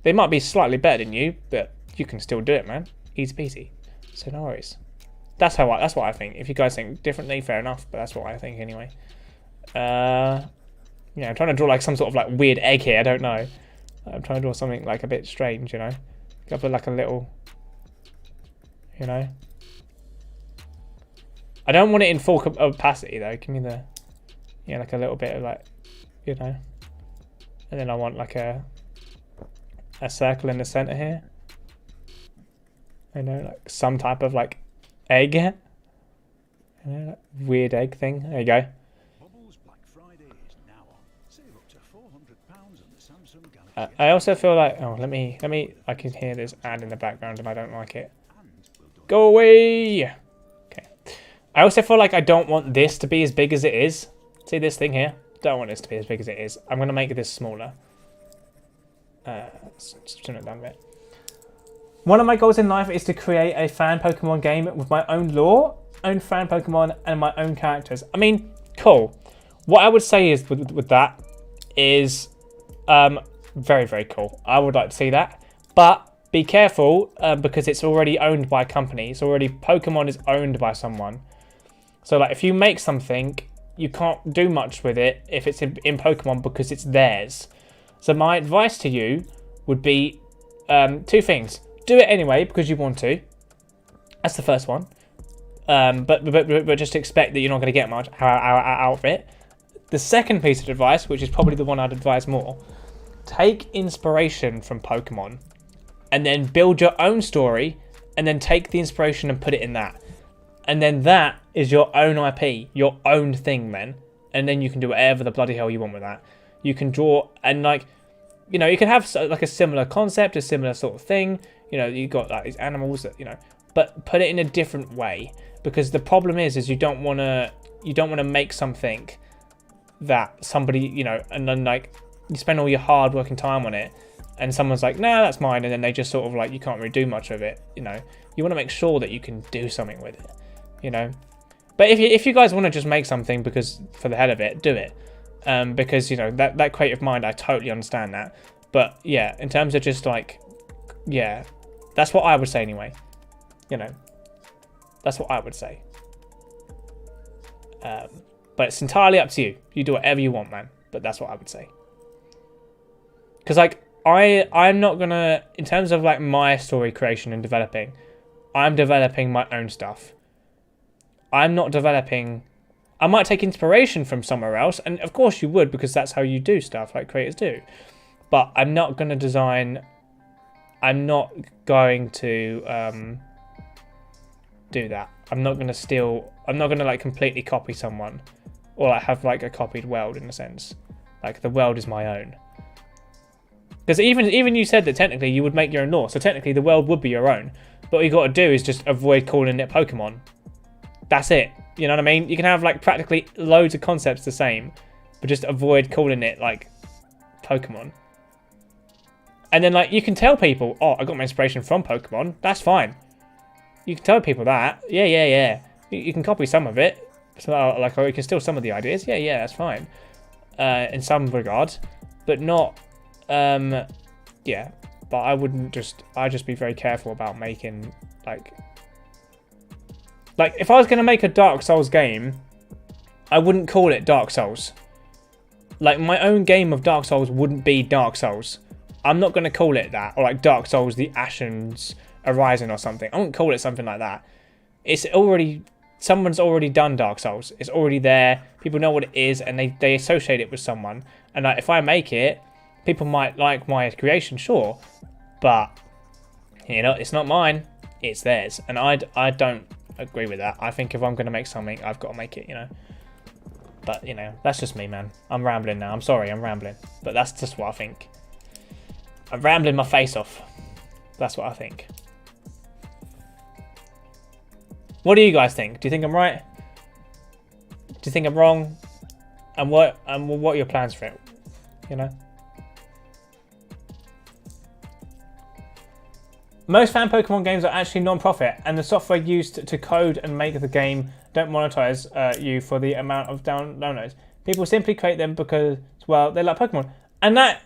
They might be slightly better than you, but you can still do it, man. Easy peasy. So no worries. That's what I think. If you guys think differently, fair enough. But that's what I think anyway. Yeah, I'm trying to draw like some sort of like weird egg here. I don't know. I'm trying to draw something like a bit strange, you know. Go for like a little, you know. I don't want it in full opacity though. Give me the, yeah, like a little bit of like, you know. And then I want like a circle in the center here. You know, like some type of like egg. You know, like weird egg thing. There you go. I also feel like, oh, let me, I can hear this ad in the background and I don't like it. Go away! Okay. I also feel like I don't want this to be as big as it is. See this thing here? Don't want this to be as big as it is. I'm going to make this smaller. Let's turn it down a bit. One of my goals in life is to create a fan Pokemon game with my own lore, own fan Pokemon, and my own characters. I mean, cool. What I would say is with that is, very, very cool. I would like to see that. But be careful because it's already owned by a company. It's already, Pokemon is owned by someone. So like if you make something, you can't do much with it if it's in Pokemon because it's theirs. So my advice to you would be two things. Do it anyway because you want to. That's the first one. But just expect that you're not going to get much out of it. The second piece of advice, which is probably the one I'd advise more, take inspiration from Pokemon and then build your own story and then take the inspiration and put it in that. And then that is your own IP, your own thing, man. And then you can do whatever the bloody hell you want with that. You can draw and like, you know, you can have like a similar concept, a similar sort of thing. You know, you got like these animals that, you know, but put it in a different way because the problem is you don't want to make something that somebody, you know, and then like you spend all your hard working time on it and someone's like, nah, that's mine. And then they just sort of like, you can't really do much with it. You know, you want to make sure that you can do something with it, you know, but if you guys want to just make something because for the hell of it, do it. Because, you know, that creative mind, I totally understand that. But yeah, in terms of just like, yeah, that's what I would say anyway. You know, that's what I would say. But it's entirely up to you. You do whatever you want, man. But that's what I would say. Because like I'm not gonna, in terms of like my story creation and developing, I'm developing my own stuff. I'm not developing. I might take inspiration from somewhere else, and of course you would because that's how you do stuff, like creators do. But I'm not gonna design. I'm not going to do that. I'm not gonna steal. I'm not gonna like completely copy someone, or like have like a copied world in a sense. Like the world is my own. Because even you said that technically you would make your own lore, so technically the world would be your own. But what you got to do is just avoid calling it Pokemon. That's it. You know what I mean? You can have like practically loads of concepts the same, but just avoid calling it like Pokemon. And then like you can tell people, oh, I got my inspiration from Pokemon. That's fine. You can tell people that. Yeah. You can copy some of it. So like, or you can steal some of the ideas. Yeah, that's fine. In some regard, but not. Yeah, but I wouldn't just. I'd just be very careful about making like if I was gonna make a Dark Souls game, I wouldn't call it Dark Souls. Like my own game of Dark Souls wouldn't be Dark Souls. I'm not going to call it that. Or like Dark Souls, the Ashen's Horizon or something. I won't call it something like that. It's already... Someone's already done Dark Souls. It's already there. People know what it is, and they associate it with someone. And like, if I make it, people might like my creation, sure. But, you know, it's not mine. It's theirs. And I don't agree with that. I think if I'm going to make something, I've got to make it, you know. But, you know, that's just me, man. I'm rambling now. I'm sorry, I'm rambling. But that's just what I think. I'm rambling my face off. That's what I think. What do you guys think? Do you think I'm right? Do you think I'm wrong? And what are your plans for it? You know? Most fan Pokemon games are actually non-profit, and the software used to code and make the game don't monetize you for the amount of downloads. People simply create them because, well, they like Pokemon. And that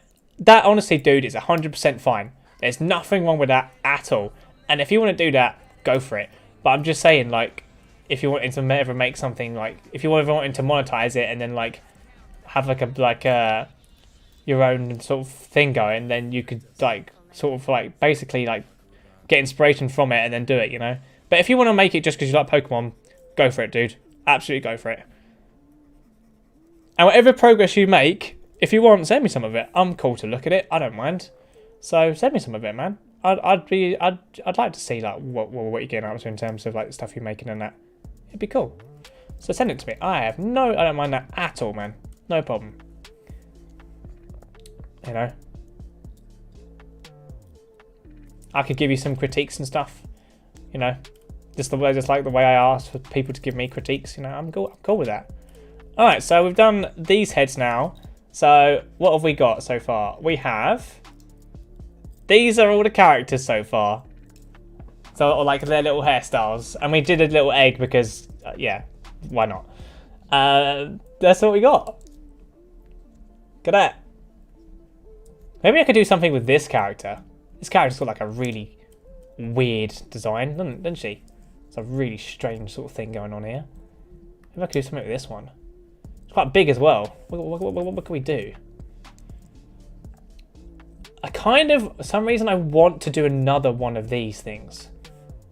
honestly, dude, is 100% fine. There's nothing wrong with that at all. And if you want to do that, go for it. But I'm just saying, like, if you wanted to ever make something, like, if you ever wanted to monetize it and then, like, have, like your own sort of thing going, then you could, like, sort of, like, basically, like, get inspiration from it and then do it, you know? But if you want to make it just because you like Pokemon, go for it, dude. Absolutely go for it. And whatever progress you make, if you want, send me some of it. I'm cool to look at it. I don't mind. So send me some of it, man. I'd like to see like what you're getting up to in terms of like the stuff you're making and that. It'd be cool. So send it to me. I don't mind that at all, man. No problem. You know. I could give you some critiques and stuff, you know, just like the way I asked for people to give me critiques, you know, I'm cool with that. All right, so we've done these heads now. So what have we got so far? We have, these are all the characters so far. So or like their little hairstyles, and we did a little egg because, yeah, why not? That's what we got. Look at that. Maybe I could do something with this character. This character's got like a really weird design, doesn't she? It's a really strange sort of thing going on here. Maybe I could do something with this one. It's quite big as well. What can we do? For some reason I want to do another one of these things.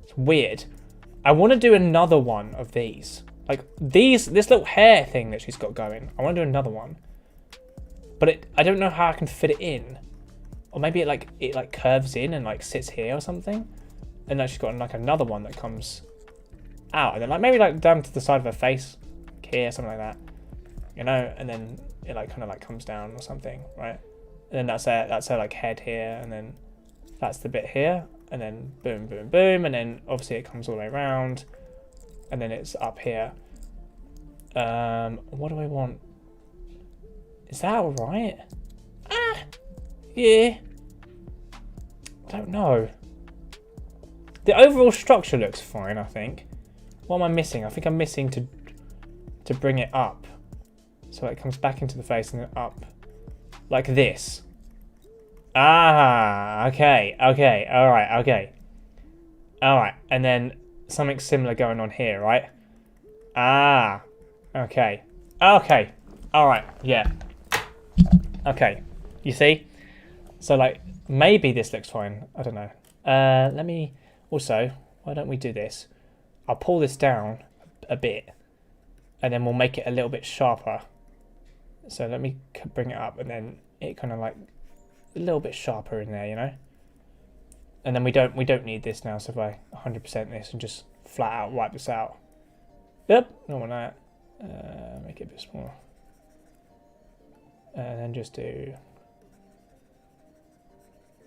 It's weird. I want to do another one of these. Like this little hair thing that she's got going. I want to do another one. But I don't know how I can fit it in. Or maybe it curves in and like sits here or something. And then she's got like another one that comes out. And then like maybe like down to the side of her face. Here, something like that. You know, and then it like kind of like comes down or something, right? And then that's her like head here, and then that's the bit here, and then boom, boom, boom, and then obviously it comes all the way around, and then it's up here. What do I want? Is that alright? Yeah. I don't know. The overall structure looks fine, I think. What am I missing? I think I'm missing to bring it up. So it comes back into the face and then up. Like this. Ah, okay, alright. Alright, and then something similar going on here, right? Ah, okay. Okay, alright, yeah. Okay, you see? So like, maybe this looks fine. I don't know. Let me, also, why don't we do this? I'll pull this down a bit, and then we'll make it a little bit sharper. So let me bring it up, and then it kind of like a little bit sharper in there, you know. And then we don't need this now. So if I 100% this and just flat out wipe this out. Yep, don't want that. Make it a bit smaller. And then just do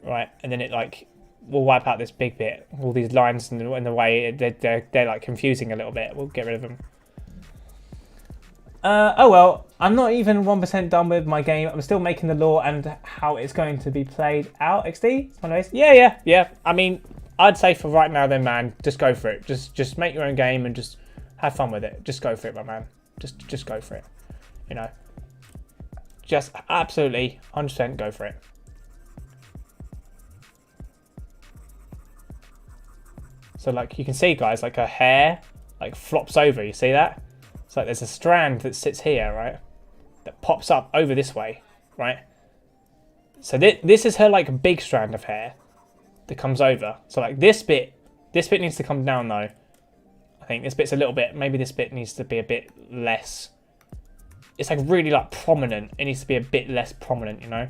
right, and then it like we'll wipe out this big bit. All these lines in the way they're like confusing a little bit. We'll get rid of them. Oh well, I'm not even 1% done with my game. I'm still making the lore and how it's going to be played out. XD? Yeah. I mean, I'd say for right now then, man, just go for it. Just make your own game and just have fun with it. Just go for it, my man. Just go for it. You know. Just absolutely 100% go for it. So like you can see, guys, like her hair like flops over. You see that? So like, there's a strand that sits here, right? That pops up over this way, right? So this is her like big strand of hair that comes over. So like this bit needs to come down though. I think this bit's a little bit, maybe this bit needs to be a bit less. It's like really like prominent. It needs to be a bit less prominent, you know?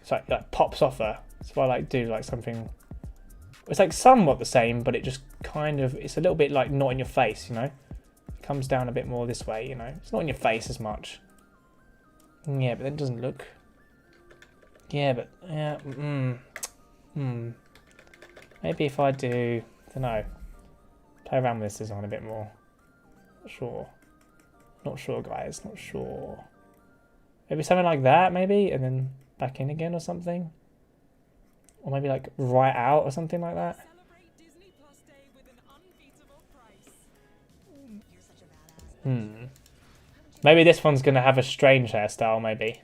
It's like pops off her. So if I like do like something, it's like somewhat the same, but it just kind of, it's a little bit like not in your face, you know? It comes down a bit more this way, you know? It's not in your face as much. Yeah, but then it doesn't look. Yeah, but yeah, maybe if I do, I don't know, play around with this design a bit more. Not sure. Not sure, guys. Not sure. Maybe something like that, maybe, and then back in again or something. Or maybe like right out or something like that. Celebrate Disney Plus Day with an unbeatable price. You're such a badass. Maybe this one's gonna have a strange hairstyle. Maybe.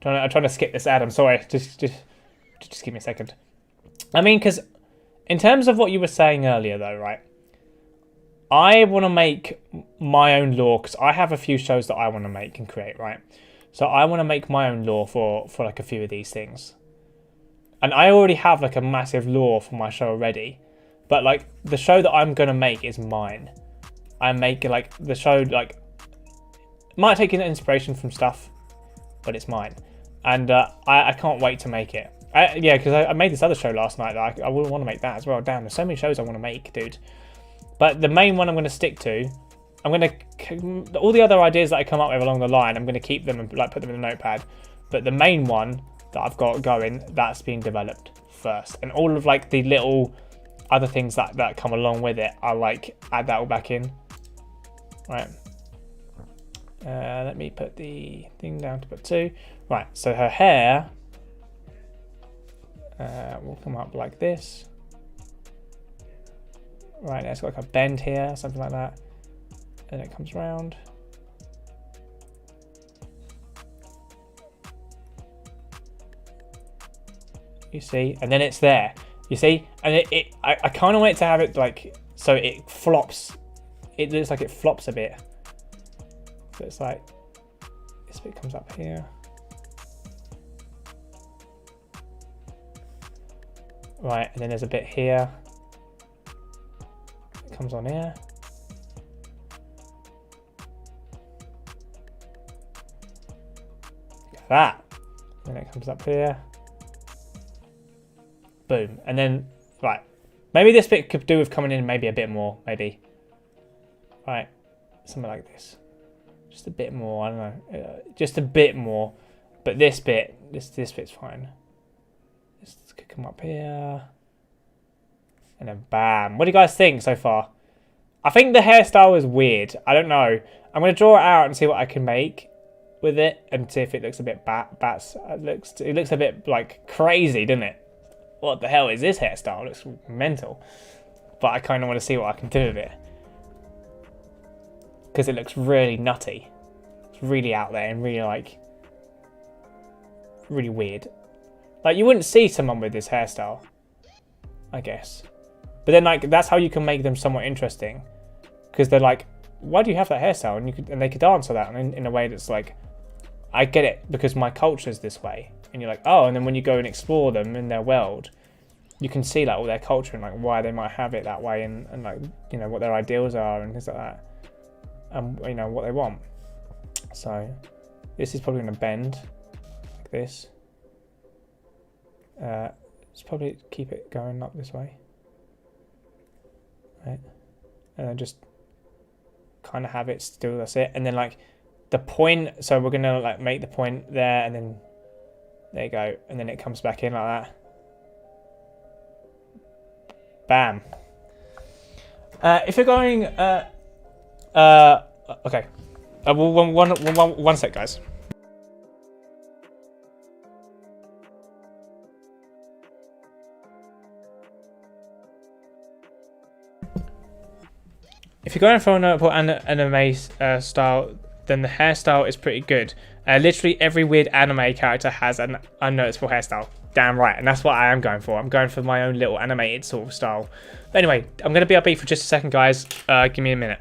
I'm trying to skip this ad. I'm sorry. Just give me a second. I mean, because in terms of what you were saying earlier, though, right? I want to make my own lore because I have a few shows that I want to make and create, right? So I want to make my own lore for like a few of these things. And I already have like a massive lore for my show already. But like the show that I'm going to make is mine. I make like the show like might take an inspiration from stuff, but it's mine. And I can't wait to make it. Yeah, because I made this other show last night that I would want to make that as well. Damn, there's so many shows I want to make, dude. But the main one I'm going to stick to, I'm going to, all the other ideas that I come up with along the line, I'm going to keep them and like put them in a notepad. But the main one that I've got going, that's being developed first. And all of like the little other things that come along with it, I'll like add that all back in. Right. Let me put the thing down to put 2. Right, so her hair will come up like this. Right, it's got like a bend here, something like that. And it comes round. You see, and then it's there. You see, and I kind of want it to have it like so it flops. It looks like it flops a bit. So it's like this bit comes up here. Right, and then there's a bit here. It comes on here. Look at that. Then it comes up here. Boom. And then, right. Maybe this bit could do with coming in maybe a bit more, maybe. Right. Something like this. Just a bit more, I don't know. Just a bit more. But this bit, this bit's fine. This could come up here. And then bam. What do you guys think so far? I think the hairstyle is weird. I don't know. I'm going to draw it out and see what I can make with it. And see if it looks a bit it looks a bit like crazy, doesn't it? What the hell is this hairstyle? It looks mental. But I kind of want to see what I can do with it. Because it looks really nutty. It's really out there and really like... really weird. Like, you wouldn't see someone with this hairstyle, I guess. But then, like, that's how you can make them somewhat interesting. Because they're like, why do you have that hairstyle? And they could answer that in a way that's like, I get it, because my culture's this way. And you're like, oh, and then when you go and explore them in their world, you can see, like, all their culture and, like, why they might have it that way and like, you know, what their ideals are and things like that. And, you know, what they want. So, this is probably going to bend like this. Let's probably keep it going up this way, right? And then just kind of have it still. That's it. And then like the point. So we're gonna like make the point there, and then there you go. And then it comes back in like that. Bam. If you're going, okay. One sec, guys. If you're going for an anime style, then the hairstyle is pretty good. Literally every weird anime character has an unnoticeable hairstyle. Damn right, and that's what I am going for. I'm going for my own little animated sort of style. But anyway, I'm going to be upbeat for just a second, guys. Give me a minute.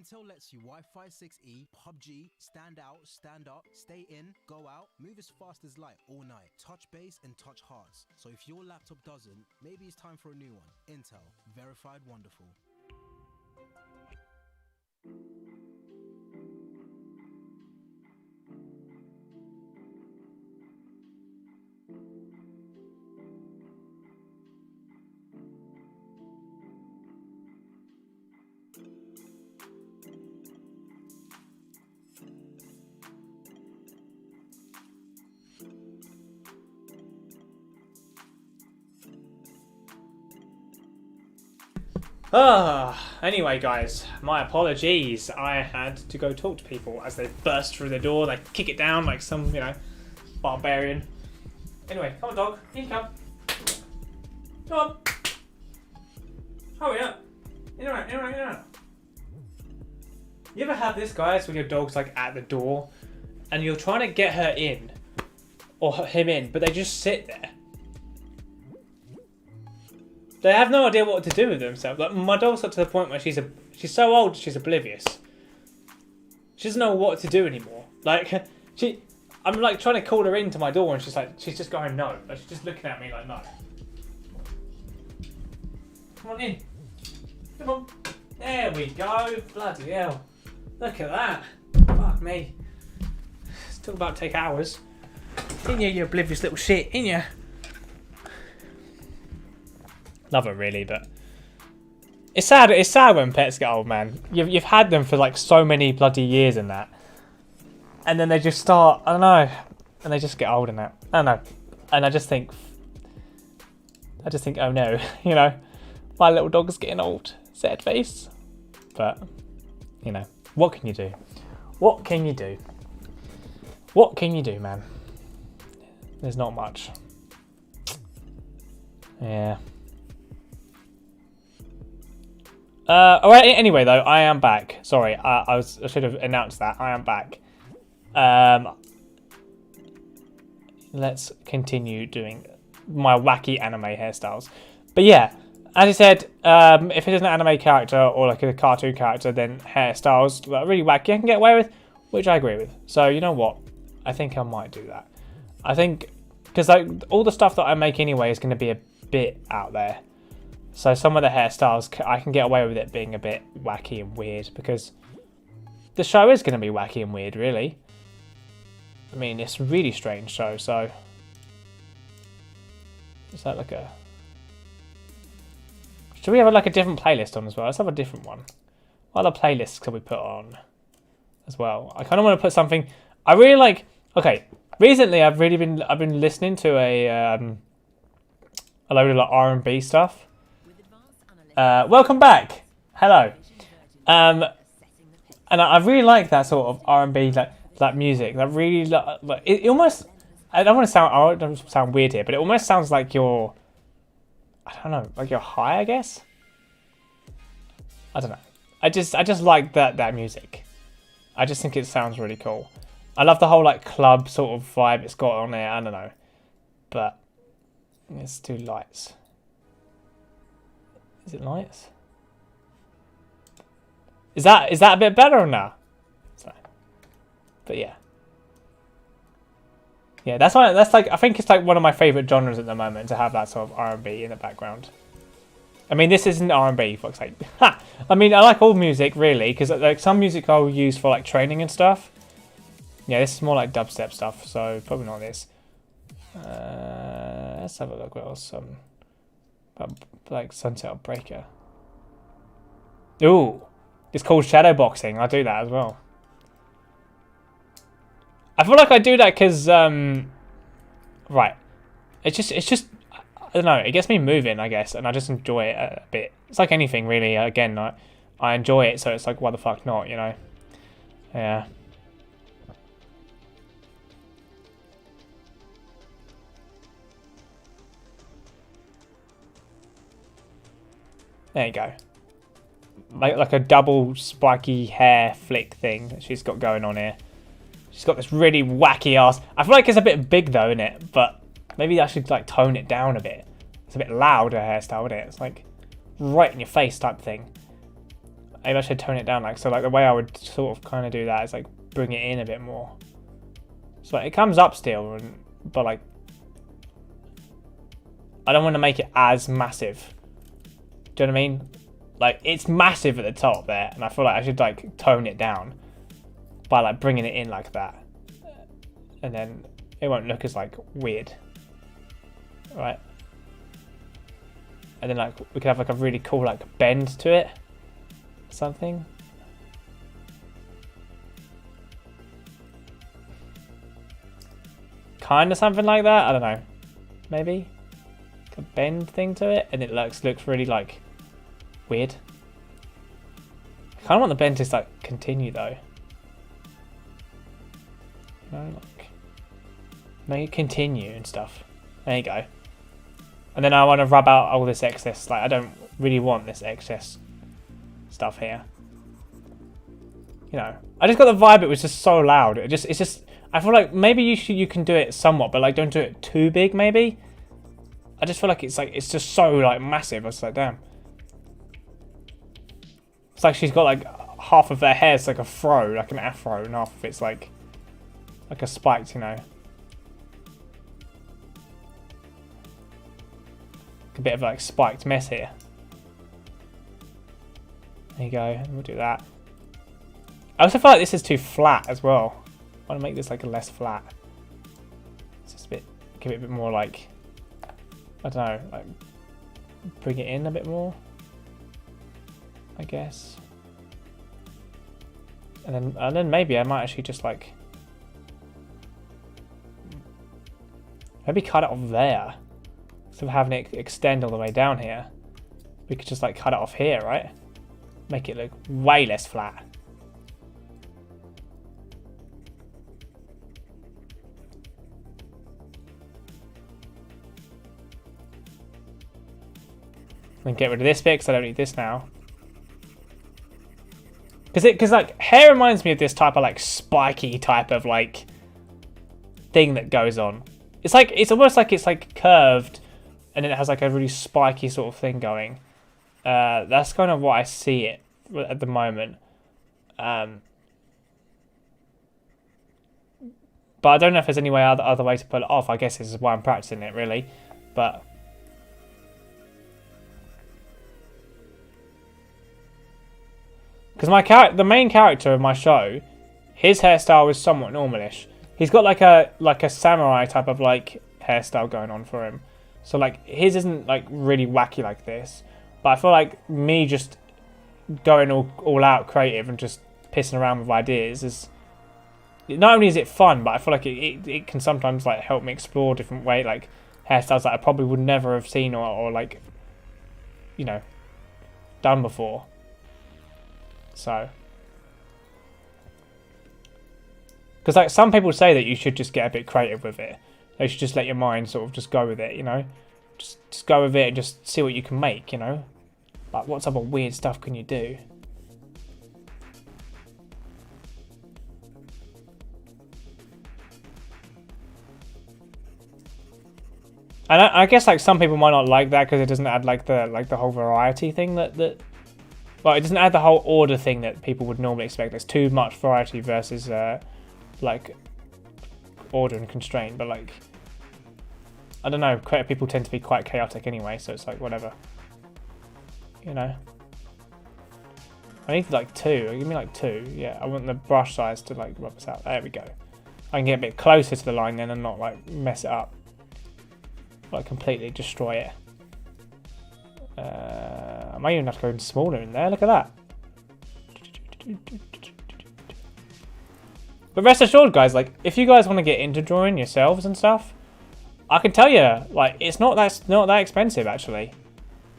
Intel lets you Wi-Fi 6E, PUBG, stand out, stand up, stay in, go out, move as fast as light all night, touch base and touch hearts. So if your laptop doesn't, maybe it's time for a new one. Intel, verified wonderful. Anyway guys, my apologies. I had to go talk to people as they burst through the door, they kick it down like some, you know, barbarian. Anyway, come on dog, in you come. Come on. Hurry up. In and out. You ever have this, guys, when your dog's like at the door and you're trying to get her in, or him in, but they just sit there? They have no idea what to do with themselves. Like, my dog's got to the point where she's so old she's oblivious. She doesn't know what to do anymore. Like I'm like trying to call her into my door and she's just going no. Like, she's just looking at me like no. Come on in. Come on. There we go. Bloody hell. Look at that. Fuck me. Still about to take hours. In you oblivious little shit. In you. Love it really, but it's sad. It's sad when pets get old, man. You've had them for like so many bloody years and that, and then they just start. I don't know, and they just get old and that. I don't know, and I just think, oh no, you know, my little dog's getting old. Sad face, but you know, what can you do? What can you do? What can you do, man? There's not much. Yeah. Alright, anyway though, I am back. Sorry, I should have announced that. I am back. Let's continue doing my wacky anime hairstyles. But yeah, as I said, if it is an anime character or like a cartoon character, then hairstyles that are really wacky I can get away with, which I agree with. So you know what? I think I might do that. I think, because like all the stuff that I make anyway is going to be a bit out there. So some of the hairstyles, I can get away with it being a bit wacky and weird because the show is going to be wacky and weird, really. I mean, it's a really strange show, so... Is that like a... Should we have like a different playlist on as well? Let's have a different one. What other playlists can we put on as well? I kind of want to put something... I really like... Okay, recently I've been listening to a load of like R&B stuff. Welcome back. Hello. And I really like that sort of R&B like music. That really like it almost. I don't sound weird here, but it almost sounds like you're. I don't know, like you're high. I guess. I don't know. I just like that music. I just think it sounds really cool. I love the whole like club sort of vibe it's got on there. I don't know, but let's do lights. Is it lights? Is that a bit better or no? So, but yeah. Yeah, that's like I think it's like one of my favourite genres at the moment to have that sort of R&B in the background. I mean, this isn't R&B, fuck's sake. Ha! I mean, I like all music really, because like some music I'll use for like training and stuff. Yeah, this is more like dubstep stuff, so probably not this. Let's have a look. What else? Like Sunset Breaker. Ooh, it's called shadowboxing. I do that as well. I feel like I do that because right, it's just I don't know. It gets me moving, I guess, and I just enjoy it a bit. It's like anything really. Again, I enjoy it, so it's like why the fuck not, you know? Yeah. There you go. Like a double spiky hair flick thing that she's got going on here. She's got this really wacky ass. I feel like it's a bit big though, isn't it? But maybe I should like tone it down a bit. It's a bit loud, her hairstyle, isn't it? It's like right in your face type thing. maybe I should tone it down. Like, so like the way I would sort of kind of do that is like bring it in a bit more. So like, it comes up still, but like I don't want to make it as massive. Do you know what I mean? Like, it's massive at the top there, and I feel like I should like tone it down by like bringing it in like that, and then it won't look as like weird, right? And then like we could have like a really cool like bend to it, something. Kind of something like that. I don't know. Maybe a bend thing to it, and it looks really like weird. I kind of want the bend to like continue though. You know, like make it continue and stuff. There you go. And then I want to rub out all this excess. Like, I don't really want this excess stuff here. You know, I just got the vibe it was just so loud. It's just. I feel like maybe you can do it somewhat, but like don't do it too big. Maybe. I just feel like it's just so like massive. I was like, damn. It's like she's got like half of her hair is like a fro, like an afro, and half of it's like a spiked, you know. A bit of like spiked mess here. There you go. We'll do that. I also feel like this is too flat as well. I want to make this like a less flat. It's just a bit, give it a bit more like, I don't know, like bring it in a bit more, I guess. And then maybe I might actually just like maybe cut it off there. Instead of having it extend all the way down here, we could just like cut it off here, right? Make it look way less flat. And get rid of this bit because I don't need this now. Because like hair reminds me of this type of like spiky type of like thing that goes on. It's almost like it's like curved, and then it has like a really spiky sort of thing going. That's kind of what I see it at the moment. But I don't know if there's any other way to pull it off. I guess this is why I'm practicing it really, but. Because the main character of my show, his hairstyle is somewhat normalish. He's got like a samurai type of like hairstyle going on for him. So like his isn't like really wacky like this. But I feel like me just going all out creative and just pissing around with ideas is not only is it fun, but I feel like it can sometimes like help me explore different like hairstyles that I probably would never have seen or like, you know, done before. So, because like some people say that you should just get a bit creative with it. You should just let your mind sort of just go with it, you know. Just go with it and just see what you can make, you know. Like what type of weird stuff can you do? And I guess like some people might not like that because it doesn't add like the whole variety thing that. Well, it doesn't add the whole order thing that people would normally expect. There's too much variety versus like order and constraint. But like, I don't know. Creative people tend to be quite chaotic anyway, so it's like whatever. You know. I need like 2. Give me like 2. Yeah, I want the brush size to like rub this out. There we go. I can get a bit closer to the line then and not like mess it up. Like completely destroy it. I might even have to go smaller in there. Look at that. But rest assured, guys, like if you guys want to get into drawing yourselves and stuff, I can tell you, like it's not that expensive actually.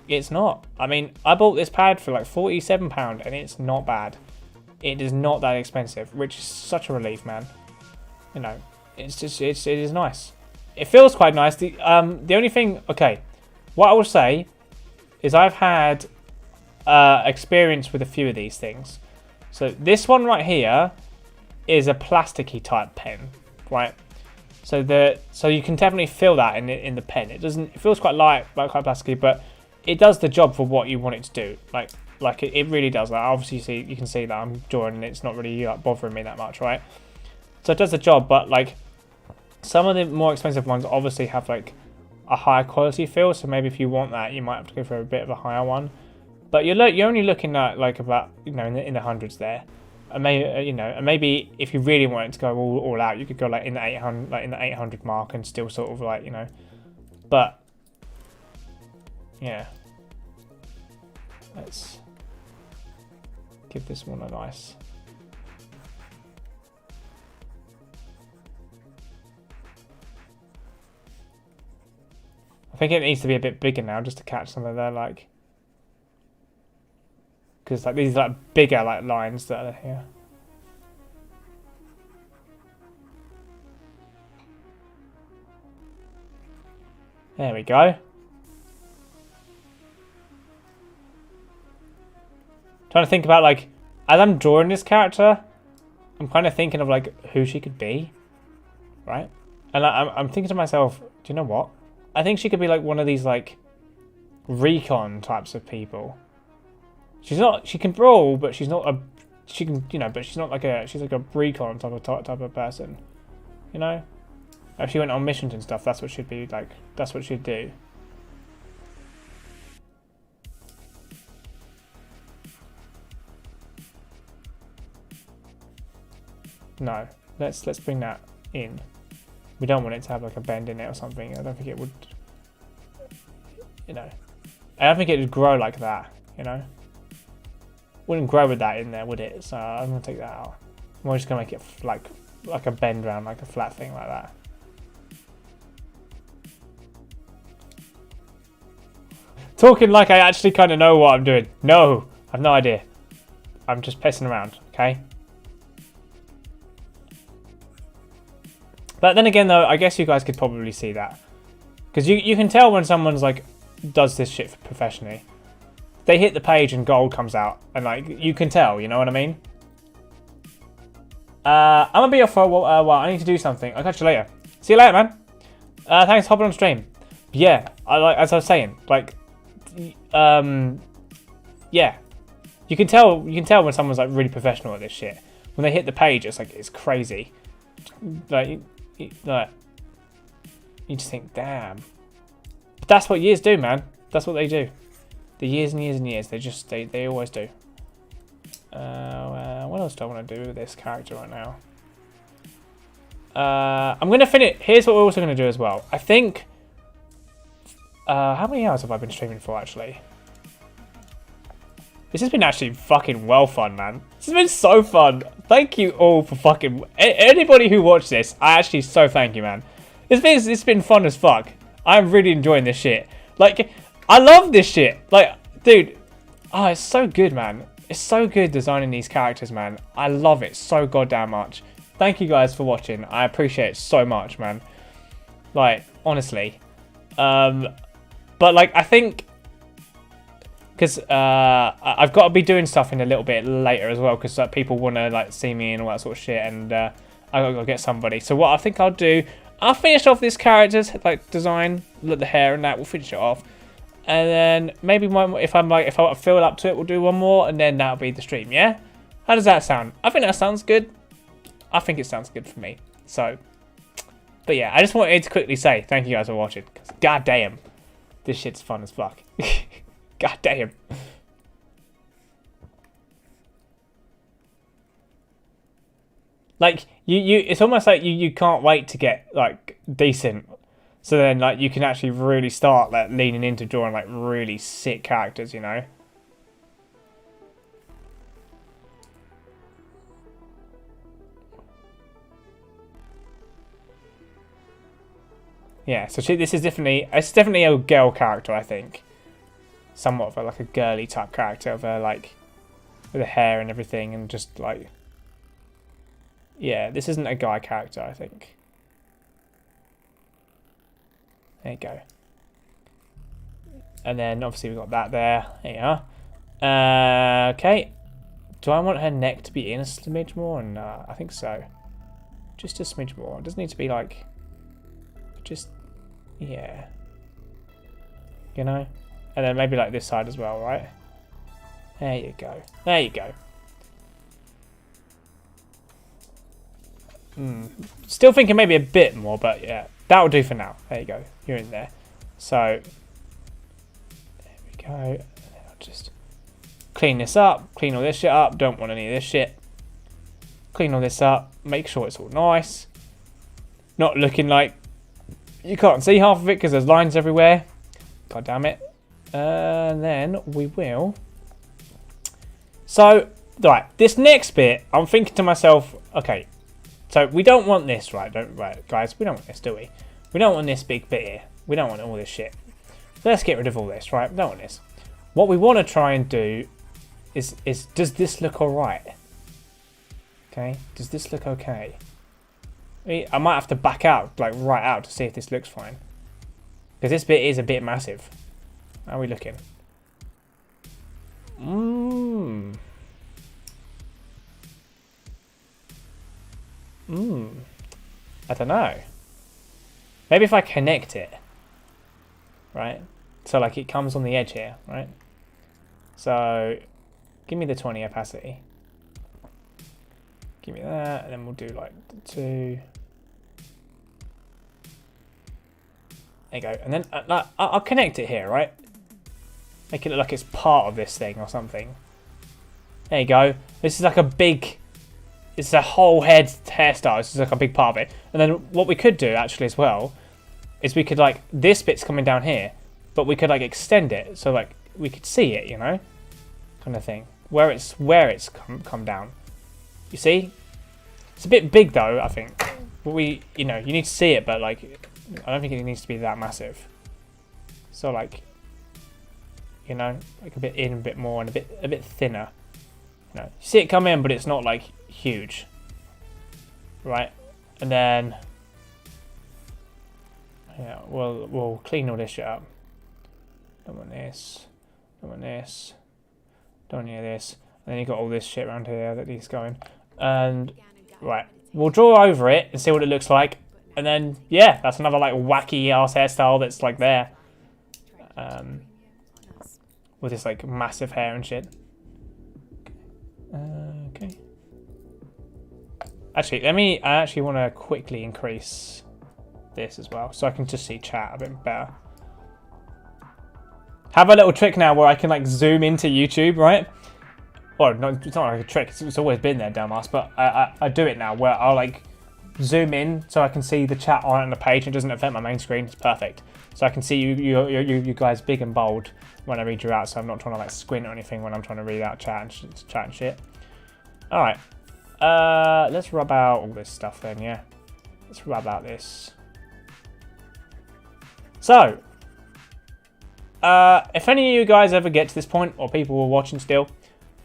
It's not. I mean, I bought this pad for like £47, and it's not bad. It is not that expensive, which is such a relief, man. You know, it is nice. It feels quite nice. The only thing, okay, what I will say is I've had experience with a few of these things. So this one right here is a plasticky type pen, right? So you can definitely feel that in the pen. It feels quite light, quite plasticky, but it does the job for what you want it to do. Like it really does. Like obviously you can see that I'm drawing and it's not really like bothering me that much, right? So it does the job, but like some of the more expensive ones obviously have like a higher quality feel. So maybe if you want that, you might have to go for a bit of a higher one. But you're only looking at like about, you know, in the hundreds there. And maybe, you know, and maybe if you really wanted to go all out, you could go like in the 800, like in the 800 mark, and still sort of like, you know. But yeah, let's give this one a nice. I think it needs to be a bit bigger now just to catch some of their like, because like these like bigger like lines that are here. There we go. Trying to think about like, as I'm drawing this character, I'm kind of thinking of like who she could be, right? And I'm thinking to myself, do you know what? I think she could be like one of these like recon types of people. She's not. She can brawl, but she's not a. She can, you know, but she's not like a. She's like a recon type of person, you know. If she went on missions and stuff, that's what she'd be like. That's what she'd do. No, let's bring that in. We don't want it to have like a bend in it or something. I don't think it would. You know, I don't think it would grow like that. You know, wouldn't grow with that in there, would it? So I'm gonna take that out. I'm just gonna make it like a bend round, like a flat thing like that. Talking like I actually kind of know what I'm doing. No, I've no idea. I'm just pissing around, okay? But then again, though, I guess you guys could probably see that. Because you can tell when someone's, like, does this shit professionally. They hit the page and gold comes out. And, like, you can tell, you know what I mean? I'm going to be off for a while. I need to do something. I'll catch you later. See you later, man. Thanks for hopping on stream. But yeah, as I was saying, like... yeah, you can tell when someone's like really professional at this shit. When they hit the page, it's like it's crazy. Like you just think, damn. But that's what years do, man. That's what they do. The years and years and years. They always do. What else do I want to do with this character right now? I'm gonna finish. Here's what we're also gonna do as well. I think. How many hours have I been streaming for, actually? This has been actually fucking well fun, man. This has been so fun. Thank you all for fucking... Anybody who watched this, I actually so thank you, man. It's been fun as fuck. I'm really enjoying this shit. Like, I love this shit. Like, dude. Oh, it's so good, man. It's so good designing these characters, man. I love it so goddamn much. Thank you guys for watching. I appreciate it so much, man. Like, honestly. But like I think, because I've got to be doing stuff in a little bit later as well, because people want to like see me and all that sort of shit, and I got to get somebody. So what I think I'll do, I'll finish off this character's like design, look the hair and that. We'll finish it off, and then maybe if I feel up to it, we'll do one more, and then that'll be the stream. Yeah, how does that sound? I think that sounds good. I think it sounds good for me. So, but yeah, I just wanted to quickly say thank you guys for watching. Cause goddamn. This shit's fun as fuck. God damn. Like it's almost like you can't wait to get like decent. So then like you can actually really start like leaning into drawing like really sick characters, you know? Yeah, so this is definitely a girl character, I think. Somewhat of like a girly type character of her, like with the hair and everything, and just like, yeah, this isn't a guy character, I think. There you go. And then obviously we've got that there. There you are. Okay. Do I want her neck to be in a smidge more? No, I think so. Just a smidge more. It doesn't need to be like, just, yeah. You know? And then maybe like this side as well, right? There you go. There you go. Still thinking maybe a bit more, but yeah, that'll do for now. There you go. You're in there. So there we go. And then I'll just clean this up. Clean all this shit up. Don't want any of this shit. Clean all this up. Make sure it's all nice. Not looking like you can't see half of it because there's lines everywhere. God damn it. And then we will. So, right, this next bit, I'm thinking to myself, okay, so we don't want this, right, guys, we don't want this, do we? We don't want this big bit here. We don't want all this shit. So let's get rid of all this, right? We don't want this. What we want to try and do is does this look alright? Okay, does this look okay? I might have to back out, like right out, to see if this looks fine. Because this bit is a bit massive. How are we looking? I don't know. Maybe if I connect it, right? So like it comes on the edge here, right? So give me the 20 opacity. Give me that, and then we'll do like the 2. There you go, and then I'll connect it here, right? Make it look like it's part of this thing or something. There you go. This is like a big... It's a whole head hairstyle. This is like a big part of it. And then what we could do actually as well is we could like... This bit's coming down here. But we could like extend it so like we could see it, you know? Kind of thing. Where it's come down. You see? It's a bit big though, I think. But you know, you need to see it, but like... I don't think it needs to be that massive. So like... You know, like a bit in, a bit more, and a bit thinner. You know, you see it come in, but it's not like huge, right? And then, yeah, we'll clean all this shit up. Don't want this. Don't want this. Don't want any of this. And then you got all this shit around here that needs going. And right, we'll draw over it and see what it looks like. And then, yeah, that's another like wacky ass hairstyle that's like there. With this like massive hair and shit. Okay. Actually, I actually want to quickly increase this as well, so I can just see chat a bit better. Have a little trick now where I can like zoom into YouTube, right? Or not, it's not like a trick, it's always been there, dumbass, but I do it now where I'll like zoom in so I can see the chat on the page. It doesn't affect my main screen, it's perfect. So I can see you guys big and bold when I read you out, so I'm not trying to like squint or anything when I'm trying to read out chat and shit. Alright. Let's rub out all this stuff then, yeah. Let's rub out this. So, if any of you guys ever get to this point, or people who are watching still,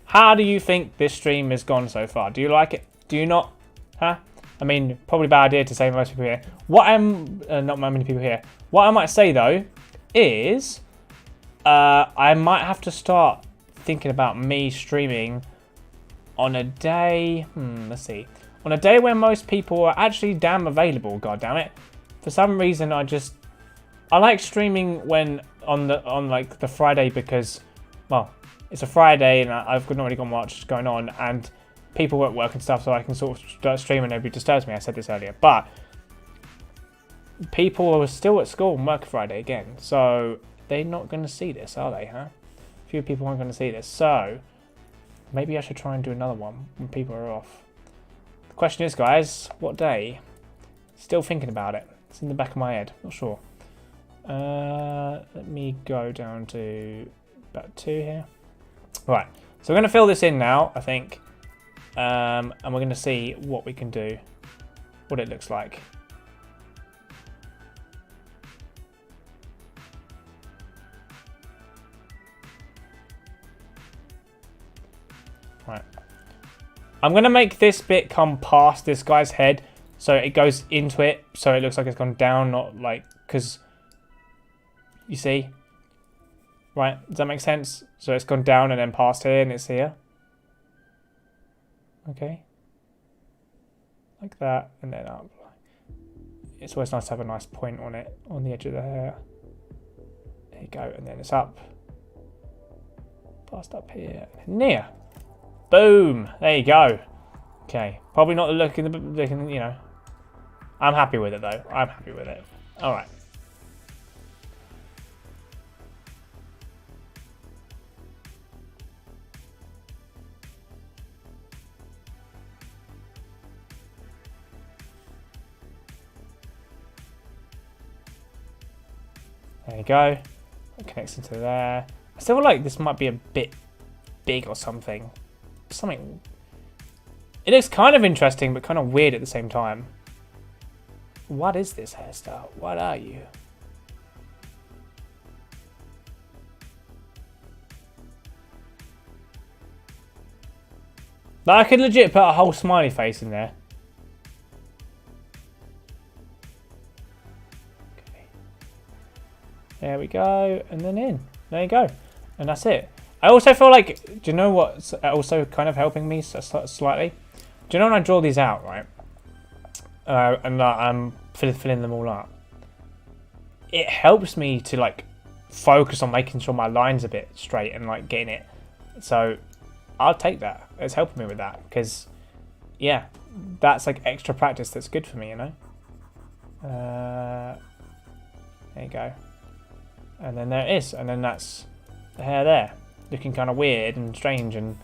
how do you think this stream has gone so far? Do you like it? Do you not? Huh? I mean, probably a bad idea to say most people here. Not many people here. What I might say though, is, I might have to start thinking about me streaming on a day, let's see. On a day where most people are actually damn available, god damn it. For some reason I like streaming when on like the Friday because, well, it's a Friday and I've not really got much going on and people at work and stuff, so I can sort of start streaming and nobody disturbs me. I said this earlier, but people are still at school and work Friday again, so they're not going to see this, are they, huh? Few people aren't going to see this, so maybe I should try and do another one when people are off. The question is, guys, what day? Still thinking about it. It's in the back of my head, not sure. Let me go down to about 2 here. Right, so we're going to fill this in now, I think. And we're going to see what we can do, what it looks like. Right. I'm going to make this bit come past this guy's head, so it goes into it, so it looks like it's gone down, not like, because, you see? Right, does that make sense? So it's gone down and then past here, and it's here. Okay, like that, and then up. It's always nice to have a nice point on it, on the edge of the hair. There you go, and then it's up, Past up here. Near. Boom. There you go. Okay. Probably not looking, you know. I'm happy with it though. I'm happy with it. All right. There you go. It connects into there. I still feel like this might be a bit big or something. Something. It looks kind of interesting, but kind of weird at the same time. What is this hairstyle? What are you? Like, I could legit put a whole smiley face in there. Okay. There we go, and then in. There you go, and that's it. I also feel like, do you know what's also kind of helping me slightly? Do you know when I draw these out, right? And I'm filling them all up. It helps me to like focus on making sure my line's a bit straight and like getting it. So I'll take that. It's helping me with that because, yeah, that's like extra practice that's good for me, you know. There you go. And then there it is, and then that's the hair there, looking kind of weird and strange and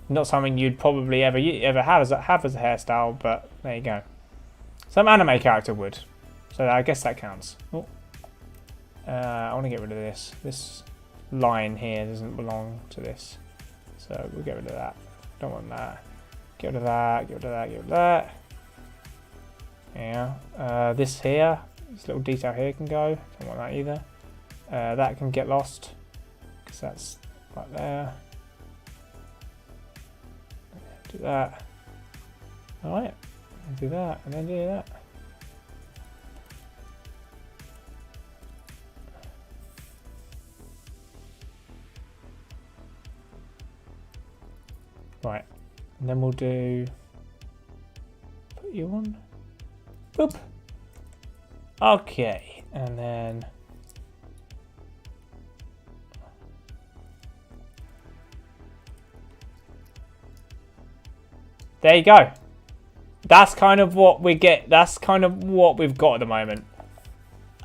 not something you'd probably ever have as a hairstyle. But there you go. Some anime character would, so I guess that counts. Oh. I want to get rid of this. This line here doesn't belong to this, so we'll get rid of that. Don't want that. Get rid of that. Get rid of that. Get rid of that. Yeah. This here, this little detail here can go. Don't want that either. That can get lost because that's right there. Do that. All right. Do that and then do that. Right, and then we'll do. Put you on. Boop. Okay, and then. There you go. That's kind of what we get. That's kind of what we've got at the moment.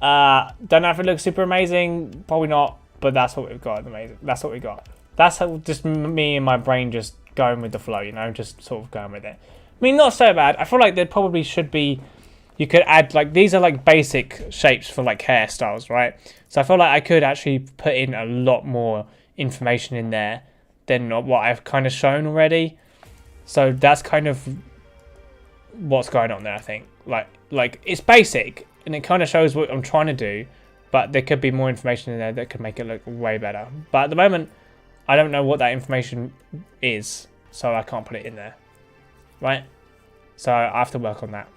Don't know if it looks super amazing. Probably not. But that's what we've got at the moment. That's what we got. That's how just me and my brain just going with the flow, you know, just sort of going with it. I mean, not so bad. I feel like there probably should be. You could add like these are like basic shapes for like hairstyles, right? So I feel like I could actually put in a lot more information in there than what I've kind of shown already. So that's kind of what's going on there, I think. Like it's basic and it kind of shows what I'm trying to do, but there could be more information in there that could make it look way better. But at the moment, I don't know what that information is, so I can't put it in there, right? So I have to work on that.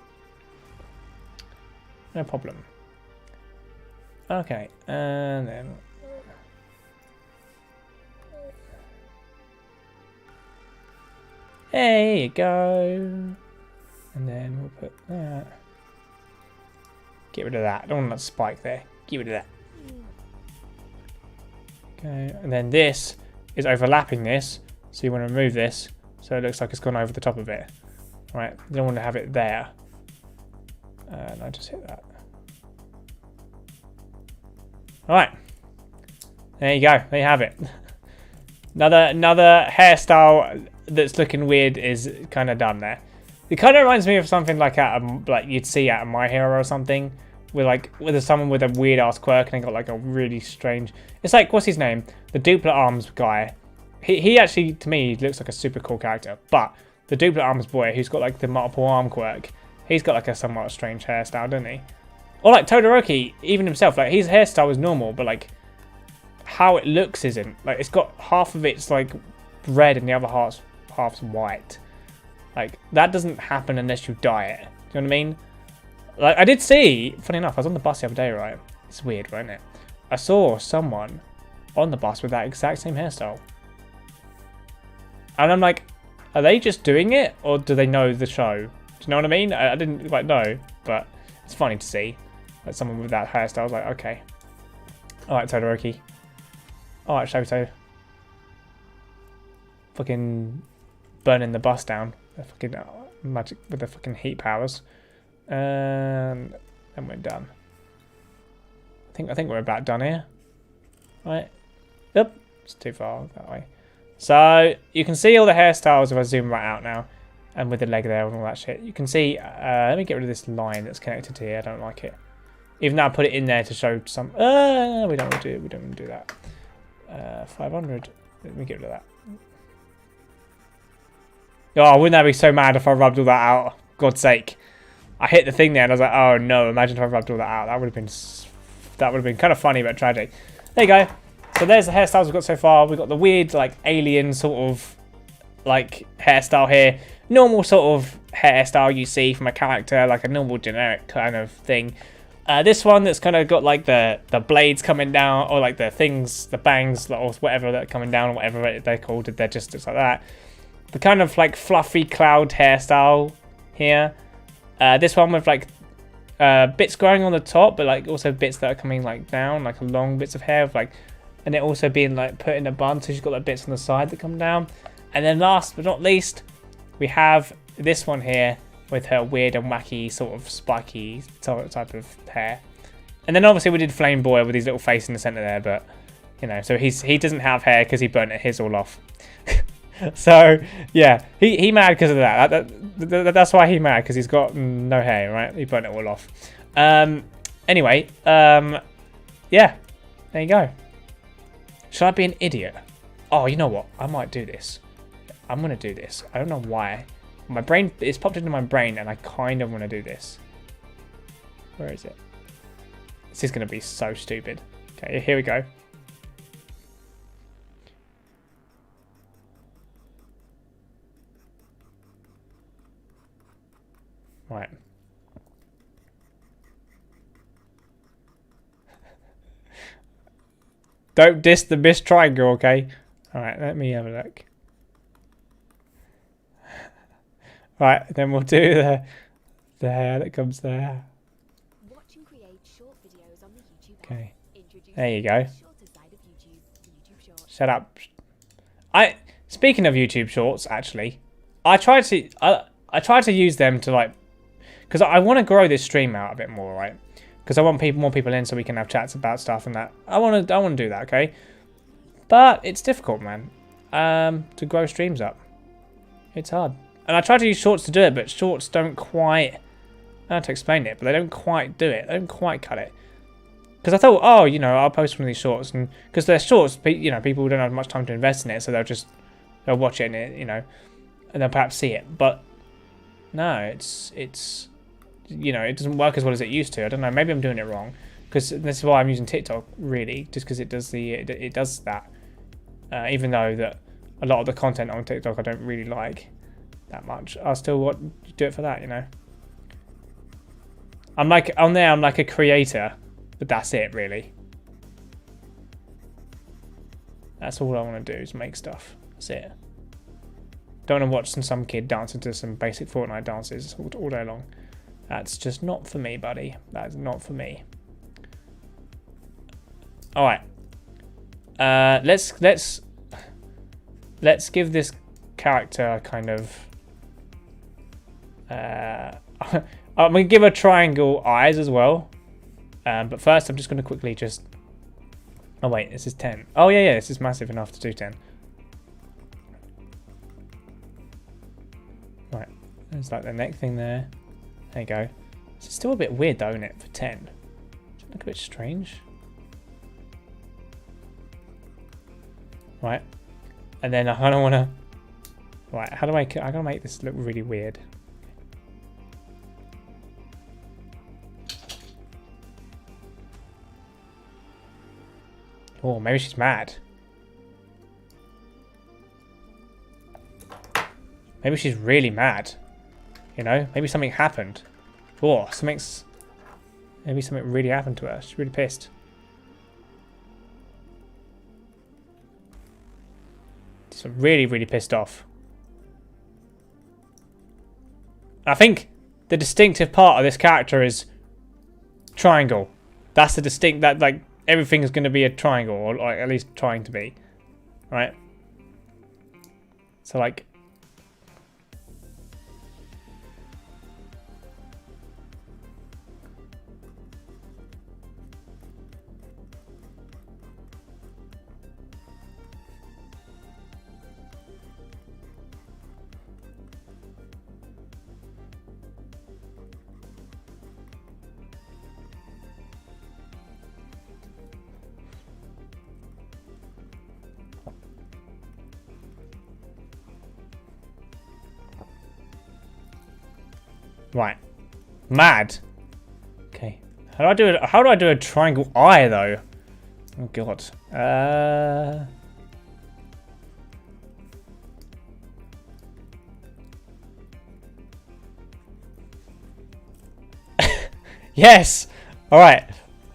No problem. Okay, and then. There you go. And then we'll put that. Get rid of that. I don't want that spike there. Get rid of that. Okay, and then this is overlapping this. So you want to remove this so it looks like it's gone over the top of it. Right, you don't want to have it there. And I just hit that. Alright. There you go. There you have it. Another hairstyle that's looking weird is kind of done there. It kind of reminds me of something like you'd see out of My Hero or something, with someone with a weird ass quirk and they got like a really strange. It's like, what's his name? The duplicate arms guy. He actually, to me, looks like a super cool character. But the duplicate arms boy, who's got like the multiple arm quirk, he's got like a somewhat strange hairstyle, doesn't he? Or like Todoroki, even himself, like his hairstyle is normal, but like how it looks isn't. Like it's got half of it's like red and the other half's white. Like that doesn't happen unless you dye it. Do you know what I mean? Like I did see, funny enough, I was on the bus the other day, right? It's weird, wasn't it? I saw someone on the bus with that exact same hairstyle. And I'm like, are they just doing it or do they know the show? Do you know what I mean? I didn't quite know, but it's funny to see. Like someone with that hairstyle. I was like, okay. Alright, Todoroki. Alright, Shoto. fucking burning the bus down. The fucking magic with the fucking heat powers. And we're done. I think we're about done here. Right. Yep. It's too far that way. So you can see all the hairstyles if I zoom right out now. And with the leg there and all that shit. You can see, let me get rid of this line that's connected to here. I don't like it. Even though I put it in there to show some, we don't want to do that. 500. Let me get rid of that. Oh, wouldn't that be so mad if I rubbed all that out? God's sake. I hit the thing there and I was like, oh no, imagine if I rubbed all that out. That would have been kind of funny but tragic. There you go. So there's the hairstyles we've got so far. We've got the weird, like, alien sort of, like, hairstyle here. Normal sort of hairstyle you see from a character, like a normal generic kind of thing. This one that's kind of got, like, the blades coming down, or, like, the things, the bangs, or whatever that are coming down, or whatever they're called. They're just like that. The kind of, like, fluffy cloud hairstyle here. This one with, like, bits growing on the top, but, like, also bits that are coming, like, down, like, long bits of hair, with, like, and it also being, like, put in a bun, so she's got, like, bits on the side that come down. And then last but not least, we have this one here with her weird and wacky sort of spiky type of hair. And then obviously we did Flame Boy with his little face in the centre there, but, you know, so he doesn't have hair because he burnt his all off. So, yeah, he mad because of that. That's why he mad, because he's got no hair, right? He burnt it all off. Anyway, yeah, there you go. Should I be an idiot? Oh, you know what? I might do this. I'm going to do this. I don't know why. My brain, it's popped into my brain and I kind of want to do this. Where is it? This is going to be so stupid. Okay, here we go. Right. Don't diss the missed triangle, okay? Alright, let me have a look. Right, then we'll do the hair that comes there. Watch and create short videos on the YouTube app. Okay. Introducing There you go. the shorter side of YouTube Shorts. Shut up. Speaking of YouTube Shorts, actually, I try to use them to, like, because I want to grow this stream out a bit more, right? Because I want more people in so we can have chats about stuff and that. I want to do that, okay? But it's difficult, man. To grow streams up. It's hard. And I try to use shorts to do it, but shorts don't quite... I don't know how to explain it, but they don't quite do it. They don't quite cut it. Because I thought, oh, you know, I'll post one of these shorts. And because they're shorts, you know, people don't have much time to invest in it, so they'll watch it and, you know, and they'll perhaps see it. But no, it's you know, it doesn't work as well as it used to. I don't know, maybe I'm doing it wrong. Because this is why I'm using TikTok, really, just because it does it does that. Even though that a lot of the content on TikTok I don't really like that much, I'll still do it for that, you know. I'm like, on there I'm like a creator, but that's it, really. That's all I want to do is make stuff. That's it. Don't want to watch some kid dancing to some basic Fortnite dances all day long. That's just not for me, buddy. That's not for me. All right. Let's give this character a kind of. I'm gonna give her triangle eyes as well. But first, I'm just gonna quickly just. Oh wait, this is 10. Oh yeah, this is massive enough to do 10. Right, there's like the neck thing there. There you go. It's still a bit weird though, isn't it, for 10? Does it look a bit strange? Right. And then I kind of want to... Right, how do I gotta make this look really weird. Oh, maybe she's mad. Maybe she's really mad. You know, maybe something happened. Oh, maybe something really happened to her. She's really pissed. She's really, really pissed off. I think the distinctive part of this character is triangle. That's the distinct, that like everything is going to be a triangle, or like at least trying to be, right? So like, right, mad. Okay, how do I do it? How do I do a triangle eye though? Oh god. Yes. All right.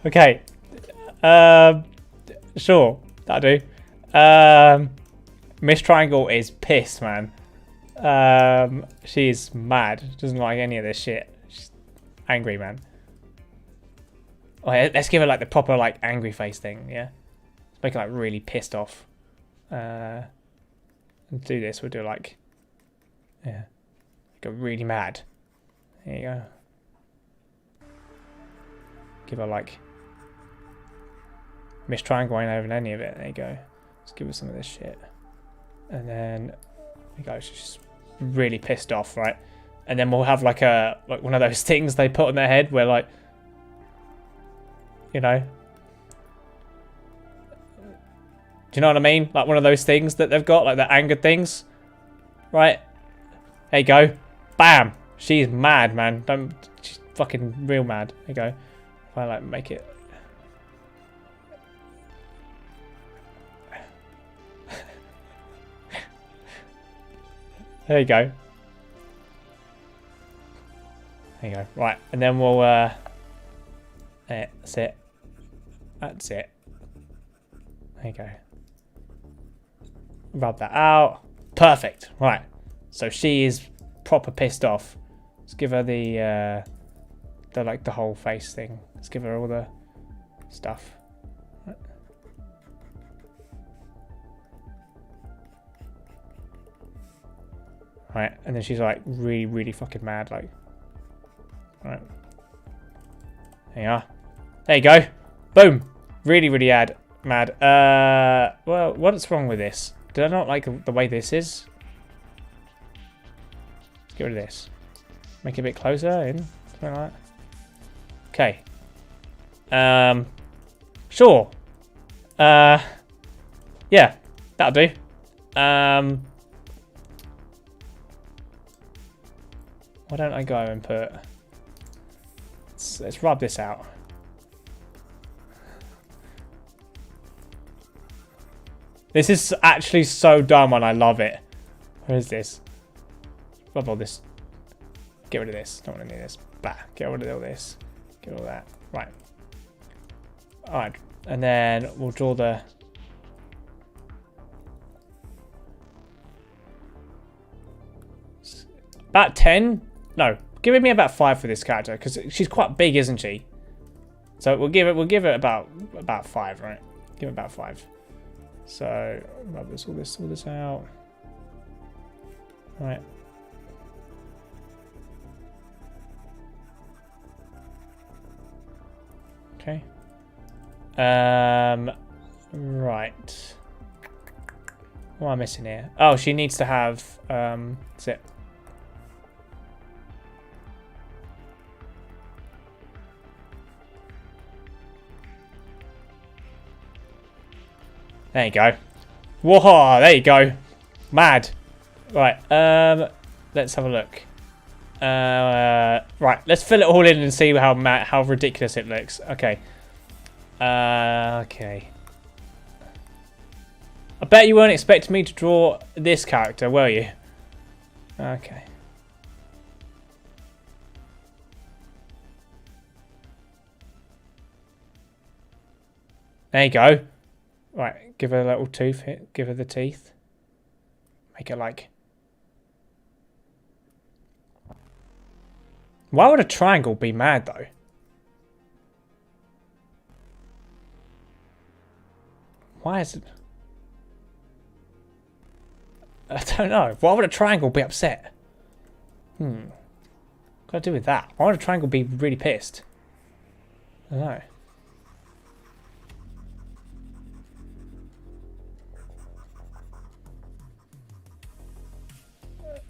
Okay. Sure. That'll do. Miss Triangle is pissed, man. She's mad. Doesn't like any of this shit. She's angry, man. Oh, yeah, let's give her like the proper like angry face thing. Yeah. Let's make her like really pissed off. And do this. We'll do like, yeah, go really mad. There you go. Give her like Miss Triangle ain't having any of it. There you go. Let's give her some of this shit. And then there you go. She's just really pissed off, right? And then we'll have like one of those things they put on their head where like, you know, do you know what I mean? Like one of those things that they've got, like the angered things, right? There you go. Bam. She's mad, man. She's fucking real mad. There you go. If I like make it. There you go. There you go. Right, and then we'll that's it. That's it. There you go. Rub that out. Perfect. Right. So she is proper pissed off. Let's give her the like the whole face thing. Let's give her all the stuff. Right, and then she's like really, really fucking mad, like. Right. There you are. There you go. Boom. Really, really mad. Well, what's wrong with this? Did I not like the way this is? Let's get rid of this. Make it a bit closer in. Something like that. Okay. Sure. Yeah, that'll do. Why don't I go and put... Let's rub this out. This is actually so dumb and I love it. Where is this? Rub all this. Get rid of this. Don't want any of this. Bah. Get rid of all this. Get rid of all that. Right. Alright. And then we'll draw the... About 10? No. Give me about 5 for this character, because she's quite big, isn't she? So we'll give it about 5, right? Give it about 5. So rub this all this out. Right. Okay. Right. What am I missing here? Oh, she needs to have that's it. There you go. Whoa, there you go. Mad. Right, let's have a look. Right, let's fill it all in and see how ridiculous it looks. Okay. Okay. I bet you weren't expecting me to draw this character, were you? Okay. There you go. Right, give her a little tooth hit. Give her the teeth. Make it like... Why would a triangle be mad, though? Why is it... I don't know. Why would a triangle be upset? What can I do with that? Why would a triangle be really pissed? I don't know.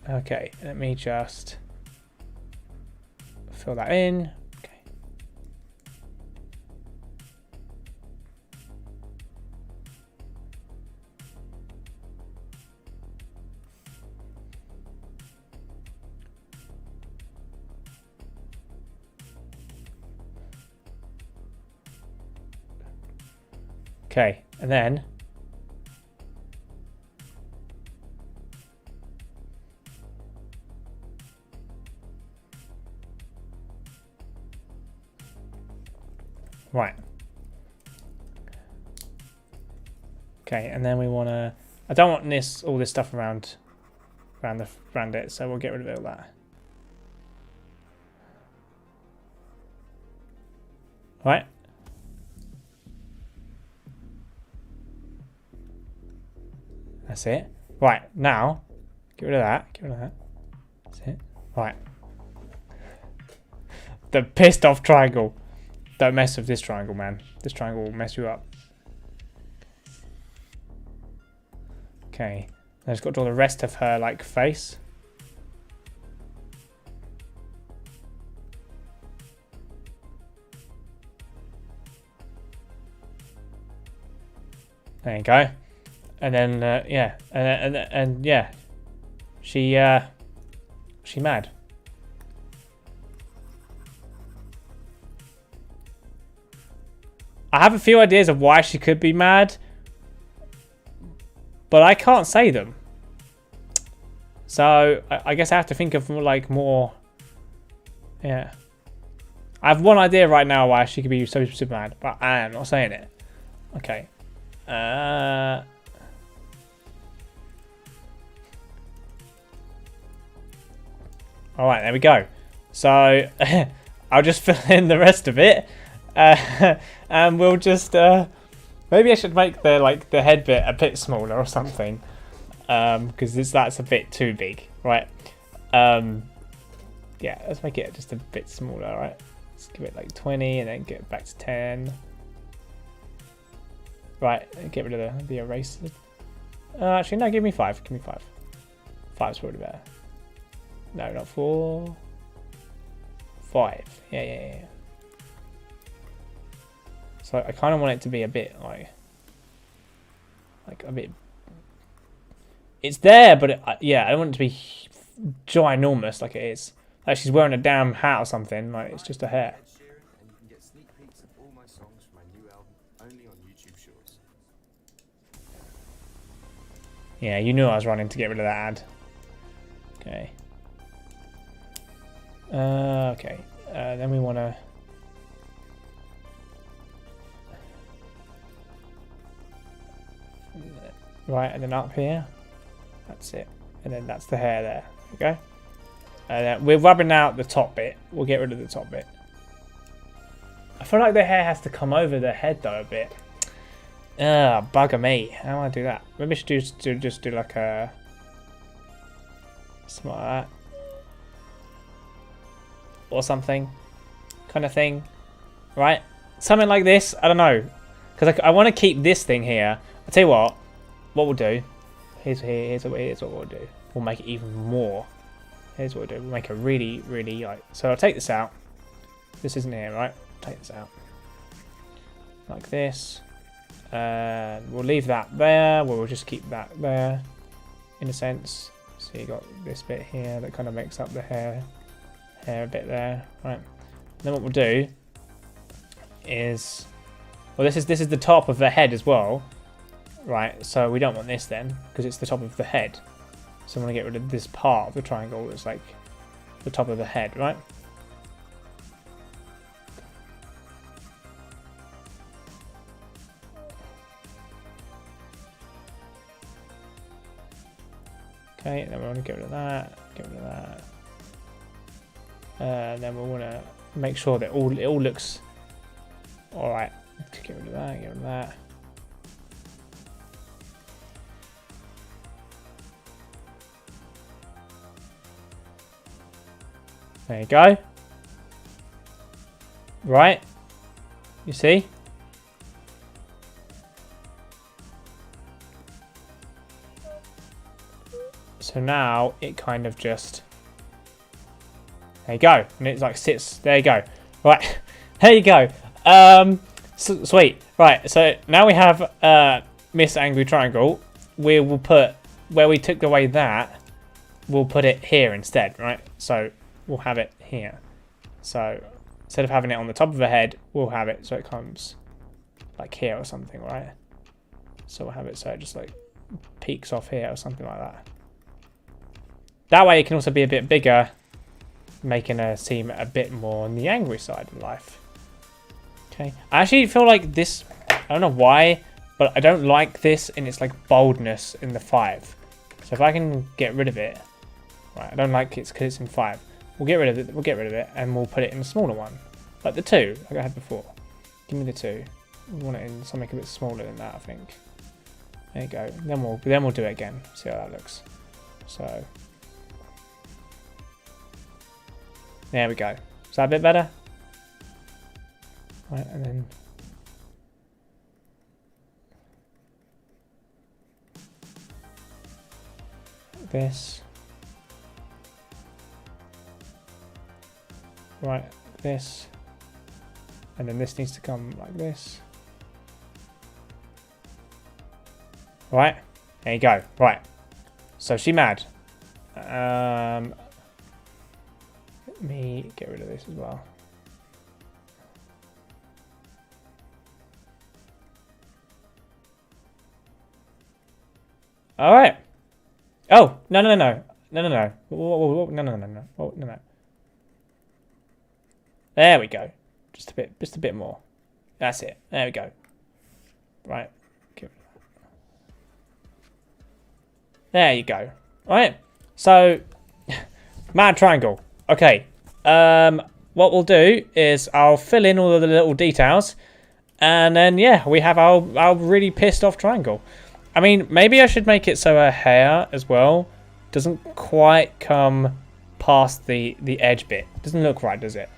Okay, let me just fill that in. Okay. Okay, and then right. Okay, and then we want to. I don't want all this stuff around it, so we'll get rid of all that. Right. That's it. Right, now, get rid of that. Get rid of that. That's it. Right. The pissed off triangle. Don't mess with this triangle, man. This triangle will mess you up. Okay. I just got to draw the rest of her, like, face. There you go. And then yeah, and yeah, she mad. I have a few ideas of why she could be mad, but I can't say them. So I guess I have to think of more. Yeah, I have one idea right now why she could be so super mad, but I am not saying it. Okay. Alright, there we go. So, I'll just fill in the rest of it. And we'll just... maybe I should make the head bit a bit smaller or something. Because that's a bit too big. Right. Yeah, let's make it just a bit smaller, right? Let's give it like 20 and then get it back to 10. Right, get rid of the eraser. Actually, no, give me 5. Give me 5. 5's probably better. No, not 4. 5. Yeah. So I kind of want it to be a bit like a bit. It's there, but yeah, I don't want it to be ginormous like it is. Like she's wearing a damn hat or something. Like it's just a hair. Ed Sheeran, and you can get sneak peeks of all my songs from my new album only on YouTube Shorts. Yeah, you knew I was running to get rid of that ad. Okay. Okay. Then we want to. Right, and then up here. That's it. And then that's the hair there. Okay. And then we're rubbing out the top bit. We'll get rid of the top bit. I feel like the hair has to come over the head though a bit. Bugger me. How do I do that? Maybe I should just do like a something like that. Or something. Kind of thing. Right? Something like this. I don't know. Because I want to keep this thing here. I'll tell you what we'll do. Here's what we'll do. We'll make it even more. Here's what we'll do. We'll make it really, really like. So I'll take this out. This isn't here, right? Take this out. Like this. And we'll leave that there. We'll just keep that there. In a sense. So you got this bit here that kind of makes up the hair a bit there. Right. And then what we'll do is. Well, this is the top of the head as well. Right, so we don't want this then, because it's the top of the head. So I'm going to get rid of this part of the triangle that's like the top of the head, right? Okay, then we want to get rid of that, get rid of that. And then we want to make sure that it all looks alright. Get rid of that, get rid of that. There you go. Right. You see? So now it kind of just... There you go. And it like sits... There you go. Right. There you go. Sweet. Right. So now we have Miss Angry Triangle. We will put... Where we took away that, we'll put it here instead, right? So we'll have it here. So instead of having it on the top of her head, we'll have it so it comes like here or something, right? So we'll have it so it just like peaks off here or something like that. That way it can also be a bit bigger, making her seem a bit more on the angry side of life. Okay. I actually feel like this, I don't know why, but I don't like this in its like boldness in the 5. So if I can get rid of it, right, I don't like it because it's in 5. We'll get rid of it, and we'll put it in a smaller one. Like the 2, like I had before. Give me the 2. We want it in something a bit smaller than that, I think. There you go. Then we'll do it again. See how that looks. So there we go. Is that a bit better? Right, and then this. Right, this. And then this needs to come like this. Right, there you go. Right, so she mad. Let me get rid of this as well. All right. Oh, no. Whoa, no. There we go. Just a bit more. That's it. There we go. Right. There you go. Right. So, mad triangle. Okay. What we'll do is I'll fill in all of the little details, and then yeah, we have our really pissed off triangle. I mean, maybe I should make it so her hair as well doesn't quite come past the edge bit. Doesn't look right, does it?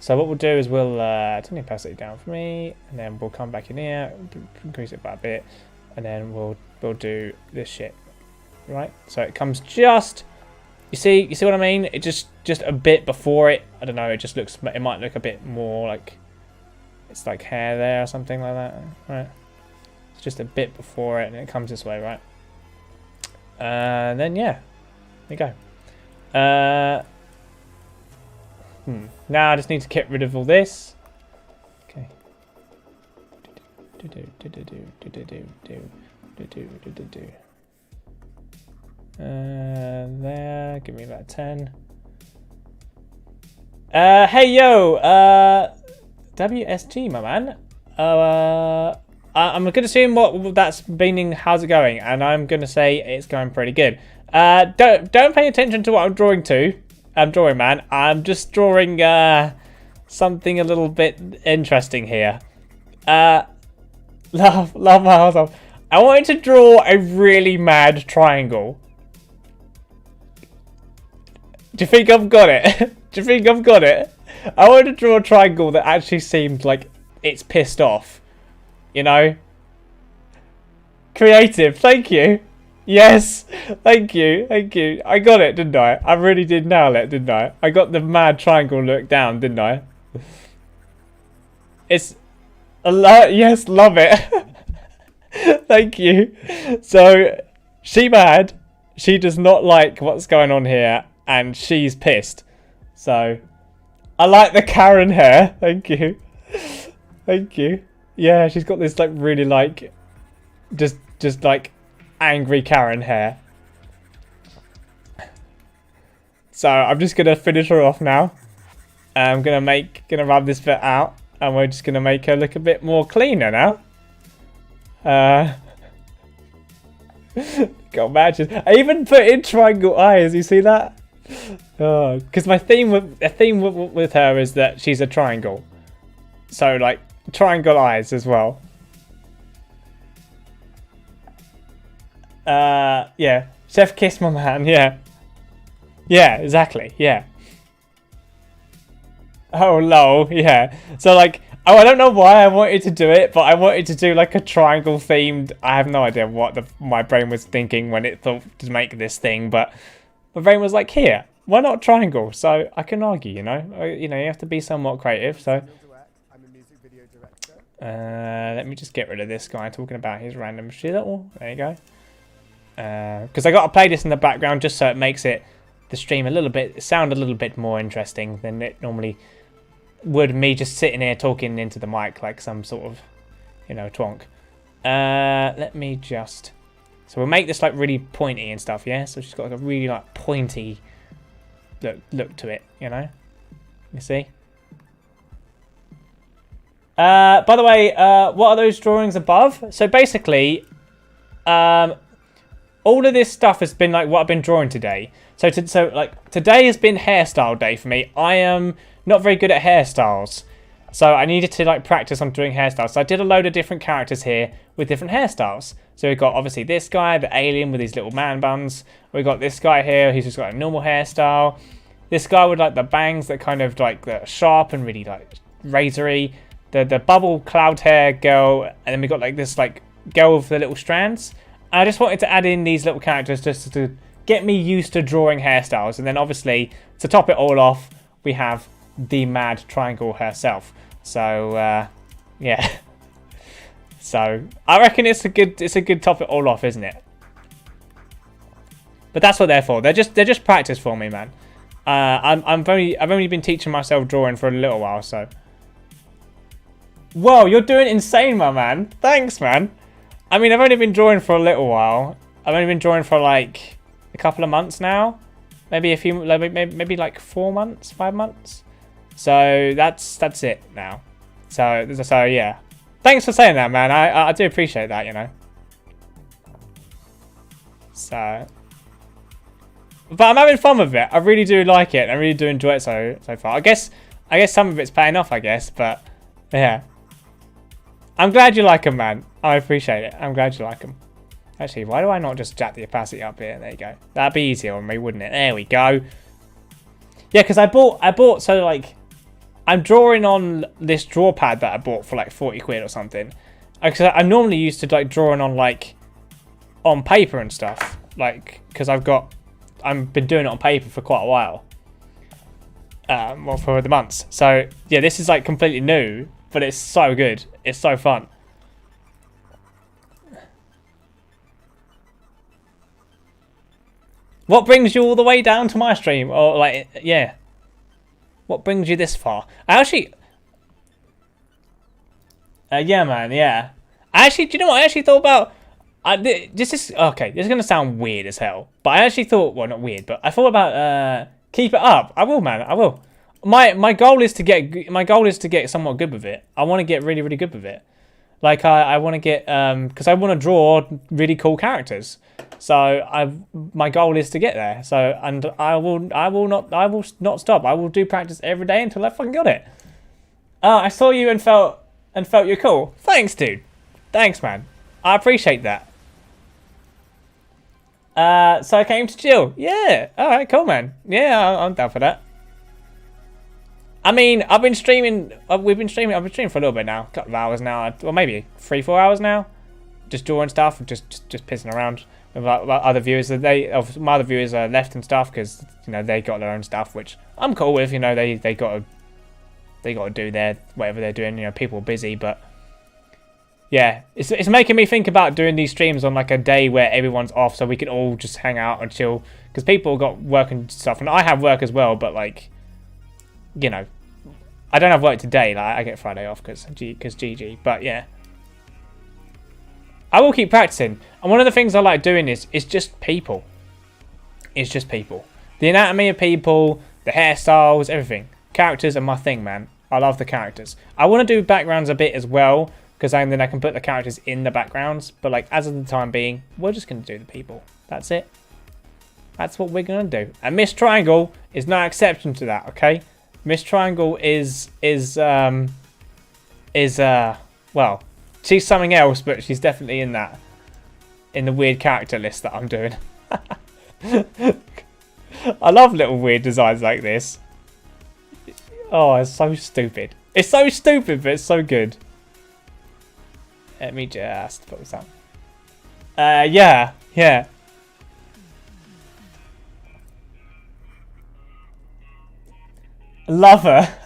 So what we'll do is we'll turn the opacity down for me, and then we'll come back in here, increase it by a bit, and then we'll do this shit, right? So it comes just, you see what I mean? It just a bit before it. I don't know. It just looks. It might look a bit more like it's like hair there or something like that, right? It's just a bit before it, and it comes this way, right? And then yeah, there you go. Now I just need to get rid of all this. Okay. There, give me about 10. Hey yo, WSG, my man. I'm gonna assume what that's meaning. How's it going? And I'm gonna say it's going pretty good. Don't pay attention to what I'm drawing to. I'm drawing, man. I'm just drawing something a little bit interesting here. Love my heart off. I wanted to draw a really mad triangle. Do you think I've got it? Do you think I've got it? I wanted to draw a triangle that actually seemed like it's pissed off. You know? Creative, thank you. Yes, thank you. I got it, didn't I? I really did nail it, didn't I? I got the mad triangle look down, didn't I? It's a lot. Yes, love it. Thank you. So, she mad. She does not like what's going on here, and she's pissed. So, I like the Karen hair. Thank you. Thank you. Yeah, she's got this like really like, just like angry Karen hair. So I'm just gonna finish her off now. I'm gonna rub this bit out, and we're just gonna make her look a bit more cleaner now. Got matches. I even put in triangle eyes. You see that? Oh, because my theme with her is that she's a triangle. So like triangle eyes as well. Yeah. Chef kiss my man. Yeah. Yeah. Exactly. Yeah. Oh, lol, yeah. So, like, oh, I don't know why I wanted to do it, but I wanted to do, like, a triangle themed... I have no idea what my brain was thinking when it thought to make this thing, but my brain was like, here, why not triangle? So, I can argue, you know? You know, you have to be somewhat creative, so... let me just get rid of this guy talking about his random shizzle. There you go. Because I got to play this in the background just so it makes it... the stream sound a little bit more interesting than it normally would, me just sitting here talking into the mic like some sort of, you know, twonk. Let me just... so we'll make this like really pointy and stuff, yeah? So she's got like a really like pointy look to it, you know? You see? By the way, what are those drawings above? So basically, all of this stuff has been like what I've been drawing today. So like today has been hairstyle day for me. I am not very good at hairstyles, so I needed to like practice on doing hairstyles. So I did a load of different characters here with different hairstyles. So we've got obviously this guy, the alien with his little man buns. We've got this guy here who's just got a normal hairstyle. This guy with like the bangs that kind of like the sharp and really like razory. The bubble cloud hair girl, and then we got like this like girl with the little strands. I just wanted to add in these little characters just to get me used to drawing hairstyles. And then obviously, to top it all off, we have the Mad Triangle herself. So, yeah. So, I reckon it's a good top it all off, isn't it? But that's what they're for. They're just practice for me, man. I've only been teaching myself drawing for a little while, so. Whoa, you're doing insane, my man. Thanks, man. I mean, I've only been drawing for a little while. I've only been drawing for like a couple of months now. Maybe a few, maybe like 4 months, 5 months. So that's it now. So yeah. Thanks for saying that, man. I do appreciate that, you know. So, but I'm having fun with it. I really do like it. I really do enjoy it so far. I guess some of it's paying off, I guess, but yeah. I'm glad you like them, man. I appreciate it. I'm glad you like them. Actually, why do I not just jack the opacity up here? There you go. That'd be easier on me, wouldn't it? There we go. Yeah, because I bought, so like, I'm drawing on this draw pad that I bought for like 40 quid or something. Because I'm normally used to like drawing on like, on paper and stuff. Like, because I've been doing it on paper for quite a while. Well, for the months. So, yeah, this is like completely new. But it's so good. It's so fun. What brings you all the way down to my stream? Or like, yeah. What brings you this far? I actually... yeah, man, yeah. Actually, do you know what I actually thought about? Okay, this is going to sound weird as hell. But I actually thought... well, not weird, but I thought about... keep it up. I will, man. I will. My goal is to get somewhat good with it. I want to get really, really good with it. Like I want to get because I want to draw really cool characters. So my goal is to get there. So and I will not stop. I will do practice every day until I fucking got it. I saw you and felt you're cool. Thanks, dude. Thanks, man. I appreciate that. So I came to chill. Yeah. All right. Cool, man. Yeah, I'm down for that. I mean, I've been streaming for a little bit now, a couple of hours now, or maybe 3-4 hours now, just drawing stuff, just pissing around with other viewers. My other viewers are left and stuff because you know they got their own stuff, which I'm cool with. You know, they got to do their whatever they're doing. You know, people are busy, but yeah, it's making me think about doing these streams on like a day where everyone's off, so we can all just hang out and chill. Because people got work and stuff, and I have work as well, but like. You know, I don't have work today. Like I get Friday off because GG. But yeah, I will keep practicing. And one of the things I like doing is just people. It's just people. The anatomy of people, the hairstyles, everything. Characters are my thing, man. I love the characters. I want to do backgrounds a bit as well because then I can put the characters in the backgrounds. But like as of the time being, we're just gonna do the people. That's it. That's what we're gonna do. And Miss Triangle is no exception to that. Okay. Miss Triangle is well, she's something else, but she's definitely in the weird character list that I'm doing. I love little weird designs like this. Oh, it's so stupid. It's so stupid, but it's so good. Let me just put this up. Yeah. Love her.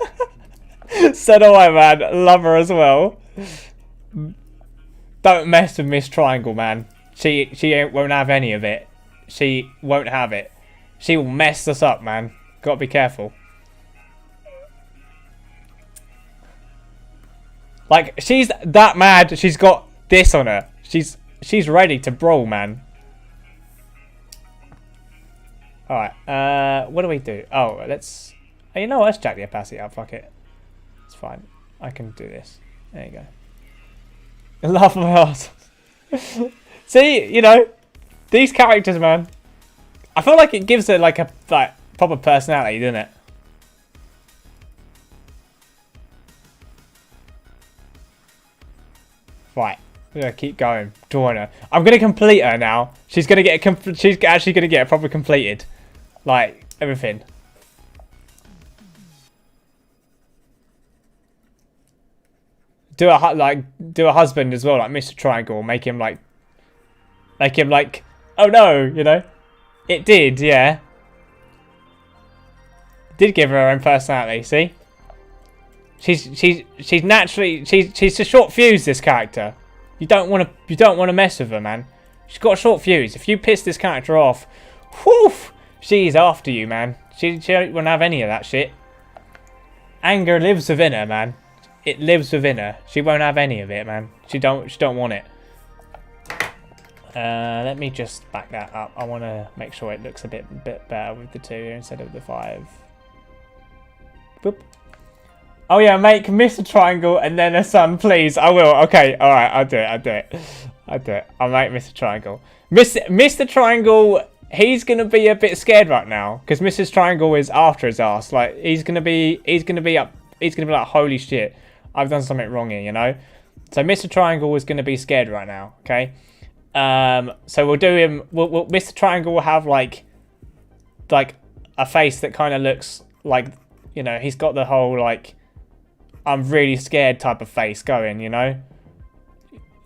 So do I, man. Love her as well. Don't mess with Miss Triangle, man. She won't have any of it. She won't have it. She will mess us up, man. Gotta be careful. Like, she's that mad. She's got this on her. She's ready to brawl, man. Alright, what do we do? Oh, let's... Oh, you know what? Let's jack the opacity up. Fuck it. It's fine. I can do this. There you go. Laugh my ass. See, you know, these characters, man. I feel like it gives it like a proper personality, doesn't it? Right, we're gonna keep going. Drawing her. I'm gonna complete her now. She's gonna get she's actually gonna get proper completed, like everything. Do a husband as well, like Mr. Triangle. Make him like, oh no, you know. It did, yeah. Did give her own personality. See. She's naturally she's a short fuse, this character. You don't want to mess with her, man. She's got a short fuse. If you piss this character off, whew, she's after you, man. She won't have any of that shit. Anger lives within her, man. It lives within her. She won't have any of it, man. She don't want it. Let me just back that up. I want to make sure it looks a bit better with the 2 here instead of the 5. Boop. Oh yeah, make Mr. Triangle and then a sun, please. I will. Okay, alright, I'll do it. I'll make Mr. Triangle. Mr. Triangle, he's gonna be a bit scared right now. Because Mrs. Triangle is after his ass. Like, he's gonna be like, holy shit, I've done something wrong here, you know? So Mr. Triangle is gonna be scared right now, okay? So we'll do him, Mr. Triangle will have like a face that kind of looks like, you know, he's got the whole like, I'm really scared type of face going, you know?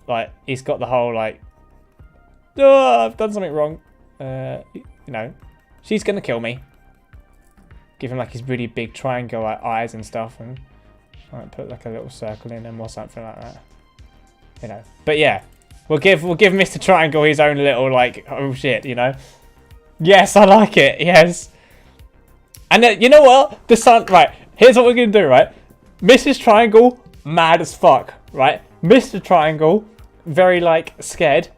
Like, he's got the whole, like, oh, I've done something wrong. You know, she's going to kill me. Give him, like, his really big triangle, like, eyes and stuff. And like, put, like, a little circle in him or something like that. You know. But, yeah. We'll give Mr. Triangle his own little, like, oh, shit, you know? Yes, I like it. Yes. And, you know what? The sun... Right. Here's what we're going to do, right? Mrs. Triangle, mad as fuck, right? Mr. Triangle, very, like, scared.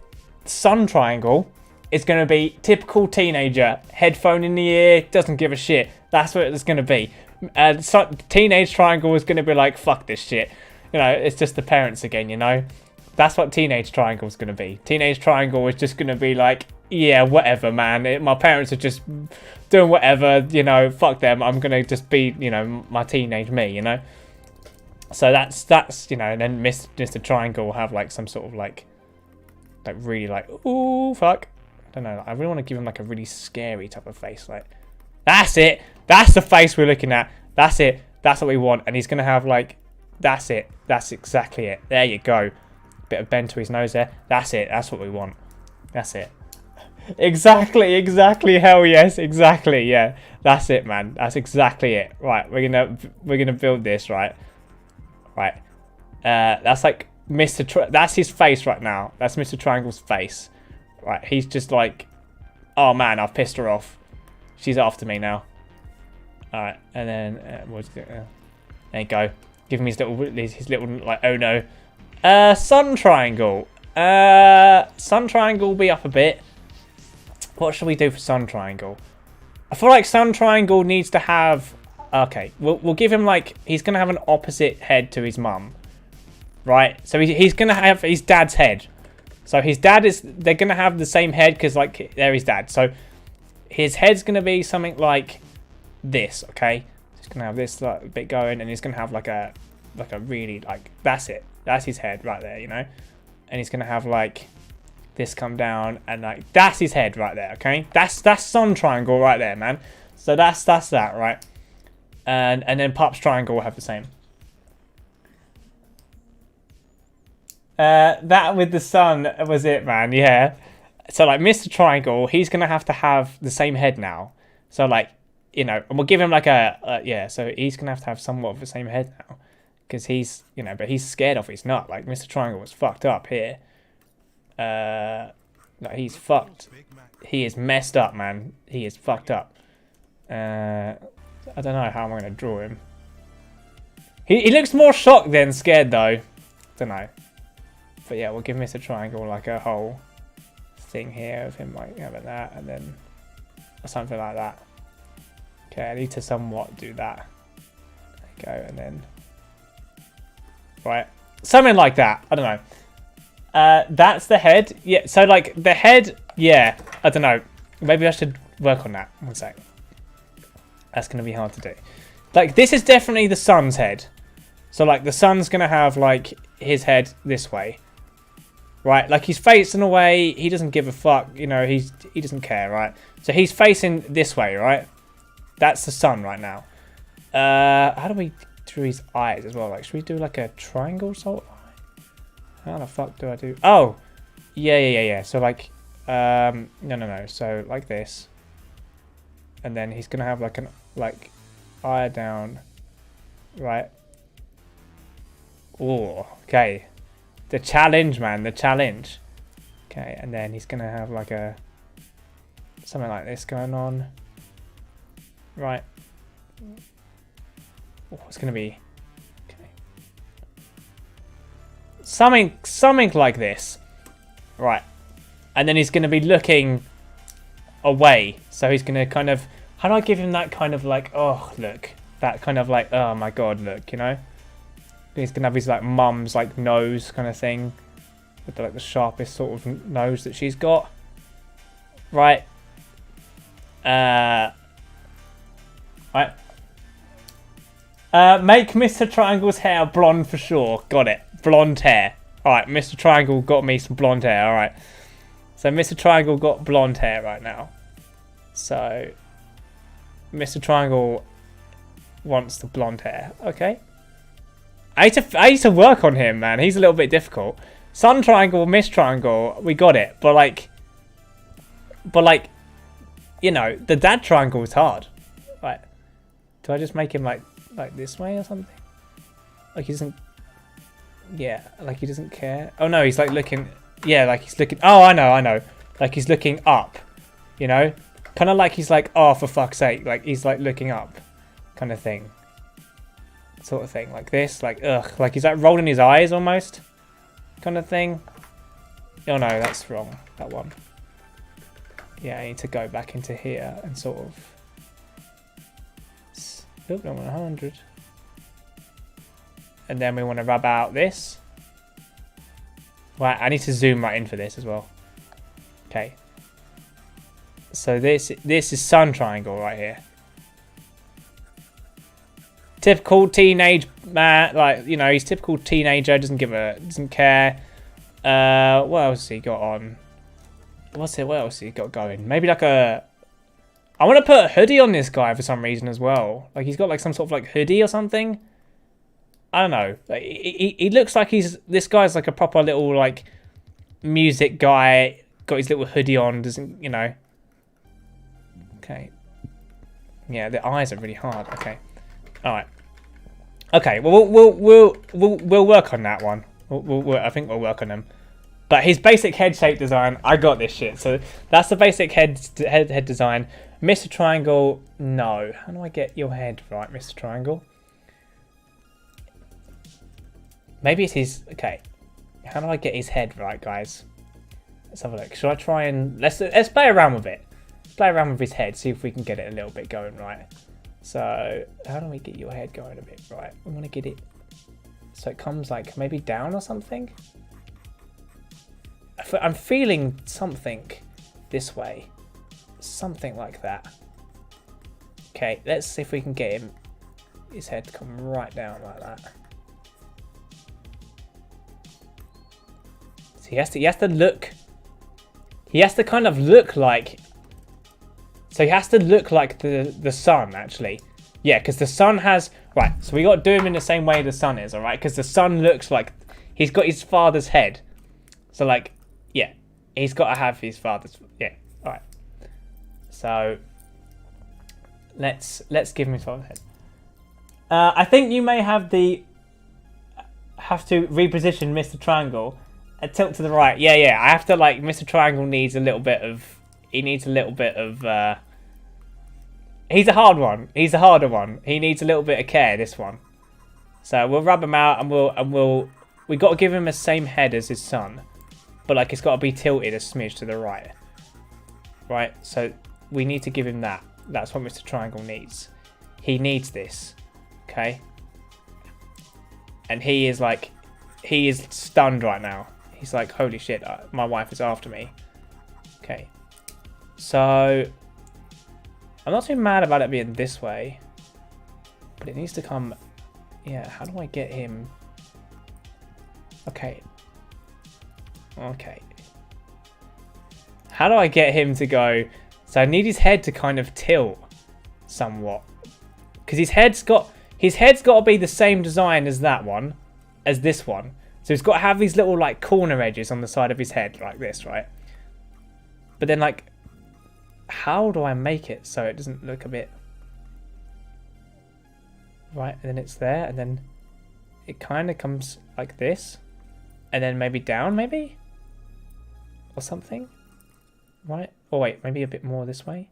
Sun Triangle is going to be typical teenager. Headphone in the ear, doesn't give a shit. That's what it's going to be. Teenage Triangle is going to be like, fuck this shit. You know, it's just the parents again, you know? That's what Teenage Triangle is going to be. Teenage Triangle is just going to be like, yeah, whatever, man. My parents are just doing whatever, you know, fuck them. I'm going to just be, you know, my teenage me, you know? So that's you know, and then Mr. Triangle will have like some sort of like really like, ooh, fuck. I don't know. I really want to give him like a really scary type of face. Like, that's it. That's the face we're looking at. That's it. That's what we want. And he's going to have like, that's it. That's exactly it. There you go. Bit of bend to his nose there. That's it. That's what we want. That's it. Exactly. Hell yes. Exactly. Yeah. That's it, man. That's exactly it. Right. We're gonna build this, right? Right. That's like that's his face right now. That's Mr. Triangle's face. Right. He's just like, oh man, I've pissed her off. She's after me now. All right. And then there you go. Give him his little like, oh no. Sun Triangle. Sun Triangle will be up a bit. What should we do for Sun Triangle? I feel like Sun Triangle needs to have... Okay, we'll give him like... He's going to have an opposite head to his mum. Right? So he's going to have his dad's head. So his dad is... They're going to have the same head because like they're his dad. So his head's going to be something like this, okay? He's going to have this like, bit going and he's going to have like a really like... That's it. That's his head right there, you know? And he's going to have like... this come down and like that's his head right there, okay? That's Sun Triangle right there, man. So that's that, right? And then Pup's triangle will have the same. That with the sun was it, man. Yeah. So like Mr. Triangle, he's gonna have to have the same head now. So like, you know, and we'll give him like yeah. So he's gonna have to have somewhat of the same head now, because he's, you know, but he's scared of his nut. Like Mr. Triangle was fucked up here. No, he's fucked. He is messed up, man. He is fucked up. I don't know how I'm gonna draw him. He looks more shocked than scared though. Don't know. But yeah, we'll give Mr. Triangle like a whole thing here of him like having that, and then or something like that. Okay, I need to somewhat do that. There you go, and then right, something like that. I don't know. That's the head. Yeah, so like the head. Yeah, I don't know. Maybe I should work on that. One sec. That's gonna be hard to do. Like this is definitely the sun's head. So like the sun's gonna have like his head this way. Right, like he's facing away, he doesn't give a fuck, you know, he doesn't care, right? So he's facing this way, right? That's the sun right now. How do we do his eyes as well? Like, should we do like a triangle sort of eye? How the fuck do I do? Oh, yeah. So like, no. So like this, and then he's gonna have like an eye down, right? Oh, okay. The challenge, man, the challenge. Okay, and then he's gonna have like a something like this going on. Right. Oh, it's gonna be okay. Something like this. Right. And then he's gonna be looking away. So he's gonna kind of, how do I give him that kind of like, oh look. That kind of like, oh my god, look, you know? He's gonna have his like mum's like nose kind of thing, with like the sharpest sort of nose that she's got. Right. Right. Make Mr. Triangle's hair blonde for sure. Got it. Blonde hair. Alright, Mr. Triangle got me some blonde hair. Alright. So Mr. Triangle got blonde hair right now. So Mr. Triangle wants the blonde hair. Okay. I need to work on him, man. He's a little bit difficult. Sun Triangle, Mist Triangle, we got it. But like, you know, the Dad Triangle is hard. Right. Do I just make him like this way or something? Like he doesn't, yeah, like he doesn't care. Oh no, he's like looking, yeah, like he's looking, oh, I know. Like he's looking up, you know? Kind of like he's like, oh, for fuck's sake. Like he's like looking up kind of thing. Sort of thing, like this, like ugh, like he's like rolling his eyes almost, kind of thing. Oh no, that's wrong. That one. Yeah, I need to go back into here and sort of. Oop, I want 100. And then we want to rub out this. Right, I need to zoom right in for this as well. Okay. So this is Sun Triangle right here. Typical teenage man, like, you know, he's typical teenager, doesn't care. What else has he got on? What else has he got going? Maybe like I want to put a hoodie on this guy for some reason as well. Like he's got like some sort of like hoodie or something. I don't know. Like, he looks like this guy's like a proper little like music guy. Got his little hoodie on, doesn't, you know. Okay. Yeah, the eyes are really hard. Okay. All right. Okay. Well, we'll work on that one. I think we'll work on them. But his basic head shape design, I got this shit. So that's the basic head design. Mr. Triangle, no. How do I get your head right, Mr. Triangle? Maybe it's his. Okay. How do I get his head right, guys? Let's have a look. Should I try and let's play around with it. Play around with his head. See if we can get it a little bit going right. So how do we get your head going a bit right? We want to get it so it comes like maybe down or something. I'm feeling something this way, something like that. Okay, let's see if we can get his head to come right down like that. So he has to look. He has to kind of look like. So he has to look like the sun, actually. Yeah, because the sun has... Right, so we got to do him in the same way the sun is, alright? Because the sun looks like... He's got his father's head. So, like, yeah. He's got to have his father's... Yeah, alright. So, let's give him his father's head. I think you may have to reposition Mr. Triangle and tilt to the right. Yeah. I have to, like, Mr. Triangle needs a little bit of... He needs a little bit of... He's a hard one. He's a harder one. He needs a little bit of care, this one. So we'll rub him out and we got to give him the same head as his son. But, like, it's got to be tilted a smidge to the right. Right? So we need to give him that. That's what Mr. Triangle needs. He needs this. Okay? And he is stunned right now. He's like, holy shit, my wife is after me. Okay. So, I'm not too mad about it being this way. But it needs to come... Yeah, how do I get him... Okay. How do I get him to go... So I need his head to kind of tilt somewhat. Because his head's got to be the same design as that one. As this one. So he's got to have these little, like, corner edges on the side of his head. Like this, right? But then, like... How do I make it so it doesn't look a bit... Right, and then it's there, and then it kind of comes like this. And then maybe down, maybe? Or something? Right? Oh wait, maybe a bit more this way?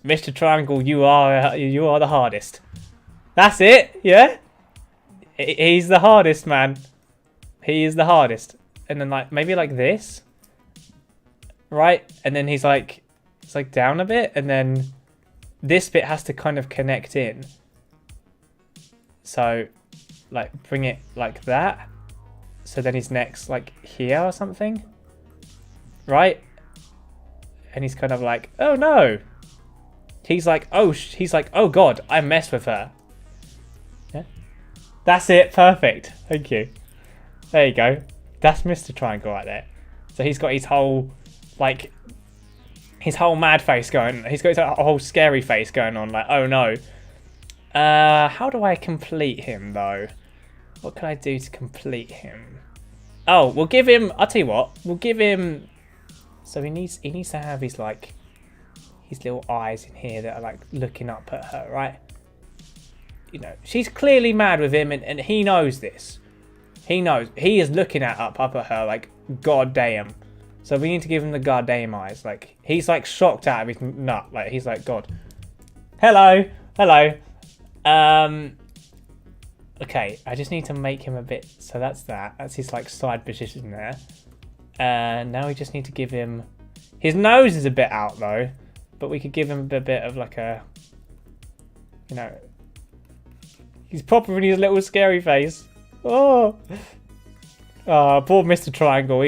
Mr. Triangle, you are the hardest. That's it, yeah? He's the hardest, man. He is the hardest. And then, like, maybe like this. Right? And then he's like... It's like down a bit. And then this bit has to kind of connect in. So, like, bring it like that. So then his neck's like here or something. Right? And he's kind of like, oh no. He's like, oh god, I messed with her. Yeah? That's it. Perfect. Thank you. There you go. That's Mr. Triangle right there. So he's got his whole, like, his whole mad face going. He's got his whole scary face going on. Like, oh no. How do I complete him though? What can I do to complete him? Oh, we'll give him. I'll tell you what. We'll give him. So he needs to have his, like, his little eyes in here that are, like, looking up at her, right? You know, she's clearly mad with him, and he knows this. He knows. He is looking up at her like, god damn. So we need to give him the goddamn eyes. Like, he's, like, shocked out of his nut. Like, he's like, God. Hello. Okay, I just need to make him a bit... So that's that. That's his, like, side position there. And now we just need to give him... His nose is a bit out, though. But we could give him a bit of, like, a... You know... He's proper in his little scary face. Oh, poor Mr. Triangle.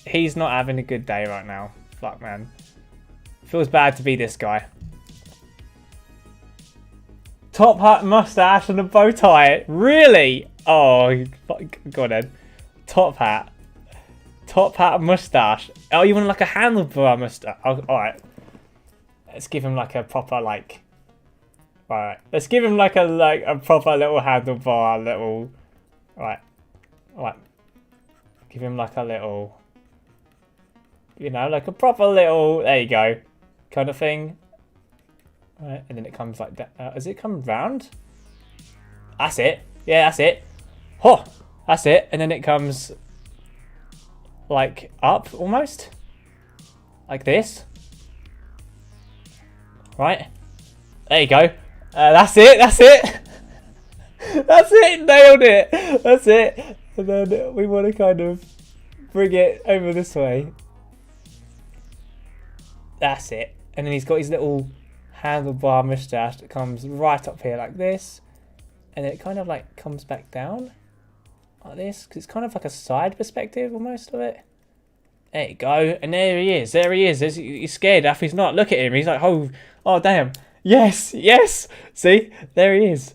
He's not having a good day right now. Fuck, man. Feels bad to be this guy. Top hat, mustache, and a bow tie. Really? Oh, go on then. Top hat, mustache. Oh, you want like a handlebar mustache? Oh, all right. Let's give him like a proper like. All right. Let's give him like a proper little handlebar, little. Right. Give him like a little. You know, like a proper little. There you go. Kind of thing. Right, and then it comes like that. Does it come round? That's it. Yeah, that's it. Oh, that's it. And then it comes like up almost. Like this. Right. There you go. That's it. That's it. That's it. Nailed it. That's it. And then we want to kind of bring it over this way. That's it. And then he's got his little handlebar moustache that comes right up here like this, and then it kind of like comes back down like this because it's kind of like a side perspective almost of it. There you go, and there he is. He's scared after he's not. Look at him. He's like, oh damn, yes. See, there he is.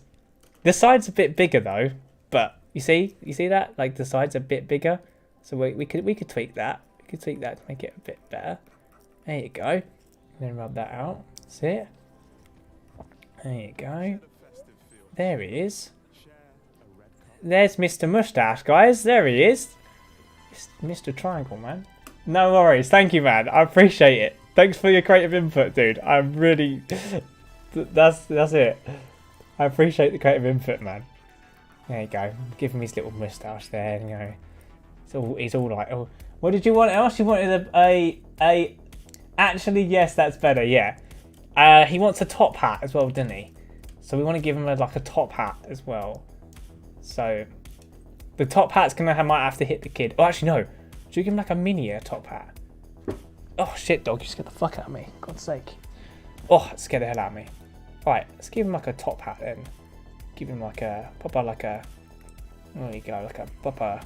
The side's a bit bigger though, but you see that, like, the side's a bit bigger, so we could tweak that. We could tweak that to make it a bit better. There you go. Then rub that out. See it? There you go. There he is. There's Mr. Mustache, guys. There he is. It's Mr. Triangle, man. No worries. Thank you, man. I appreciate it. Thanks for your creative input, dude. I'm really... That's it. I appreciate the creative input, man. There you go. Give him his little moustache there. You know, he's all like, oh, what did you want else? You wanted a. Actually, yes, that's better. Yeah. He wants a top hat as well, didn't he? So we want to give him like a top hat as well. So the top hat's might have to hit the kid. Oh, actually no. Should we give him like a mini top hat? Oh shit, dog! You scared the fuck out of me. God's sake. Oh, it scared the hell out of me. Right, let's give him like a top hat then. Give him like a proper there you go, like a proper.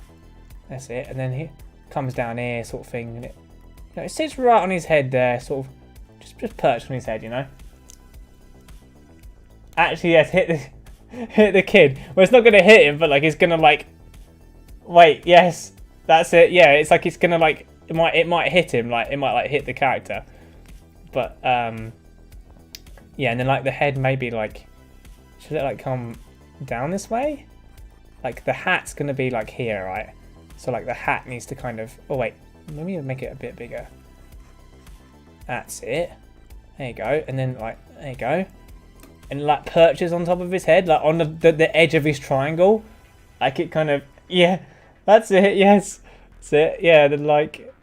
That's it. And then he comes down here, sort of thing, and it sits right on his head there, sort of just perched on his head, you know. Actually, yes, hit the kid. Well, it's not gonna hit him, but like it's gonna like. Wait, yes, that's it. Yeah, it's like it's gonna like it might hit him, like it might like hit the character, but yeah, and then like the head maybe like should it like come down this way? Like the hat's gonna be like here, right? So like the hat needs to kind of. Oh wait, let me make it a bit bigger. That's it. There you go, and then like there you go. And like perches on top of his head, like on the edge of his triangle, like it kind of, yeah, that's it, yes, that's it, yeah, then like,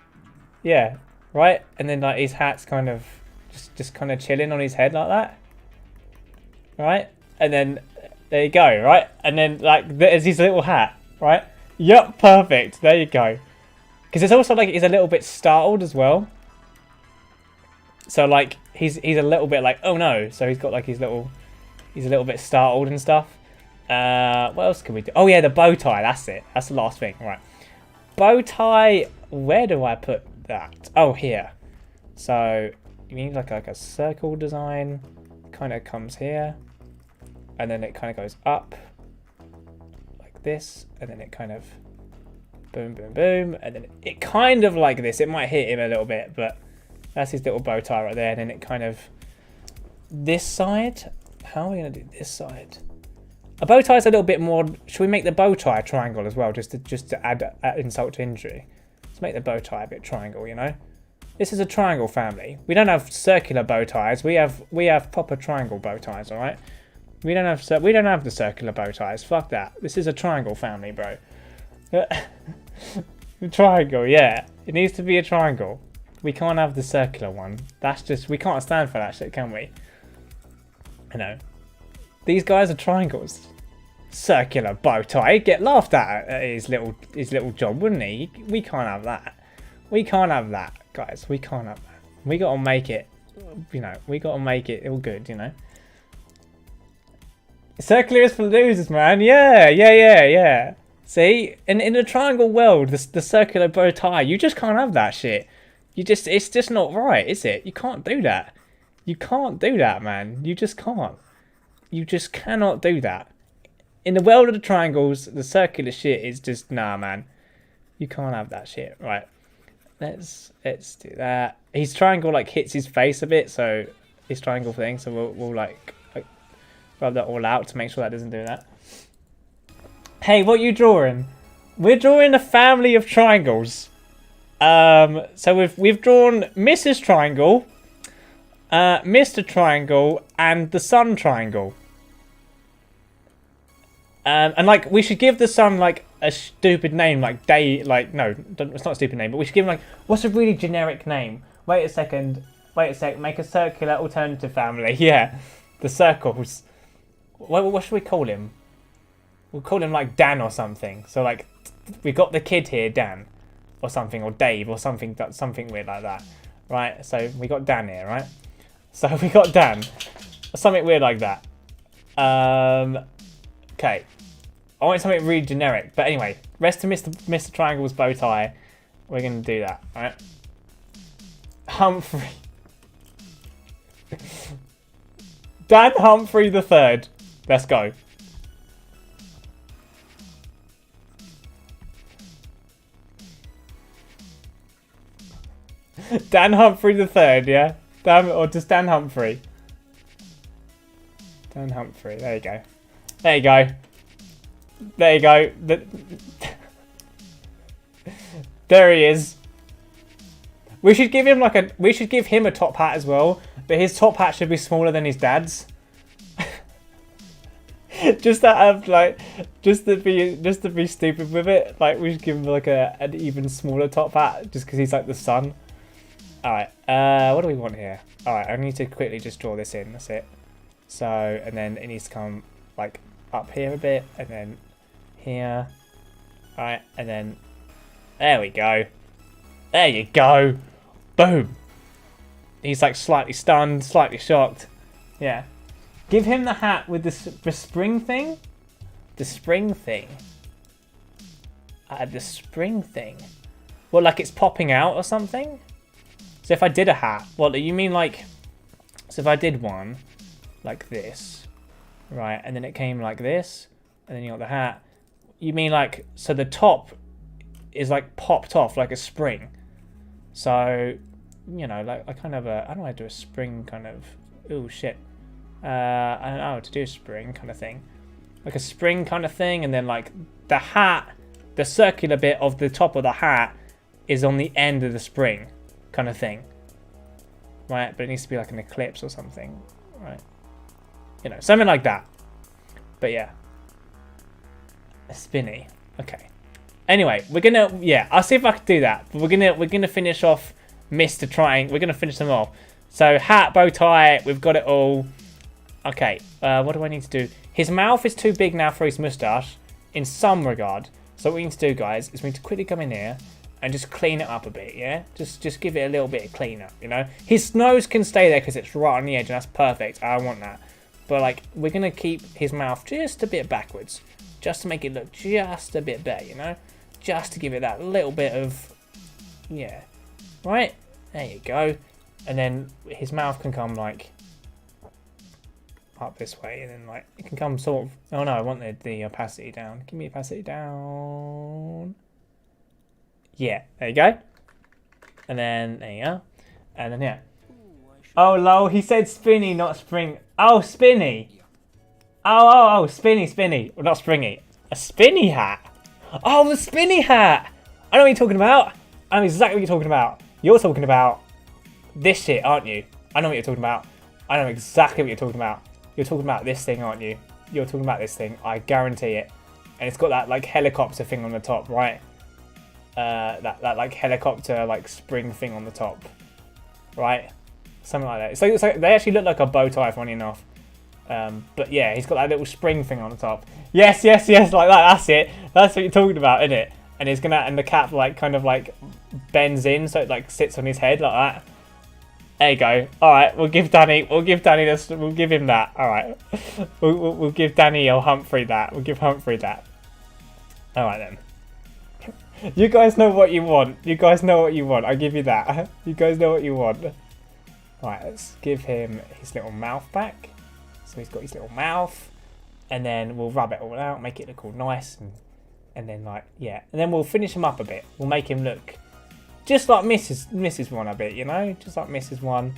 yeah, right, and then like his hat's kind of just kind of chilling on his head like that, right, and then there you go, right, and then like there's his little hat, right, yep, perfect, there you go, because it's also like he's a little bit startled as well. So like he's a little bit like, oh no, so he's got like he's a little bit startled and stuff. What else can we do? Oh yeah, the bow tie, that's it. That's the last thing. Right. Bow tie, where do I put that? Oh, here. So you need like a circle design. Kind of comes here. And then it kind of goes up like this, and then it kind of boom boom boom, and then it kind of like this. It might hit him a little bit, but that's his little bow tie right there, and then it kind of this side. How are we gonna do this side? A bow tie is a little bit more. Should we make the bow tie a triangle as well, just to add insult to injury? Let's make the bow tie a bit triangle. You know, this is a triangle family. We don't have circular bow ties. We have proper triangle bow ties. All right. We don't have the circular bow ties. Fuck that. This is a triangle family, bro. Triangle, yeah. It needs to be a triangle. We can't have the circular one. That's just, we can't stand for that shit, can we? You know. These guys are triangles. Circular bow tie. He'd get laughed at his little job, wouldn't he? We can't have that. We can't have that, guys. We can't have that. We gotta make it, you know, we gotta make it all good, you know. Circular is for losers, man. Yeah. See? In the triangle world, the circular bow tie, you just can't have that shit. It's just not right, is it? You can't do that. You can't do that, man. You just can't. You just cannot do that. In the world of the triangles, the circular shit is just, nah, man. You can't have that shit. Right. Let's do that. His triangle, like, hits his face a bit, so his triangle thing, so we'll like rub that all out to make sure that doesn't do that. Hey, what are you drawing? We're drawing a family of triangles. So we've drawn Mrs. Triangle, Mr. Triangle, and the Sun Triangle. And like we should give the Sun like a stupid name, like Day. Like no, it's not a stupid name, but we should give him like what's a really generic name? Wait a second. Make a circular alternative family. Yeah, the circles. What should we call him? We'll call him like Dan or something. So like we got the kid here, Dan. Or something, or Dave, or something weird like that, right? So we got Dan here, right? So we got Dan, something weird like that. Okay, I want something really generic, but anyway, rest of Mr. Triangle's bow tie. We're gonna do that, right? Humphrey, Dan Humphrey the Third. Let's go. Dan Humphrey the third, yeah? Or just Dan Humphrey? Dan Humphrey, there you go. There you go. There you go. There he is. We should give him a top hat as well, but his top hat should be smaller than his dad's. Just to be stupid with it, like we should give him like an even smaller top hat, just because he's like the son. All right, what do we want here? All right, I need to quickly just draw this in. That's it. So, and then it needs to come like up here a bit, and then here. All right, and then there we go. There you go. Boom. He's like slightly stunned, slightly shocked. Yeah. Give him the hat with the spring thing. The spring thing. The spring thing. Well, like it's popping out or something? So if I did a hat, what do you mean like... So if I did one like this, right, and then it came like this, and then you got the hat, you mean like, so the top is like popped off like a spring. So, you know, like I kind of, I don't know how to do a spring kind of, ooh, shit. I don't know how to do a spring kind of thing. Like a spring kind of thing, and then like the hat, the circular bit of the top of the hat is on the end of the spring kind of thing. Right, but it needs to be like an eclipse or something. Right. You know, something like that. But yeah. A spinny. Okay. Anyway, we're gonna, yeah, I'll see if I can do that. But we're gonna finish off Mr. Triangle. We're gonna finish them off. So hat, bow tie, we've got it all. Okay, what do I need to do? His mouth is too big now for his moustache, in some regard. So what we need to do, guys, is we need to quickly come in here and just clean it up a bit, yeah? Just give it a little bit of clean up, you know? His nose can stay there because it's right on the edge, and that's perfect. I want that. But, like, we're going to keep his mouth just a bit backwards, just to make it look just a bit better, you know? Just to give it that little bit of, yeah. Right? There you go. And then his mouth can come, like, up this way, and then like it can come sort of, oh no, I want the opacity down. Give me opacity down. Yeah, there you go. And then there you go. And then yeah. Oh lol, he said spinny, not spring. Oh, spinny. Oh, spinny. Well, not springy. A spinny hat. Oh, the spinny hat. I know what you're talking about. I know exactly what you're talking about. You're talking about this shit, aren't you? I know what you're talking about. I know exactly what you're talking about. You're talking about this thing, aren't you? You're talking about this thing. I guarantee it. And it's got that like helicopter thing on the top, right? That like helicopter like spring thing on the top, right? Something like that. It's like they actually look like a bow tie, funny enough. But yeah, he's got that little spring thing on the top. Yes, like that. That's it. That's what you're talking about, isn't it? And he's gonna, and the cap like kind of like bends in, so it like sits on his head like that. There you go. All right, we'll give Danny this. We'll give him that. All right, we'll give Danny or Humphrey that. We'll give Humphrey that. All right then. You guys know what you want. You guys know what you want. I give you that. You guys know what you want. All right, let's give him his little mouth back. So he's got his little mouth, and then we'll rub it all out, make it look all nice, and then like yeah, and then we'll finish him up a bit. We'll make him look just like Mrs. One a bit, you know, just like Mrs. One,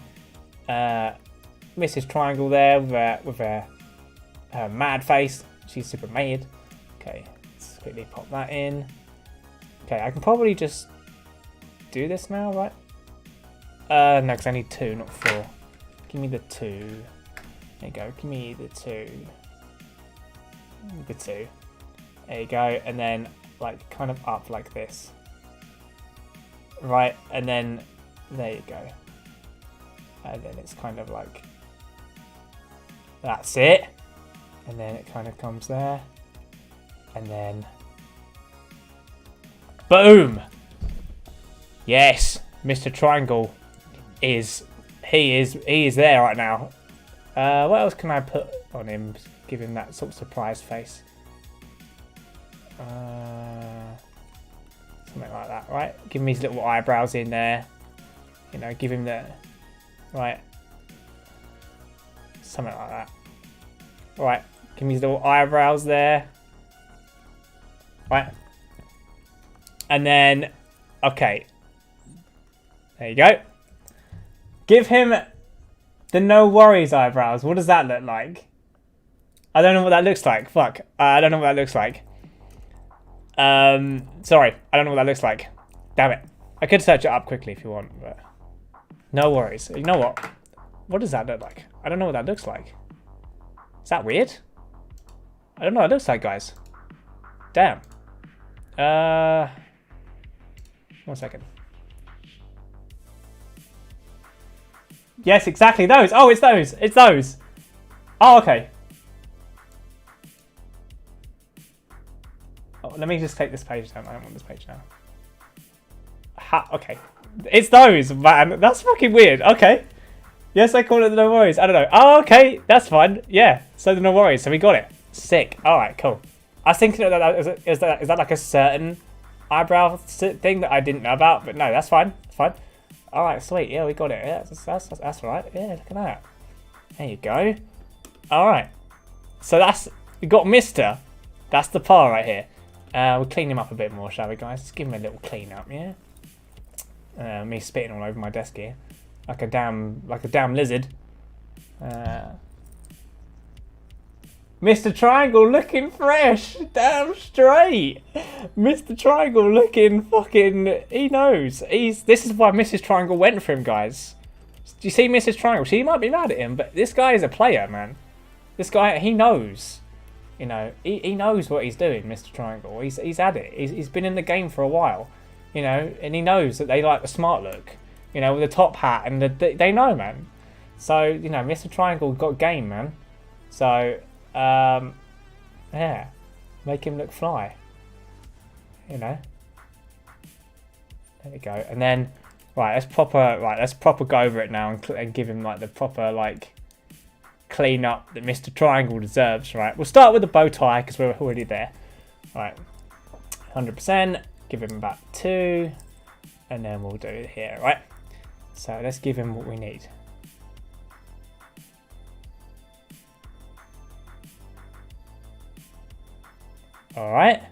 Mrs. Triangle there with her mad face. She's super mad. Okay, let's quickly pop that in. Okay, I can probably just do this now, right? No, because I need 2, not 4. Give me the 2. There you go. Give me the 2. The 2. There you go, and then like kind of up like this. Right, and then there you go. And then it's kind of like, that's it. And then it kind of comes there. And then, boom! Yes, Mr. Triangle is there right now. What else can I put on him? Give him that sort of surprise face. Something like that, right? Give him his little eyebrows in there. You know, give him the... Right. Something like that. Right. Give me his little eyebrows there. Right. And then... Okay. There you go. Give him the no worries eyebrows. What does that look like? I don't know what that looks like. Fuck. I don't know what that looks like. Sorry. I don't know what that looks like. Damn it. I could search it up quickly if you want, but no worries. You know what? What does that look like? I don't know what that looks like. Is that weird? I don't know what it looks like, guys. Damn. 1 second. Yes, exactly those. Oh, it's those. It's those. Oh, okay. Oh, let me just take this page down. I don't want this page now. Okay. It's those, man. That's fucking weird. Okay. Yes, I call it the no worries. I don't know. Oh, okay. That's fine. Yeah. So the no worries. So we got it. Sick. All right. Cool. I was thinking is that like a certain eyebrow thing that I didn't know about, but no, that's fine. That's fine. All right. Sweet. Yeah, we got it. Yeah, that's right. Yeah, look at that. There you go. All right. So we got Mister. That's the par right here. We'll clean him up a bit more, shall we, guys? Let's give him a little clean up, yeah. Me spitting all over my desk here, like a damn lizard. Mr. Triangle looking fresh, damn straight. Mr. Triangle looking fucking. He knows. This is why Mrs. Triangle went for him, guys. Do you see Mrs. Triangle? She might be mad at him, but this guy is a player, man. This guy, he knows. You know, he knows what he's doing, Mr. Triangle. He's at it. He's been in the game for a while. You know, and he knows that they like the smart look. You know, with the top hat and they know, man. So, you know, Mr. Triangle got game, man. So, yeah, make him look fly. You know. There we go. And then, let's proper go over it now and give him like the proper like clean up that Mr. Triangle deserves. Right. We'll start with the bow tie because we're already there. Right. 100%. Give him about 2, and then we'll do it here, right? So let's give him what we need. All right.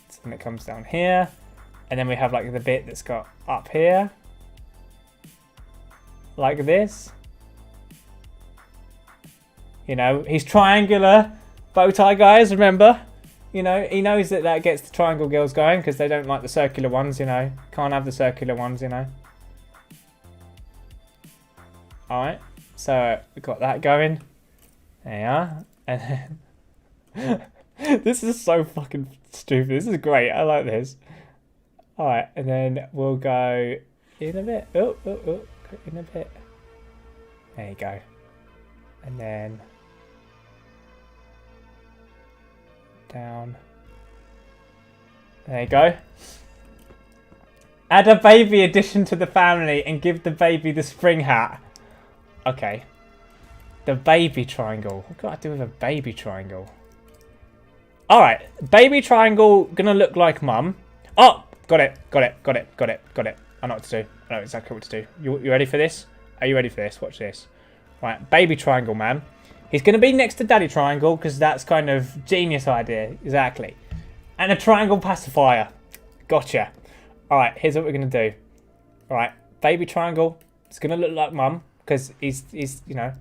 So then it comes down here, and then we have like the bit that's got up here, like this. You know, he's triangular bow tie, guys. Remember. You know, he knows that gets the triangle girls going because they don't like the circular ones, you know. Can't have the circular ones, you know. Alright, so we've got that going. There you are. And then this is so fucking stupid. This is great. I like this. Alright, and then we'll go in a bit. Oh, in a bit. There you go. And then down. There you go. Add a baby addition to the family and give the baby the spring hat. Okay. The baby triangle. What can I do with a baby triangle? Alright. Baby triangle gonna look like mum. Oh! Got it. I know what to do. I know exactly what to do. You ready for this? Are you ready for this? Watch this. Right. Baby triangle, man. He's going to be next to Daddy Triangle because that's kind of genius idea. Exactly. And a triangle pacifier. Gotcha. Alright, here's what we're going to do. Alright, Baby Triangle. It's going to look like Mum because he's, you know,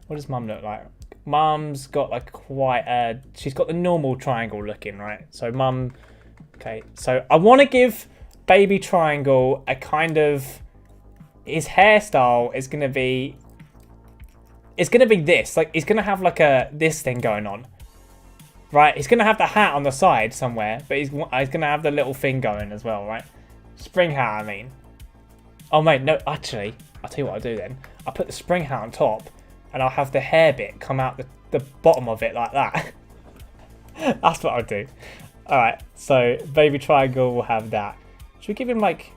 what does Mum look like? Mum's got like quite a, she's got the normal triangle looking, right? So Mum, okay. So I want to give Baby Triangle a kind of, his hairstyle is going to be, it's going to be this. Like, he's going to have like this thing going on. Right? He's going to have the hat on the side somewhere. But he's going to have the little thing going as well, right? Spring hat, I mean. Oh, mate, no, actually, I'll tell you what I'll do then. I'll put the spring hat on top. And I'll have the hair bit come out the bottom of it like that. That's what I'll do. Alright, so Baby Triangle will have that. Should we give him like...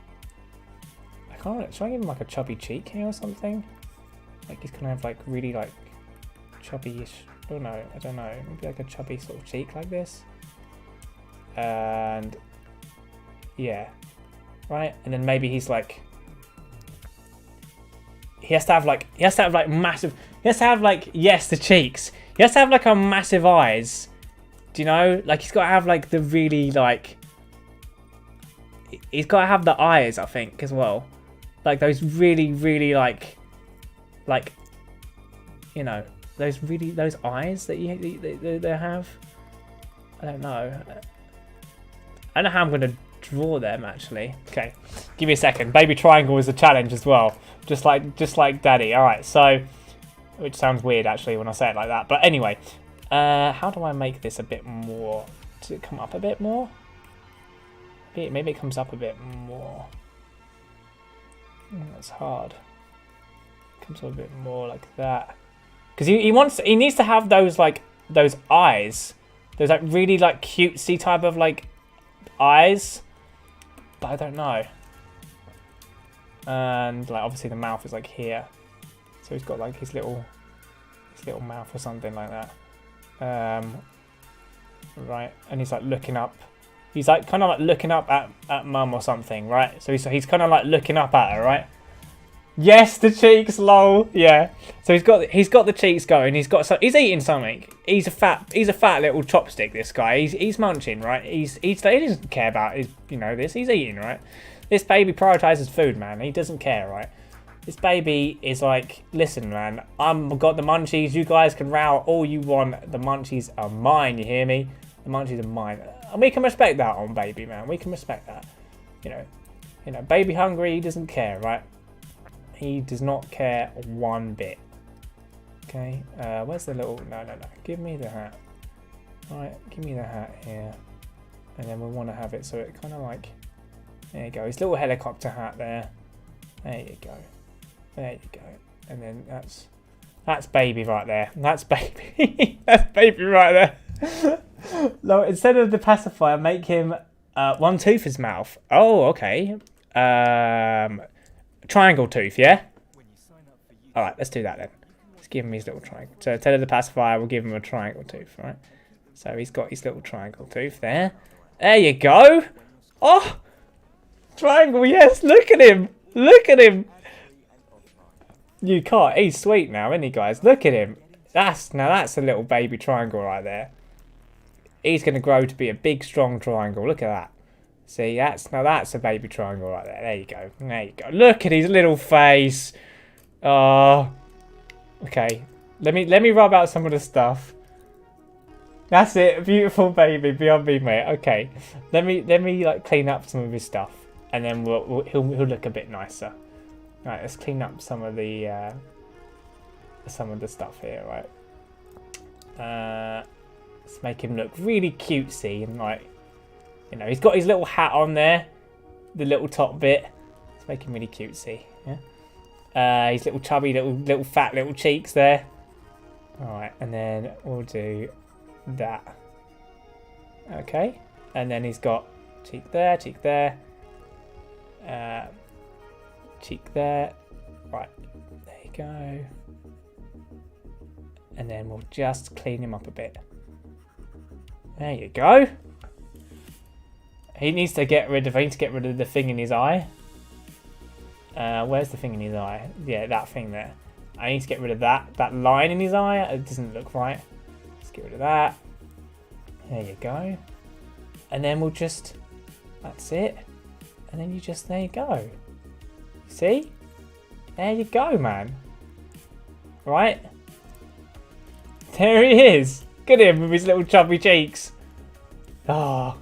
should I give him like a chubby cheek here or something? Like he's gonna have like really like chubby-ish, I don't know, maybe like a chubby sort of cheek like this. And yeah, right, and then maybe he's like, he has to have like massive, he has to have like, yes, the cheeks, he has to have like a massive eyes, do you know, like he's got to have like the really like, he's got to have the eyes, I think, as well. like those really like, you know, those eyes that they have. I don't know. I don't know how I'm gonna draw them actually. Okay, give me a second. Baby triangle is a challenge as well, just like Daddy. All right, so which sounds weird actually when I say it like that. But anyway, how do I make this a bit more? Does it come up a bit more? Maybe it comes up a bit more. That's hard. It comes up a bit more like that. Because he needs to have those like those eyes, those like really like cutesy type of like eyes, but I don't know. And like obviously the mouth is like here, so he's got like his little mouth or something like that. Right, and he's like looking up. He's like kind of like looking up at Mum or something, right? So he's kind of like looking up at her, right? Yes, the cheeks, lol. Yeah. So he's got the cheeks going. He's eating something. He's a fat little chopstick. This guy. He's munching, right? He doesn't care about his this. He's eating, right? This baby prioritizes food, man. He doesn't care, right? This baby is like, listen, man. I've got the munchies. You guys can row all you want. The munchies are mine. You hear me? The munchies are mine. And we can respect that on baby, man. We can respect that. You know, baby hungry. He doesn't care, right? He does not care one bit. Okay, where's the little... No. Give me the hat. Alright, give me the hat here. And then we want to have it so it kind of like... There you go. His little helicopter hat there. There you go. There you go. And then that's baby right there. That's baby. That's baby right there. No, instead of the pacifier, make him one tooth his mouth. Oh, okay. Triangle tooth, yeah? Alright, let's do that then. Let's give him his little triangle. So instead of the pacifier, we'll give him a triangle tooth, right? So he's got his little triangle tooth there. There you go! Oh! Triangle, yes! Look at him! Look at him! You can't. He's sweet now, isn't he, guys? Look at him. That's a little baby triangle right there. He's going to grow to be a big, strong triangle. Look at that. See, that's a baby triangle right there. There you go. There you go. Look at his little face. Oh. Okay. Let me rub out some of the stuff. That's it. Beautiful baby. Beyond me, mate. Okay. Let me like clean up some of his stuff, and then he'll look a bit nicer. Right. Let's clean up some of the stuff here. Right. Let's make him look really cutesy and like. You know, he's got his little hat on there, the little top bit. Let's make him really cutesy. Yeah. His little chubby, little fat, little cheeks there. All right, and then we'll do that. Okay, and then he's got cheek there, cheek there, cheek there. Right, there you go. And then we'll just clean him up a bit. There you go. He needs to get rid of the thing in his eye. Where's the thing in his eye? Yeah, that thing there. I need to get rid of that line in his eye. It doesn't look right. Let's get rid of that. There you go. And then we'll just... That's it. And then there you go. See? There you go, man. Right? There he is. Look at him with his little chubby cheeks. Oh.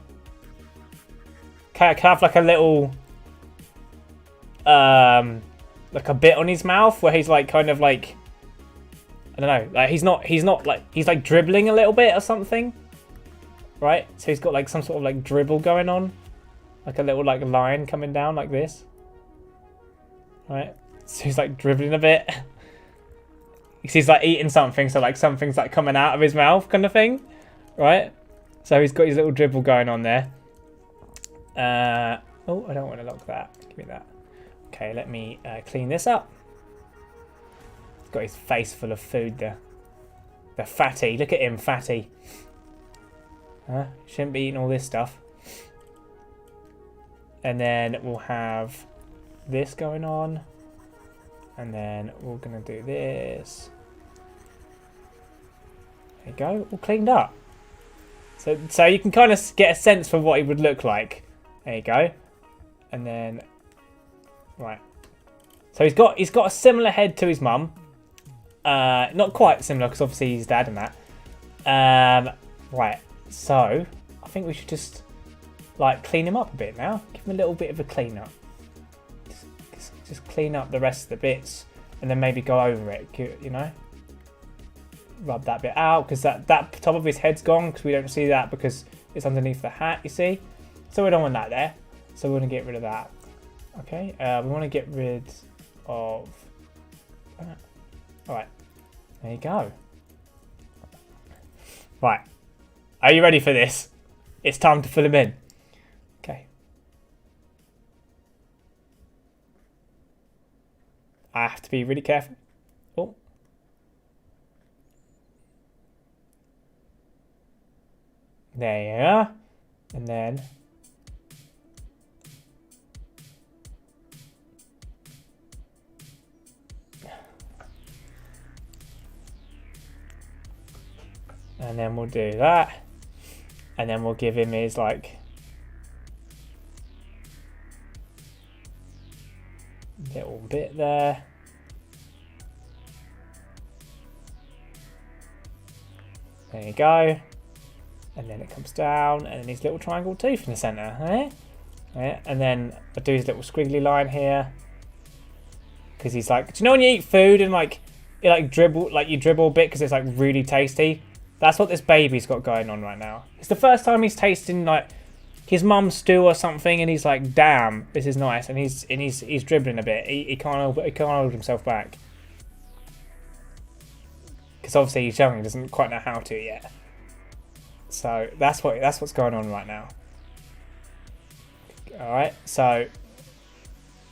Can I have like a little, like a bit on his mouth where he's like kind of like, I don't know, like he's not like, he's like dribbling a little bit or something, right? So he's got like some sort of like dribble going on, like a little like line coming down like this, right? So he's like dribbling a bit. He's like eating something, so like something's like coming out of his mouth kind of thing, right? So he's got his little dribble going on there. Oh, I don't want to lock that. Give me that. Okay, let me clean this up. He's got his face full of food there. The fatty. Look at him, fatty. Shouldn't be eating all this stuff. And then we'll have this going on. And then we're going to do this. There you go. All cleaned up. So you can kind of get a sense for what he would look like. There you go. And then, right. So he's got a similar head to his mum. Not quite similar because obviously he's dad and that. Right. So I think we should just like clean him up a bit now. Give him a little bit of a clean up. Just clean up the rest of the bits and then maybe go over it. You know. Rub that bit out because that top of his head's gone because we don't see that because it's underneath the hat, you see. So we don't want that there. So we're going to get rid of that. Okay, we want to get rid of... Alright, there you go. Right, are you ready for this? It's time to fill him in. Okay. I have to be really careful. Oh. There you are. And then... And then we'll do that. And then we'll give him his, like... little bit there. There you go. And then it comes down, and then his little triangle tooth in the centre, eh? Yeah, and then I do his little squiggly line here. Because he's like, do you know when you eat food and like, you like dribble, like you dribble a bit because it's like really tasty? That's what this baby's got going on right now. It's the first time he's tasting like his mum's stew or something, and he's like, damn, this is nice. And he's dribbling a bit. He can't hold himself back. Because obviously he's young, he doesn't quite know how to yet. So that's what's going on right now. Alright, so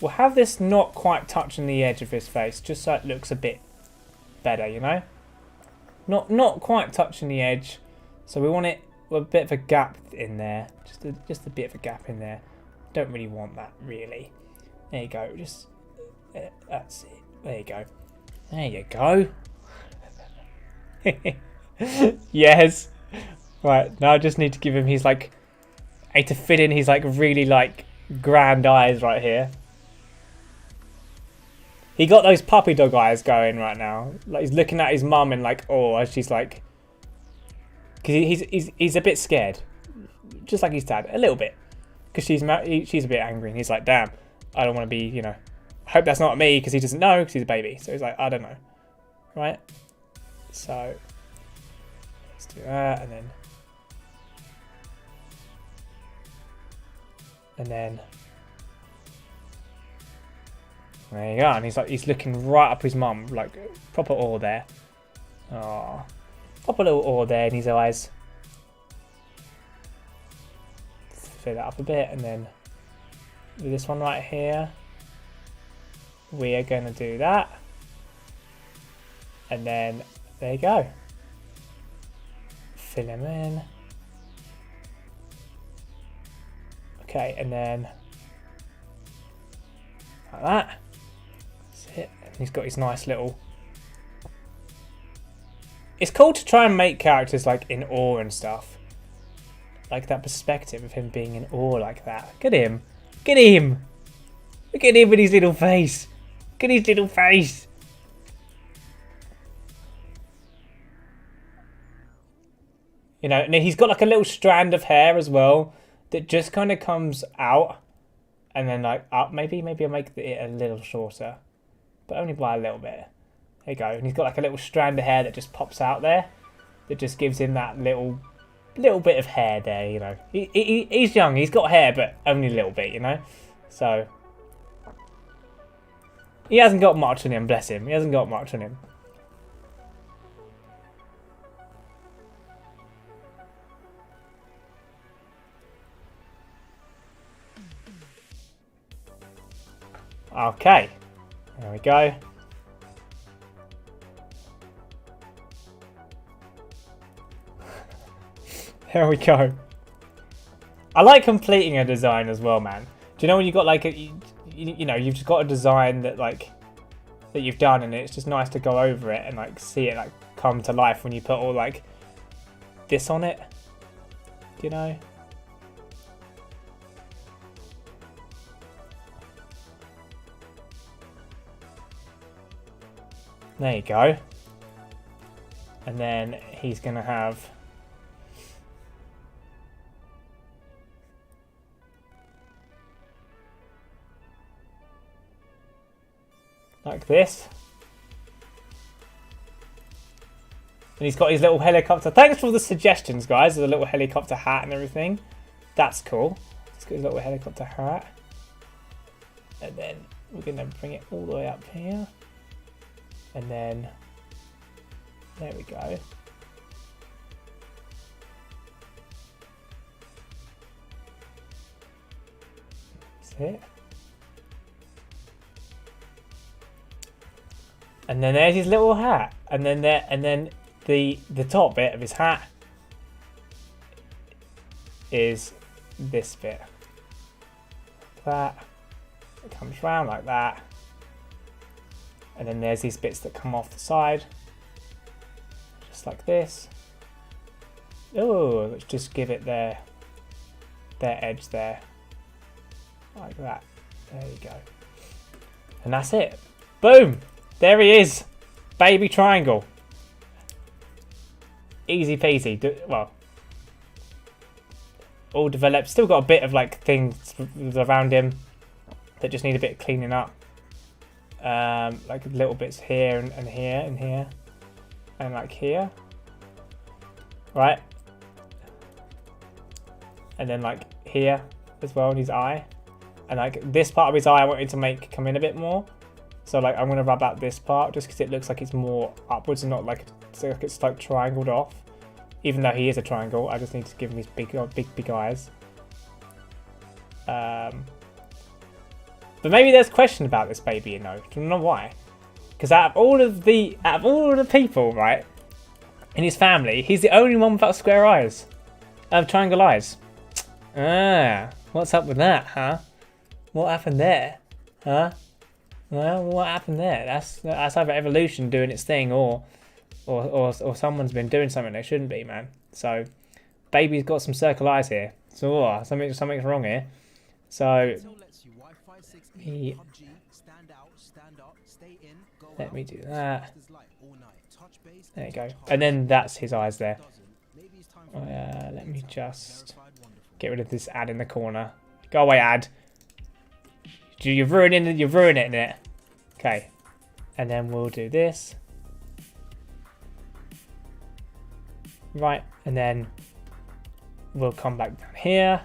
we'll have this not quite touching the edge of his face, just so it looks a bit better, you know? Not quite touching the edge, so we want it with a bit of a gap in there, just a bit of a gap in there. Don't really want that really. There you go, just that's it. There you go. There you go. Yes. Right, now I just need to give him his like, I need to fit in his like really like grand eyes right here. He got those puppy dog eyes going right now. Like he's looking at his mum and like, oh, as she's like, because he's a bit scared, just like his dad, a little bit, because she's a bit angry and he's like, damn, I don't want to be, you know, I hope that's not me because he doesn't know because he's a baby. So he's like, I don't know, right? So let's do that and then. And then there you go, and he's looking right up his mum, like proper awe there. Oh, proper little awe there in his eyes. Fill that up a bit, and then with this one right here, we are going to do that, and then there you go. Fill him in. Okay, and then like that. That's it. And he's got his nice little... It's cool to try and make characters like in awe and stuff. Like that perspective of him being in awe like that. Look at him. Look at him. Look at him with his little face. Look at his little face. You know, and he's got like a little strand of hair as well that just kind of comes out and then like up. Maybe I'll make it a little shorter, but only by a little bit. There you go. And he's got like a little strand of hair that just pops out there, that just gives him that little bit of hair there. You know, he's young. He's got hair, but only a little bit. You know, so he hasn't got much on him. Bless him. He hasn't got much on him. Okay, there we go. There we go. I like completing a design as well, man. Do you know when you got like a, you know, you've just got a design that like that you've done, and it's just nice to go over it and like see it like come to life when you put all like this on it. Do you know? There you go. And then he's going to have... like this. And he's got his little helicopter. Thanks for all the suggestions, guys. There's a little helicopter hat and everything. That's cool. He's got his little helicopter hat. And then we're going to bring it all the way up here. And then... there we go. That's it. And then there's his little hat. And then there, and then the top bit of his hat is this bit. That. It comes round like that. And then there's these bits that come off the side. Just like this. Oh, let's just give it their edge there. Like that. There you go. And that's it. Boom! There he is. Baby triangle. Easy peasy. Well, all developed. Still got a bit of like things around him that just need a bit of cleaning up. Like little bits here and here and here. And like here. Right. And then like here as well in his eye. And like this part of his eye I wanted to make come in a bit more. So like I'm gonna rub out this part just because it looks like it's more upwards and not like it's like triangled off. Even though he is a triangle, I just need to give him these big eyes. But maybe there's a question about this baby, you know. I don't know why. Because out of all of the people, right, in his family, he's the only one without square eyes, triangle eyes. Ah, what's up with that, huh? What happened there, huh? Well, what happened there? That's either evolution doing its thing, or someone's been doing something they shouldn't be, man. So, baby's got some circle eyes here. So something's wrong here. So, let me do that. There you go. And then that's his eyes there. Let me just get rid of this ad in the corner. Go away, ad. You're ruining it. Okay. And then we'll do this. Right. And then we'll come back down here.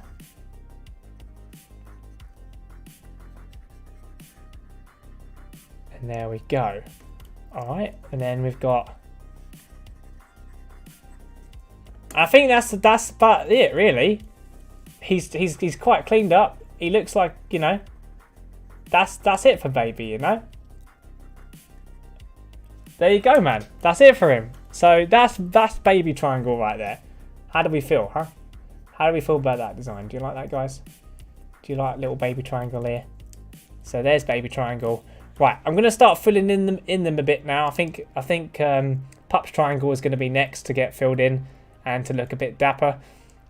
And there we go. Alright. And then we've got... I think that's about it, really. He's quite cleaned up. He looks like, you know... That's it for baby, you know. There you go, man. That's it for him. So that's baby triangle right there. How do we feel, huh? How do we feel about that design? Do you like that, guys? Do you like little baby triangle here? So there's baby triangle. Right, I'm gonna start filling in them a bit now. I think Pup's triangle is gonna be next to get filled in and to look a bit dapper.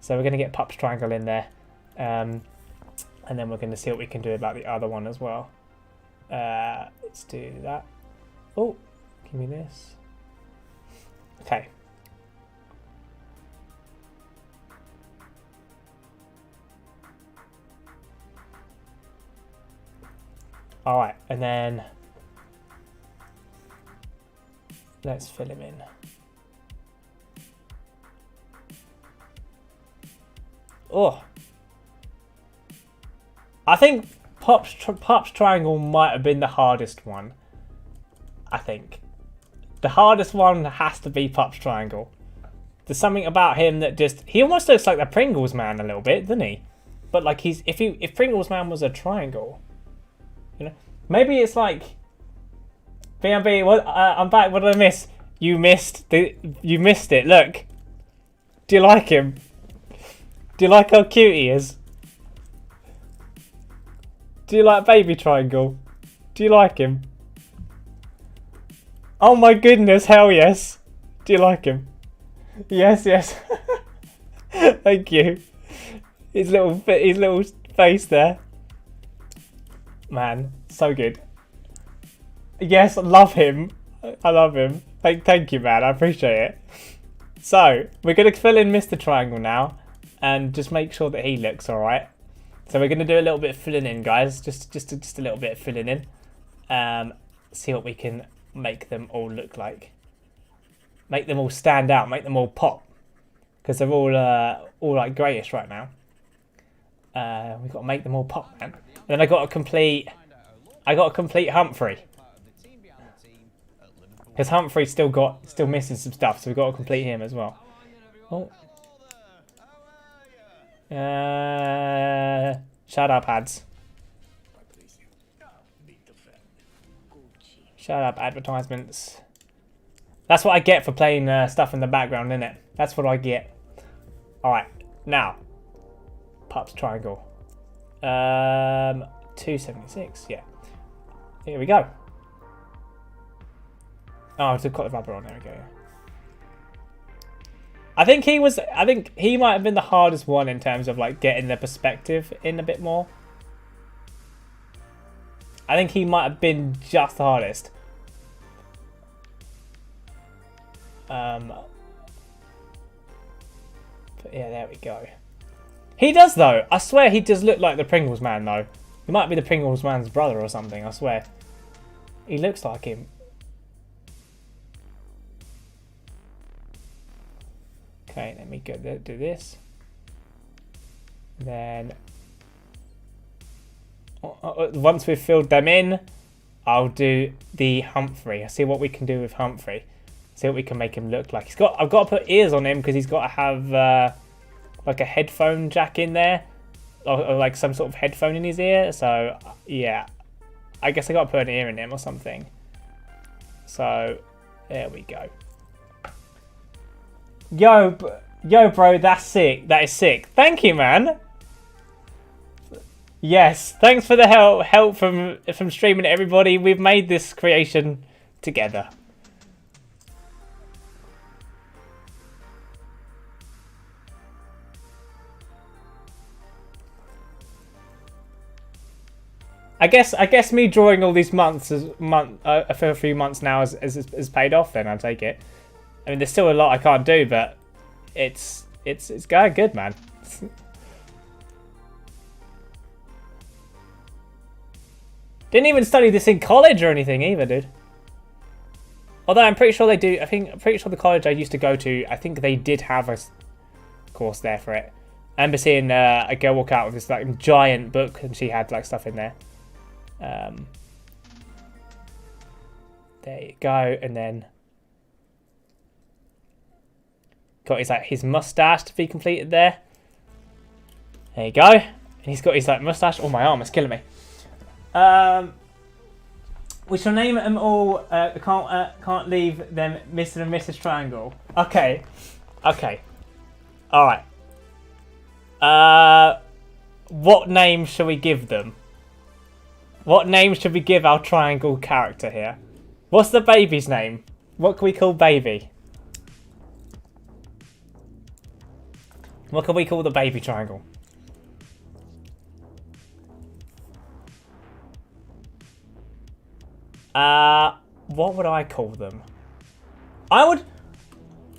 So we're gonna get Pup's triangle in there. And then we're going to see what we can do about the other one as well. Let's do that. Oh, give me this. Okay. All right, and then let's fill him in. Oh. I think Pup's triangle might have been the hardest one. I think. The hardest one has to be Pup's triangle. There's something about him that just... He almost looks like the Pringles man a little bit, doesn't he? But like if Pringles man was a triangle, you know? Maybe it's like... BMB, what, I'm back, what did I miss? You missed it, look. Do you like him? Do you like how cute he is? Do you like baby triangle? Do you like him? Oh my goodness, hell yes. Do you like him? Yes, yes. Thank you. His little face there. Man, so good. Yes, love him. I love him. Thank you, man. I appreciate it. So, we're going to fill in Mr. Triangle now and just make sure that he looks alright. So we're going to do a little bit of filling in, guys. Just a little bit of filling in. See what we can make them all look like. Make them all stand out. Make them all pop. Because they're all like greyish right now. We've got to make them all pop, man. And then I got to complete Humphrey. Because Humphrey's still missing some stuff, so we've got to complete him as well. Oh. Shut up, ads. Shut up, advertisements. That's what I get for playing stuff in the background, innit? That's what I get. Alright, now. Pups Triangle. 276, yeah. Here we go. Oh, I've got the rubber on. There we go. I think he might have been the hardest one in terms of like getting the perspective in a bit more. I think he might have been just the hardest. But yeah, there we go. He does though. I swear he does look like the Pringles man though. He might be the Pringles man's brother or something. I swear. He looks like him. Okay, let me go do this. Then once we've filled them in, I'll do the Humphrey. I see what we can do with Humphrey. See what we can make him look like. I've got to put ears on him because he's got to have like a headphone jack in there, or like some sort of headphone in his ear. So yeah, I guess I got to put an ear in him or something. So there we go. Yo, bro, that's sick. That is sick. Thank you, man. Yes, thanks for the help from streaming, everybody. We've made this creation together. I guess me drawing all these months for a few months now has paid off. Then I take it. I mean, there's still a lot I can't do, but it's going good, man. Didn't even study this in college or anything either, dude. Although I'm pretty sure they do. I'm pretty sure the college I used to go to, I think they did have a course there for it. I remember seeing a girl walk out with this like giant book, and she had like stuff in there. There you go, and then got his mustache to be completed there. There you go, and he's got his like mustache. Oh, my arm is killing me. We shall name them all. Can't leave them Mr. and Mrs. Triangle. Okay. All right. What name shall we give them? What name should we give our triangle character here? What's the baby's name? What can we call baby? What can we call the baby triangle? What would I call them? I would...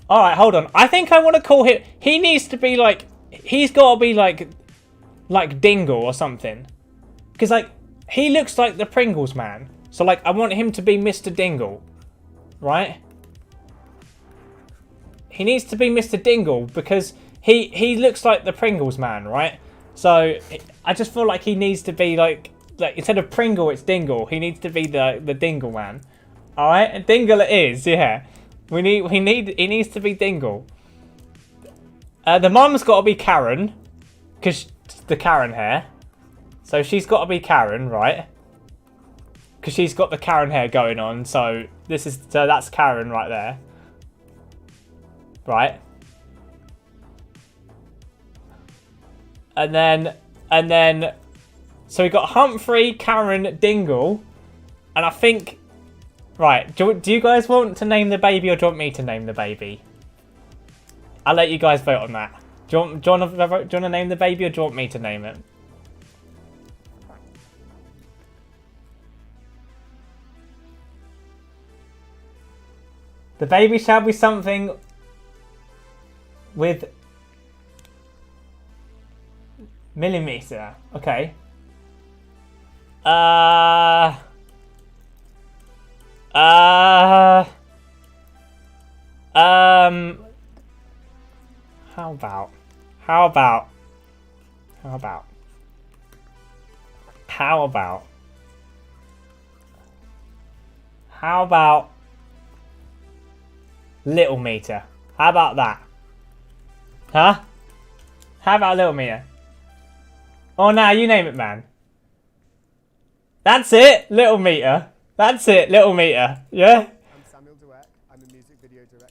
Alright, hold on. I think I want to call him... He needs to be like... He's got to be like Dingle or something. Because like, he looks like the Pringles man. So like, I want him to be Mr. Dingle. Right? He needs to be Mr. Dingle because he looks like the Pringles man, right? So I just feel like he needs to be like instead of Pringle, it's Dingle. He needs to be the Dingle man. All right, and Dingle it is. Yeah, he needs to be Dingle. The mum's got to be Karen, because the Karen hair. So she's got to be Karen, right? Because she's got the Karen hair going on. So that's Karen right there. Right. And then, so we got Humphrey, Karen, Dingle, and I think, right, do you guys want to name the baby or do you want me to name the baby? I'll let you guys vote on that. Do you want to name the baby or do you want me to name it? The baby shall be something with millimeter. Okay. How about little meter? How about that? Huh? How about little meter? Oh, now you name it, man. That's it, little meter. That's it, little meter. Yeah?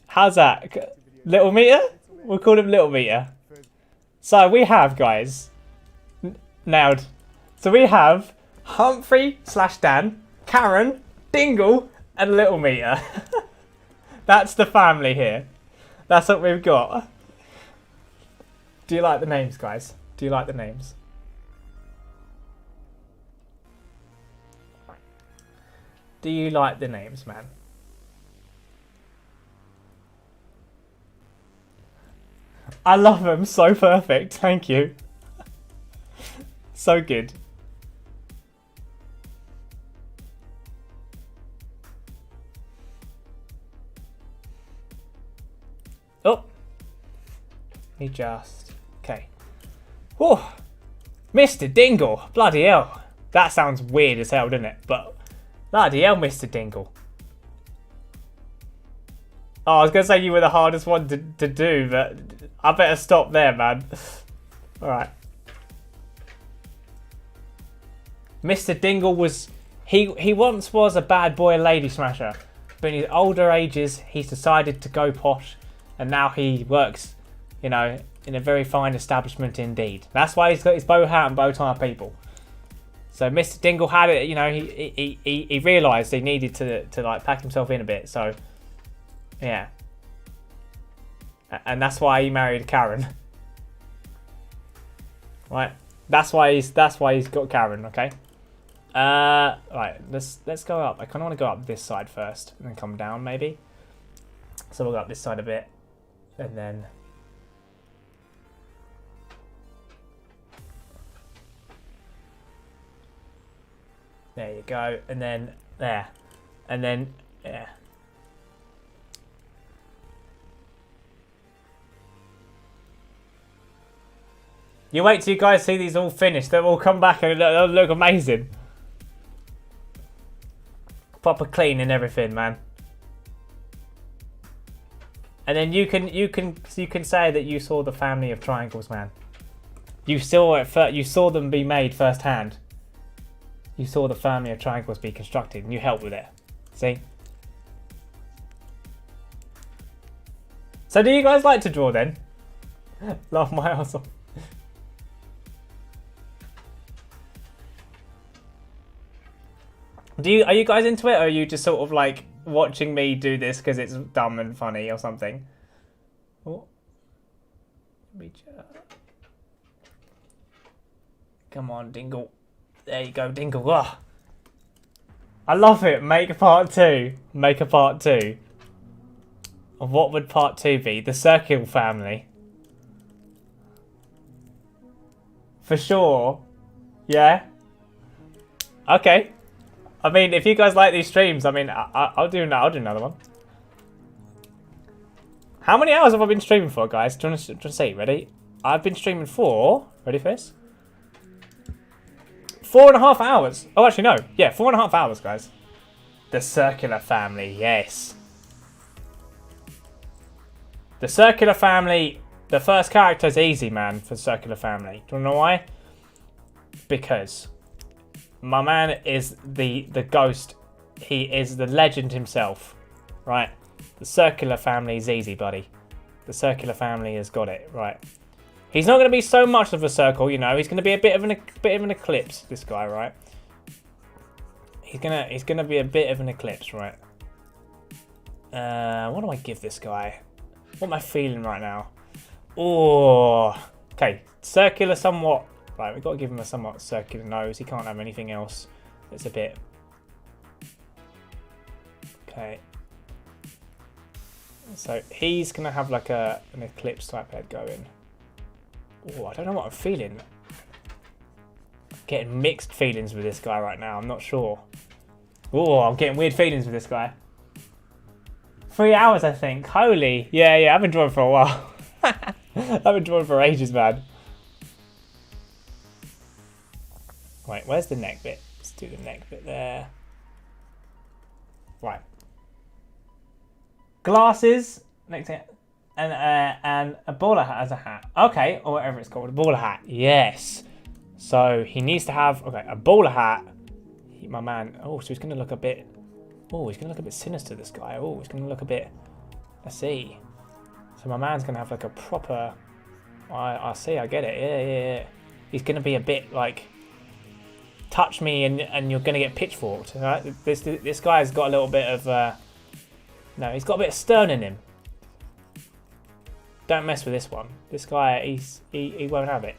How's that? Little meter? We'll call him little meter. So we have, guys, nailed. So we have Humphrey / Dan, Karen, Dingle, and little meter. That's the family here. That's what we've got. Do you like the names, guys? Do you like the names? Do you like the names, man? I love them. So perfect. Thank you. So good. Oh. He just... Okay. Whew. Mr. Dingle. Bloody hell. That sounds weird as hell, doesn't it? But... Bloody hell, Mr. Dingle. Oh, I was going to say you were the hardest one to do, but I better stop there, man. Alright. Mr. Dingle was... He once was a bad boy lady smasher. But in his older ages, he's decided to go posh. And now he works, you know, in a very fine establishment indeed. That's why he's got his bow hat and bow tie people. So Mr. Dingle had it, you know, he realised he needed to like pack himself in a bit, so yeah. And that's why he married Karen. Right. That's why he's got Karen, okay? Right, let's go up. I kinda wanna go up this side first and then come down maybe. So we'll go up this side a bit and then there you go, and then there, and then yeah. You wait till you guys see these all finished. They'll all come back and they'll look amazing. Proper clean and everything, man. And then you can say that you saw the family of triangles, man. You saw it. You saw them be made firsthand. You saw the family of triangles be constructed and you helped with it. See? So do you guys like to draw then? Love my ass off. Are you guys into it, or are you just sort of like watching me do this because it's dumb and funny or something? Oh. Come on, Dingle. There you go, Dingle. Oh. I love it. Make a part 2. Make a part 2. And what would part 2 be? The Circle family. For sure. Yeah? Okay. I mean, if you guys like these streams, I mean, I'll do another one. How many hours have I been streaming for, guys? Do you want to see? Ready? I've been streaming for... Ready for this? 4.5 hours. Oh, actually, no. Yeah, 4.5 hours, guys. The Circular family, yes. The Circular family... The first character's easy, man, for Circular family. Do you want to know why? Because... my man is the ghost. He is the legend himself, right? The Circular family is easy, buddy. The Circular family has got it, right? He's not going to be so much of a circle, you know. He's going to be a bit of an eclipse. This guy, right? He's gonna be a bit of an eclipse, right? What do I give this guy? What am I feeling right now? Oh, okay. Circular, somewhat. Right, we've got to give him a somewhat circular nose. He can't have anything else that's a bit... Okay. So he's gonna have like an eclipse type head going. Oh, I don't know what I'm feeling. Getting mixed feelings with this guy right now. I'm not sure. Oh, I'm getting weird feelings with this guy. 3 hours, I think. Holy. Yeah, I've been drawing for a while. I've been drawing for ages, man. Right, where's the neck bit? Let's do the neck bit there. Right. Glasses. Next thing. And a bowler hat as a hat. Okay, or whatever it's called. A bowler hat. Yes. So he needs to have, okay, a bowler hat. My man. Oh, so he's going to look a bit. Oh, he's going to look a bit sinister, this guy. Oh, he's going to look a bit. I see. So my man's going to have like a proper. I see, I get it. Yeah. He's going to be a bit like. Touch me and you're going to get pitchforked. Right? This guy's got a little bit of. No, he's got a bit of stern in him. Don't mess with this one. This guy, he won't have it.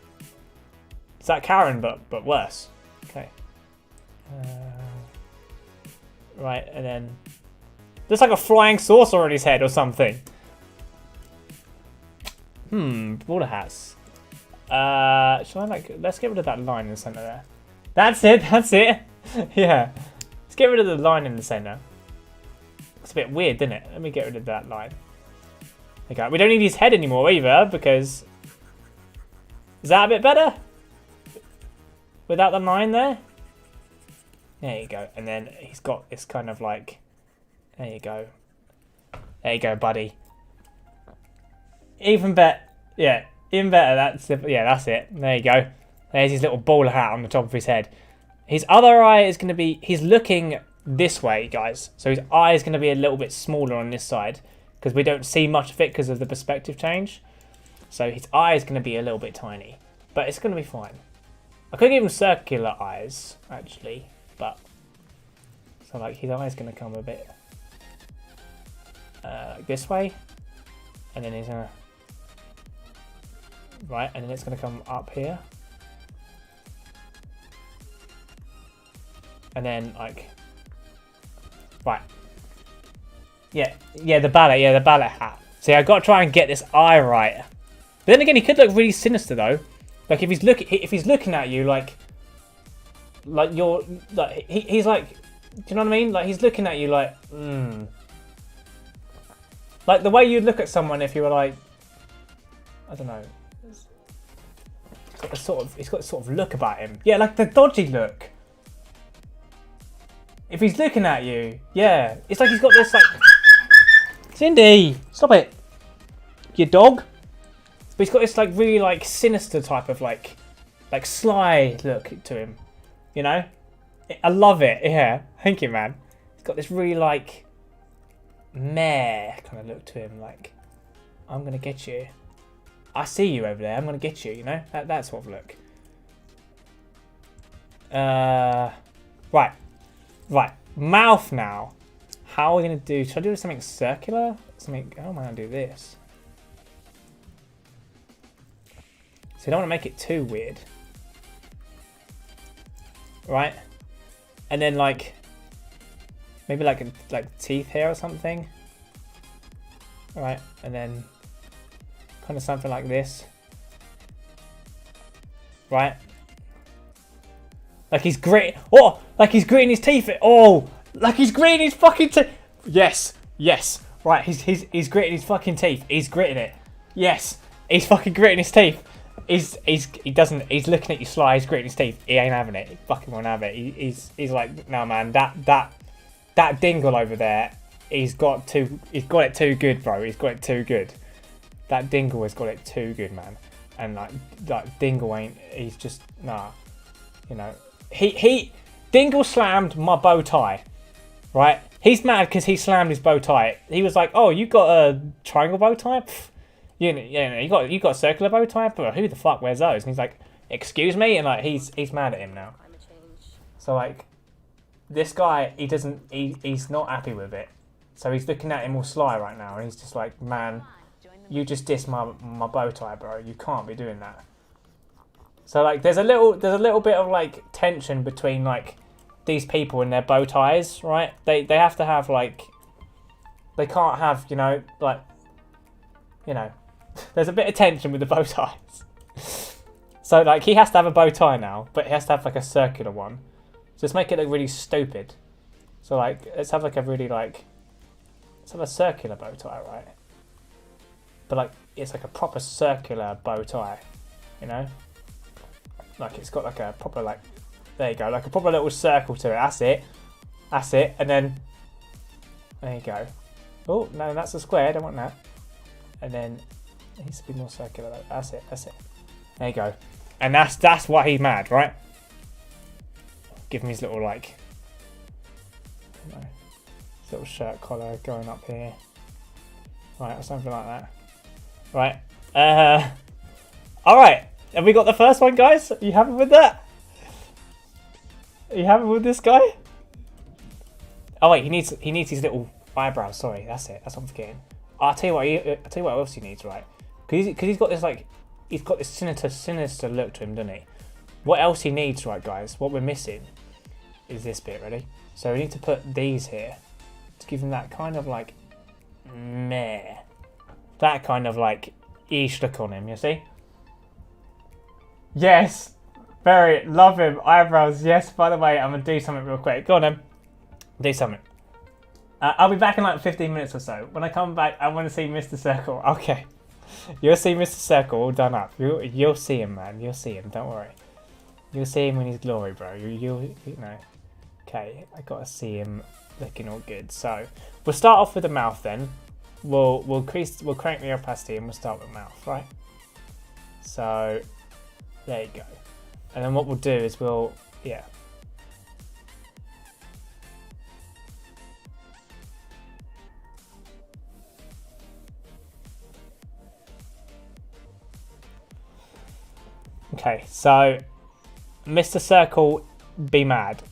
It's like Karen, but worse. Okay. Right, and then there's like a flying saucer on his head or something. Border hats. Shall I like? Let's get rid of that line in the center there. That's it. Yeah. Let's get rid of the line in the center. It's a bit weird, isn't it? Let me get rid of that line. Okay, we don't need his head anymore either, because... Is that a bit better? Without the line there? There you go. And then he's got this kind of like... There you go. There you go, buddy. Even better. Yeah, even better. That's it. There you go. There's his little bowler hat on the top of his head. His other eye is going to be... He's looking this way, guys. So his eye is going to be a little bit smaller on this side, because we don't see much of it because of the perspective change. So his eye is going to be a little bit tiny. But it's going to be fine. I could give him circular eyes, actually. But... So like his eye is going to come a bit... this way. And then he's going to... Right, and then it's going to come up here. And then like... Right. Yeah, the ballet hat. See, I've got to try and get this eye right. But then again, he could look really sinister though. Like if he's looking at you like you're like he's like, do you know what I mean? Like he's looking at you like, like the way you'd look at someone if you were like, I don't know. He's got this sort of look about him. Yeah, like the dodgy look. If he's looking at you, yeah, it's like he's got this like. Cindy, stop it, you dog. But he's got this like really like sinister type of like sly look to him, you know. I love it. Yeah, thank you, man. He's got this really like meh kind of look to him, like I'm gonna get you. I see you over there. I'm gonna get you. You know that sort of look. Right. Mouth now. How are we going to do... Should I do something circular? How am I going to do this? So I don't want to make it too weird. Right? And then like... Maybe like teeth here or something. Right? And then... Kind of something like this. Right? Like he's grit. Oh, like he's gritting his teeth. Oh, like he's gritting his fucking teeth. Yes. Right, he's gritting his fucking teeth. He's gritting it. Yes, he's fucking gritting his teeth. He's looking at you sly. He's gritting his teeth. He ain't having it. He fucking won't have it. He's like, no man, that dingle over there. He's got it too good, bro. He's got it too good. That dingle has got it too good, man. And like dingle ain't. He's just nah. You know. He Dingle slammed my bow tie, right? He's mad because he slammed his bow tie. He was like, "Oh, you got a triangle bow tie? Pff, you got a circular bow tie? But who the fuck wears those?" And he's like, "Excuse me," and like he's mad at him now. So like, this guy, he's not happy with it. So he's looking at him all sly right now, and he's just like, "Man, you just dissed my bow tie, bro. You can't be doing that." So like there's a little bit of like tension between like these people and their bow ties, right? They have to have like they can't have, you know, like, you know, there's a bit of tension with the bow ties. So, like, he has to have a bow tie now, but he has to have, like, a circular one. Just make it look really stupid. So, like, let's have, like, a really, like, let's have a circular bow tie, right? But, like, it's, like, a proper circular bow tie, you know? Like, it's got, like, a proper, like, there you go, like, a proper little circle to it. That's it. That's it. And then, there you go. Oh, no, that's a square. I don't want that. And then, it needs to be more circular. That's it. That's it. There you go. And that's why he's mad, right? Give him his little, like, I don't know, his little shirt collar going up here. Right, or something like that. Right. Alright. Have we got the first one, guys? Are you happy with that? Are you happy with this guy? Oh wait, he needs his little eyebrows. Sorry, that's it. That's what I'm forgetting. I'll tell you what else he needs, right? Because he's got this, like, he's got this sinister look to him, doesn't he? What else he needs, right, guys? What we're missing is this bit. Ready? So we need to put these here to give him that kind of, like, meh, that kind of, like, eesh look on him. You see? Yes, very love him. Eyebrows. Yes. By the way, I'm gonna do something real quick. Go on, then. Do something. I'll be back in like 15 minutes or so. When I come back, I want to see Mr. Circle. Okay. You'll see Mr. Circle all done up. You'll see him, man. You'll see him. Don't worry. You'll see him in his glory, bro. You know. Okay. I gotta see him looking all good. So we'll start off with the mouth then. We'll crank the opacity and we'll start with mouth, right? So there you go. And then what we'll do is yeah. Okay, so Mr. Circle, be mad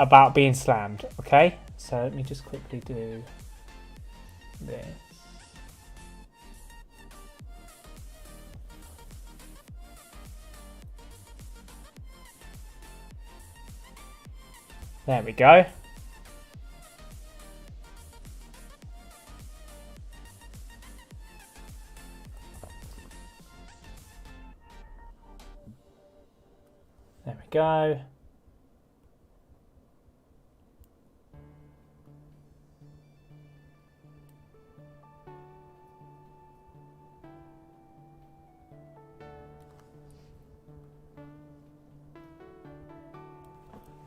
about being slammed, okay? So let me just quickly do this. There we go. There we go.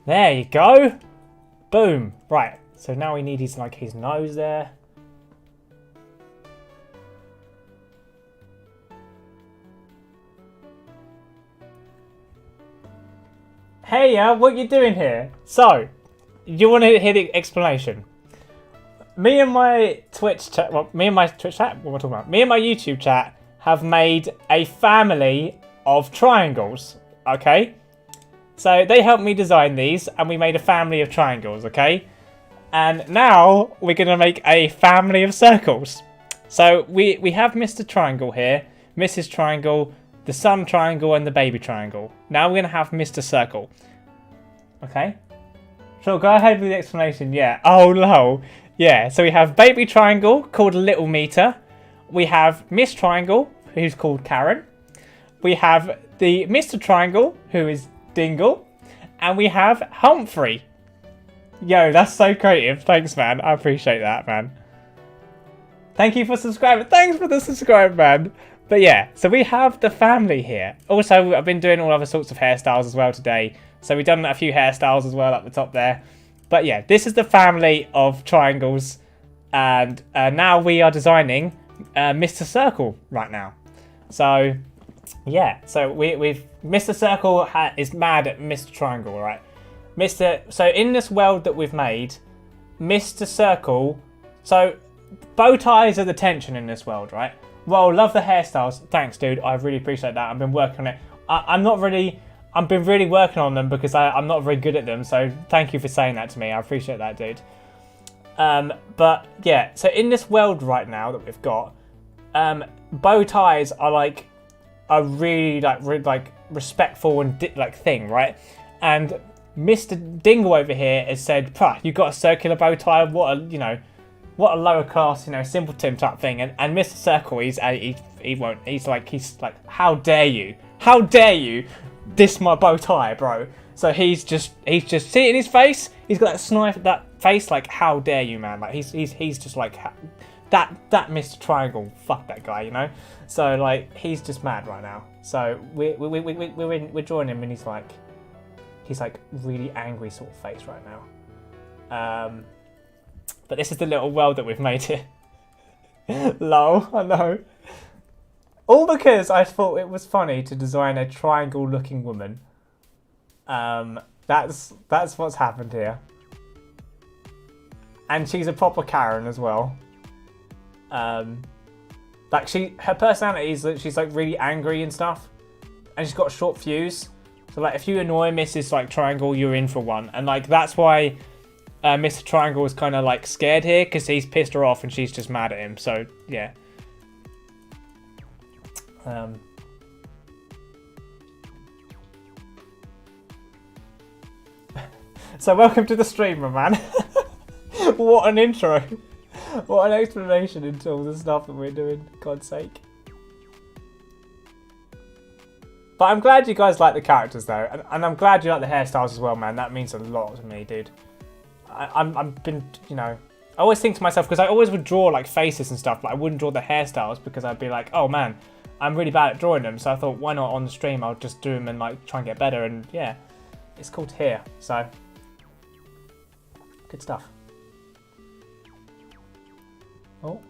There you go. Boom. Right. So now we need his nose there. Hey, what you doing here? So, you want to hear the explanation? Me and my Twitch chat, what am I talking about? Me and my YouTube chat have made a family of triangles, okay? So they helped me design these and we made a family of triangles, okay? And now we're going to make a family of circles. So we have Mr. Triangle here, Mrs. Triangle, the Sun Triangle and the Baby Triangle. Now we're going to have Mr. Circle. Okay? Sure, go ahead with the explanation. Yeah. Oh, no. Yeah, so we have Baby Triangle called Little Meter. We have Miss Triangle, who's called Karen. We have the Mr. Triangle, who is Dingle. And we have Humphrey. Yo, that's so creative. Thanks, man. I appreciate that, man. Thank you for subscribing. Thanks for the subscribe, man. But yeah, so we have the family here. Also, I've been doing all other sorts of hairstyles as well today. So we've done a few hairstyles as well at the top there. But yeah, this is the family of triangles. And now we are designing Mr. Circle right now. So yeah, so we've Mr. Circle is mad at Mr. Triangle, right? So in this world that we've made, Mr. Circle, so bow ties are the tension in this world, right? Well, love the hairstyles. Thanks, dude. I really appreciate that. I've been working on it. I've been really working on them because I'm not very good at them. So thank you for saying that to me. I appreciate that, dude. But yeah, so in this world right now that we've got, bow ties are like a really respectful and thing, right? And Mr. Dingle over here has said, "Puh, you got a circular bow tie. What a what a lower class, you know, simpleton type thing. And Mr. Circle, he won't. He's like, how dare you diss my bow tie, bro? So he's just see it in his face. He's got that face, like, how dare you, man? Like he's just like that Mr. Triangle. Fuck that guy, you know. So like he's just mad right now. So we're drawing him, and he's like really angry sort of face right now. But this is the little world that we've made here. Lol, I know. All because I thought it was funny to design a triangle-looking woman. That's what's happened here. And she's a proper Karen as well. Like her personality is that she's like really angry and stuff, and she's got a short fuse. So like if you annoy Mrs. like Triangle, you're in for one. And like that's why Mr. Triangle is kind of like scared here, because he's pissed her off and she's just mad at him. So yeah. So welcome to the streamer, man. What an intro. What an explanation into all the stuff that we're doing, God's sake. But I'm glad you guys like the characters though, and I'm glad you like the hairstyles as well, man. That means a lot to me, dude. I've been, you know, I always think to myself, because I always would draw like faces and stuff, but I wouldn't draw the hairstyles because I'd be like, oh man, I'm really bad at drawing them. So I thought, why not on the stream, I'll just do them and like try and get better. And yeah, it's cool to hear. So good stuff. Oh.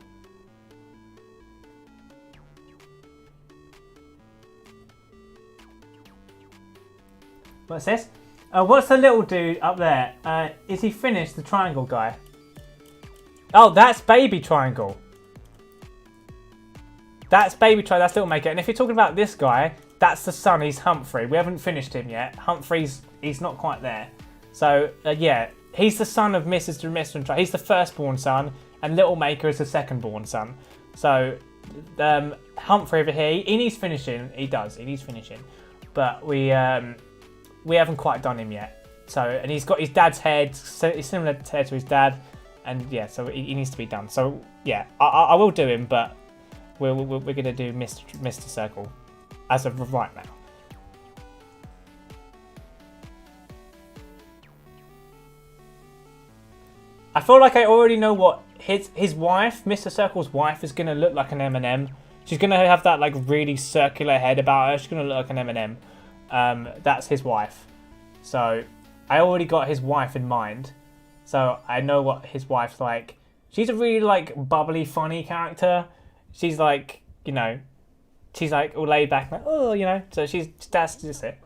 What's this? What's the little dude up there? Is he finished, the triangle guy? Oh, that's Baby Triangle. That's Baby Triangle, that's Little Maker. And if you're talking about this guy, that's the son, he's Humphrey. We haven't finished him yet. Humphrey's, he's not quite there. So, yeah, he's the son of Mrs. and Mr. and Triangle. He's the firstborn son, and Little Maker is the secondborn son. So, Humphrey over here, he needs finishing. He does, he needs finishing. But we haven't quite done him yet. So, and he's got his dad's head, so he's similar to his dad, and yeah, so he needs to be done. So yeah, I will do him, but we're gonna do Mr. Circle as of right now. I feel like I already know what his wife, Mr. Circle's wife, is gonna look like an M&M. She's gonna have that like really circular head about her. She's gonna look like an M&M. That's his wife. So I already got his wife in mind. So I know what his wife's like. She's a really like bubbly, funny character. She's like, you know, she's like all laid back, like, oh, you know. So that's just it.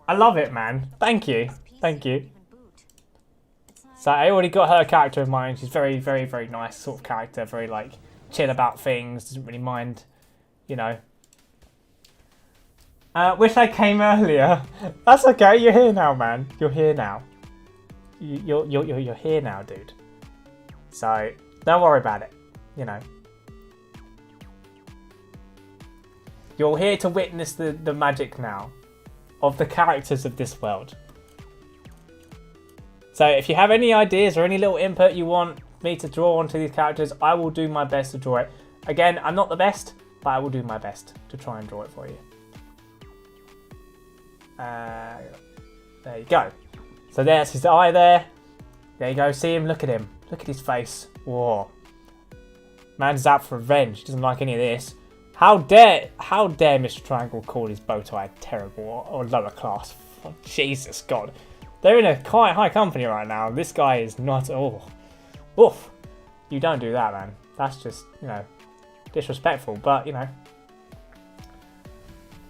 I love it, man. Thank you. Thank you. So I already got her character in mind. She's very, very, very nice sort of character. Very like chill about things. Doesn't really mind, you know. Wish I came earlier. That's okay. You're here now, man. You're here now. You're here now, dude. So don't worry about it. You know. You're here to witness the magic now of the characters of this world. So if you have any ideas or any little input you want me to draw onto these characters, I will do my best to draw it. Again, I'm not the best, but I will do my best to try and draw it for you. There you go. So there's his eye there. There you go. See him? Look at him. Look at his face. Whoa. Man's out for revenge. Doesn't like any of this. How dare Mr. Triangle call his bow tie terrible or lower class? Oh, Jesus God. They're in a quite high company right now. This guy is not at all. Oof. You don't do that, man. That's just, you know, disrespectful. But, you know.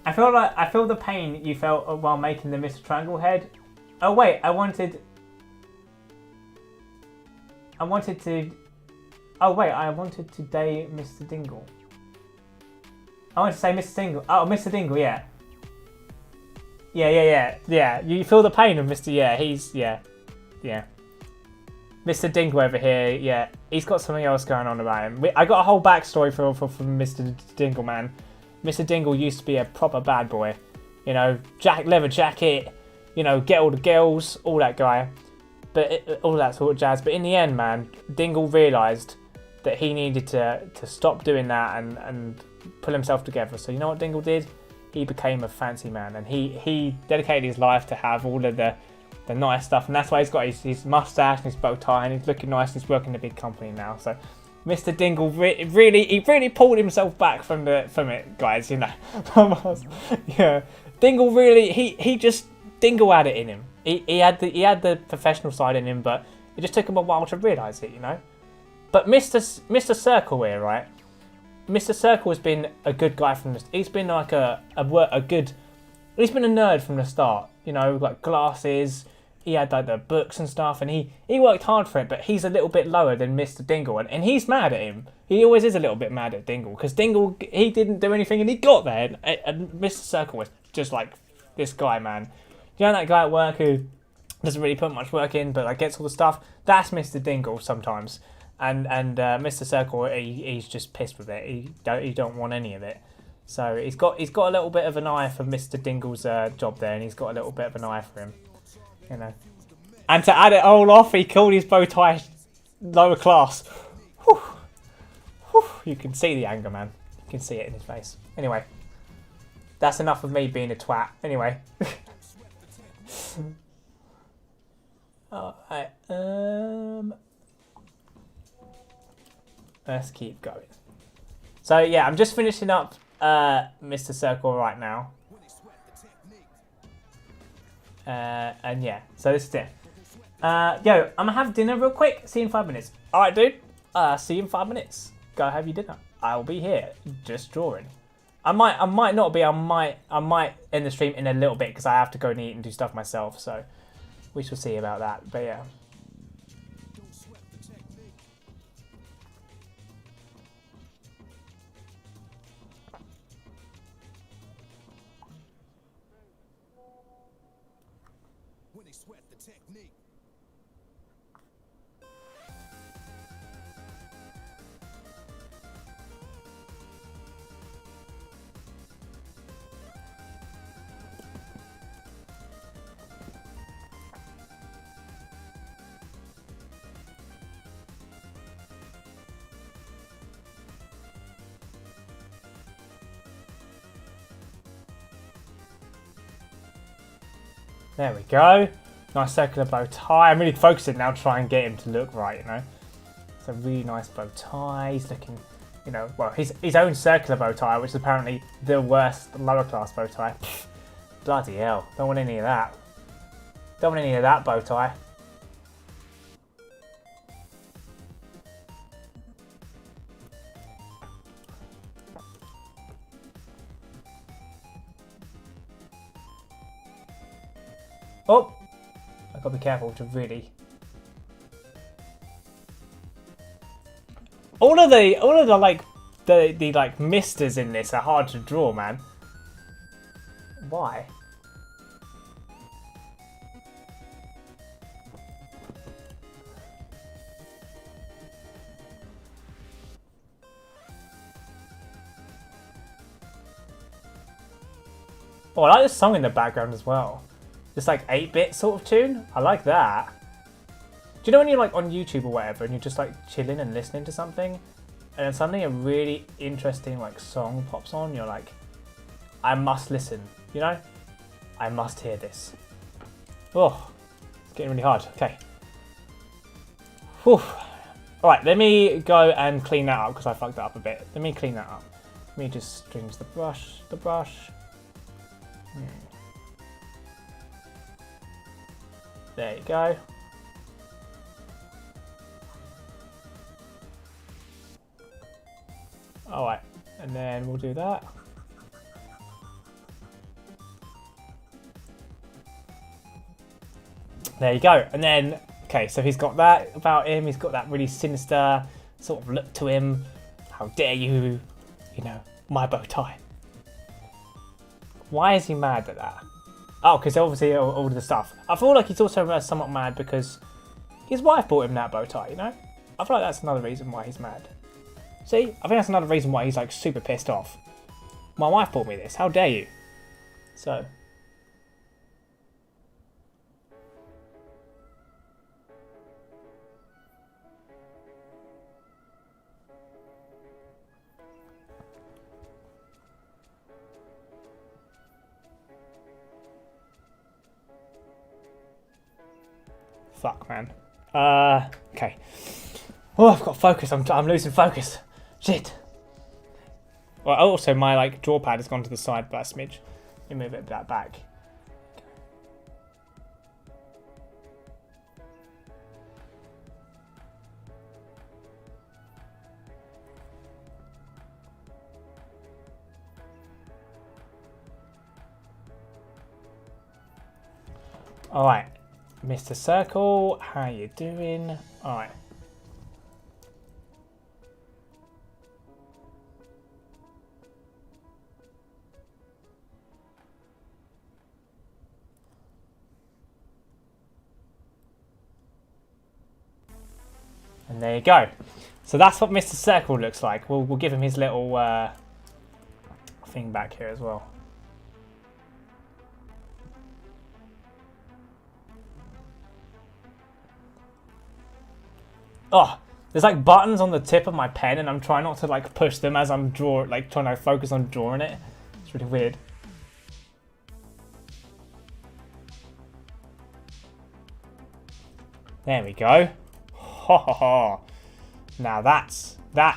I feel the pain you felt while making the Mr. Triangle head. Oh wait, I wanted to. Oh wait, I wanted to day Mr. Dingle. I wanted to say Mr. Dingle. Oh, Mr. Dingle, yeah. Yeah. You feel the pain of Mr. Yeah, he's yeah. Mr. Dingle over here, yeah. He's got something else going on about him. I got a whole backstory for Mr. Dingle, man. Mr. Dingle used to be a proper bad boy. You know, leather jacket, you know, get all the girls, all that guy. But all that sort of jazz. But in the end, man, Dingle realised that he needed to stop doing that and pull himself together. So you know what Dingle did? He became a fancy man, and he dedicated his life to have all of the nice stuff, and that's why he's got his mustache and his bow tie, and he's looking nice, and he's working in a big company now. So Mr. Dingle really pulled himself back from it, guys, you know. Yeah, Dingle really, he just, Dingle had it in him. He had the professional side in him, but it just took him a while to realise it, you know. But Mr. Circle here, right? Mr. Circle has been a good guy from the. He's been like he's been a nerd from the start, you know, like glasses. He had like the books and stuff, and he worked hard for it, but he's a little bit lower than Mr. Dingle, and he's mad at him. He always is a little bit mad at Dingle, because Dingle, he didn't do anything and he got there, and Mr. Circle was just like this guy, man. You know that guy at work who doesn't really put much work in, but like gets all the stuff? That's Mr. Dingle sometimes, and Mr. Circle, he's just pissed with it. He don't want any of it. So he's got a little bit of an eye for Mr. Dingle's job there, and he's got a little bit of an eye for him. You know, and to add it all off, he called his bow tie lower class. Whew. Whew. You can see the anger, man. You can see it in his face. Anyway, that's enough of me being a twat. Anyway, alright. Let's keep going. So yeah, I'm just finishing up Mr. Circle right now. And yeah, so this is it. Yo, I'm gonna have dinner real quick. See you in 5 minutes. Alright, dude. See you in 5 minutes. Go have your dinner. I'll be here, just drawing. I might not be. I might end the stream in a little bit because I have to go and eat and do stuff myself. So we shall see about that. But yeah. There we go. Nice circular bow tie. I'm really focusing now to try and get him to look right, you know. It's a really nice bow tie. He's looking, you know, well, his own circular bow tie, which is apparently the worst lower class bow tie. Pfft, bloody hell. Don't want any of that. Don't want any of that bow tie. Oh, I gotta be careful to really. All of the like the like misters in this are hard to draw, man. Why? Oh, I like the song in the background as well. This like 8-bit sort of tune. I like that. Do you know when you're like on YouTube or whatever and you're just like chilling and listening to something, and then suddenly a really interesting like song pops on, you're like, I must listen, you know? I must hear this. Oh, it's getting really hard. Okay. Whew. Alright, let me go and clean that up because I fucked that up a bit. Let me clean that up. Let me just change the brush. There you go. Alright, and then we'll do that. There you go. And then, okay, so he's got that about him. He's got that really sinister sort of look to him. How dare you, you know, my bow tie. Why is he mad at that? Oh, because obviously all of the stuff. I feel like he's also somewhat mad because his wife bought him that bow tie, you know? I feel like that's another reason why he's mad. See? I think that's another reason why he's like super pissed off. My wife bought me this. How dare you? So. fuck, man. Okay. Oh, I've got focus. I'm losing focus. Shit. Well, also my like draw pad has gone to the side by a smidge. Let me move it back. All right, Mr. Circle, how you doing? All right. And there you go. So that's what Mr. Circle looks like. We'll give him his little thing back here as well. Oh, there's like buttons on the tip of my pen, and I'm trying not to like push them as I'm trying to focus on drawing it. It's really weird. There we go. Ha ha ha. Now that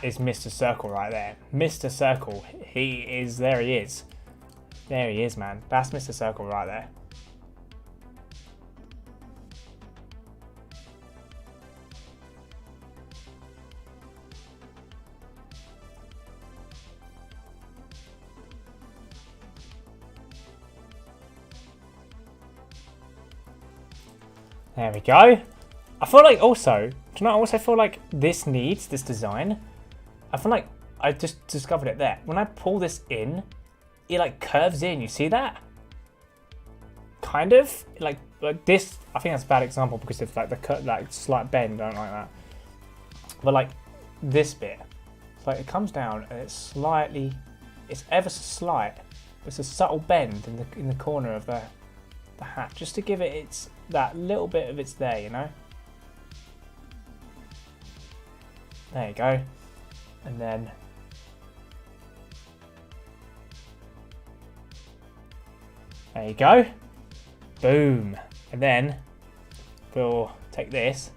is Mr. Circle right there. Mr. Circle, there he is. There he is, man. That's Mr. Circle right there. There we go. I feel like also, do you know, I also feel like this design. I feel like I just discovered it there. When I pull this in, it like curves in. You see that? Kind of like this. I think that's a bad example because it's like the slight bend. I don't like that. But like this bit, it's like it comes down and it's ever so slight. It's a subtle bend in the corner of the hat, just to give it that little bit of it's there, you know. There you go. And then there you go. Boom. And then we'll take this.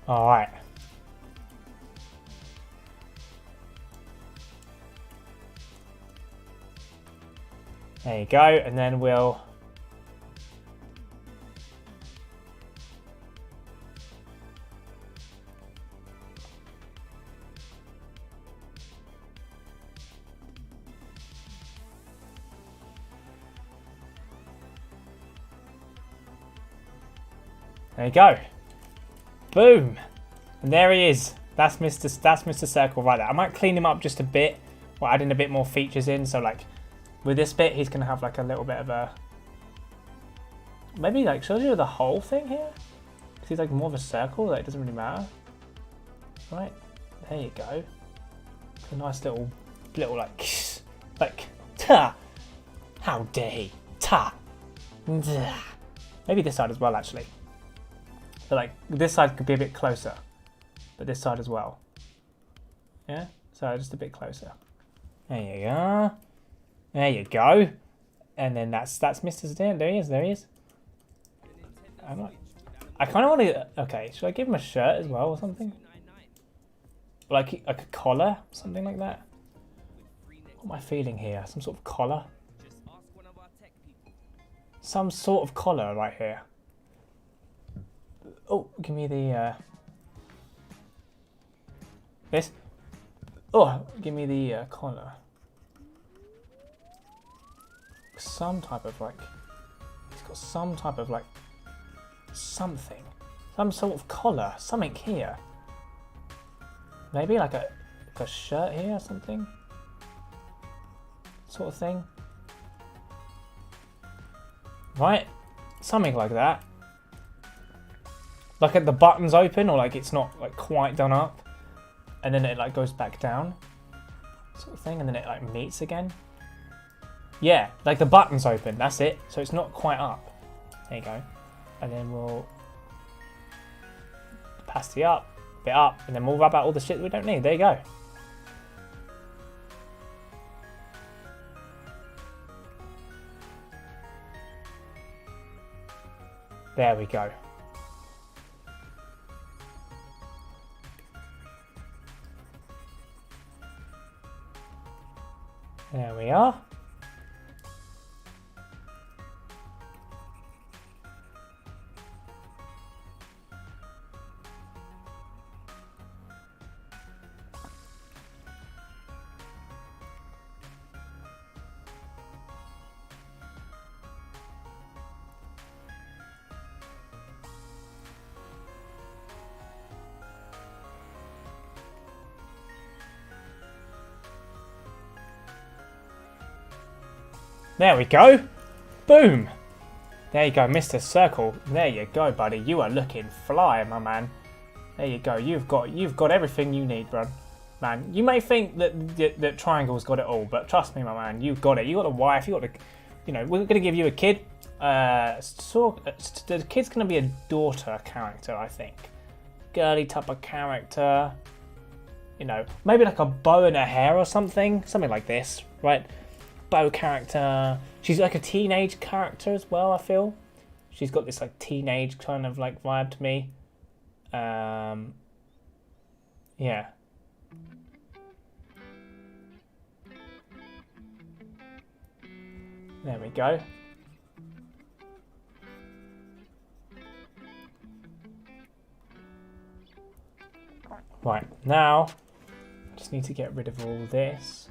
All right. There you go, and then we'll there you go. Boom! And there he is. That's Mr. Circle right there. I might clean him up just a bit, or add in a bit more features in. So like with this bit, he's gonna have like a little bit of a maybe like should I do the whole thing here? Because he's like more of a circle. Like it doesn't really matter. Right there you go. A nice little like ta. How dare he? Ta. Maybe this side as well actually. So like this side could be a bit closer, but this side as well. Yeah, so just a bit closer. There you go. There you go. And then that's Mr. Stan. There he is. There he is. I kind of want to. Okay, should I give him a shirt as well or something? Like a collar, something like that. What am I feeling here? Some sort of collar. Some sort of collar right here. Oh, give me the this. Oh, give me the collar. Some type of like. It's got some type of like something. Some sort of collar. Something here. Maybe like a shirt here or something. Sort of thing. Right? Something like that. Like at the buttons open, or like it's not like quite done up, and then it like goes back down, sort of thing, and then it like meets again. Yeah, like the button's open, that's it. So it's not quite up. There you go. And then we'll opacity up, bit up, and then we'll rub out all the shit that we don't need. There you go. There we go. There we are. There we go. Boom. There you go, Mr. Circle. There you go, buddy. You are looking fly, my man. There you go. You've got everything you need, bro. Man, you may think that Triangle's got it all, but trust me, my man, you've got it. You got a wife. You got a, you know, we're gonna give you a kid. So the kid's gonna be a daughter character, I think. Girly type of character. You know, maybe like a bow and a hair or something like this, right? Bow character. She's like a teenage character as well, I feel. She's got this like teenage kind of like vibe to me. Yeah. There we go. Right, now I just need to get rid of all this.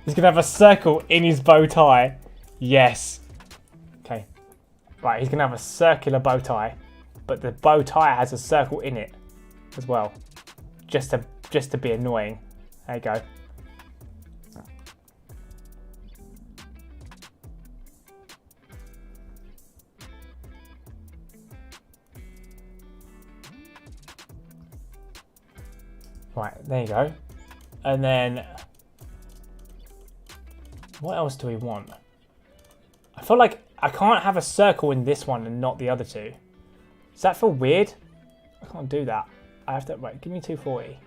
He's gonna have a circle in his bow tie. Yes. Okay. Right, he's gonna have a circular bow tie, but the bow tie has a circle in it as well, just to be annoying. There you go. Right, there you go. And then what else do we want? I feel like I can't have a circle in this one and not the other two. Does that feel weird? I can't do that. I have to, wait, give me 240.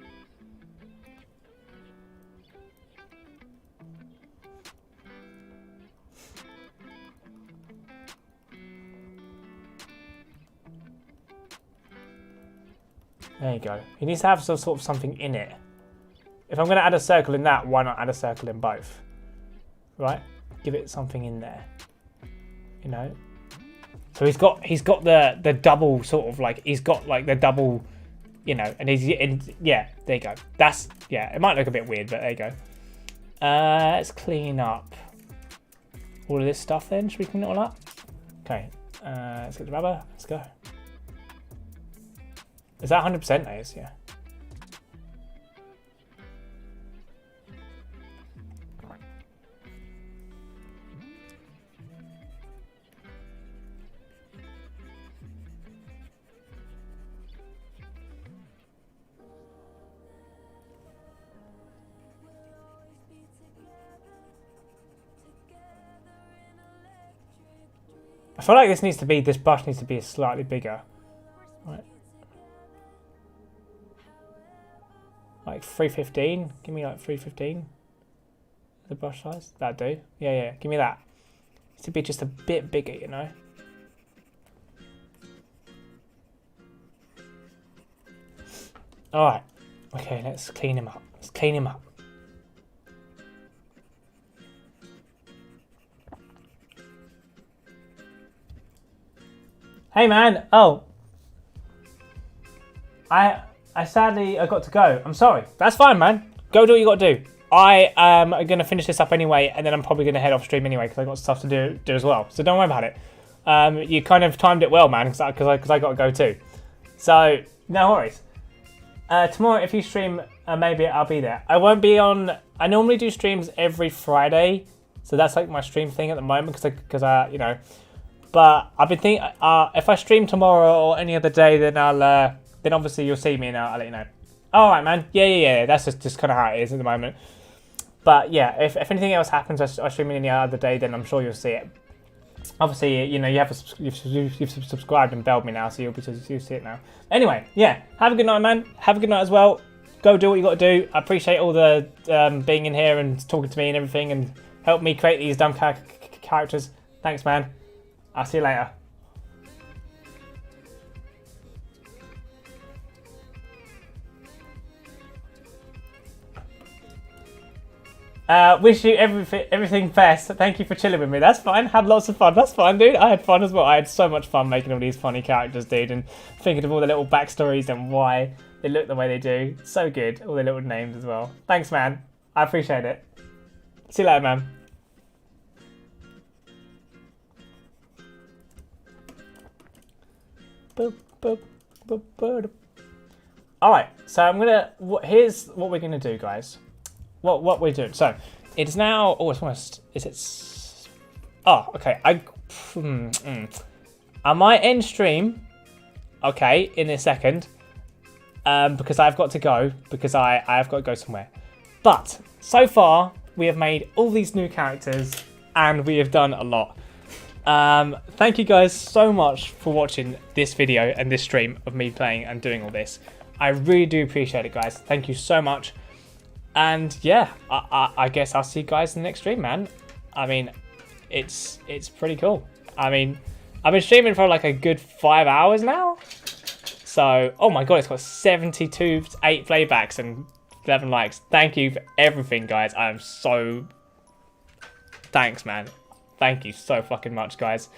There you go. He needs to have some sort of something in it. If I'm going to add a circle in that, why not add a circle in both? Right? Give it something in there. You know? So he's got the double sort of like, he's got like the double, you know, and yeah, there you go. That's, yeah, it might look a bit weird, but there you go. Let's clean up all of this stuff then. Should we clean it all up? Okay. Let's get the rubber. Let's go. Is that 100%? That is, yeah. I feel like this brush needs to be slightly bigger. Right. Like 315. Give me like 315. The brush size. That'd do. Yeah, yeah. Give me that. Needs to be just a bit bigger, you know. Alright. Okay, let's clean him up. Let's clean him up. Hey man, oh. I sadly got to go. I'm sorry. That's fine, man. Go do what you got to do. I am going to finish this up anyway, and then I'm probably going to head off stream anyway because I've got stuff to do as well. So don't worry about it. You kind of timed it well, man, because I got to go too. So no worries. Tomorrow, if you stream, maybe I'll be there. I won't be on. I normally do streams every Friday, so that's like my stream thing at the moment because you know. But I've been thinking, if I stream tomorrow or any other day, then then obviously you'll see me and I'll let you know. All right, man. Yeah. That's just kind of how it is at the moment. But yeah, if anything else happens, I stream any other day, then I'm sure you'll see it. Obviously, you know, you've subscribed and belled me now, so you'll see it now. Anyway, yeah. Have a good night, man. Have a good night as well. Go do what you got to do. I appreciate all the being in here and talking to me and everything, and help me create these dumb characters. Thanks, man. I'll see you later. Wish you everything best. Thank you for chilling with me. That's fine. Had lots of fun. That's fine, dude. I had fun as well. I had so much fun making all these funny characters, dude, and thinking of all the little backstories and why they look the way they do. So good. All the little names as well. Thanks, man. I appreciate it. See you later, man. Alright, so here's what we're gonna do, guys. What we're doing. So it's now it's almost okay. I might end stream in a second because I've got to go because I've got to go somewhere. But so far we have made all these new characters and we have done a lot. Thank you guys so much for watching this video and this stream of me playing and doing all this. I really do appreciate it, guys. Thank you so much. And yeah, I guess I'll see you guys in the next stream, man. I mean, it's pretty cool. I mean, I've been streaming for like a good 5 hours now. So, oh my god, it's got 72, 8 playbacks and 11 likes. Thank you for everything, guys. I am so... Thanks, man. Thank you so fucking much, guys.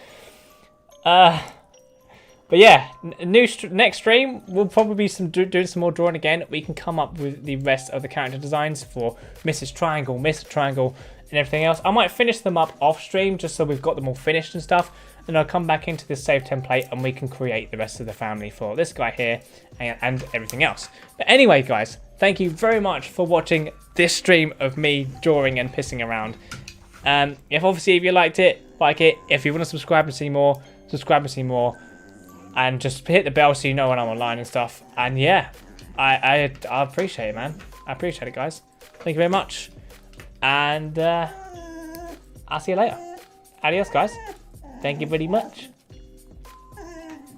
But yeah, next stream, we'll probably be doing some more drawing again. We can come up with the rest of the character designs for Mrs. Triangle, Mr. Triangle, and everything else. I might finish them up off stream just so we've got them all finished and stuff. And I'll come back into this save template and we can create the rest of the family for this guy here and everything else. But anyway, guys, thank you very much for watching this stream of me drawing and pissing around. If you liked it, like it. If you want to subscribe and see more, subscribe and see more. And just hit the bell so you know when I'm online and stuff. And yeah, I appreciate it, man. I appreciate it, guys. Thank you very much. And I'll see you later. Adios, guys. Thank you very much.